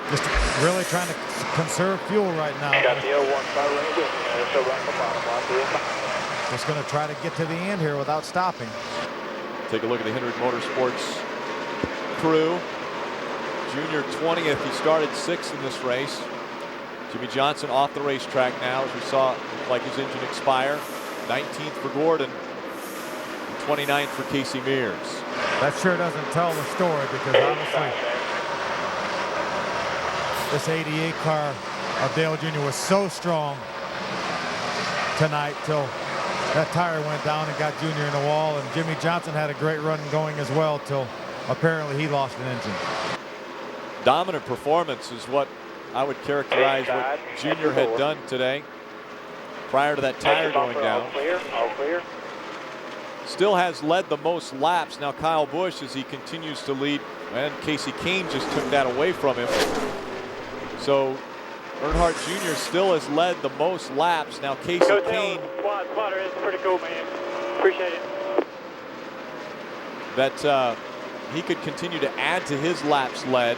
Just really trying to conserve fuel right now. Got the 01 car running with me. So right from the bottom. Just going to try to get to the end here without stopping. Take a look at the Hendrick Motorsports crew. Junior 20th. He started 6th in this race. Jimmy Johnson off the racetrack now, as we saw like his engine expire. 19th for Gordon. And 29th for Casey Mears. That sure doesn't tell the story, because honestly, this 88 car of Dale Jr. was so strong tonight till that tire went down and got Junior in the wall, and Jimmy Johnson had a great run going as well till apparently he lost an engine. Dominant performance is what I would characterize what Junior had done today prior to that tire going down. All clear. Still has led the most laps. Now Kyle Busch, as he continues to lead, and Casey Kane just took that away from him. So Earnhardt Jr. still has led the most laps. Now Casey Kane. Spotter is pretty cool, man. Appreciate it. That he could continue to add to his laps led,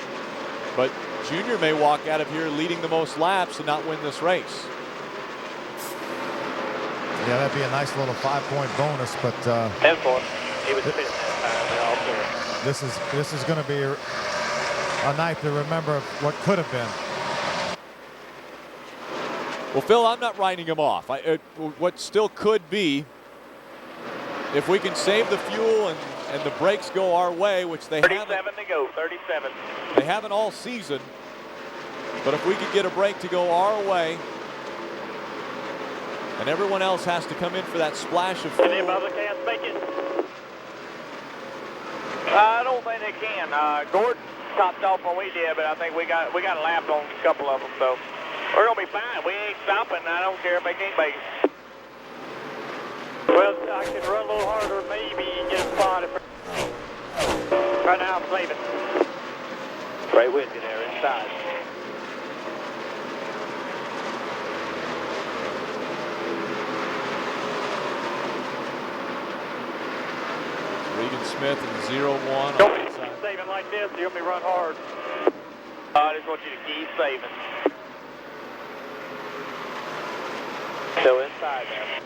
but Junior may walk out of here leading the most laps and not win this race. Yeah, that'd be a nice little 5-point bonus, but 10-4. He was fifth that time. this is going to be a night to remember what could have been. Well, Phil, I'm not writing him off. What still could be, if we can save the fuel and the brakes go our way, which they haven't. 37 to go. 37. They haven't all season. But if we could get a brake to go our way, and everyone else has to come in for that splash of fuel. Any other cans make it? I don't think they can. Gordon topped off when we did, but I think we got a lap on a couple of them, so we're gonna be fine. We ain't stopping. I don't care if they can't make it. Well, I can run a little harder, maybe get a spot. Right now, I'm saving. Right with you there inside. Regan Smith and 0-1. Don't keep saving like this, you'll be run hard. I just want you to keep saving. Still inside there.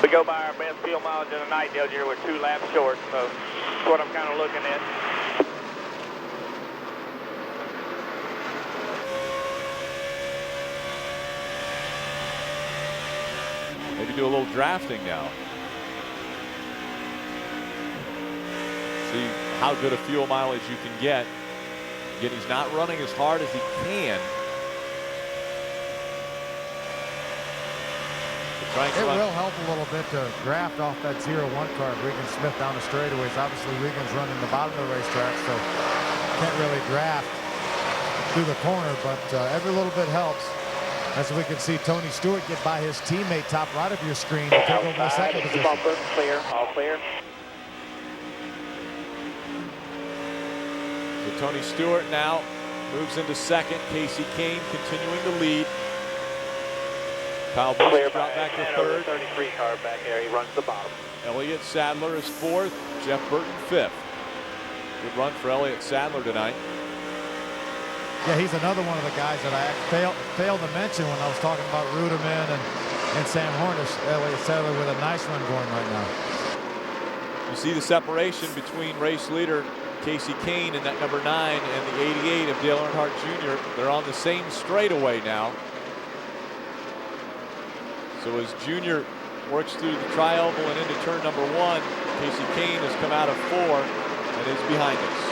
We go by our best fuel mileage of the night, Dale Jr. We're 2 laps short, so that's what I'm kind of looking at. Maybe do a little drafting now. See how good a fuel mileage you can get. Again, he's not running as hard as he can. It will help a little bit to draft off that 0-1 car. Regan Smith down the straightaways. Obviously, Regan's running the bottom of the racetrack, so can't really draft through the corner, but every little bit helps. As we can see Tony Stewart get by his teammate top right of your screen to take over the second position. Clear, all clear. So Tony Stewart now moves into second. Casey Kane continuing to lead. Kyle Busch dropped back to third. 33 car back there. He runs the bottom. Elliott Sadler is fourth. Jeff Burton fifth. Good run for Elliott Sadler tonight. Yeah, he's another one of the guys that I failed to mention when I was talking about Ruderman and Sam Hornish. Elliott Sadler with a nice run going right now. You see the separation between race leader Casey Kane and that number 9 and the 88 of Dale Earnhardt Jr. They're on the same straightaway now. So as Junior works through the tri-oval and into turn number 1, Casey Kane has come out of 4 and is behind us.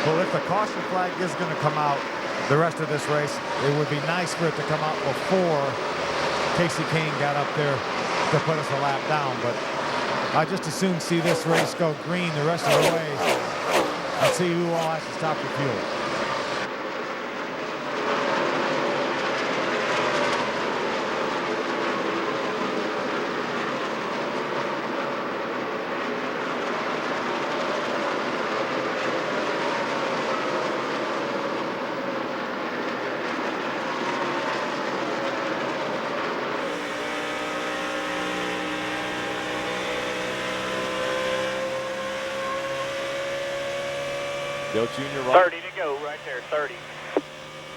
Well, if the caution flag is going to come out the rest of this race, it would be nice for it to come out before Casey Kane got up there to put us a lap down. But I just as soon see this race go green the rest of the way and see who all has to stop for fuel. Dale Jr. 30 to go right there, 30.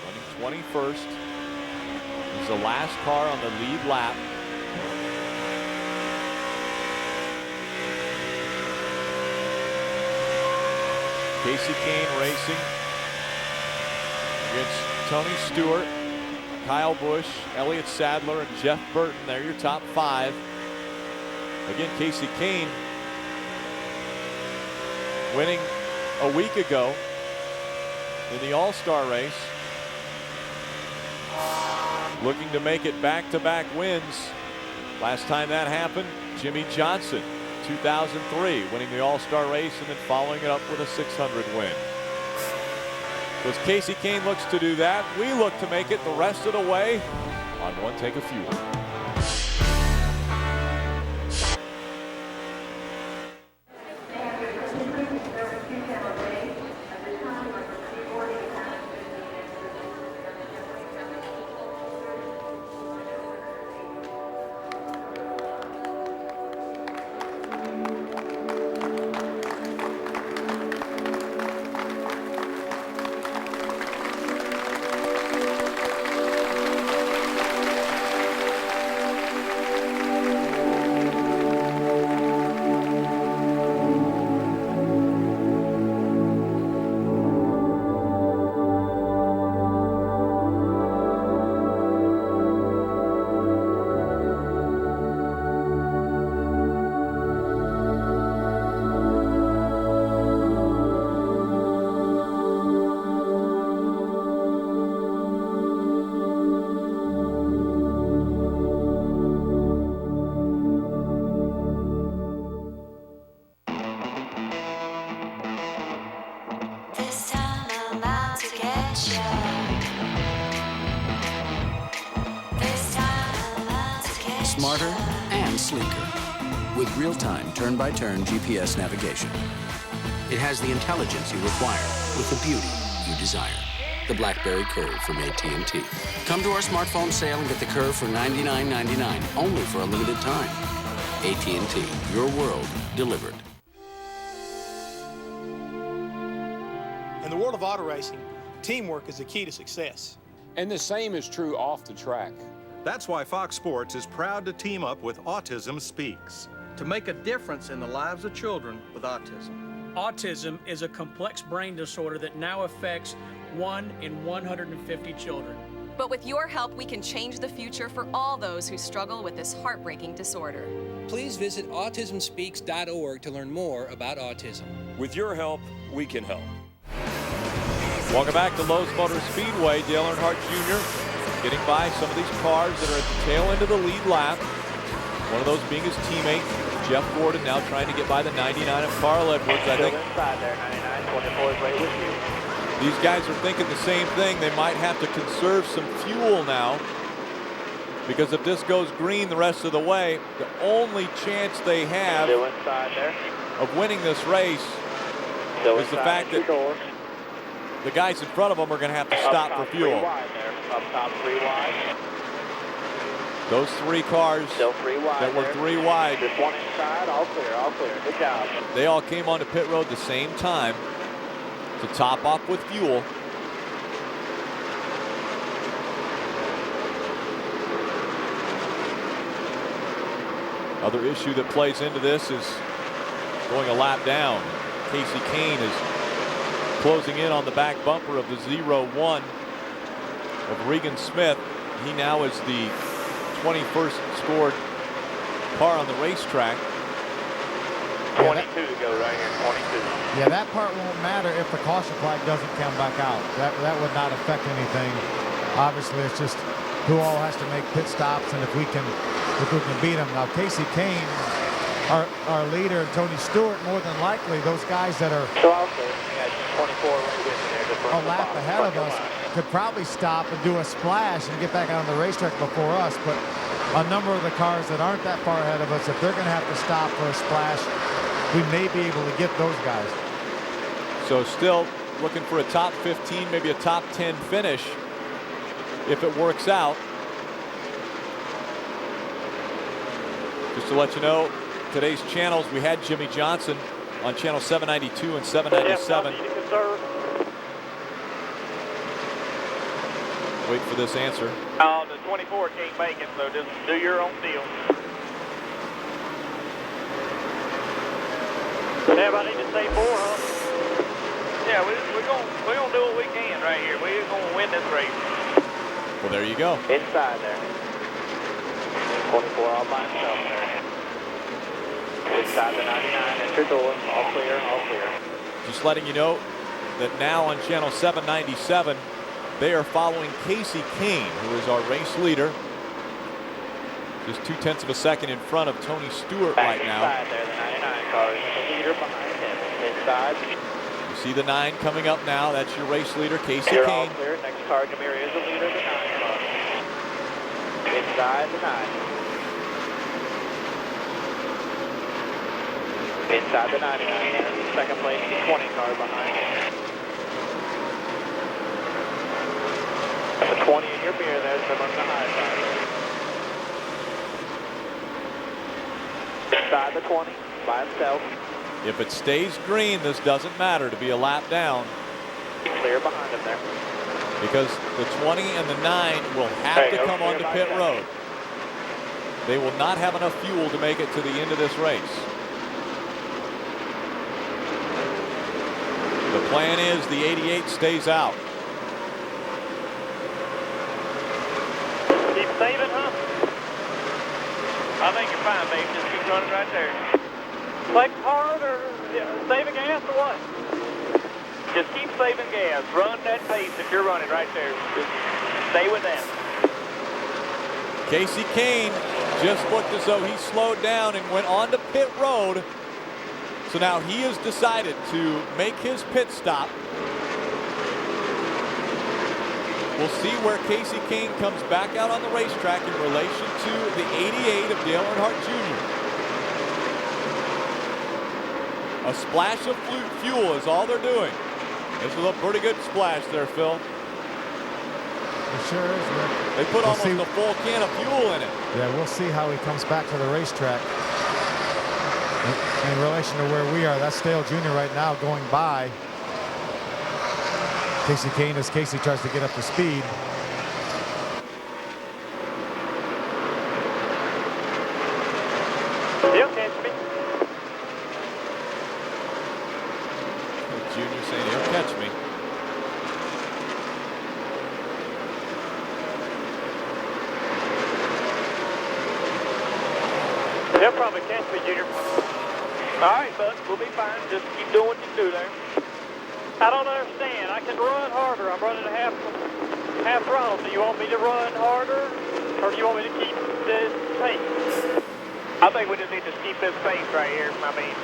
Running 21st. He's the last car on the lead lap. Casey Kane racing against Tony Stewart, Kyle Busch, Elliott Sadler, and Jeff Burton. They're your top 5. Again, Casey Kane winning a week ago in the All-Star race, looking to make it back-to-back wins. Last time that happened, Jimmy Johnson, 2003, winning the All-Star race and then following it up with a 600 win. So as Casey Kane looks to do that, we look to make it the rest of the way on One Tank of Fuel. Smarter and sleeker with real-time turn-by-turn GPS navigation. It has the intelligence you require with the beauty you desire. The BlackBerry Curve from AT&T. Come to our smartphone sale and get the Curve for $99.99 only for a limited time. AT&T, your world delivered. In the world of auto racing, teamwork is the key to success. And the same is true off the track. That's why Fox Sports is proud to team up with Autism Speaks to make a difference in the lives of children with autism. Autism is a complex brain disorder that now affects 1 in 150 children. But with your help, we can change the future for all those who struggle with this heartbreaking disorder. Please visit autismspeaks.org to learn more about autism. With your help, we can help. Welcome back to Lowe's Motor Speedway. Dale Earnhardt Jr. getting by some of these cars that are at the tail end of the lead lap. One of those being his teammate, Jeff Gordon, now trying to get by the 99 of Carl Edwards. I think inside there, 99, 24 is right with you. these guys are thinking the same thing. They might have to conserve some fuel now, because if this goes green the rest of the way, the only chance they have of winning this race is the fact that the guys in front of them are going to have to stop for fuel. Up top 3 wide. Those 3 cars that were 3 wide. Just one inside, all clear, all clear. Good job. They all came onto pit road the same time to top off with fuel. Other issue that plays into this is going a lap down. Casey Kane is closing in on the back bumper of the 0-1 of Regan Smith. He now is the 21st scored car on the racetrack. 22 to go right here, 22. Yeah, that part won't matter if the caution flag doesn't come back out. That would not affect anything. Obviously, it's just who all has to make pit stops and if we can beat them. Now, Casey Kane, our leader, and Tony Stewart, more than likely, those guys that are So also, you got 24 right with there. a lap ahead of us could probably stop and do a splash and get back out on the racetrack before us. But a number of the cars that aren't that far ahead of us, if they're going to have to stop for a splash, we may be able to get those guys. So still looking for a top 15, maybe a top 10 finish if it works out. Just to let you know, today's channels, we had Jimmy Johnson on channel 792 and 797. Wait for this answer. Oh, the 24 can't make it, so just do your own deal. Everybody need to stay 4, huh? Yeah, we're gonna do what we can right here. We're gonna win this race. Well, there you go. Inside there. 24 all by himself there. Inside the 99, enter door, all clear, all clear. Just letting you know that now on channel 797, they are following Casey Kane, who is our race leader. Just 0.2 of a second in front of Tony Stewart right now. Inside there, the 99 car is the leader behind him. Inside. You see the 9 coming up now. That's your race leader, Casey You're Kane. all clear. Next car, Demir is the leader of the 9 car. Inside the 9. Inside the 99. Second place, the 20 car behind him. The 20 in your mirror there, so on the high side. Inside the 20, by himself. If it stays green, this doesn't matter to be a lap down. Clear behind him there. Because the 20 and the 9 will have to come onto pit road. They will not have enough fuel to make it to the end of this race. The plan is the 88 stays out. Keep saving, huh? I think you're fine, babe. Just keep running right there. Flex hard or saving gas or what? Just keep saving gas. Run that pace if you're running right there. Just stay with that. Casey Kane just looked as though he slowed down and went onto pit road. So now he has decided to make his pit stop. We'll see where Casey Kane comes back out on the racetrack in relation to the 88 of Dale Earnhardt Jr. A splash of fuel is all they're doing. This is a pretty good splash there, Phil. It sure is, Rick. They put almost a full can of fuel in it. Yeah, we'll see how he comes back to the racetrack. In relation to where we are, that's Dale Jr. right now going by Casey Kane as Casey tries to get up to speed. He'll catch me. Junior saying he'll catch me. He'll probably catch me, Junior. All right, bud, we'll be fine. Just keep doing what you do there. I don't understand. I can run harder. I'm running a half throttle. Do you want me to run harder, or do you want me to keep this pace? I think we just need to keep this pace right here. I mean,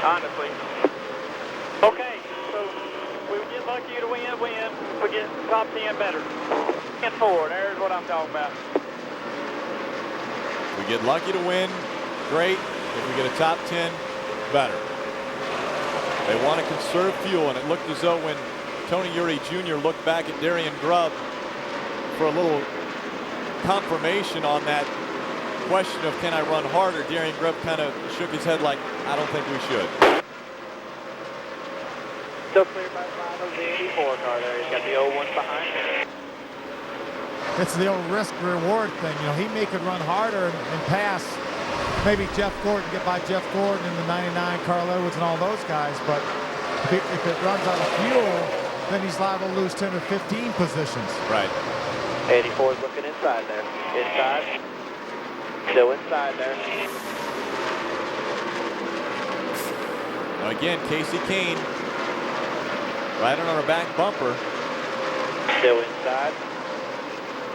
honestly. Okay, so we get lucky to win. We get top 10 better. And 4. There's what I'm talking about. We get lucky to win. Great. If we get a top 10, better. They want to conserve fuel, and it looked as though when Tony Eury Jr. looked back at Darian Grubb for a little confirmation on that question of can I run harder, Darian Grubb kind of shook his head like, I don't think we should. Still clear by 5 of the 84 car there. He's got the 01 behind him. It's the old risk-reward thing. You know, he may could run harder and pass maybe Jeff Gordon, get by Jeff Gordon and the 99, Carl Edwards and all those guys, but if it runs out of fuel, then he's liable to lose 10 or 15 positions. Right. 84 is looking inside there. Inside. Still inside there. Again, Casey Kane right on our back bumper. Still inside.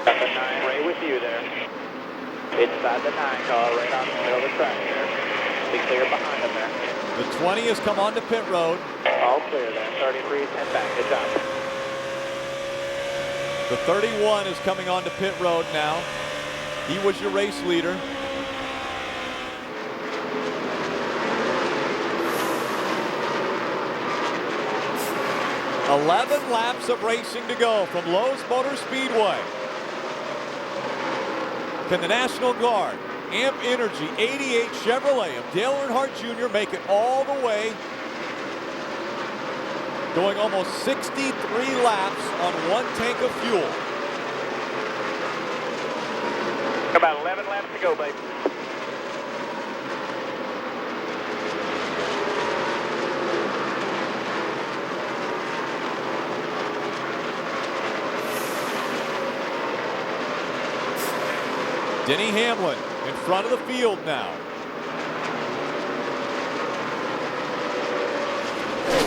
Got the 9 Ray with you there. Inside the 9 car, right on the middle of the track there. Be clear behind him there. The 20 has come onto pit road. All clear there. 33 is 10 back. Good job. The 31 is coming onto pit road now. He was your race leader. "11 laps of racing to go from Lowe's Motor Speedway. Can the National Guard Amp Energy 88 Chevrolet of Dale Earnhardt Jr. make it all the way, going almost 63 laps on 1 tank of fuel?" About 11 laps to go, baby. Denny Hamlin in front of the field now.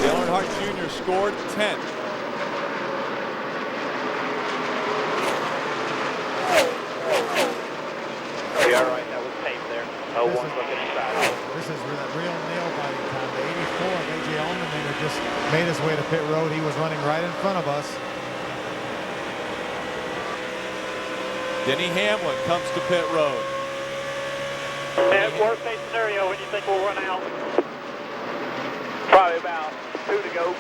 Dale Earnhardt Jr. scored 10. We are right. That was tape there. Oh, one looking inside. This is real nail-biting time. The 84 of A.J. Allmendinger just made his way to pit road. He was running right in front of us. Denny Hamlin comes to pit road. And worst case scenario, when you think we'll run out? Probably about 2 to go.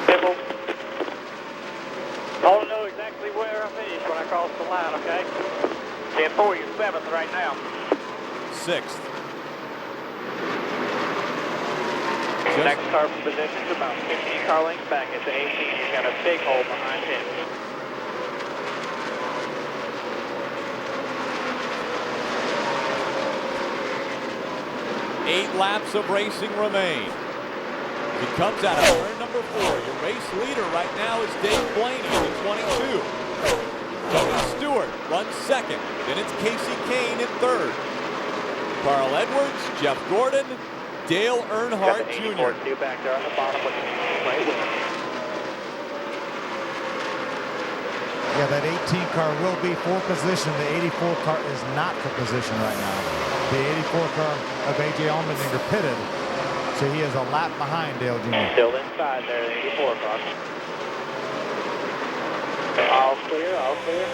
Simple. I want to know exactly where I finish when I cross the line, okay? 10-4, you're 7th right now. 6th. Next car position is about 15 car lengths back. It's an 18. He's got a big hole behind him. Eight laps of racing remain. He comes out of turn number 4. Your race leader right now is Dave Blaney in 22. Tony Stewart runs 2nd. Then it's Casey Kane in 3rd. Carl Edwards, Jeff Gordon, Dale Earnhardt Jr. Two back there on the bottom with right with him. Yeah, that 18 car will be for position. The 84 car is not for position right now. The 84 car of A.J. Allmendinger pitted, so he is a lap behind Dale Jr. Still inside there, the 84 car. All clear, all clear.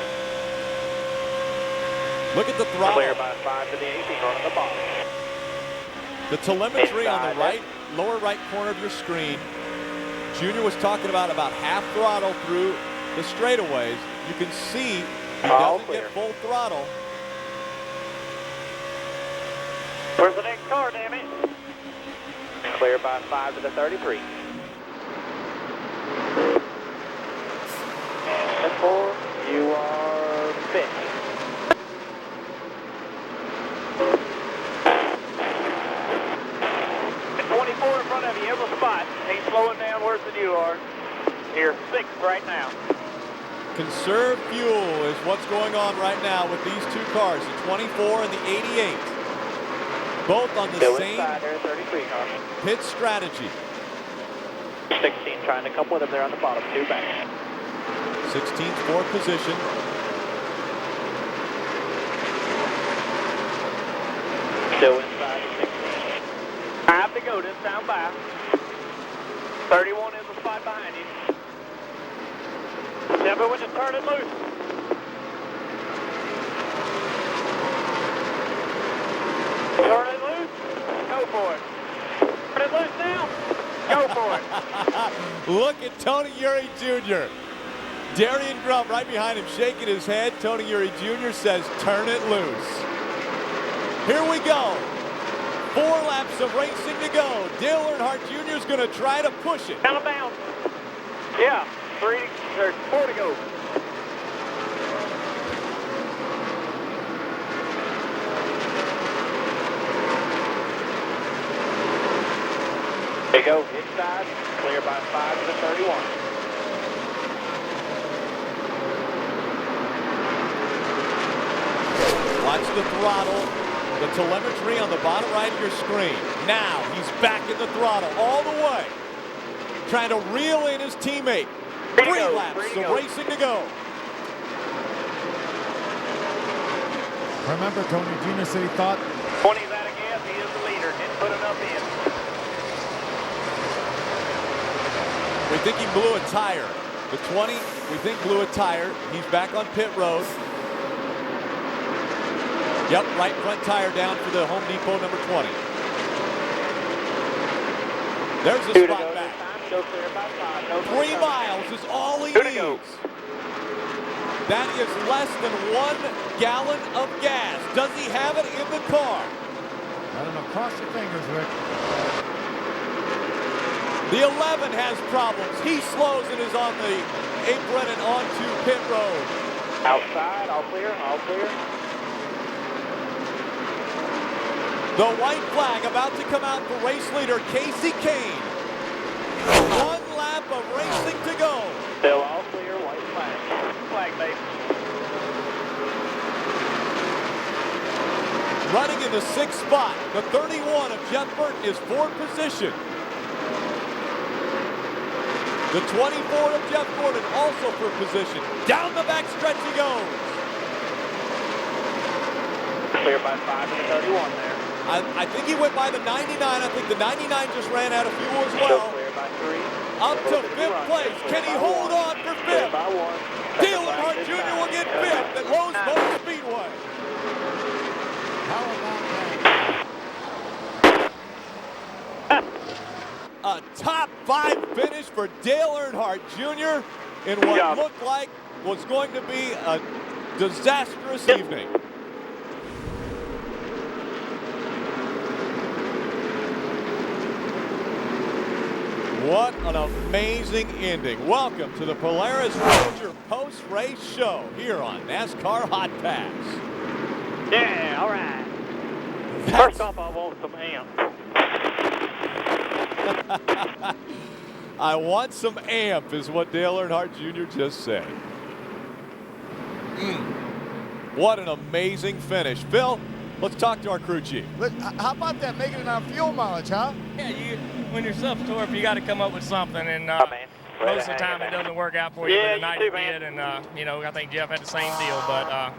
Look at the throttle. Clear by 5 to the 18 on the bottom. The telemetry on the Inside lower right corner of your screen. Junior was talking about half throttle through the straightaways. You can see he doesn't get full throttle. Where's the next car, damn it? Clear by 5 to the 33. And 4, you are 5th. And 24 in front of you, every spot. He's slowing down worse than you are. You're 6th right now. Conserve fuel is what's going on right now with these two cars, the 24 and the 88. Both on the same pit strategy. 16 trying to come with him there on the bottom, 2 back. 16th for position. Still inside the 16. 5 to go this time by. 31 is the spot behind you. Tell me when to turn it loose. Turn it loose. Go for it. Turn it loose now. Go for it. Look at Tony Eury Jr. Darian Grubb right behind him shaking his head. Tony Eury Jr. says, turn it loose. Here we go. 4 laps of racing to go. Dale Earnhardt Jr. is going to try to push it. Out of bounds. Yeah, 4 to go. There you go, inside, clear by 5 to the 31. the throttle, the telemetry on the bottom right of your screen. Now he's back in the throttle all the way, trying to reel in his teammate. 3 laps of racing to go. Remember, Tony Jr. said he thought 20's out of gas. He is the leader. Didn't put enough in. We think he blew a tire. The 20, we think, blew a tire. He's back on pit road. Yep, right front tire down for the Home Depot number 20. There's the spot back. 3 miles is all he needs. That is less than 1 gallon of gas. Does he have it in the car? I don't know. Cross your fingers, Rick. The 11 has problems. He slows and is on the apron and onto pit road. Outside, all clear, all clear. The white flag about to come out for race leader Casey Kane. 1 lap of racing to go. Still all clear, white flag. Flag, baby. Running in the 6th spot, the 31 of Jeff Burton is for position. The 24 of Jeff Gordon also for position. Down the back stretch he goes. Clear by 5 and the 31 there. I think he went by the 99. I think the 99 just ran out of fuel as well. Clear by 3. Up to 5th place. Can he hold on for 5th? Dale Earnhardt Jr. will get 5th at Lowe's Motor Speedway. How about that? A top 5 finish for Dale Earnhardt Jr. in what looked like was going to be a disastrous evening. What an amazing ending. Welcome to the Polaris Ranger post-race show here on NASCAR Hot Pass. Yeah, all right. First off, I want some amp. I want some amp is what Dale Earnhardt Jr. just said. What an amazing finish. Phil, let's talk to our crew chief. How about that, making it on fuel mileage, huh? Yeah, when you're self-torp, you got to come up with something, and most of the time it doesn't work out for you, but tonight it did, and, I think Jeff had the same deal, but,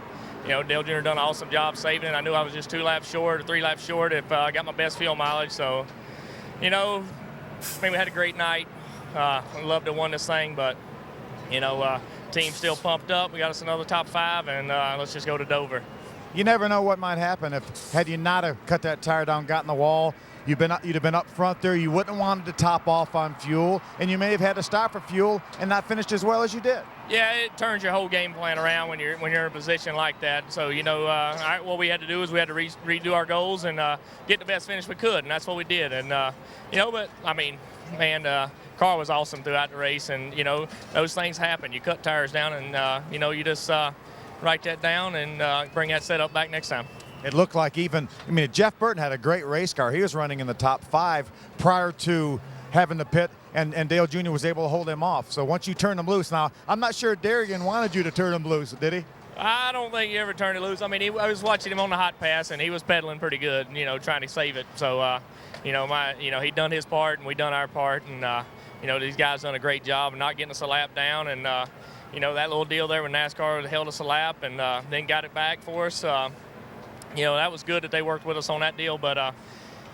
Dale Jr. done an awesome job saving it. I knew I was just 2 laps short or 3 laps short if I got my best fuel mileage, so, we had a great night. I'd love to have won this thing, but, team's still pumped up. We got us another top 5, and let's just go to Dover. You never know what might happen had you not have cut that tire down, got in the wall. You'd have been up front there. You wouldn't have wanted to top off on fuel, and you may have had to stop for fuel and not finished as well as you did. Yeah, it turns your whole game plan around when you're in a position like that. So what we had to do is we had to redo our goals and get the best finish we could, and that's what we did. And but I mean, man, car was awesome throughout the race, and those things happen. You cut tires down, and you just write that down and bring that setup back next time. It looked like Jeff Burton had a great race car. He was running in the top 5 prior to having the pit, and Dale Jr. was able to hold him off. So once you turn him loose, now I'm not sure Darrigan wanted you to turn him loose, did he? I don't think he ever turned it loose. I mean, I was watching him on the hot pass, and he was pedaling pretty good, trying to save it. So, he done his part, and we done our part, and these guys done a great job of not getting us a lap down, and that little deal there with NASCAR held us a lap, and then got it back for us. That was good that they worked with us on that deal, but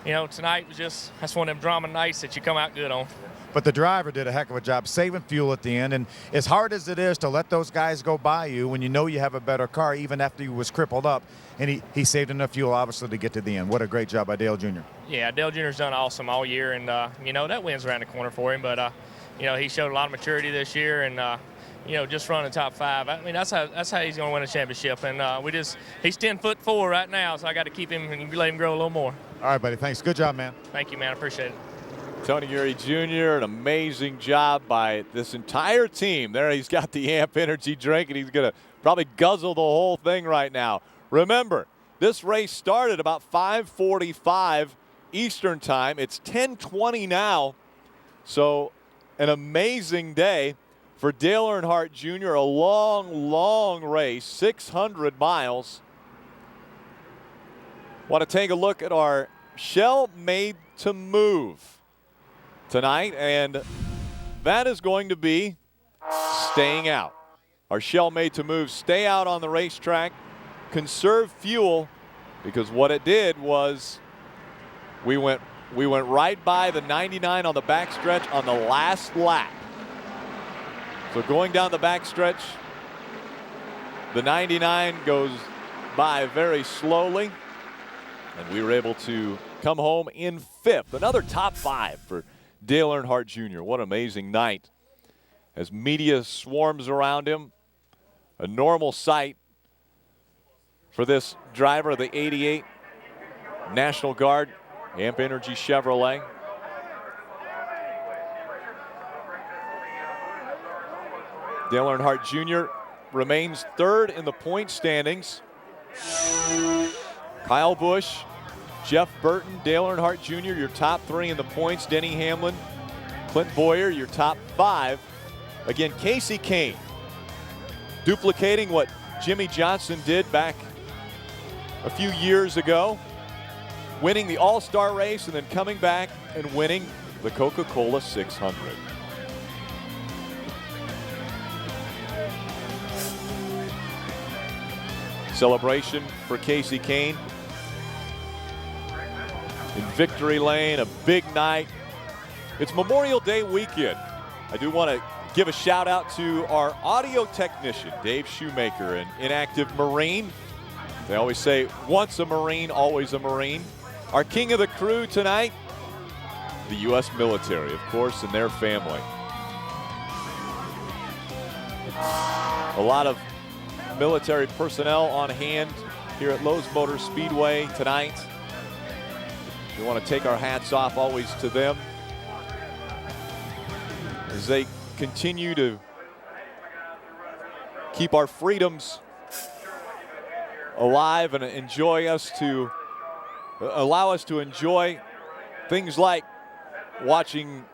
tonight was that's one of them drama nights that you come out good on. But the driver did a heck of a job saving fuel at the end, and as hard as it is to let those guys go by you when you know you have a better car, even after he was crippled up, and he saved enough fuel, obviously, to get to the end. What a great job by Dale Jr. Yeah, Dale Jr.'s done awesome all year, and, that win's around the corner for him, but, he showed a lot of maturity this year, and, just running top 5. I mean, that's how he's going to win a championship, and he's 10'4" right now, so I got to keep him and let him grow a little more. All right, buddy. Thanks. Good job, man. Thank you, man. I appreciate it. Tony Gurry Jr., an amazing job by this entire team. There he's got the AMP energy drink, and he's going to probably guzzle the whole thing right now. Remember, this race started about 5:45 Eastern time. It's 10:20 now, so an amazing day for Dale Earnhardt Jr., a long, long race, 600 miles. Want to take a look at our shell made to move tonight, and that is going to be staying out. Our shell made to move, stay out on the racetrack, conserve fuel, because what it did was we went right by the 99 on the backstretch on the last lap. So going down the backstretch, the 99 goes by very slowly, and we were able to come home in 5th. Another top 5 for Dale Earnhardt Jr. What an amazing night as media swarms around him. A normal sight for this driver of the 88 National Guard Amp Energy Chevrolet. Dale Earnhardt Jr. remains 3rd in the point standings. Kyle Busch, Jeff Burton, Dale Earnhardt Jr., your top 3 in the points. Denny Hamlin, Clint Boyer, your top 5. Again, Casey Kane duplicating what Jimmy Johnson did back a few years ago, winning the All-Star race and then coming back and winning the Coca-Cola 600. Celebration for Casey Kane in victory lane, a big night. It's Memorial Day weekend. I do want to give a shout out to our audio technician, Dave Shoemaker, an inactive Marine. They always say, once a Marine, always a Marine. Our king of the crew tonight, the U.S. military, of course, and their family. A lot of military personnel on hand here at Lowe's Motor Speedway tonight. We want to take our hats off always to them as they continue to keep our freedoms alive and allow us to enjoy things like watching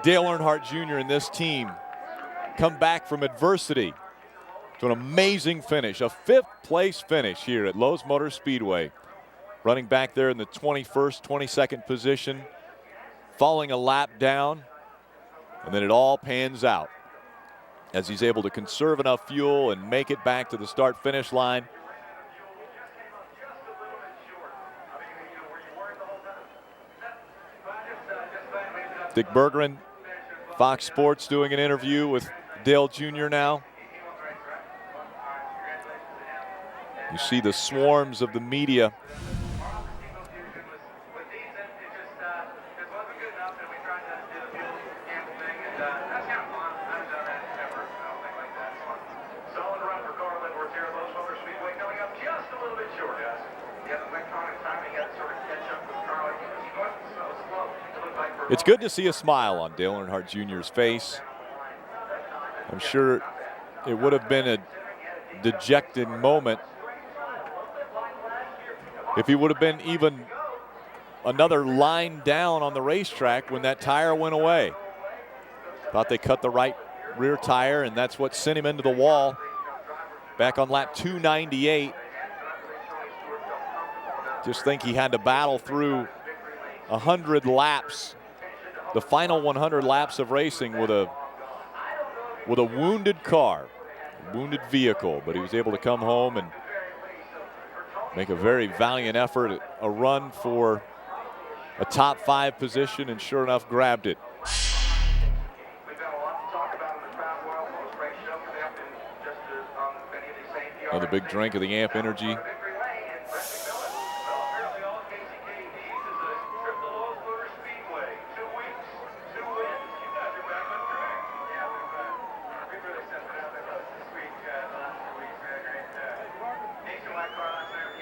Dale Earnhardt Jr. and this team come back from adversity to an amazing finish, a 5th place finish here at Lowe's Motor Speedway. Running back there in the 21st, 22nd position, falling a lap down, and then it all pans out as he's able to conserve enough fuel and make it back to the start-finish line. Dick Bergeron, Fox Sports, doing an interview with Dale Jr. now. You see the swarms of the media. It's good to see a smile on Dale Earnhardt Jr.'s face. I'm sure it would have been a dejected moment if he would have been even another line down on the racetrack when that tire went away. Thought they cut the right rear tire, and that's what sent him into the wall back on lap 298. Just think he had to battle through 100 laps, the final 100 laps of racing with a wounded car, wounded vehicle, but he was able to come home and make a very valiant effort, a run for a top 5 position, and sure enough grabbed it. Another big drink of the Amp Energy.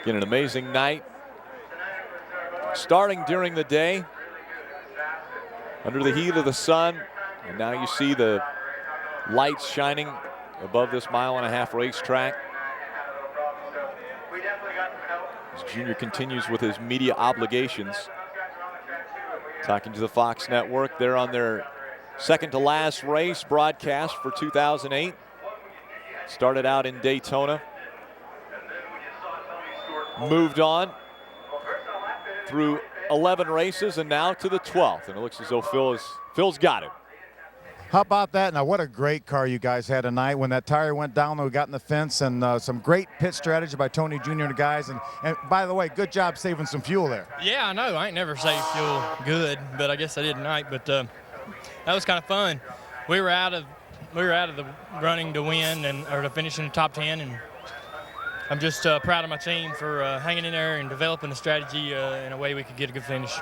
Again, an amazing night. Starting during the day, under the heat of the sun, and now you see the lights shining above this mile-and-a-half racetrack. As Junior continues with his media obligations, talking to the Fox Network. They're on their second-to-last race broadcast for 2008. Started out in Daytona. Moved on through 11 races and now to the 12th. And it looks as though Phil's got it. How about that? Now, what a great car you guys had tonight. When that tire went down, we got in the fence, and some great pit strategy by Tony Jr. and the guys. And by the way, good job saving some fuel there. Yeah, I know. I ain't never saved fuel good, but I guess I did tonight. But that was kind of fun. We were out of the running to win or to finish in the top 10, and I'm just proud of my team for hanging in there and developing a strategy in a way we could get a good finish.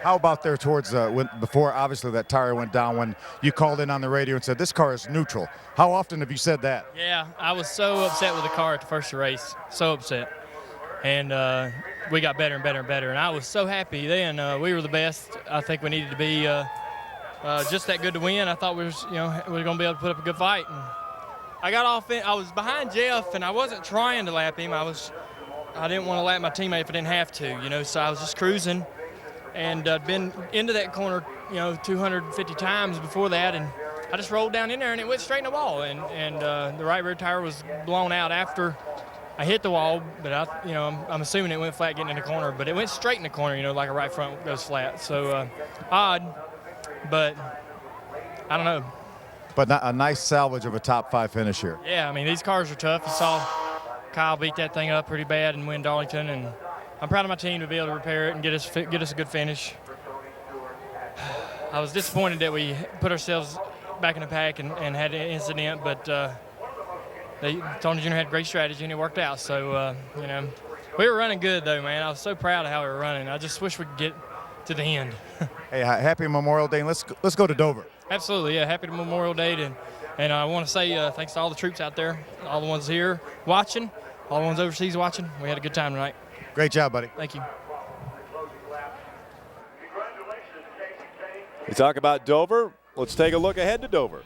How about there towards before obviously that tire went down, when you called in on the radio and said this car is neutral? How often have you said that? Yeah, I was so upset with the car at the first race, so upset, and we got better and better and better, and I was so happy then. We were the best. I think we needed to be just that good to win. I thought we were going to be able to put up a good fight. And I got off. I was behind Jeff, and I wasn't trying to lap him. I didn't want to lap my teammate if I didn't have to, So I was just cruising. And been into that corner, 250 times before that, and I just rolled down in there and it went straight in the wall. And the right rear tire was blown out after I hit the wall, but I'm assuming it went flat getting in the corner, but it went straight in the corner, like a right front goes flat. So odd, but I don't know. But not a nice salvage of a top 5 finish here. Yeah, I mean these cars are tough. You saw Kyle beat that thing up pretty bad and win Darlington, and I'm proud of my team to be able to repair it and get us a good finish. I was disappointed that we put ourselves back in the pack and had an incident, but Tony Jr. had great strategy and it worked out. So, we were running good though, man. I was so proud of how we were running. I just wish we could get to the end. Hey, happy Memorial Day, and let's go to Dover. Absolutely, yeah. Happy Memorial Day, and I want to say thanks to all the troops out there, all the ones here watching, all the ones overseas watching. We had a good time tonight. Great job, buddy. Thank you. You talk about Dover. Let's take a look ahead to Dover.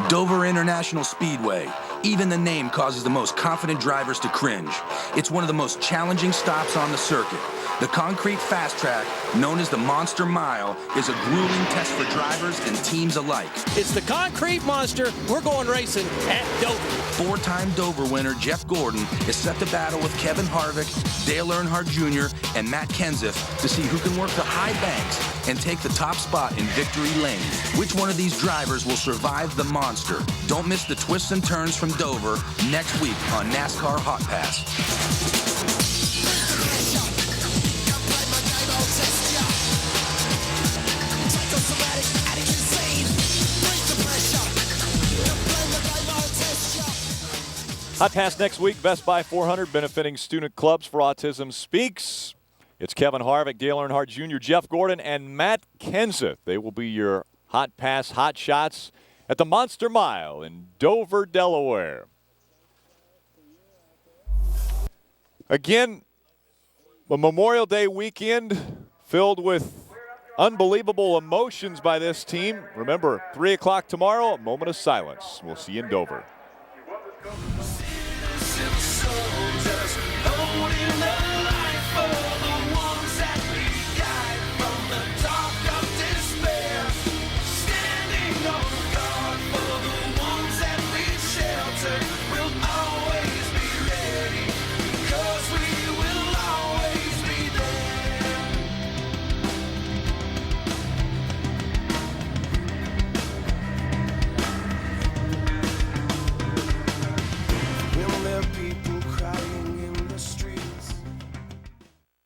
Dover International Speedway. Even the name causes the most confident drivers to cringe. It's one of the most challenging stops on the circuit. The concrete fast track, known as the Monster Mile, is a grueling test for drivers and teams alike. It's the concrete monster. We're going racing at Dover. 4-time Dover winner Jeff Gordon is set to battle with Kevin Harvick, Dale Earnhardt Jr., and Matt Kenseth to see who can work the high banks and take the top spot in victory lane. Which one of these drivers will survive the monster? Don't miss the twists and turns from Dover next week on NASCAR Hotpass. Hot Pass next week, Best Buy 400, benefiting student clubs for Autism Speaks. It's Kevin Harvick, Dale Earnhardt Jr., Jeff Gordon, and Matt Kenseth. They will be your Hot Pass hot shots at the Monster Mile in Dover, Delaware. Again, a Memorial Day weekend filled with unbelievable emotions by this team. Remember, 3 o'clock tomorrow, a moment of silence. We'll see you in Dover.